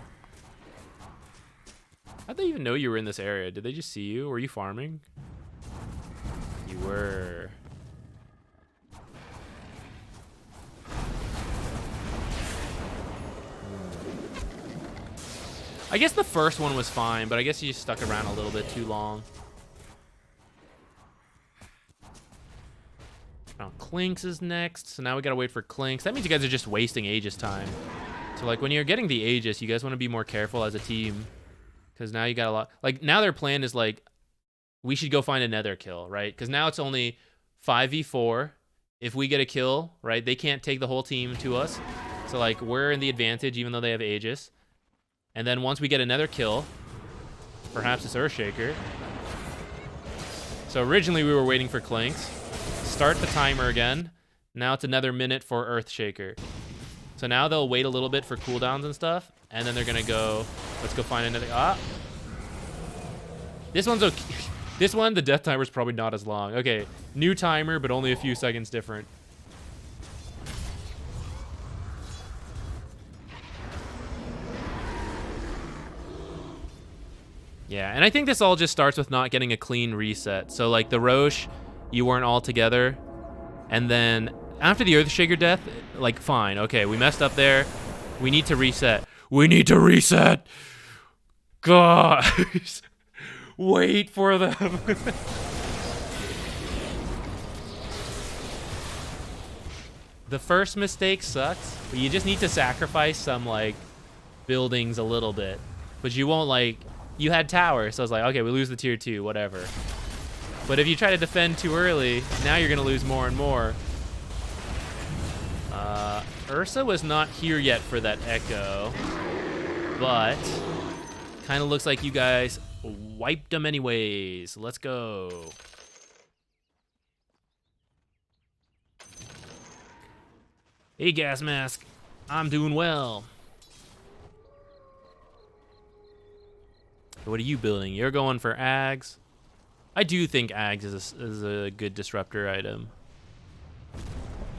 How'd they even know you were in this area? Did they just see you? Were you farming? You were. I guess the first one was fine, but I guess you just stuck around a little bit too long. Oh, Clinks is next, so now we gotta wait for Clinks. That means you guys are just wasting Aegis time. So like when you're getting the Aegis, you guys want to be more careful as a team, because now you got a lot. Like now their plan is like, we should go find a nether kill, right? Because now it's only 5v4. If we get a kill, right, they can't take the whole team to us. So like we're in the advantage even though they have Aegis. And then once we get another kill, perhaps it's Earthshaker. So originally we were waiting for Clinks. Start the timer again. Now it's another minute for Earthshaker. So now they'll wait a little bit for cooldowns and stuff, and then they're gonna go, let's go find another, This one's okay. This one, the death timer's probably not as long. Okay, new timer, but only a few seconds different. Yeah, and I think this all just starts with not getting a clean reset. So like the Roche, you weren't all together. And then after the Earthshaker death, like fine, okay, we messed up there. We need to reset. We need to reset. Guys, wait for them. The first mistake sucks, but you just need to sacrifice some like buildings a little bit. But you won't like, you had towers, so I was like, okay, we lose the tier 2, whatever. But if you try to defend too early, now you're gonna lose more and more. Ursa was not here yet for that echo, but kind of looks like you guys wiped them anyways. Let's go. Hey, Gas Mask. I'm doing well. What are you building? You're going for Ags. I do think Ags is a good disruptor item.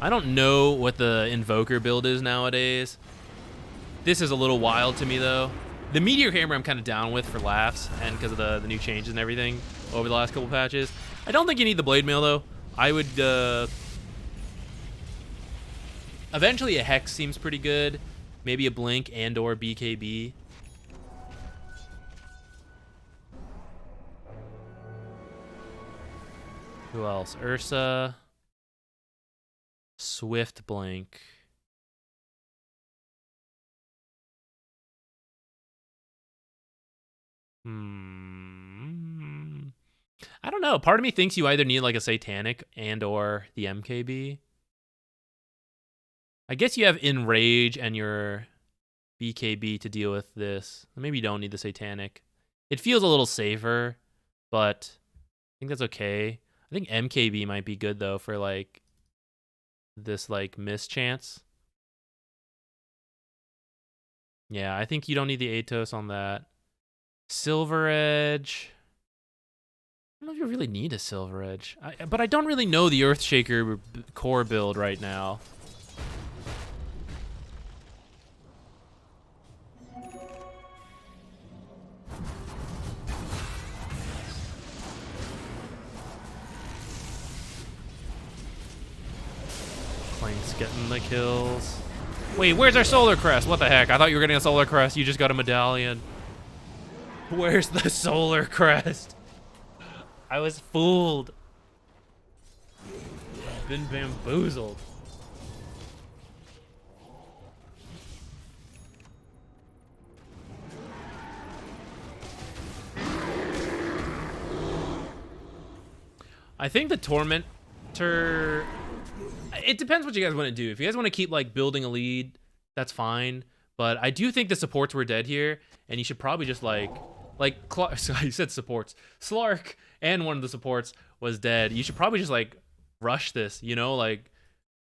I don't know what the Invoker build is nowadays. This is a little wild to me, though. The Meteor Hammer I'm kind of down with for laughs and because of the new changes and everything over the last couple patches. I don't think you need the Blade Mail, though. I would... Eventually, a Hex seems pretty good. Maybe a Blink and or BKB. Who else? Ursa. Swift Blink. I don't know. Part of me thinks you either need like a Satanic and or the MKB. I guess you have Enrage and your BKB to deal with this. Maybe you don't need the Satanic. It feels a little safer, but I think that's okay. I think MKB might be good though for like this like miss chance. Yeah, I think you don't need the Atos on that. Silver Edge. I don't know if you really need a Silver Edge, but I don't really know the Earthshaker core build right now. Clank's getting the kills. Wait, where's our Solar Crest? What the heck? I thought you were getting a Solar Crest. You just got a medallion. Where's the Solar Crest? I was fooled. I've been bamboozled. I think the Tormentor... It depends what you guys want to do. If you guys want to keep like building a lead, that's fine. But I do think the supports were dead here, and you should probably just like Like, so I said supports. Slark and one of the supports was dead. You should probably just, like, rush this, you know? Like,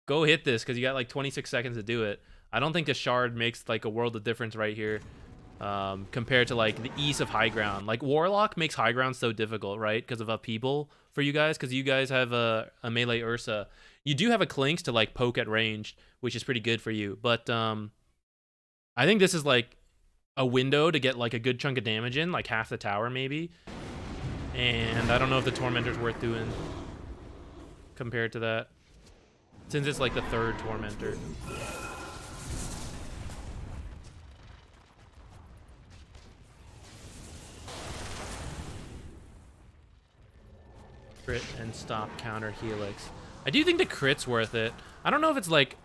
go hit this because you got, like, 26 seconds to do it. I don't think a shard makes, like, a world of difference right here compared to, like, the ease of high ground. Like, Warlock makes high ground so difficult, right? Because of upheaval for you guys, because you guys have a melee Ursa. You do have a Clinks to, like, poke at range, which is pretty good for you. But I think this is, like, a window to get like a good chunk of damage in, like half the tower maybe. And I don't know if the Tormentor's worth doing compared to that, since it's like the third Tormentor. Crit and stop counter Helix. I do think the crit's worth it. I don't know if it's like,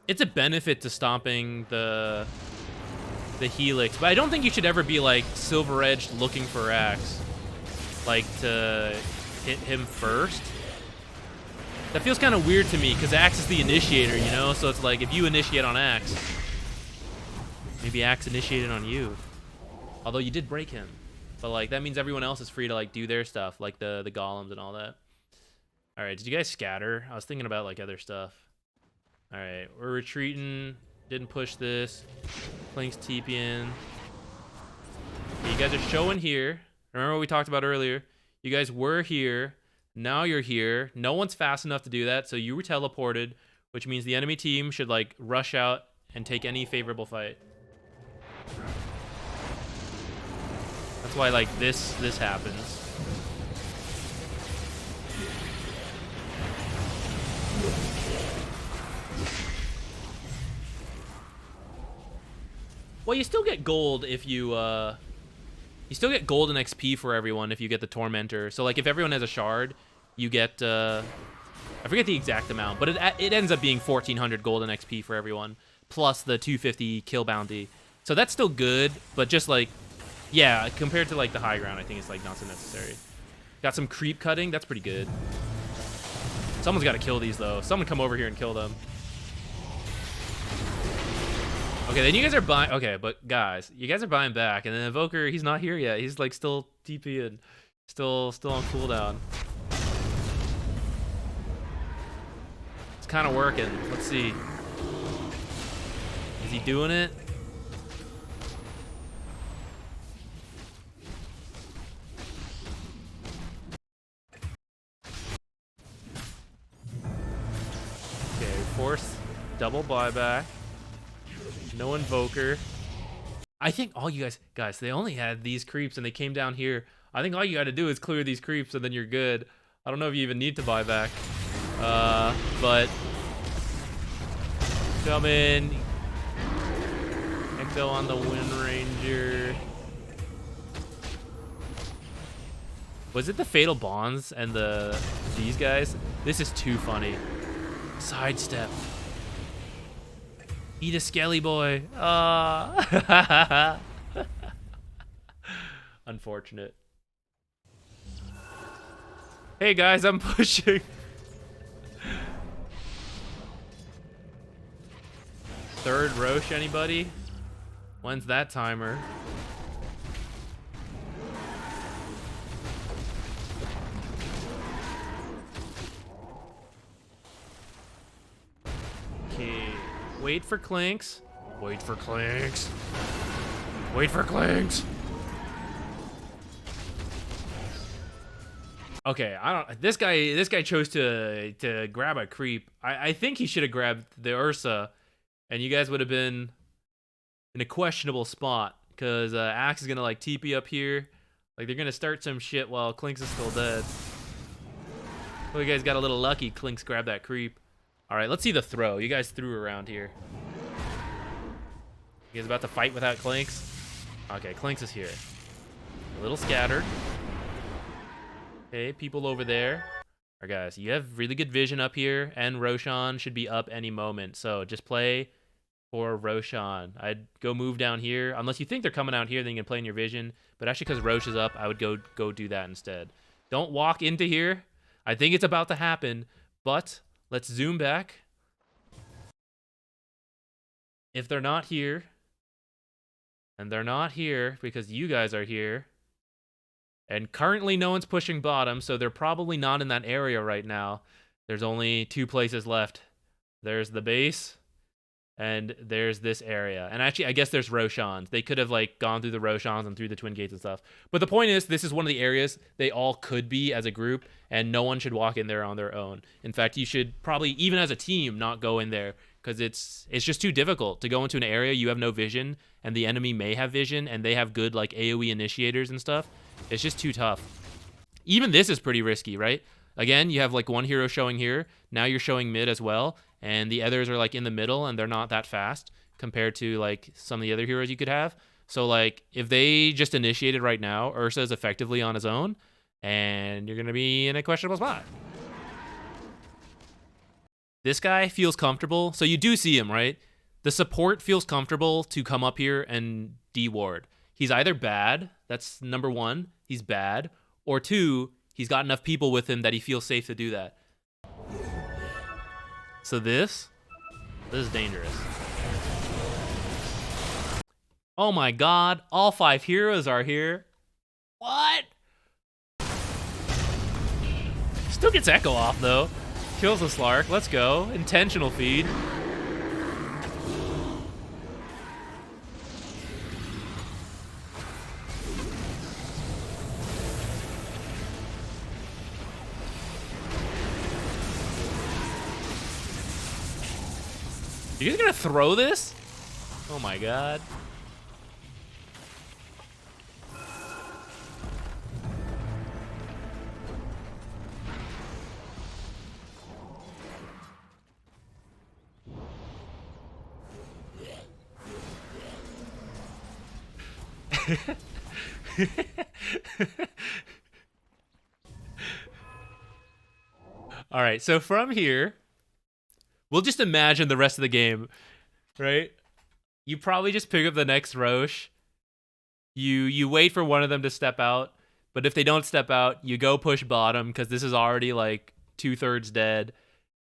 it's a benefit to stomping the Helix, but I don't think you should ever be like Silver Edged looking for Axe, like to hit him first. That feels kind of weird to me because Axe is the initiator, you know? So it's like if you initiate on Axe, maybe Axe initiated on you. Although you did break him, but like that means everyone else is free to like do their stuff, like the golems and all that. All right, did you guys scatter? I was thinking about like other stuff. All right, we're retreating. Didn't push this. Clinks TPing. Okay, you guys are showing here. Remember what we talked about earlier? You guys were here. Now you're here. No one's fast enough to do that, so you were teleported, which means the enemy team should like rush out and take any favorable fight. That's why like this happens. Well, you still get gold if you still get gold and XP for everyone if you get the Tormentor. So like if everyone has a shard, you get I forget the exact amount, but it ends up being 1400 gold and XP for everyone plus the 250 kill bounty. So that's still good, but just like yeah, compared to like the high ground, I think it's like not so necessary. Got some creep cutting, that's pretty good. Someone's got to kill these though. Someone come over here and kill them. Okay, then you guys are buying. Okay, but guys, you guys are buying back, and then Invoker, he's not here yet. He's like still TP and still on cooldown. It's kind of working. Let's see. Is he doing it? Okay, force double buyback. No Invoker. I think all you guys, they only had these creeps and they came down here. I think all you got to do is clear these creeps and then you're good. I don't know if you even need to buy back. But come in. Ecto on the Wind Ranger. Was it the Fatal Bonds and these guys? This is too funny. Sidestep. Eat a skelly boy. Unfortunate. Hey guys, I'm pushing. Third Roche, anybody? When's that timer? Okay. Wait for Clinks. Wait for Clinks. Wait for Clinks. Okay, I don't. This guy chose to grab a creep. I think he should have grabbed the Ursa, and you guys would have been in a questionable spot because Axe is gonna like TP up here. Like they're gonna start some shit while Clinks is still dead. Well, you guys got a little lucky. Clinks grabbed that creep. All right, let's see the throw. You guys threw around here. You guys about to fight without Clinks? Okay, Clinks is here. A little scattered. Okay, people over there. All right, guys, you have really good vision up here, and Roshan should be up any moment. So just play for Roshan. I'd go move down here. Unless you think they're coming out here, then you can play in your vision. But actually, because Roche is up, I would go do that instead. Don't walk into here. I think it's about to happen, but let's zoom back. If they're not here, And they're not here because you guys are here. And currently no one's pushing bottom, so they're probably not in that area right now. There's only 2 places left. There's the base, and there's this area. And actually, I guess there's Roshans. They could have like gone through the Roshans and through the Twin Gates and stuff. But the point is, this is one of the areas they all could be as a group, and no one should walk in there on their own. In fact, you should probably, even as a team, not go in there, because it's just too difficult to go into an area you have no vision, and the enemy may have vision, and they have good like AoE initiators and stuff. It's just too tough. Even this is pretty risky, right? Again, you have like one hero showing here. Now you're showing mid as well. And the others are like in the middle and they're not that fast compared to like some of the other heroes you could have. So like if they just initiated right now, Ursa's effectively on his own and you're going to be in a questionable spot. This guy feels comfortable. So you do see him, right? The support feels comfortable to come up here and de-ward. He's either bad, that's number 1, he's bad, or 2, he's got enough people with him that he feels safe to do that. So this is dangerous. Oh my god, all 5 heroes are here. What? Still gets Echo off though. Kills the Slark, let's go. Intentional feed. You guys gonna throw this? Oh my god. All right, so from here, we'll just imagine the rest of the game, right? You probably just pick up the next Roche. You wait for one of them to step out, but if they don't step out, you go push bottom because this is already like 2/3 dead.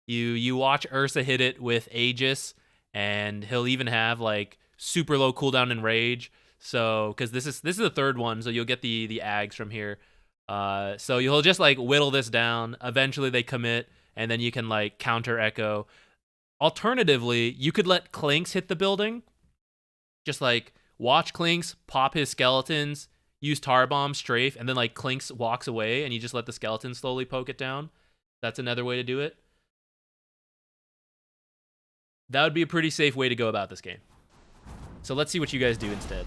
You watch Ursa hit it with Aegis, and he'll even have like super low cooldown and rage. So because this is the 3rd one, so you'll get the Ags from here. So you'll just like whittle this down. Eventually they commit, and then you can like counter Echo. Alternatively, you could let Clinks hit the building. Just like watch Clinks pop his skeletons, use Tar Bomb, strafe, and then like Clinks walks away and you just let the skeletons slowly poke it down. That's another way to do it. That would be a pretty safe way to go about this game. So let's see what you guys do instead.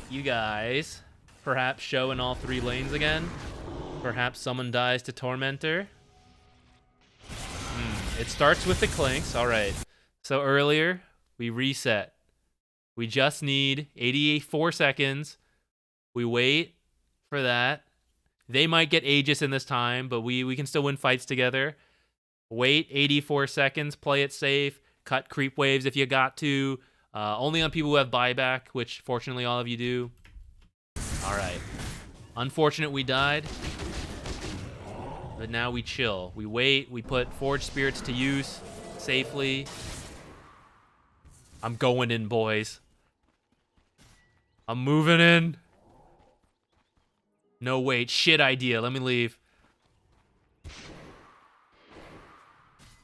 You guys perhaps show in all 3 lanes again. Perhaps someone dies to Tormentor. It starts with the Clinks. All right. So earlier, we reset. We just need 84 seconds. We wait for that. They might get Aegis in this time, but we can still win fights together. Wait 84 seconds. Play it safe. Cut creep waves if you got to. Only on people who have buyback, which fortunately all of you do. All right. Unfortunate we died. But now we chill. We wait. We put Forged Spirits to use safely. I'm going in, boys. I'm moving in. No, wait. Shit idea. Let me leave.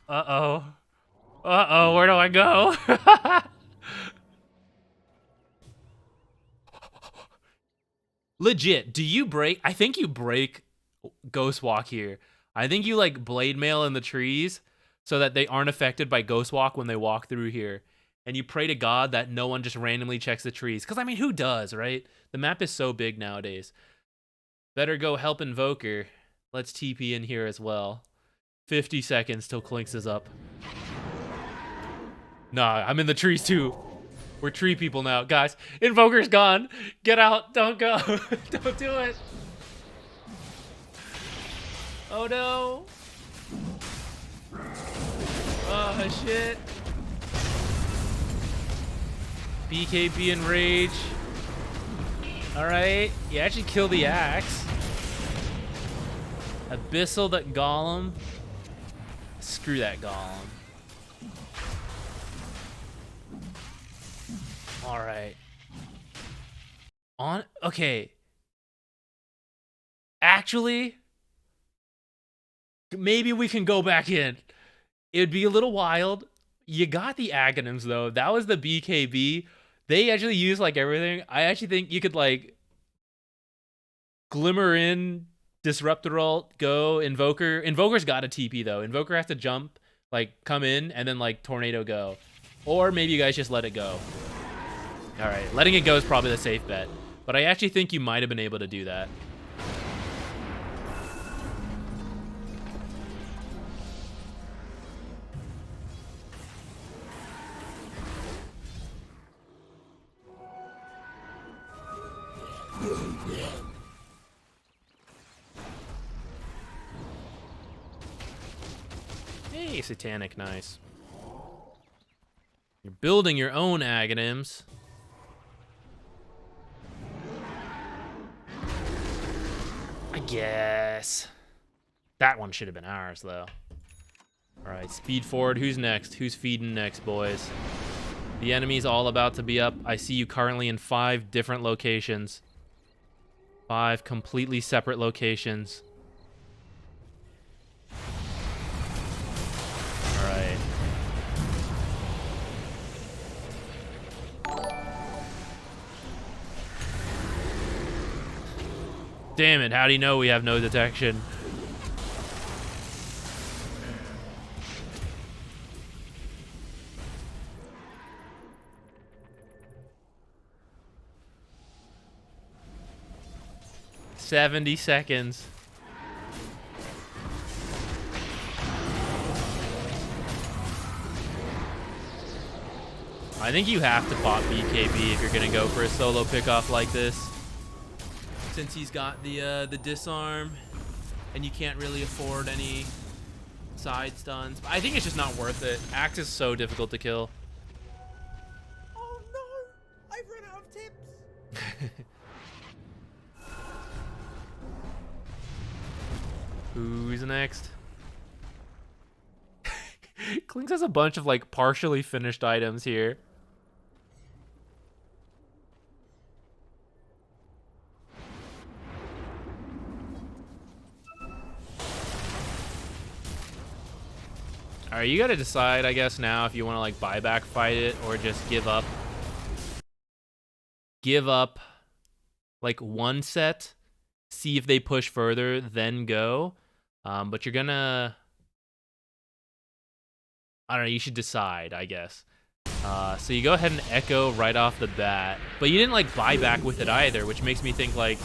Uh-oh. Uh-oh. Where do I go? Legit. Do you break? I think you break Ghost Walk here. I think you like blade mail in the trees so that they aren't affected by Ghost Walk when they walk through here. And you pray to God that no one just randomly checks the trees. Because, I mean, who does, right? The map is so big nowadays. Better go help Invoker. Let's TP in here as well. 50 seconds till Clinks is up. Nah, I'm in the trees too. We're tree people now. Guys, Invoker's gone. Get out. Don't go. Don't do it. Oh no. Oh shit. BKB and Rage. Alright. You actually kill the Axe. Abyssal that Golem. Screw that Golem. Alright. Okay. Actually, maybe we can go back in. It would be a little wild. You got the Aghanims though. That was the BKB. They actually use like everything. I actually think you could like Glimmer in, Disruptor ult, go, Invoker. Invoker's got a TP though. Invoker has to jump, like come in, and then like Tornado go. Or maybe you guys just let it go. Alright, letting it go is probably the safe bet. But I actually think you might have been able to do that. Hey, Satanic, nice. You're building your own Aghanims. I guess. That one should have been ours, though. Alright, speed forward. Who's next? Who's feeding next, boys? The enemy's all about to be up. I see you currently in 5 different locations. 5 completely separate locations. Alright. Damn it, how do you know we have no detection? "70 seconds. I think you have to pop BKB if you're gonna go for a solo pickoff like this. Since he's got the disarm, and you can't really afford any side stuns. I think it's just not worth it. Axe is so difficult to kill. Oh no! I've run out of tips. Who's next? Klinks has a bunch of like partially finished items here. Alright, you gotta decide, I guess, now if you want to like buyback fight it or just give up. Give up like one set, see if they push further, then go. But you're gonna, I don't know, you should decide, I guess. So you go ahead and echo right off the bat, but you didn't like buy back with it either, which makes me think like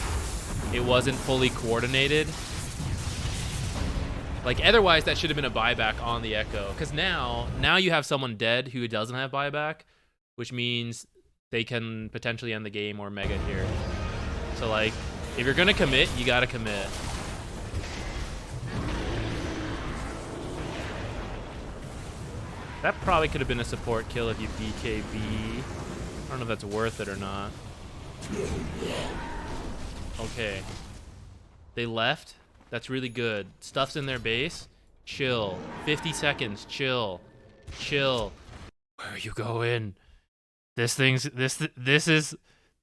it wasn't fully coordinated. Like otherwise that should have been a buyback on the echo, because now you have someone dead who doesn't have buyback, which means they can potentially end the game or mega here. So like if you're gonna commit, you gotta commit. That probably could have been a support kill if you BKB. I don't know if that's worth it or not. Okay. They left. That's really good. Stuff's in their base. Chill. 50 seconds. Chill. Chill. Where are you going? This is a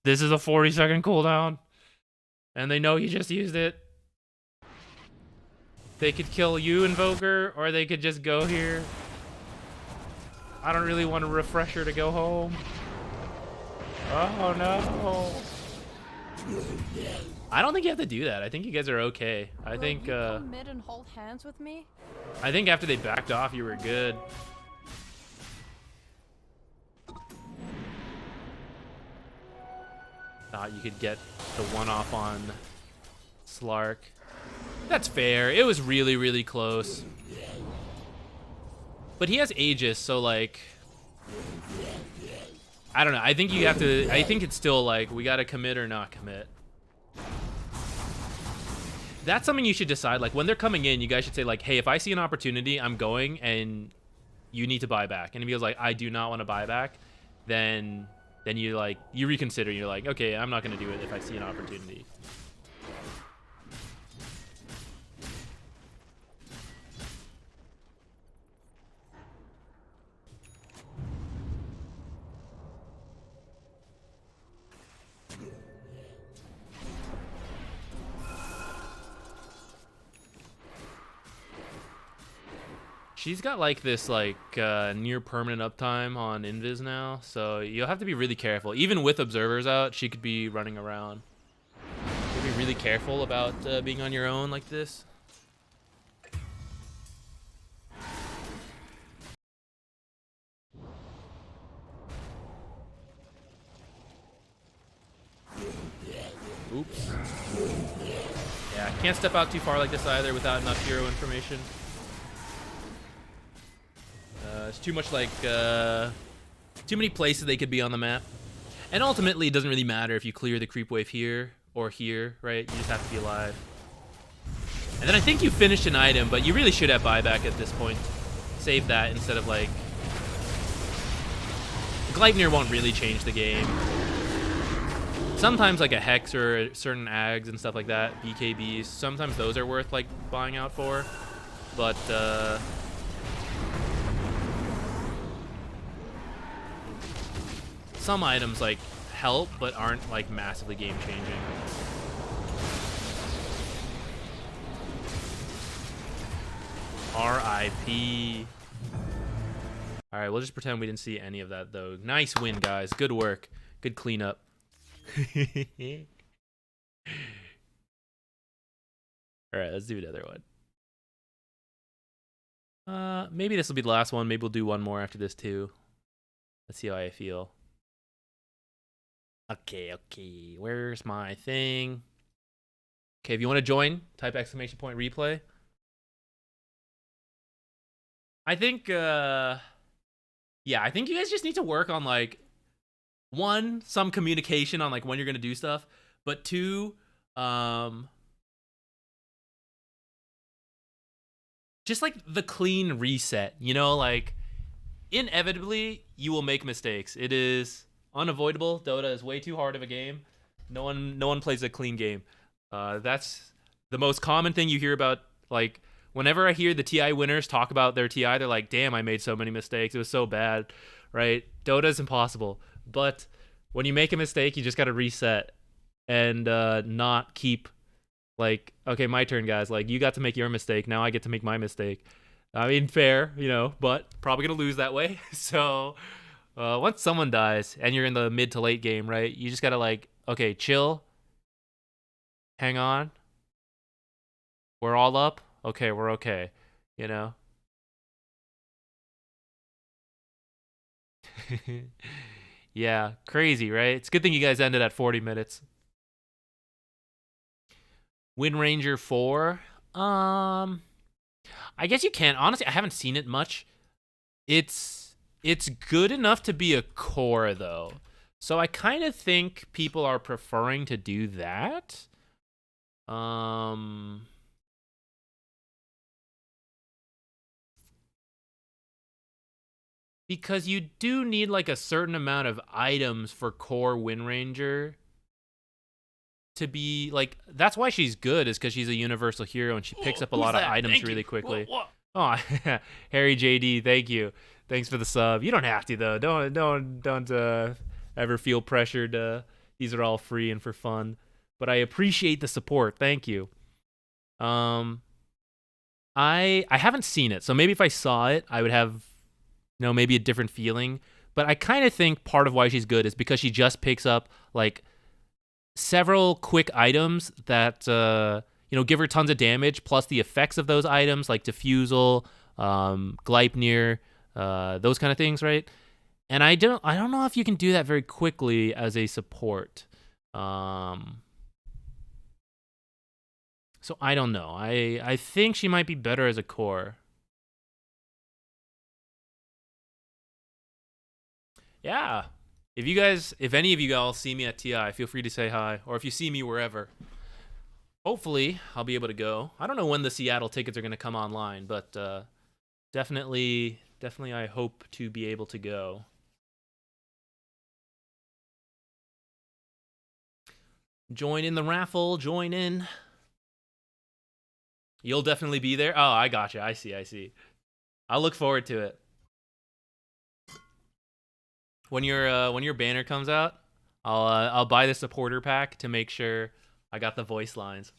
40-second cooldown. And they know you just used it. They could kill you, Invoker, or they could just go here. I don't really want a refresher to go home. Oh no. I don't think you have to do that. I think you guys are okay. I think you come mid and hold hands with me? I think after they backed off, you were good. Thought you could get the one-off on Slark. That's fair. It was really, really close. But he has Aegis, so like, I don't know. I think you have to, I think it's still like, we gotta commit or not commit. That's something you should decide. Like when they're coming in, you guys should say like, hey, if I see an opportunity, I'm going and you need to buy back. And if he was like, I do not want to buy back, then you like, you reconsider. You're like, okay, I'm not gonna do it if I see an opportunity. She's got like this like near permanent uptime on Invis now, so you'll have to be really careful. Even with observers out, she could be running around. You'll be really careful about being on your own like this. Oops. Yeah, can't step out too far like this either without enough hero information. It's too much like, too many places they could be on the map. And ultimately, it doesn't really matter if you clear the creep wave here or here, right? You just have to be alive. And then I think you finished an item, but you really should have buyback at this point. Save that instead of like... Gleipnir won't really change the game. Sometimes like a Hex or certain Ags and stuff like that, BKBs, sometimes those are worth like buying out for. But, some items like help but aren't like massively game changing. RIP. All right, we'll just pretend we didn't see any of that though. Nice win, guys. Good work. Good cleanup. All right, let's do another one. Maybe this will be the last one. Maybe we'll do one more after this too. Let's see how I feel. Okay. Where's my thing? Okay, if you want to join, type !replay. I think, yeah, I think you guys just need to work on like, one, some communication on like when you're gonna do stuff, but two, just like the clean reset. You know, like inevitably you will make mistakes. It is unavoidable. Dota is way too hard of a game. No one plays a clean game. That's the most common thing you hear about. Like whenever I hear the TI winners talk about their TI, they're like, "Damn, I made so many mistakes. It was so bad." Right? Dota is impossible. But when you make a mistake, you just got to reset and not keep like, okay, my turn, guys. Like you got to make your mistake. Now I get to make my mistake. I mean, fair, you know, but probably gonna lose that way. So once someone dies and you're in the mid to late game, right? You just gotta like, okay, chill. Hang on. We're all up. Okay, we're okay. You know? Yeah, crazy, right? It's a good thing you guys ended at 40 minutes. Wind Ranger 4. I guess you can. Honestly, I haven't seen it much. It's good enough to be a core though. So I kind of think people are preferring to do that. Because you do need like a certain amount of items for core Wind Ranger to be like, that's why she's good, is because she's a universal hero and she picks up a lot of items really quickly. Oh, Harry JD, thank you. Thanks for the sub. You don't have to though. Don't ever feel pressured. These are all free and for fun. But I appreciate the support. Thank you. I haven't seen it, so maybe if I saw it, I would have, you know, maybe a different feeling. But I kind of think part of why she's good is because she just picks up like several quick items that you know, give her tons of damage, plus the effects of those items like Diffusal, Gleipnir, those kind of things, right? And I don't know if you can do that very quickly as a support. So I don't know. I think she might be better as a core. Yeah. If any of you guys see me at TI, feel free to say hi. Or if you see me wherever, hopefully I'll be able to go. I don't know when the Seattle tickets are going to come online, but definitely I hope to be able to go. Join in the raffle. Join in. You'll definitely be there. Oh, I gotcha. I see. I'll look forward to it. When your banner comes out, I'll buy the supporter pack to make sure I got the voice lines.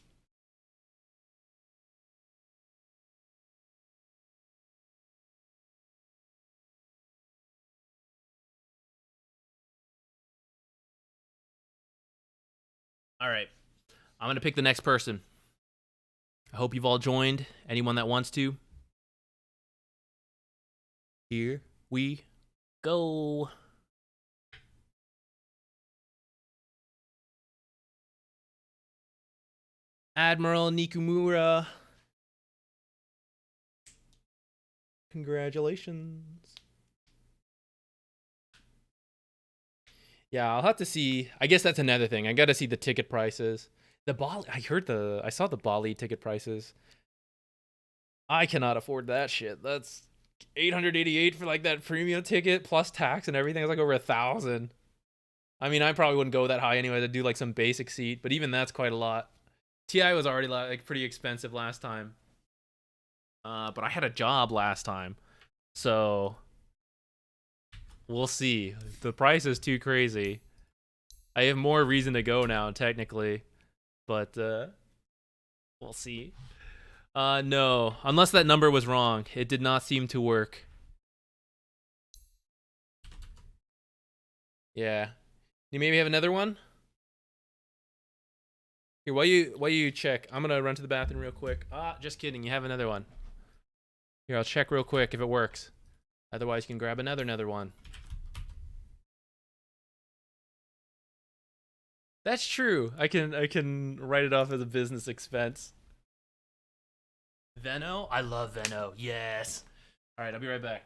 All right. I'm going to pick the next person. I hope you've all joined. Anyone that wants to. Here we go. Admiral Nikumura. Congratulations. Yeah, I'll have to see. I guess that's another thing. I got to see the ticket prices. The Bali, I saw the Bali ticket prices. I cannot afford that shit. That's $888 for like that premium ticket plus tax and everything. It's like over 1,000. I mean, I probably wouldn't go that high anyway to do like some basic seat, but even that's quite a lot. TI was already like pretty expensive last time. But I had a job last time. So we'll see. The price is too crazy. I have more reason to go now, technically. But we'll see. No. Unless that number was wrong. It did not seem to work. Yeah. You maybe have another one? Here, while you check, I'm gonna run to the bathroom real quick. Just kidding. You have another one. Here, I'll check real quick if it works. Otherwise, you can grab another one. That's true. I can write it off as a business expense. Venno? I love Venno. Yes. All right, I'll be right back.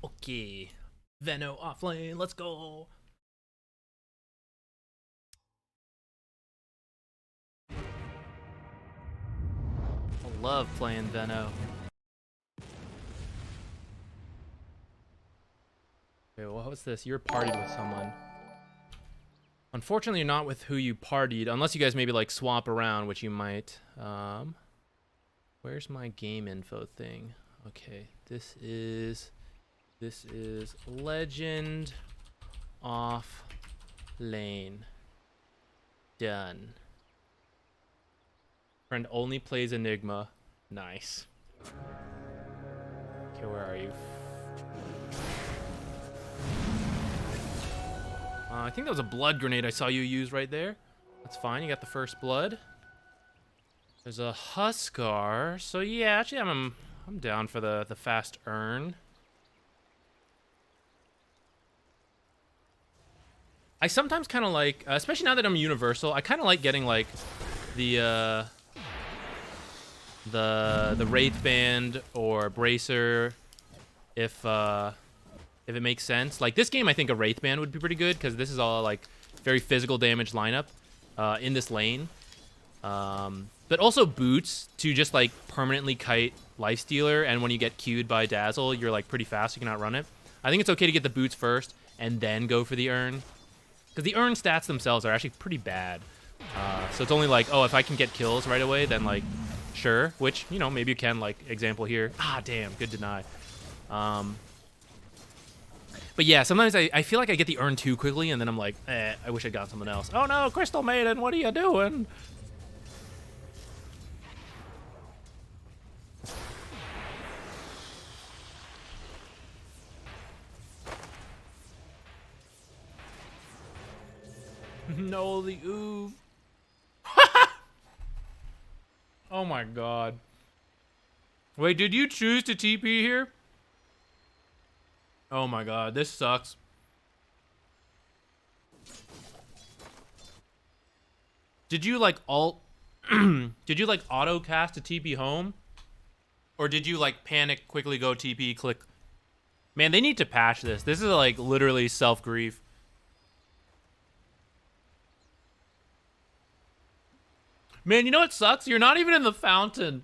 Okay. Venno offlane. Let's go. I love playing Venno. Okay, what was this? You're partied with someone. Unfortunately, you're not with who you partied, unless you guys maybe like swap around, which you might. Where's my game info thing? Okay, this is Legend off lane. Done. Friend only plays Enigma. Nice. Okay, where are you? I think that was a blood grenade I saw you use right there. That's fine. You got the first blood. There's a Huskar. So yeah, actually I'm down for the fast earn. I sometimes kind of like, especially now that I'm universal, I kind of like getting like the Wraith Band or Bracer if if it makes sense. Like this game, I think a Wraithband would be pretty good because this is all like very physical damage lineup in this lane. But also boots to just like permanently kite Lifestealer, and when you get queued by Dazzle, you're like pretty fast, you cannot run it. I think it's okay to get the boots first and then go for the urn. Because the urn stats themselves are actually pretty bad. So it's only like, oh, if I can get kills right away, then like, sure. Which, you know, maybe you can, like, example here. Ah, damn, good deny. But yeah, sometimes I feel like I get the urn too quickly, and then I'm like, I wish I got something else. Oh no, Crystal Maiden, what are you doing? No, the oof. Oh my god. Wait, did you choose to TP here? Oh my god, this sucks. Did you like did you like auto cast a TP home? Or did you like panic, quickly go TP, click? Man, they need to patch this. This is like literally self-grief. Man, you know what sucks? You're not even in the fountain.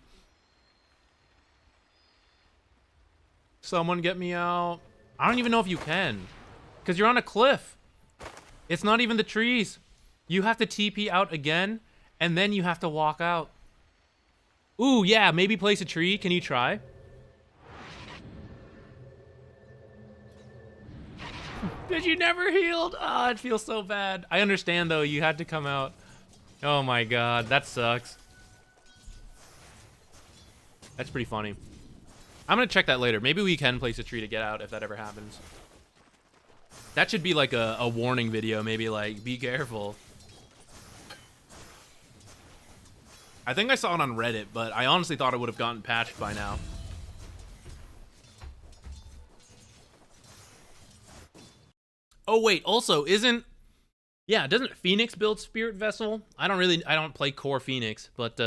Someone get me out. I don't even know if you can. Because you're on a cliff. It's not even the trees. You have to TP out again, and then you have to walk out. Ooh, yeah, maybe place a tree. Can you try? Did you never healed? Ah, it feels so bad. I understand, though. You had to come out. Oh my god, that sucks. That's pretty funny. I'm gonna check that later. Maybe we can place a tree to get out if that ever happens. That should be like a warning video, maybe like, be careful. I think I saw it on Reddit, but I honestly thought it would have gotten patched by now. Oh wait, also, yeah, doesn't Phoenix build Spirit Vessel? I don't play core Phoenix, but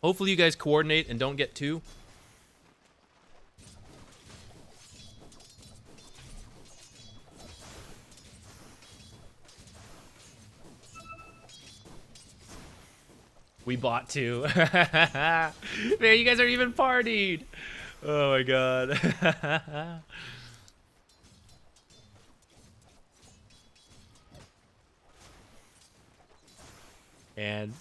hopefully you guys coordinate and don't get two. We bought two. Man, you guys are even partied. Oh my god. And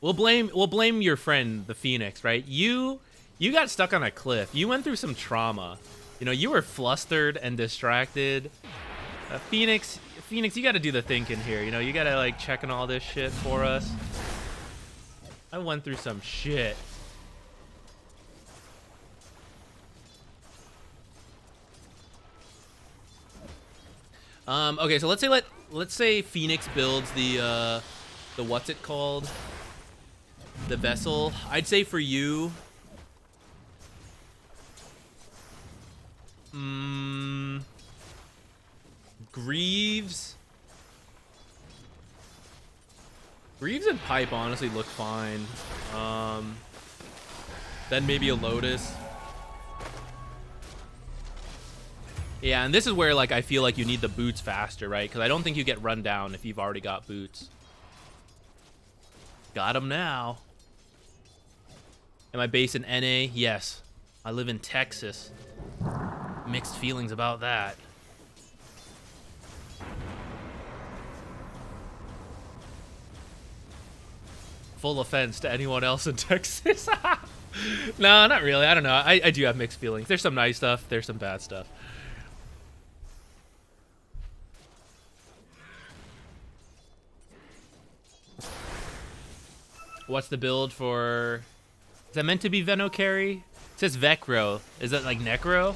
we'll blame your friend, the Phoenix, right? You got stuck on a cliff. You went through some trauma. You know, you were flustered and distracted. Phoenix, you got to do the thinking here. You know, you got to like checking all this shit for us. I went through some shit. Okay, so let's say Phoenix builds the what's it called? The vessel. I'd say for you, Greaves. Greaves and Pipe honestly look fine. Then maybe a Lotus. Yeah, and this is where like I feel like you need the boots faster, right? Because I don't think you get run down if you've already got boots. Got him now. Am I based in NA? Yes. I live in Texas. Mixed feelings about that. Full offense to anyone else in Texas. No, not really. I don't know. I do have mixed feelings. There's some nice stuff. There's some bad stuff. What's the build for... Is that meant to be Veno carry? It says Vecro. Is that like Necro?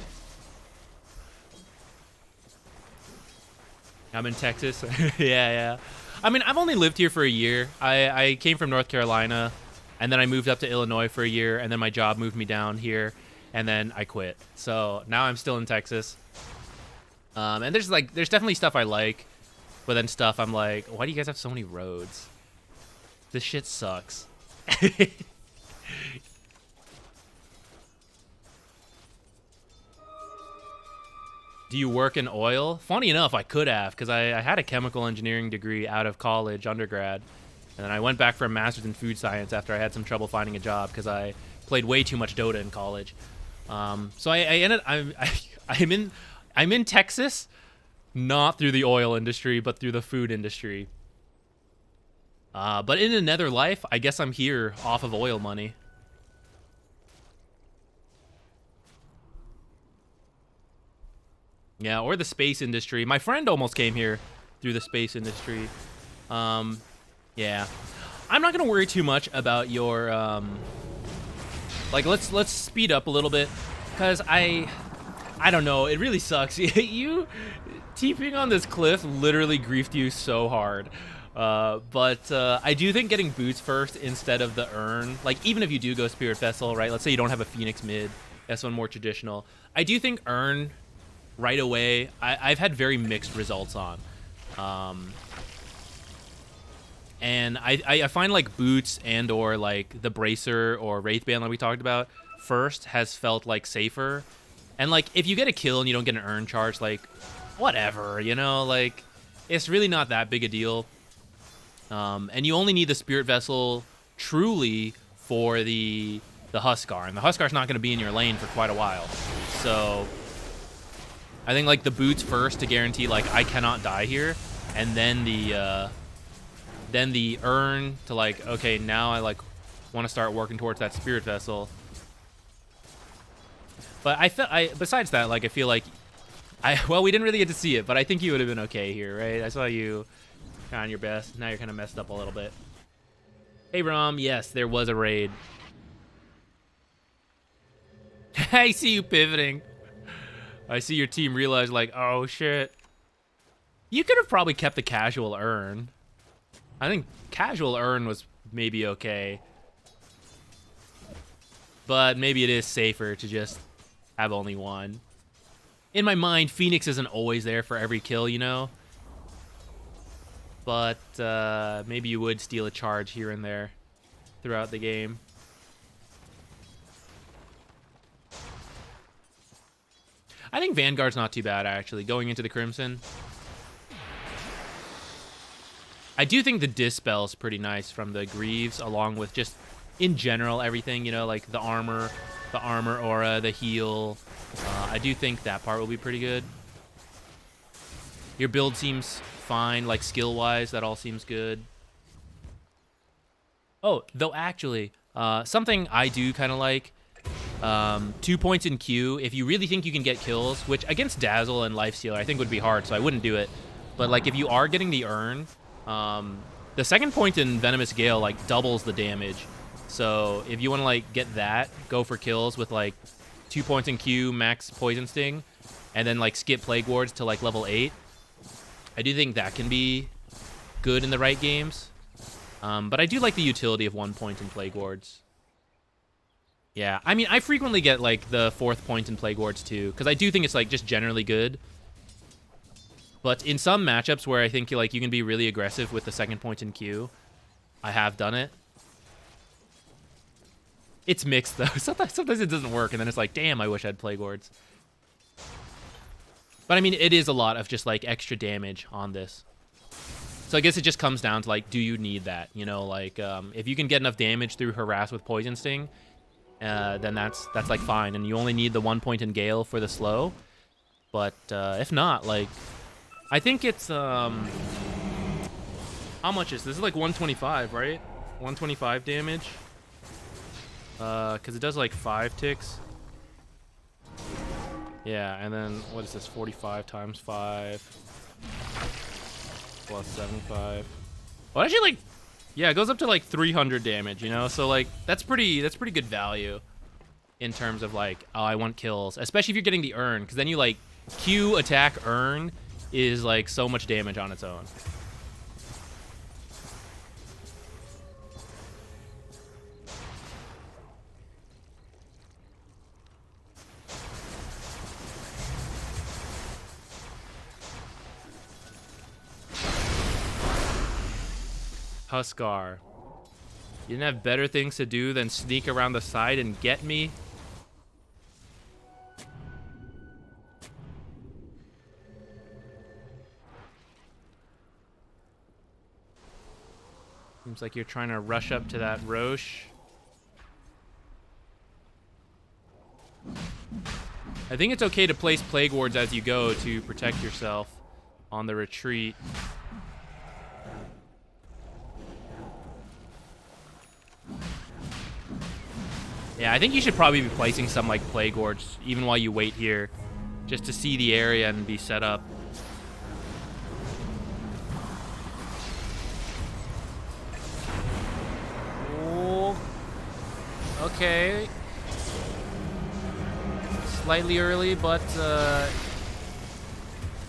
I'm in Texas. Yeah. I mean, I've only lived here for a year. I came from North Carolina, and then I moved up to Illinois for a year, and then my job moved me down here, and then I quit. So now I'm still in Texas. And there's definitely stuff I like, but then stuff I'm like, why do you guys have so many roads? This shit sucks. Do you work in oil? Funny enough, I could have, because I had a chemical engineering degree out of college, undergrad. And then I went back for a master's in food science after I had some trouble finding a job because I played way too much Dota in college. So I ended. I'm in Texas, not through the oil industry, but through the food industry. But in another life, I guess I'm here off of oil money. Yeah, or the space industry. My friend almost came here through the space industry. Yeah. I'm not gonna worry too much about your like let's speed up a little bit, because I don't know, it really sucks. You TPing on this cliff literally griefed you so hard. But I do think getting boots first instead of the urn, like even if you do go Spirit Vessel, right? Let's say you don't have a Phoenix mid, that's one more traditional. I do think urn right away, I've had very mixed results on. And I find like boots and or like the bracer or Wraithband like we talked about first has felt like safer. And like if you get a kill and you don't get an urn charge, like whatever, you know, like it's really not that big a deal. And you only need the Spirit Vessel truly for the Huskar, and the Huskar's not going to be in your lane for quite a while. So I think like the boots first to guarantee like I cannot die here, and then the urn to like, okay, now I like want to start working towards that Spirit Vessel. But besides that, like I feel like well, we didn't really get to see it, but I think you would have been okay here, right? I saw you kind of your best. Now you're kind of messed up a little bit. Hey Rom, yes, there was a raid. I see you pivoting. I see your team realize like, oh shit. You could have probably kept the casual urn. I think casual urn was maybe okay. But maybe it is safer to just have only one. In my mind, Phoenix isn't always there for every kill, you know? But maybe you would steal a charge here and there throughout the game. I think Vanguard's not too bad, actually, going into the Crimson. I do think the Dispel's pretty nice from the Greaves, along with just, in general, everything, you know, like the armor aura, the heal. I do think that part will be pretty good. Your build seems fine, like skill-wise, that all seems good. Oh, though actually, something I do kind of like, 2 points in Q, if you really think you can get kills, which against Dazzle and Lifestealer I think would be hard, so I wouldn't do it. But like if you are getting the urn, the second point in Venomous Gale like doubles the damage. So if you want to like get that, go for kills with like 2 points in Q, max Poison Sting, and then like skip Plague Wards to like level 8. I do think that can be good in the right games. But I do like the utility of 1 point in Plague Wards. Yeah, I mean, I frequently get like the 4th point in Plague Wards too, because I do think it's like just generally good. But in some matchups where I think like you can be really aggressive with the 2nd point in Q, I have done it. It's mixed though. Sometimes it doesn't work, and then it's like, damn, I wish I had Plague Wards. But I mean, it is a lot of just like extra damage on this. So I guess it just comes down to like, do you need that? You know, like if you can get enough damage through Harass with Poison Sting, then that's like fine, and you only need the 1 point in Gale for the slow. But if not, like, I think it's how much is this? This is like 125, right? 125 damage. Because it does like 5 ticks. Yeah, and then what is this? 45 times 5 plus 75. Well, actually, like, yeah, it goes up to like 300 damage, you know? So like that's pretty good value in terms of like, oh, I want kills, especially if you're getting the urn, because then you like Q attack urn is like so much damage on its own. Huskar. You didn't have better things to do than sneak around the side and get me? Seems like you're trying to rush up to that Roche. I think it's okay to place Plague Wards as you go to protect yourself on the retreat. Yeah, I think you should probably be placing some like Plague Wards even while you wait here, just to see the area and be set up. Oh, okay. Slightly early, but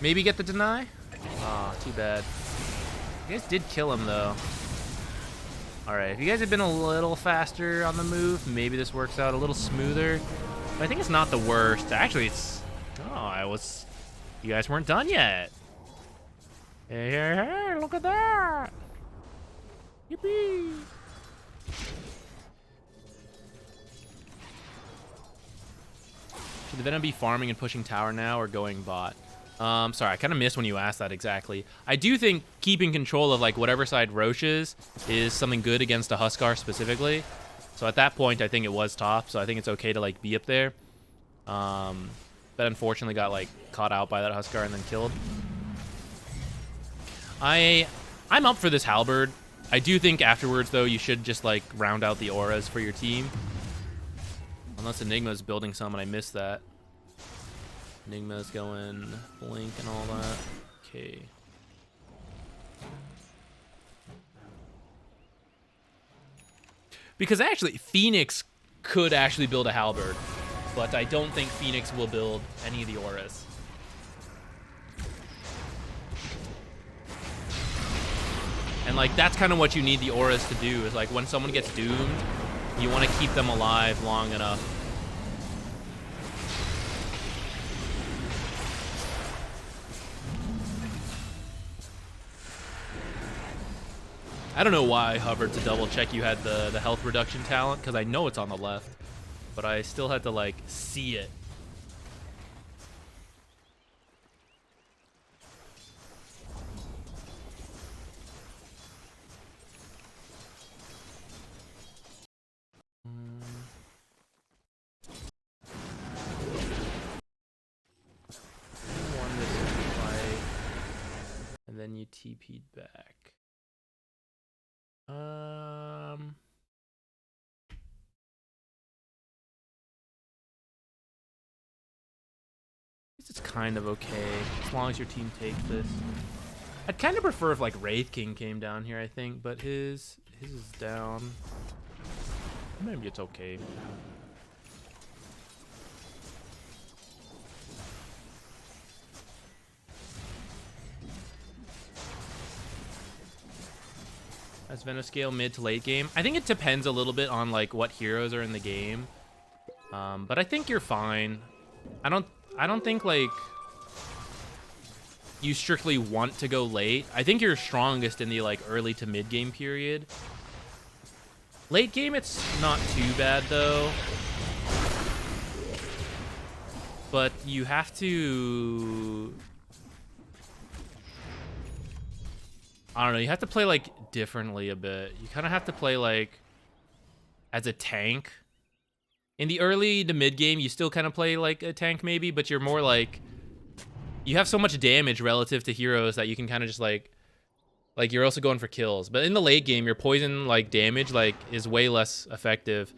maybe get the deny? Aw, too bad. You guys did kill him, though. Alright, if you guys had been a little faster on the move, maybe this works out a little smoother. But I think it's not the worst. Actually, it's... Oh, you guys weren't done yet. Hey, hey, hey, look at that! Yippee! Should the Venom be farming and pushing tower now or going bot? Sorry, I kind of missed when you asked that exactly. I do think keeping control of like whatever side Roche is something good against a Huskar specifically. So at that point, I think it was top. So I think it's okay to like be up there. But unfortunately got like caught out by that Huskar and then killed. I'm up for this Halberd. I do think afterwards though you should just like round out the auras for your team. Unless Enigma's building some and I missed that. Enigma's going blink and all that. Okay. Because actually, Phoenix could actually build a Halberd, but I don't think Phoenix will build any of the auras. And like that's kind of what you need the auras to do, is like when someone gets doomed, you want to keep them alive long enough. I don't know why I hovered to double check you had the health reduction talent, because I know it's on the left, but I still had to like see it. Won this fight, and then you TP'd back. It's kind of okay as long as your team takes this. I'd kind of prefer if like Wraith King came down here, I think, but his is down. Maybe it's okay. As Venoscale mid to late game, I think it depends a little bit on like what heroes are in the game, but I think you're fine. I don't think like you strictly want to go late. I think you're strongest in the like early to mid game period. Late game, it's not too bad though, but you have to. I don't know, you have to play like differently a bit. You kind of have to play like as a tank. In the early to mid game, you still kind of play like a tank maybe, but you're more like, you have so much damage relative to heroes that you can kind of just like you're also going for kills. But in the late game, your poison like damage like is way less effective.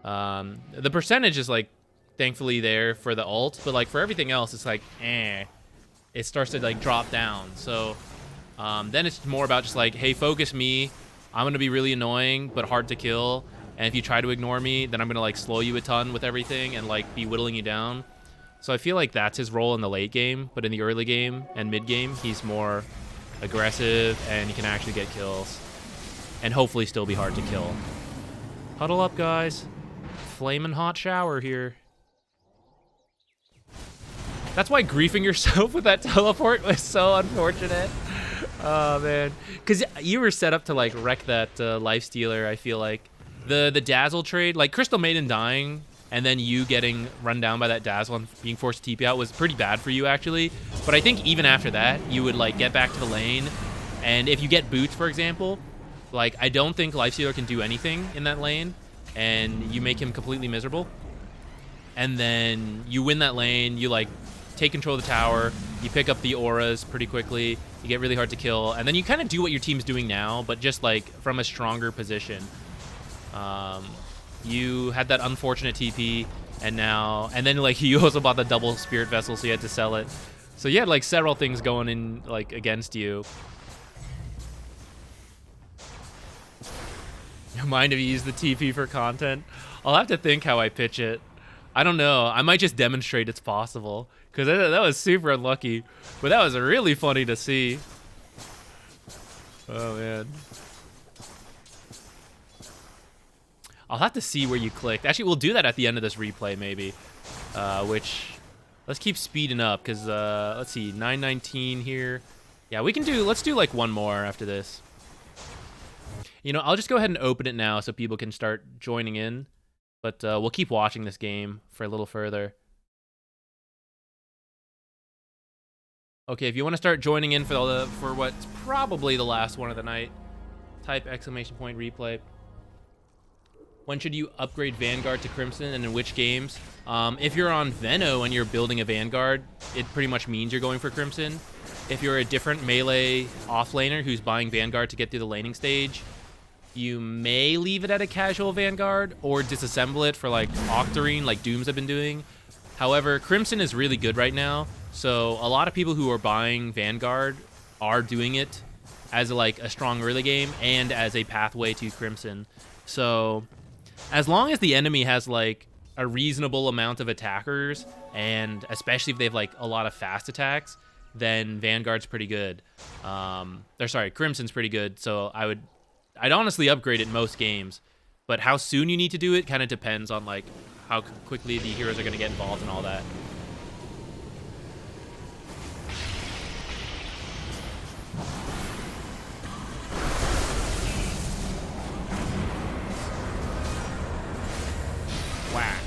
The percentage is like thankfully there for the ult, but like for everything else, it's like it starts to like drop down. So then it's more about just like, hey, focus me. I'm going to be really annoying, but hard to kill. And if you try to ignore me, then I'm going to like slow you a ton with everything and like be whittling you down. So I feel like that's his role in the late game. But in the early game and mid game, he's more aggressive and he can actually get kills. And hopefully still be hard to kill. Huddle up, guys. Flamin' hot shower here. That's why griefing yourself with that teleport was so unfortunate. Oh man, because you were set up to like wreck that lifestealer. I feel like the dazzle trade, like Crystal Maiden dying and then you getting run down by that dazzle and being forced to TP out was pretty bad for you actually. But I think even after that, you would like get back to the lane, and if you get boots, for example, Like, I don't think Lifestealer can do anything in that lane, and you make him completely miserable. And then you win that lane, you like take control of the tower, you pick up the auras pretty quickly, you get really hard to kill, and then you kind of do what your team's doing now, but just like from a stronger position. You had that unfortunate TP, and then like you also bought the double spirit vessel, so you had to sell it. So you had like several things going in like against you. Mind if you use the TP for content? I'll have to think how I pitch it. I don't know. I might just demonstrate it's possible, because that was super unlucky, but that was really funny to see. Oh man. I'll have to see where you clicked. Actually, we'll do that at the end of this replay maybe. Which, let's keep speeding up, because let's see, 9:19 here. Yeah, we can do, let's do like one more after this. You know, I'll just go ahead and open it now so people can start joining in. But we'll keep watching this game for a little further. Okay, if you want to start joining in for what's probably the last one of the night, type !replay. When should you upgrade Vanguard to Crimson, and in which games? If you're on Veno and you're building a Vanguard, it pretty much means you're going for Crimson. If you're a different melee offlaner who's buying Vanguard to get through the laning stage, you may leave it at a casual Vanguard or disassemble it for like Octarine, like Dooms have been doing. However, Crimson is really good right now, so a lot of people who are buying Vanguard are doing it as like a strong early game and as a pathway to Crimson. So as long as the enemy has like a reasonable amount of attackers, and especially if they have like a lot of fast attacks, then Vanguard's pretty good. Crimson's pretty good, so I'd honestly upgrade it most games, but how soon you need to do it kind of depends on like how quickly the heroes are going to get involved and all that. Whack.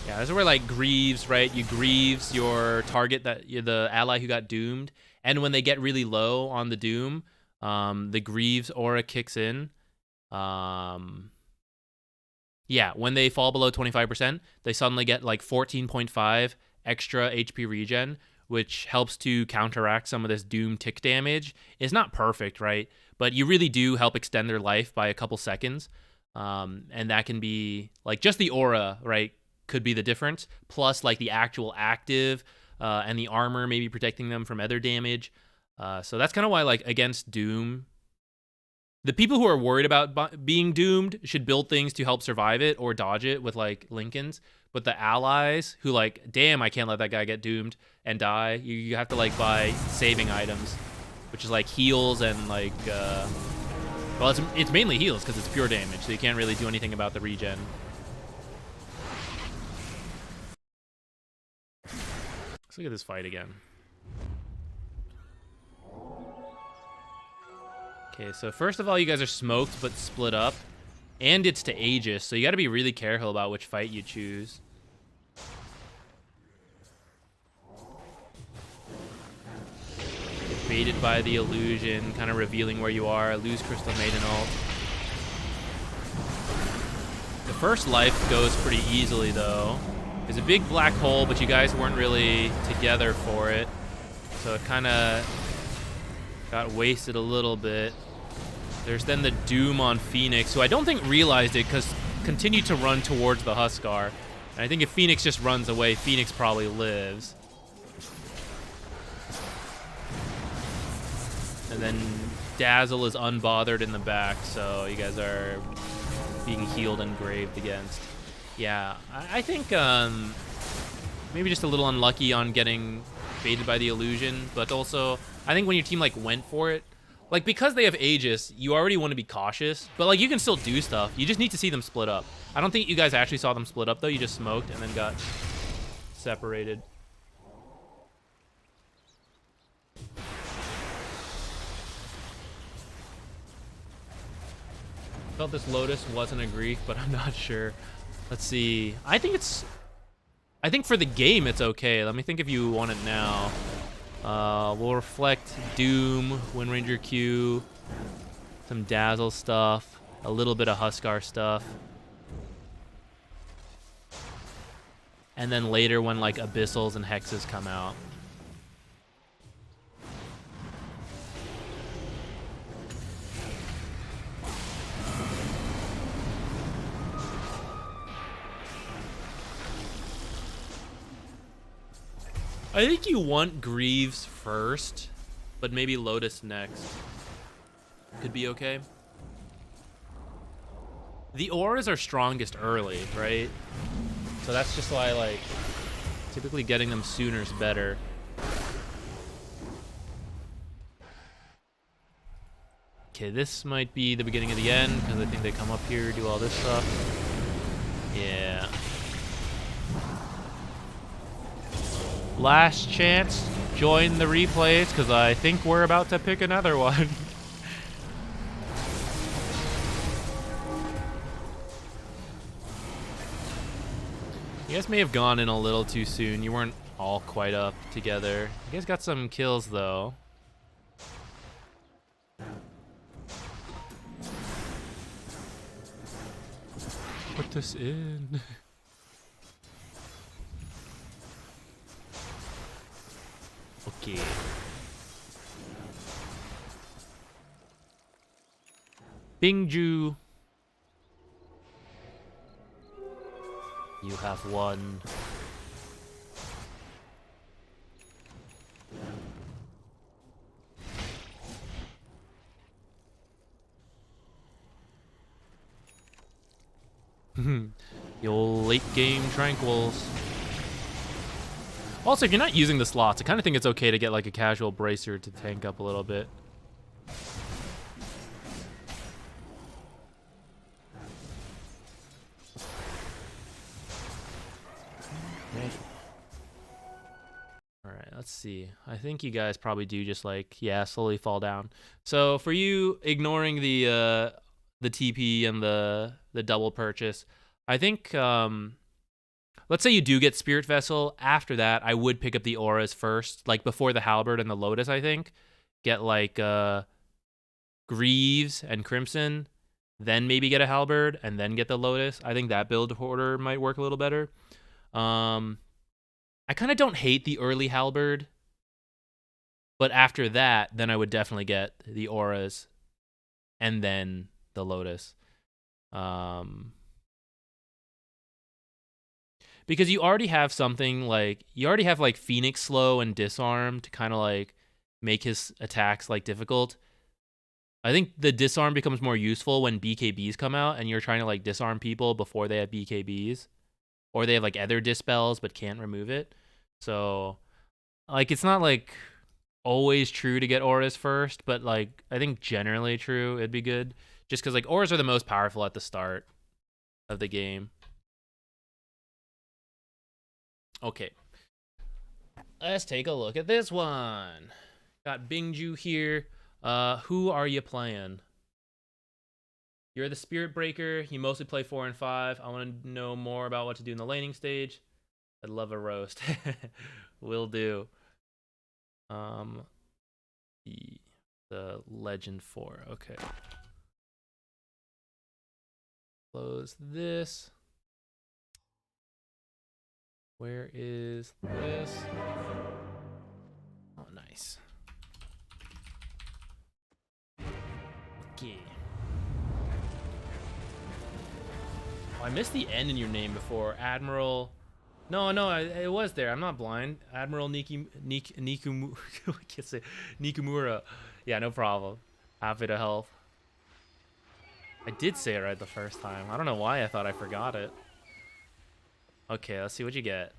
Yeah, this is where like Greaves, right? You Greaves your target, the ally who got doomed, and when they get really low on the doom, the Greaves aura kicks in. Yeah, when they fall below 25%, they suddenly get like 14.5 extra HP regen, which helps to counteract some of this doom tick damage. It's not perfect, right? But you really do help extend their life by a couple seconds. And that can be like just the aura, right? Could be the difference, plus like the actual active and the armor maybe protecting them from other damage. So that's kind of why like against Doom, the people who are worried about being doomed should build things to help survive it or dodge it with like Lincolns. But the allies who like, damn, I can't let that guy get doomed and die, you have to like buy saving items, which is like heals and like, well, it's mainly heals because it's pure damage, so you can't really do anything about the regen. Let's look at this fight again. Okay, so first of all, you guys are smoked but split up, and it's to Aegis, so you got to be really careful about which fight you choose. Get baited by the illusion, kind of revealing where you are. Lose Crystal Maiden ult. The first life goes pretty easily, though. There's a big black hole, but you guys weren't really together for it, so it kind of got wasted a little bit. There's then the Doom on Phoenix, who I don't think realized it because continued to run towards the Huskar. And I think if Phoenix just runs away, Phoenix probably lives. And then Dazzle is unbothered in the back, so you guys are being healed and graved against. Yeah, I think maybe just a little unlucky on getting baited by the illusion, but also I think when your team like went for it, like because they have Aegis, you already want to be cautious, but like you can still do stuff. You just need to see them split up. I don't think you guys actually saw them split up though. You just smoked and then got separated. Felt this Lotus wasn't a Greek, but I'm not sure. Let's see. I think I think for the game it's okay. Let me think if you want it now. We'll reflect Doom, Wind Ranger Q, some Dazzle stuff, a little bit of Huskar stuff. And then later when like Abyssals and Hexes come out. I think you want Greaves first, but maybe Lotus next. Could be okay. The auras are strongest early, right? So that's just why, like, typically getting them sooner is better. Okay, this might be the beginning of the end, because I think they come up here, do all this stuff. Yeah. Last chance, join the replays, because I think we're about to pick another one. You guys may have gone in a little too soon. You weren't all quite up together. You guys got some kills, though. Put this in. Okay. Bingju. You have won. The old late game tranquils. Also, if you're not using the slots, I kind of think it's okay to get like a casual bracer to tank up a little bit. Alright, let's see. I think you guys probably do just like, yeah, slowly fall down. So for you, ignoring the TP and the double purchase, I think, let's say you do get Spirit Vessel. After that, I would pick up the auras first, like before the Halberd and the Lotus, I think. Get like Greaves and Crimson, then maybe get a Halberd, and then get the Lotus. I think that build order might work a little better. I kind of don't hate the early Halberd, but after that, then I would definitely get the auras and then the Lotus. Because you already have something like, you already have like Phoenix Slow and Disarm to kind of like make his attacks like difficult. I think the Disarm becomes more useful when BKBs come out and you're trying to like disarm people before they have BKBs. Or they have like other dispels but can't remove it. So like it's not like always true to get auras first, but like I think generally true it'd be good. Just because like auras are the most powerful at the start of the game. Okay. Let's take a look at this one. Got Bingju here. Who are you playing? You're the Spirit Breaker. You mostly play 4 and 5. I want to know more about what to do in the laning stage. I'd love a roast. Will do. The Legend 4. Okay. Close this. Where is this? Oh, nice. Okay. Oh, I missed the N in your name before. Admiral. No, it was there. I'm not blind. Admiral Nikumura. I can't say Nikumura. Yeah, no problem. Happy to help. I did say it right the first time. I don't know why I thought I forgot it. Okay, let's see what you get.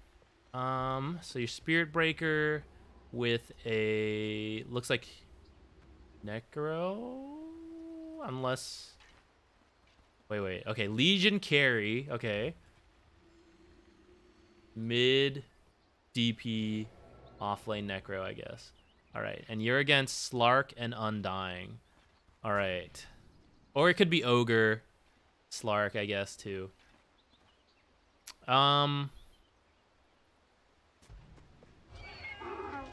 So your Spirit Breaker with a looks like Necro, unless. Wait. Okay, Legion carry. Okay. Mid DP offlane Necro, I guess. All right, and you're against Slark and Undying. All right, or it could be Ogre, Slark, I guess too.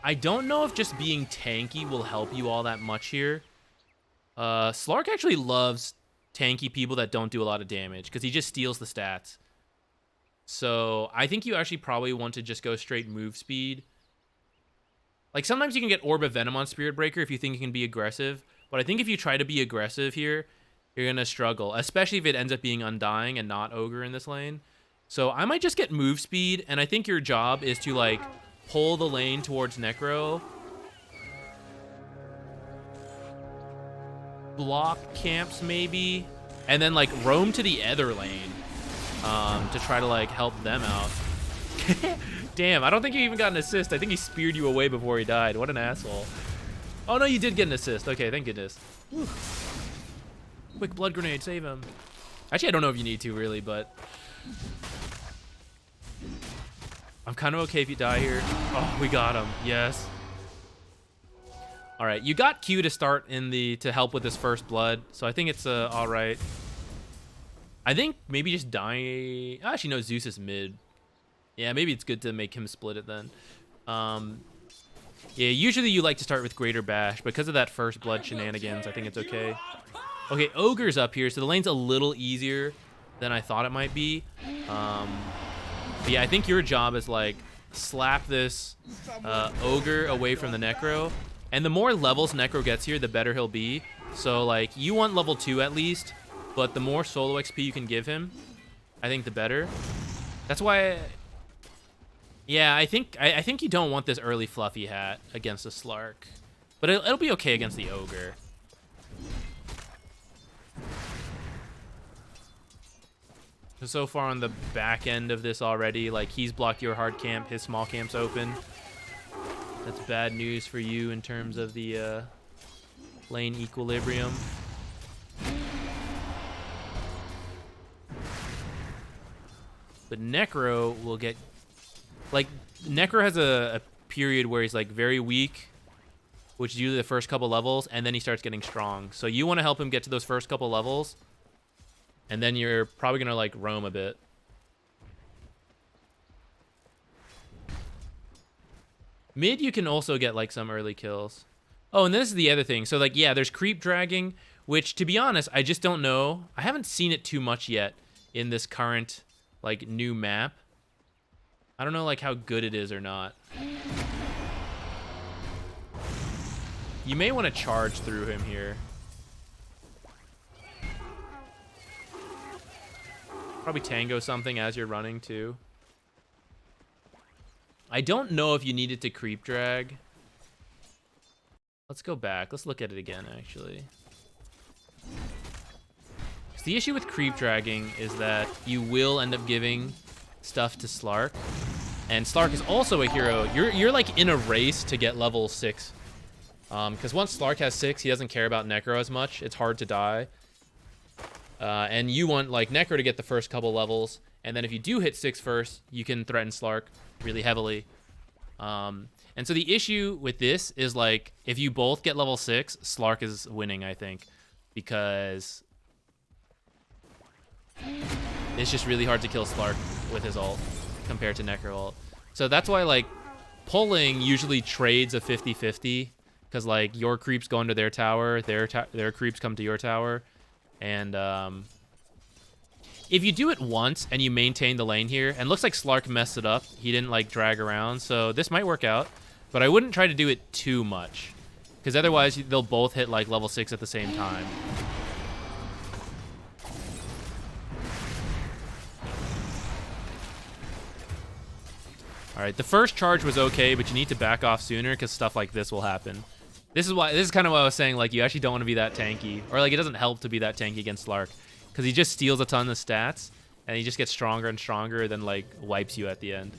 I don't know if just being tanky will help you all that much here. Slark actually loves tanky people that don't do a lot of damage because he just steals the stats. So I think you actually probably want to just go straight move speed. Like sometimes you can get Orb of Venom on Spirit Breaker if you think you can be aggressive. But I think if you try to be aggressive here, you're going to struggle. Especially if it ends up being Undying and not Ogre in this lane. So I might just get move speed. And I think your job is to like pull the lane towards Necro. Block camps maybe. And then like roam to the other lane. To try to like help them out. Damn, I don't think you even got an assist. I think he speared you away before he died. What an asshole. Oh no, you did get an assist. Okay, thank goodness. Whew. Quick blood grenade, save him. Actually, I don't know if you need to really, but I'm kind of okay if you die here. Oh, we got him. Yes. All right, you got Q to start in the to help with this first blood, so I think it's all right. I think maybe just dying. Actually, no, Zeus is mid. Yeah, maybe it's good to make him split it then. Yeah, usually you like to start with Greater Bash. Because of that first blood shenanigans, I think it's okay. Okay, Ogre's up here, so the lane's a little easier than I thought it might be. But yeah, I think your job is like slap this Ogre away from the Necro. And the more levels Necro gets here, the better he'll be. So like, you want level 2 at least. But the more solo XP you can give him, I think the better. That's why, yeah, I think you don't want this early fluffy hat against a Slark, but it'll be okay against the Ogre. So far on the back end of this already, like he's blocked your hard camp, his small camp's open. That's bad news for you in terms of the lane equilibrium. But Necro will get, like, Necro has a period where he's like very weak, which is usually the first couple levels, and then he starts getting strong. So you want to help him get to those first couple levels, and then you're probably gonna like roam a bit. Mid, you can also get like some early kills. Oh, and this is the other thing. So like, yeah, there's creep dragging, which to be honest, I just don't know. I haven't seen it too much yet in this current like new map. I don't know like how good it is or not. You may want to charge through him here. Probably tango something as you're running too. I don't know if you needed to creep drag. Let's go back. Let's look at it again, actually. The issue with creep dragging is that you will end up giving stuff to Slark. And Slark is also a hero. You're like in a race to get level 6. Because once Slark has 6, he doesn't care about Necro as much. It's hard to die. And you want like Necro to get the first couple levels. And then if you do hit 6 first, you can threaten Slark really heavily. And so the issue with this is like, if you both get level 6, Slark is winning, I think. Because it's just really hard to kill Slark with his ult compared to Necro ult. So that's why like pulling usually trades a 50-50, because like your creeps go into their tower, their creeps come to your tower, and if you do it once and you maintain the lane here, and it looks like Slark messed it up, he didn't like drag around, so this might work out, but I wouldn't try to do it too much, because otherwise they'll both hit like level 6 at the same time. All right, the first charge was okay, but you need to back off sooner because stuff like this will happen. This is kind of what I was saying, like you actually don't want to be that tanky, or like it doesn't help to be that tanky against Slark because he just steals a ton of stats and he just gets stronger and stronger, then like wipes you at the end.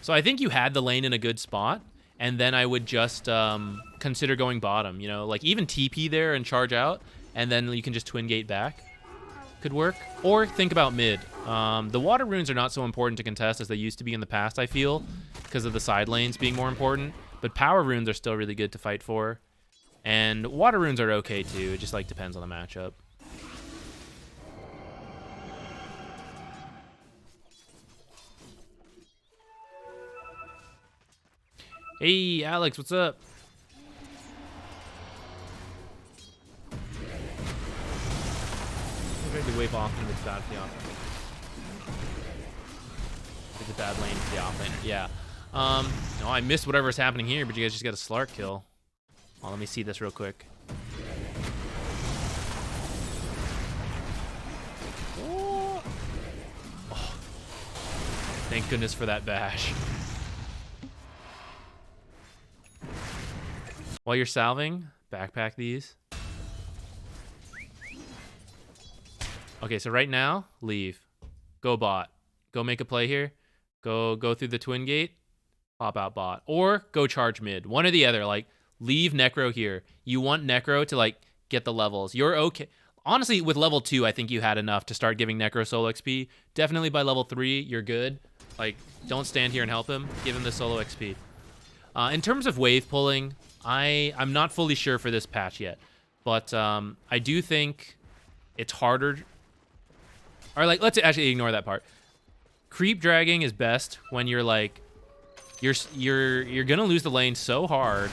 So I think you had the lane in a good spot, and then I would just consider going bottom, you know, like even TP there and charge out, and then you can just twin gate back. Could work. Or think about mid. The water runes are not so important to contest as they used to be in the past, I feel, because of the side lanes being more important. But power runes are still really good to fight for. And water runes are okay too. It just like depends on the matchup. Hey, Alex, what's up? I'm trying to wave off and it's bad for the offense. It's a bad lane for the offlaner. Yeah. No, I missed whatever's happening here, but you guys just got a Slark kill. Well, let me see this real quick. Oh. Oh. Thank goodness for that bash. While you're salving, backpack these. Okay, so right now, leave. Go bot. Go make a play here. Go through the twin gate. Pop out bot. Or go charge mid. One or the other. Like, leave Necro here. You want Necro to, like, get the levels. You're okay. Honestly, with level 2, I think you had enough to start giving Necro solo XP. Definitely by level 3, you're good. Like, don't stand here and help him. Give him the solo XP. In terms of wave pulling, I'm not fully sure for this patch yet. But I do think it's harder. Or, like, let's actually ignore that part. Creep dragging is best when you're, like, you're gonna lose the lane so hard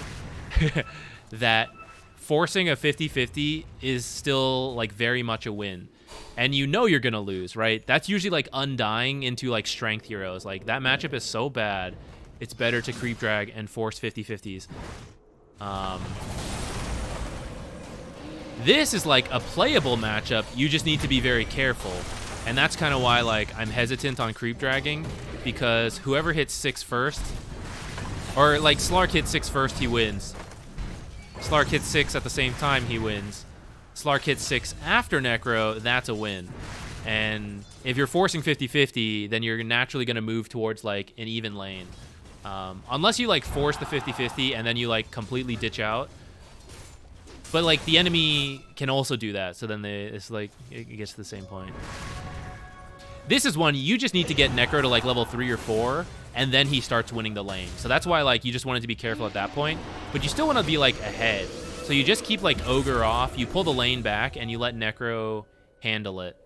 that forcing a 50-50 is still, like, very much a win. And you know you're gonna lose, right? That's usually, like, undying into, like, strength heroes. Like, that matchup is so bad, it's better to creep drag and force 50-50s. This is, like, a playable matchup. You just need to be very careful. And that's kind of why, like, I'm hesitant on creep dragging, because whoever hits 6 first, or, like, Slark hits 6 first, he wins. Slark hits 6 at the same time, he wins. Slark hits 6 after Necro, that's a win. And if you're forcing 50-50, then you're naturally going to move towards, like, an even lane. Unless you, like, force the 50-50 and then you, like, completely ditch out. But, like, the enemy can also do that, so then it's, like, it gets to the same point. This is one you just need to get Necro to, like, level 3 or 4, and then he starts winning the lane. So that's why, like, you just wanted to be careful at that point. But you still want to be, like, ahead. So you just keep, like, Ogre off, you pull the lane back, and you let Necro handle it.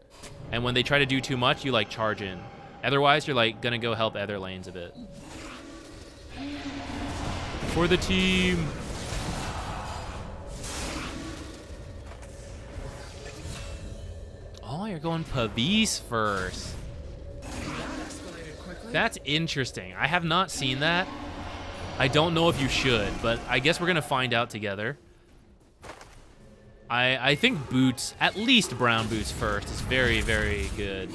And when they try to do too much, you, like, charge in. Otherwise, you're, like, gonna go help other lanes a bit. For the team! Oh, you're going Pavise first. That's interesting. I have not seen that. I don't know if you should, but I guess we're going to find out together. I think boots, at least brown boots first, is very, very good.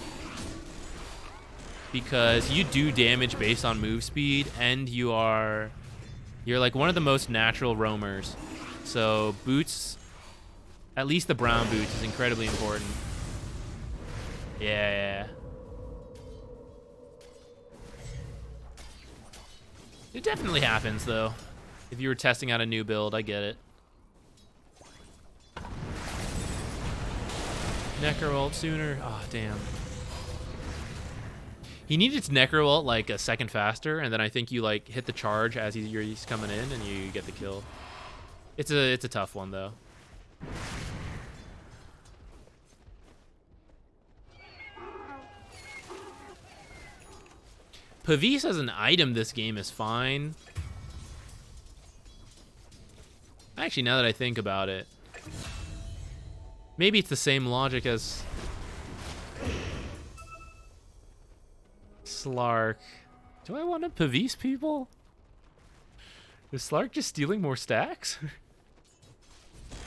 Because you do damage based on move speed, and you're like one of the most natural roamers. So boots, at least the brown boots, is incredibly important. Yeah. It definitely happens, though. If you were testing out a new build, I get it. Necro ult sooner. Oh, damn. He needed to Necro ult like a second faster, and then I think you like hit the charge as he's coming in, and you get the kill. It's a tough one, though. Pavise as an item this game is fine. Actually, now that I think about it, maybe it's the same logic as Slark. Do I want to Pavise people? Is Slark just stealing more stacks?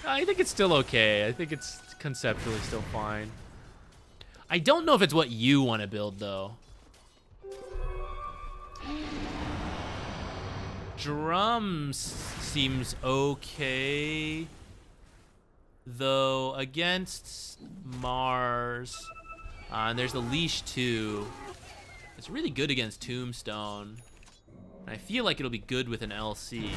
I think it's still okay. I think it's conceptually still fine. I don't know if it's what you want to build, though. Drums seems okay, though against Mars, and there's the leash too. It's really good against Tombstone, and I feel like it'll be good with an LC.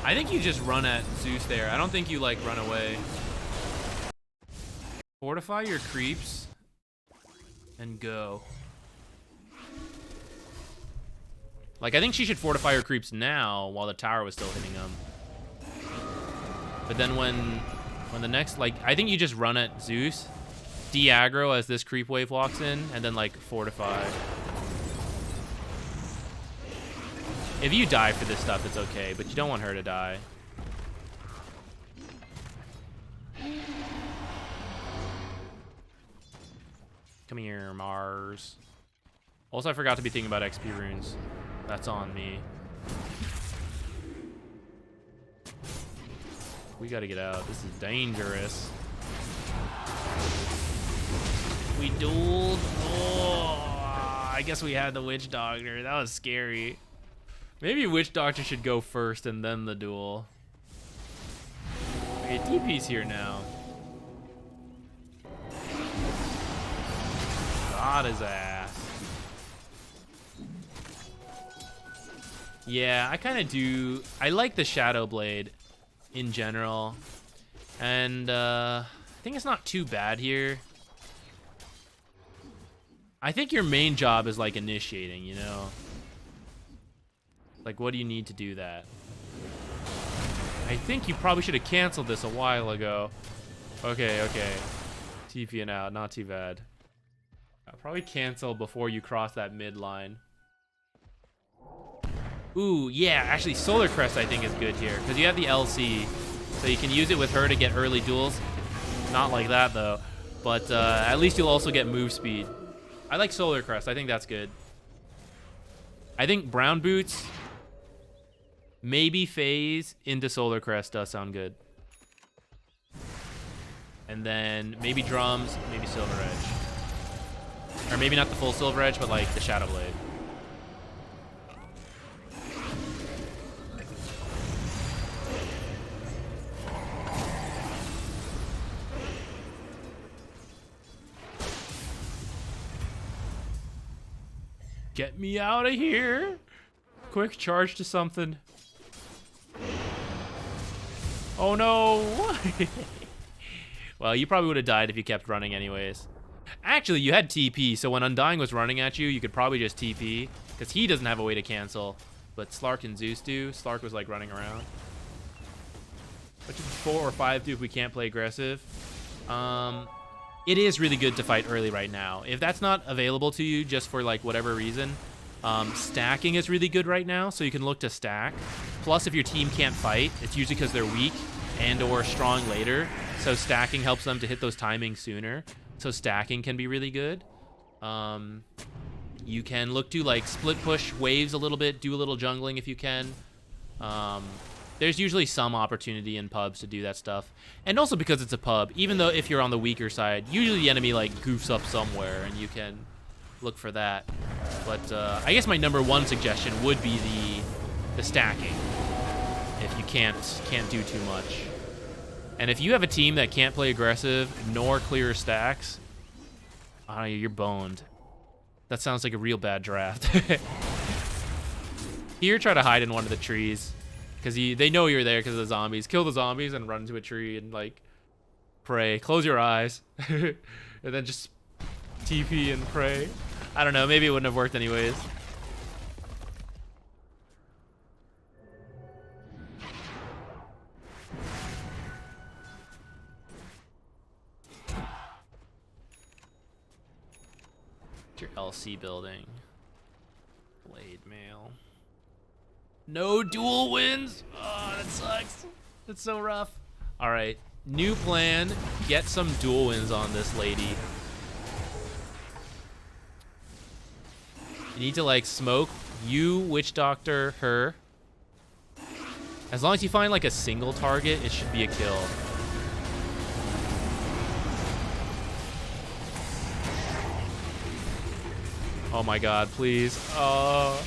I think you just run at Zeus there. I don't think you, like, run away. Fortify your creeps and go. Like, I think she should fortify her creeps now while the tower was still hitting them. But then when the next, like, I think you just run at Zeus, de-aggro as this creep wave walks in, and then, like, fortify. If you die for this stuff, it's okay, but you don't want her to die. Come here, Mars. Also, I forgot to be thinking about XP runes. That's on me. We gotta get out. This is dangerous. We dueled. Oh, I guess we had the Witch Doctor. That was scary. Maybe Witch Doctor should go first and then the duel. Okay, TP's here now. Got his ass. Yeah, I kind of do. I like the Shadow Blade in general. And I think it's not too bad here. I think your main job is like initiating, you know? Like, what do you need to do that? I think you probably should have canceled this a while ago. Okay, okay. TPing out, not too bad. I'll probably cancel before you cross that midline. Ooh, yeah, actually Solar Crest I think is good here, because you have the LC, so you can use it with her to get early duels. Not like that, though. But at least you'll also get move speed. I like Solar Crest. I think that's good. I think Brown Boots, maybe Phase into Solar Crest does sound good. And then maybe Drums, maybe Silver Edge. Or maybe not the full Silver Edge, but like the Shadow Blade. Get me out of here. Quick charge to something. Oh no. Well, you probably would have died if you kept running anyways. Actually, you had TP, so when Undying was running at you, you could probably just TP, because he doesn't have a way to cancel, but Slark and Zeus do. Slark was like running around. What should 4 or 5 do if we can't play aggressive? It is really good to fight early right now. If that's not available to you just for like whatever reason, stacking is really good right now, so you can look to stack. Plus, if your team can't fight, it's usually because they're weak and or strong later, so stacking helps them to hit those timings sooner. So stacking can be really good. You can look to like split push waves a little bit, do a little jungling if you can. There's usually some opportunity in pubs to do that stuff. And also because it's a pub, even though if you're on the weaker side, usually the enemy like goofs up somewhere and you can look for that. But I guess my #1 suggestion would be the stacking if you can't do too much. And if you have a team that can't play aggressive nor clear stacks, you're boned. That sounds like a real bad draft. Here, try to hide in one of the trees, because they know you're there because of the zombies. Kill the zombies and run into a tree and like pray. Close your eyes, and then just TP and pray. I don't know. Maybe it wouldn't have worked anyways. Your LC building. Blade mail. No duel wins. Oh, that sucks. That's so rough. All right, new plan. Get some duel wins on this lady. You need to like smoke you, Witch Doctor, her. As long as you find like a single target, it should be a kill. Oh my god, please. Oh,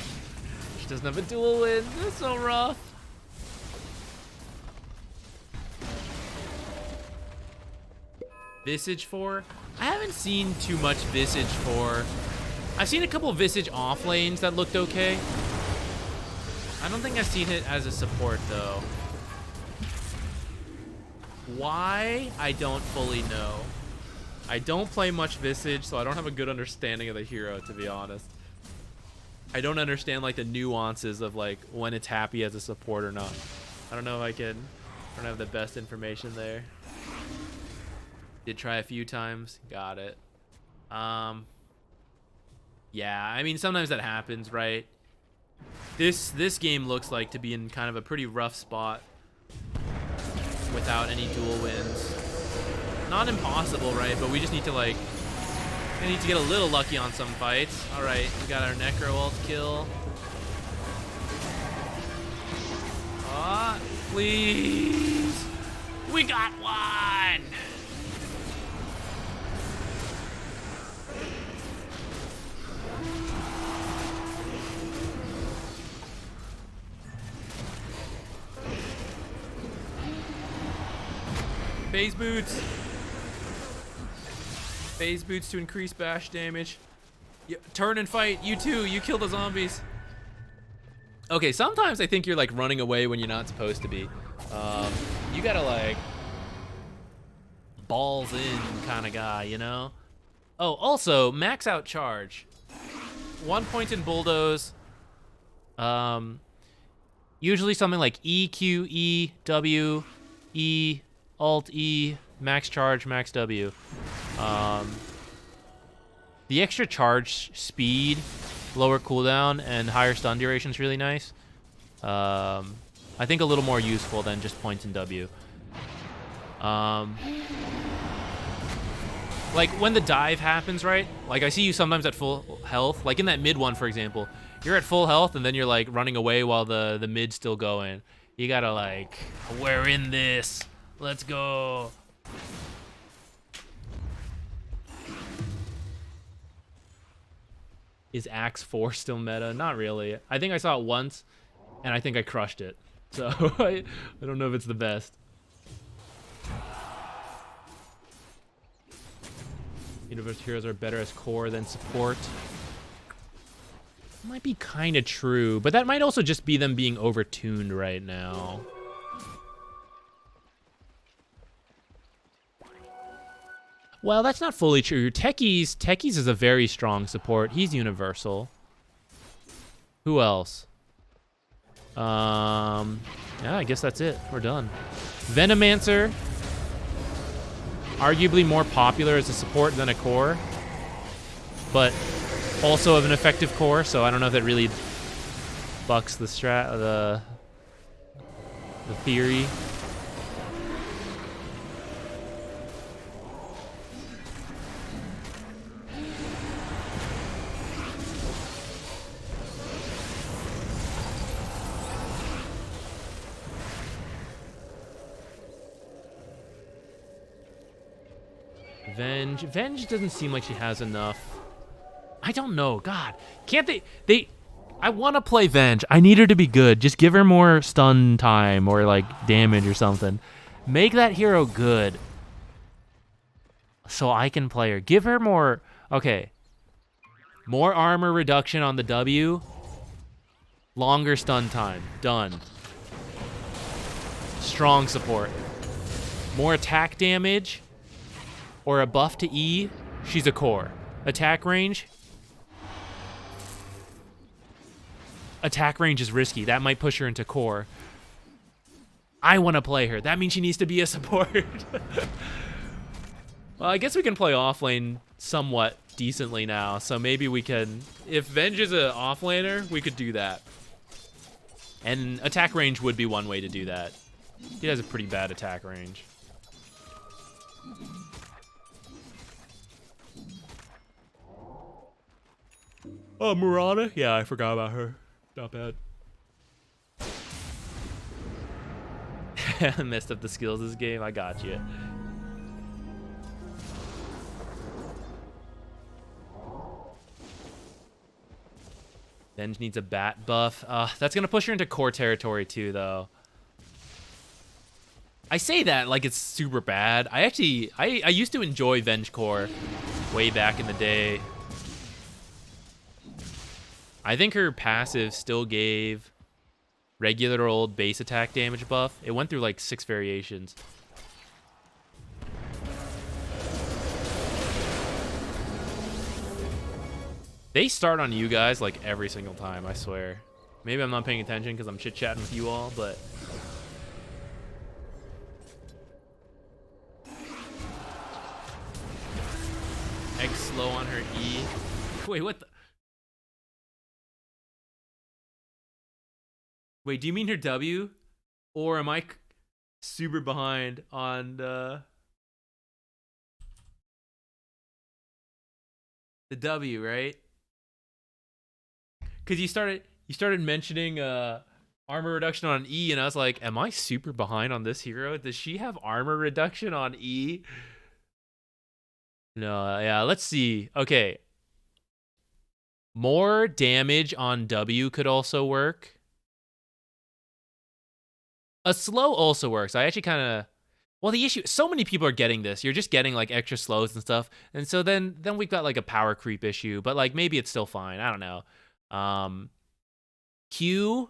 she doesn't have a dual win. That's so rough. Visage 4? I haven't seen too much Visage 4. I've seen a couple Visage off lanes that looked okay. I don't think I've seen it as a support though. Why? I don't fully know. I don't play much Visage, so I don't have a good understanding of the hero, to be honest. I don't understand like the nuances of like when it's happy as a support or not. I don't know if I don't have the best information there. Did try a few times, got it. Yeah, I mean sometimes that happens, right? This game looks like to be in kind of a pretty rough spot without any dual wins. Not impossible, right? But we just need to like, we need to get a little lucky on some fights. All right, we got our Necro ult kill. Ah, please. We got one. Phase boots. Phase boots to increase bash damage. Turn and fight. You too. You kill the zombies. Okay, sometimes I think you're like running away when you're not supposed to be. You gotta like balls in kind of guy, you know? Oh, also max out charge. 1 point in bulldoze. Usually something like E, Q, E, W, E, Alt E, max charge, max W. The extra charge speed, lower cooldown, and higher stun duration is really nice. I think a little more useful than just points in W. Like when the dive happens, right? Like I see you sometimes at full health. Like in that mid one, for example, you're at full health and then you're like running away while the mid's still going. You gotta like, we're in this. Let's go. Is Axe 4 still meta? Not really. I think I saw it once, and I think I crushed it. So I don't know if it's the best. Universal heroes are better as core than support. Might be kind of true, but that might also just be them being overtuned right now. Well, that's not fully true. Techies is a very strong support. He's universal. Who else? Yeah, I guess that's it. We're done. Venomancer. Arguably more popular as a support than a core, but also of an effective core, so I don't know if that really bucks the the theory. Venge doesn't seem like she has enough. I don't know. God, can't they? I want to play Venge. I need her to be good. Just give her more stun time or like damage or something. Make that hero good so I can play her. Give her more. Okay. More armor reduction on the W. Longer stun time. Done. Strong support. More attack damage. Or a buff to E, she's a core. Attack range. Attack range is risky. That might push her into core. I want to play her. That means she needs to be a support. Well, I guess we can play offlane somewhat decently now. So maybe we can... If Venge is an offlaner, we could do that. And attack range would be one way to do that. He has a pretty bad attack range. Oh, Murata? Yeah, I forgot about her. Not bad. I messed up the skills this game. I got you. Venge needs a bat buff. That's going to push her into core territory too, though. I say that like it's super bad. I used to enjoy Venge core way back in the day. I think her passive still gave regular old base attack damage buff. It went through like 6 variations. They start on you guys like every single time, I swear. Maybe I'm not paying attention because I'm chit-chatting with you all, but... Egg slow on her E. Wait, what the... Wait, do you mean her W? Or am I super behind on the W, right? Because you started mentioning armor reduction on E, and I was like, am I super behind on this hero? Does she have armor reduction on E? No, yeah, let's see. Okay. More damage on W could also work. A slow also works. I actually kind of... Well, the issue... So many people are getting this. You're just getting, like, extra slows and stuff. And so then we've got, like, a power creep issue. But, like, maybe it's still fine. I don't know. Q...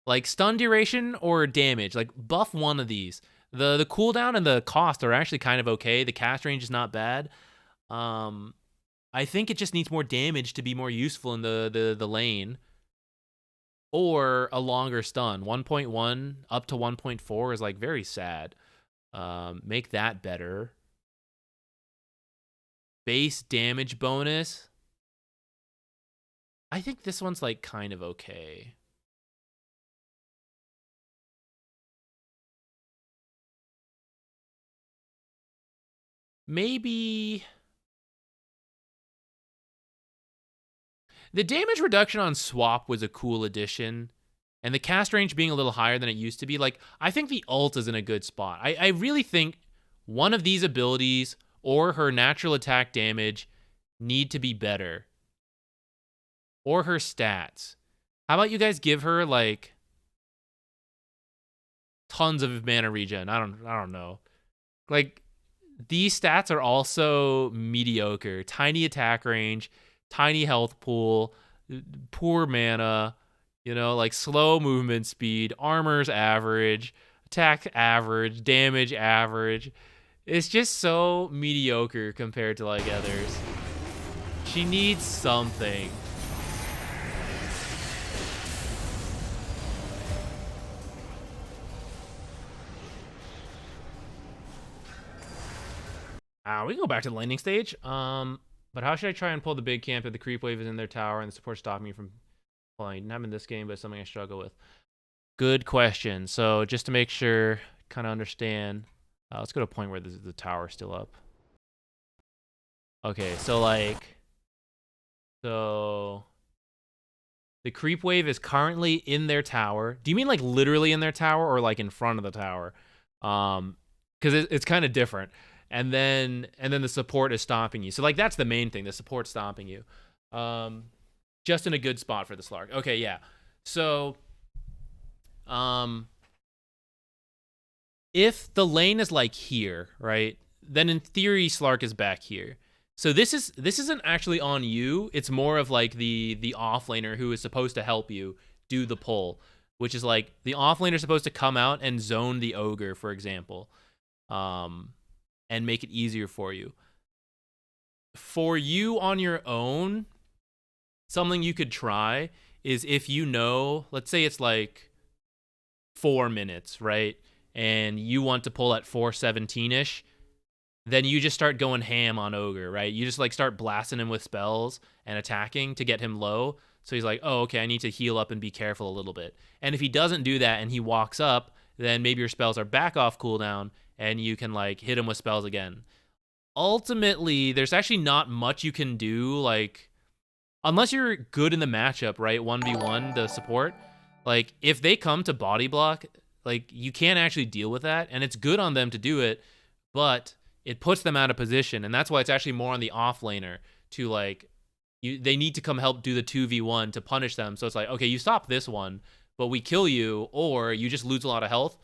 Like, stun duration or damage. Like, buff one of these. The cooldown and the cost are actually kind of okay. The cast range is not bad. I think it just needs more damage to be more useful in the lane. Or a longer stun. 1.1 up to 1.4 is like very sad. Make that better. Base damage bonus. I think this one's like kind of okay. Maybe... The damage reduction on swap was a cool addition. And the cast range being a little higher than it used to be. Like, I think the ult is in a good spot. I really think one of these abilities or her natural attack damage need to be better. Or her stats. How about you guys give her, like, tons of mana regen? I don't know. Like, these stats are also mediocre. Tiny attack range, tiny health pool, poor mana, you know, like slow movement speed, armor's average, attack average, damage average. It's just so mediocre compared to like others. She needs something. We can go back to the landing stage. But how should I try and pull the big camp if the creep wave is in their tower and the support stopping me from playing? Not in this game, but it's something I struggle with. Good question. So just to make sure, kind of understand, let's go to a point where the tower is still up. Okay, so like, the creep wave is currently in their tower. Do you mean like literally in their tower or like in front of the tower? Because it's kind of different. And then the support is stomping you. So like that's the main thing. The support's stomping you. Just in a good spot for the Slark. Okay, yeah. So if the lane is like here, right? Then in theory Slark is back here. So this isn't actually on you. It's more of like the offlaner who is supposed to help you do the pull, which is like the offlaner is supposed to come out and zone the ogre, for example. And make it easier for you. For you on your own, something you could try is if you know, let's say it's like 4 minutes, right? And you want to pull at 4:17-ish, then you just start going ham on Ogre, right? You just like start blasting him with spells and attacking to get him low. So he's like, oh, okay, I need to heal up and be careful a little bit. And if he doesn't do that and he walks up, then maybe your spells are back off cooldown and you can like hit him with spells again. Ultimately, there's actually not much you can do, like, unless you're good in the matchup, right? 1v1, the support. Like, if they come to body block, like, you can't actually deal with that, and it's good on them to do it, but it puts them out of position, and that's why it's actually more on the offlaner to, like, they need to come help do the 2v1 to punish them. So it's like, okay, you stop this one, but we kill you, or you just lose a lot of health,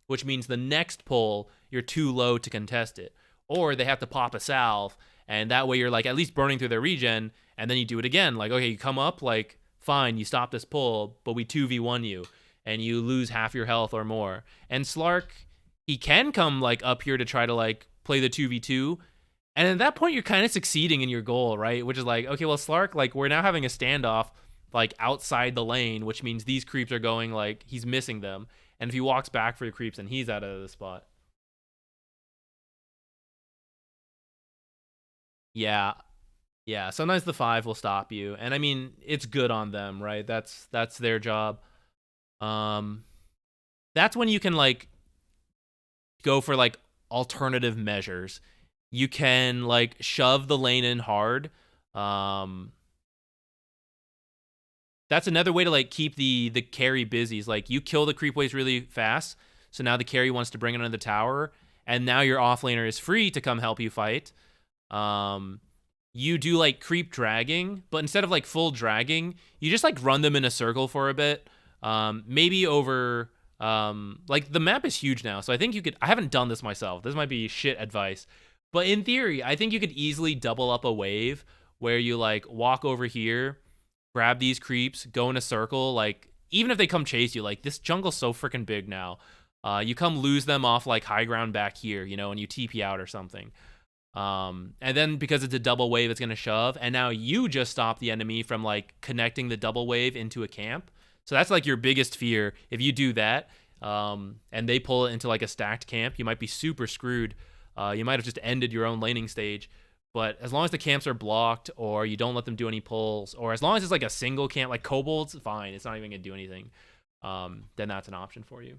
which means the next pull, you're too low to contest it. Or they have to pop a salve, and that way you're like at least burning through their regen, and then you do it again. Like, okay, you come up, like, fine, you stop this pull, but we 2v1 you, and you lose half your health or more. And Slark, he can come like up here to try to like play the 2v2, And at that point, you're kind of succeeding in your goal, right? Which is like, okay, well, Slark, like, we're now having a standoff, like, outside the lane, which means these creeps are going, like, he's missing them. And if he walks back for the creeps, then he's out of the spot. Yeah. Yeah, sometimes the 5 will stop you. And I mean, it's good on them, right? That's their job. That's when you can, like, go for, like, alternative measures. You can, like, shove the lane in hard. That's another way to, like, keep the carry busy. Is like, you kill the creep waves really fast, so now the carry wants to bring it under the tower, and now your offlaner is free to come help you fight. You do, like, creep dragging, but instead of, like, full dragging, you just, like, run them in a circle for a bit. Maybe over, like, the map is huge now, so I think you could, I haven't done this myself. This might be shit advice. But in theory, I think you could easily double up a wave where you, like, walk over here, grab these creeps, go in a circle, like, even if they come chase you, like, this jungle's so freaking big now. You come lose them off, like, high ground back here, you know, and you TP out or something. And then because it's a double wave, it's going to shove, and now you just stop the enemy from, like, connecting the double wave into a camp. So that's, like, your biggest fear. If you do that, and they pull it into, like, a stacked camp, you might be super screwed. You might have just ended your own laning stage. But as long as the camps are blocked, or you don't let them do any pulls, or as long as it's, like, a single camp, like Kobold's fine, it's not even going to do anything, then that's an option for you.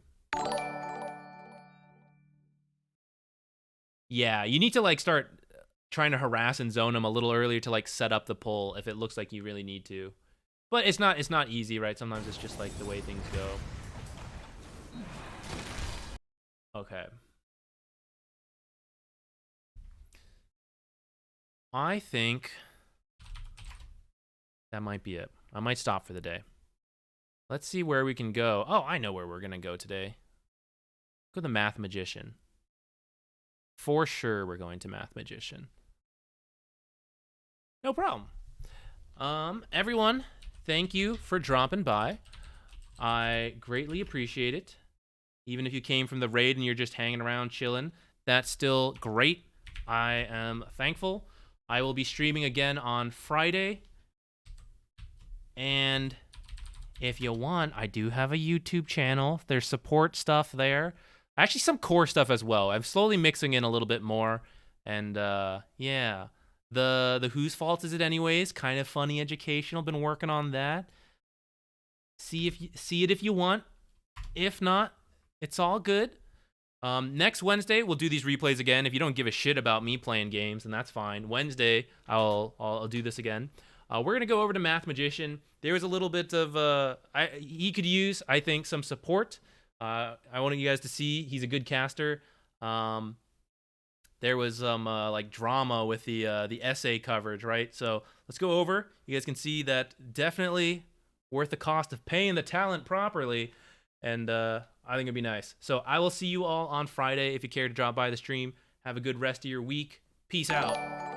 Yeah, you need to, like, start trying to harass and zone them a little earlier to, like, set up the pull if it looks like you really need to. But it's not easy, right? Sometimes it's just, like, the way things go. Okay. I think that might be it. I might stop for the day. Let's see where we can go. Oh, I know where we're going to go today. Go to the Math Magician. For sure, we're going to Math Magician. No problem. Everyone, thank you for dropping by. I greatly appreciate it. Even if you came from the raid and you're just hanging around chilling, that's still great. I am thankful. I will be streaming again on Friday. And if you want, I do have a YouTube channel. There's support stuff there. Actually, some core stuff as well. I'm slowly mixing in a little bit more. And, yeah. The Whose Fault Is It Anyways? Kind of funny, educational. Been working on that. See it if you want. If not, it's all good. Next Wednesday, we'll do these replays again. If you don't give a shit about me playing games, then that's fine. Wednesday, I'll do this again. We're gonna go over to Math Magician. There was a little bit of he could use, I think, some support. I wanted you guys to see he's a good caster. There was some like drama with the essay coverage, right? So let's go over. You guys can see that definitely worth the cost of paying the talent properly. And I think it'd be nice. So I will see you all on Friday. If you care to drop by the stream, have a good rest of your week. Peace out.